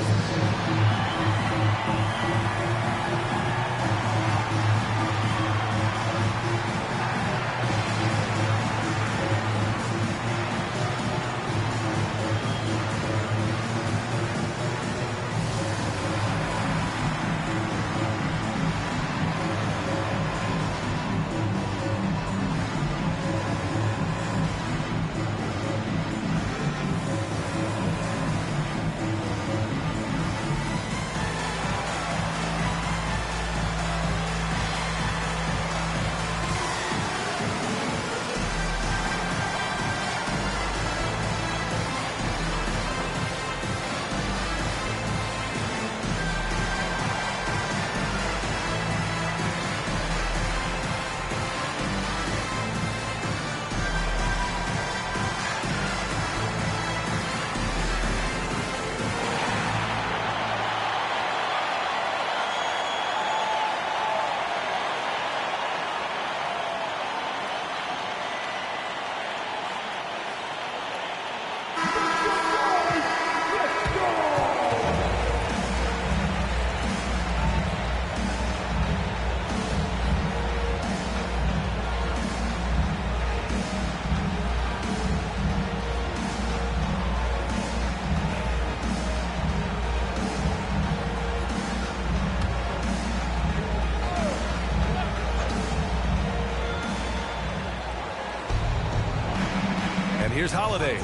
Here's Holiday.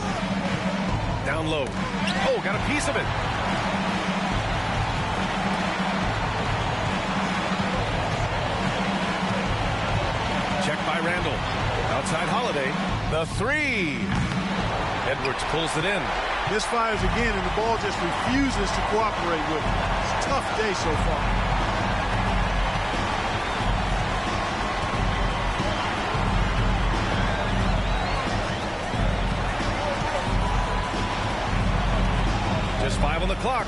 Down low. Oh, got a piece of it. Check by Randall. Outside Holiday. The three. Edwards pulls it in. Misfires again, and the ball just refuses to cooperate with him. It's a tough day so far. Just 5 on the clock.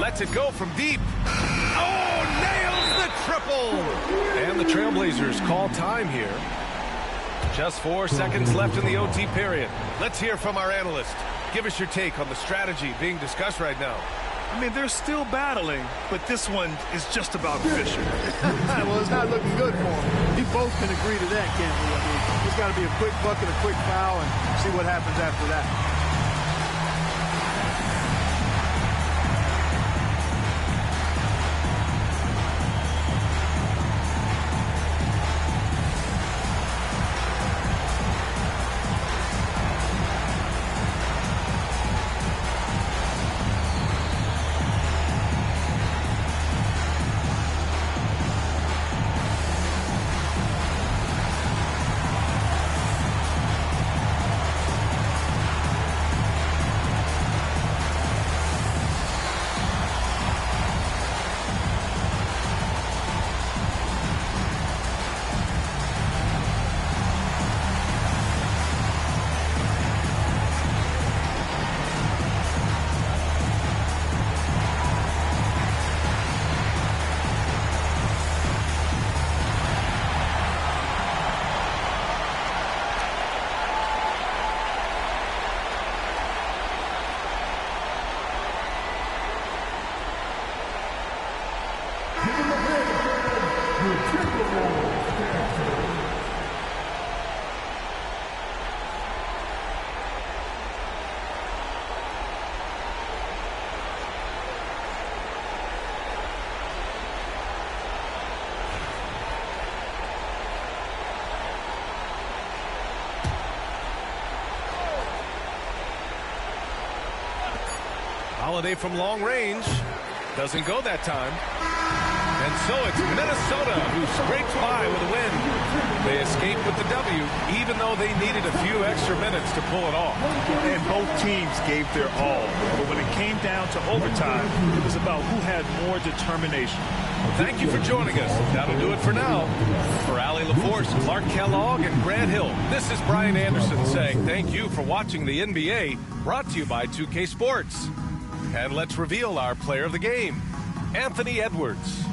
Lets it go from deep. Oh, nails the triple. And the Trailblazers call time here. Just 4 seconds left in the OT period. Let's hear from our analyst. Give us your take on the strategy being discussed right now. I mean, they're still battling, but this one is just about Fisher. Well, it's not looking good for him. We both can agree to that, can't we? I mean, it's got to be a quick bucket, a quick foul, and see what happens after that. Holiday from long range. Doesn't go that time. And so it's Minnesota who scrapes by with a win. They escaped with the W, even though they needed a few extra minutes to pull it off. And both teams gave their all. But when it came down to overtime, it was about who had more determination. Thank you for joining us. That'll do it for now. For Allie LaForce, Clark Kellogg, and Grant Hill, this is Brian Anderson saying thank you for watching the NBA, brought to you by 2K Sports. And let's reveal our player of the game, Anthony Edwards.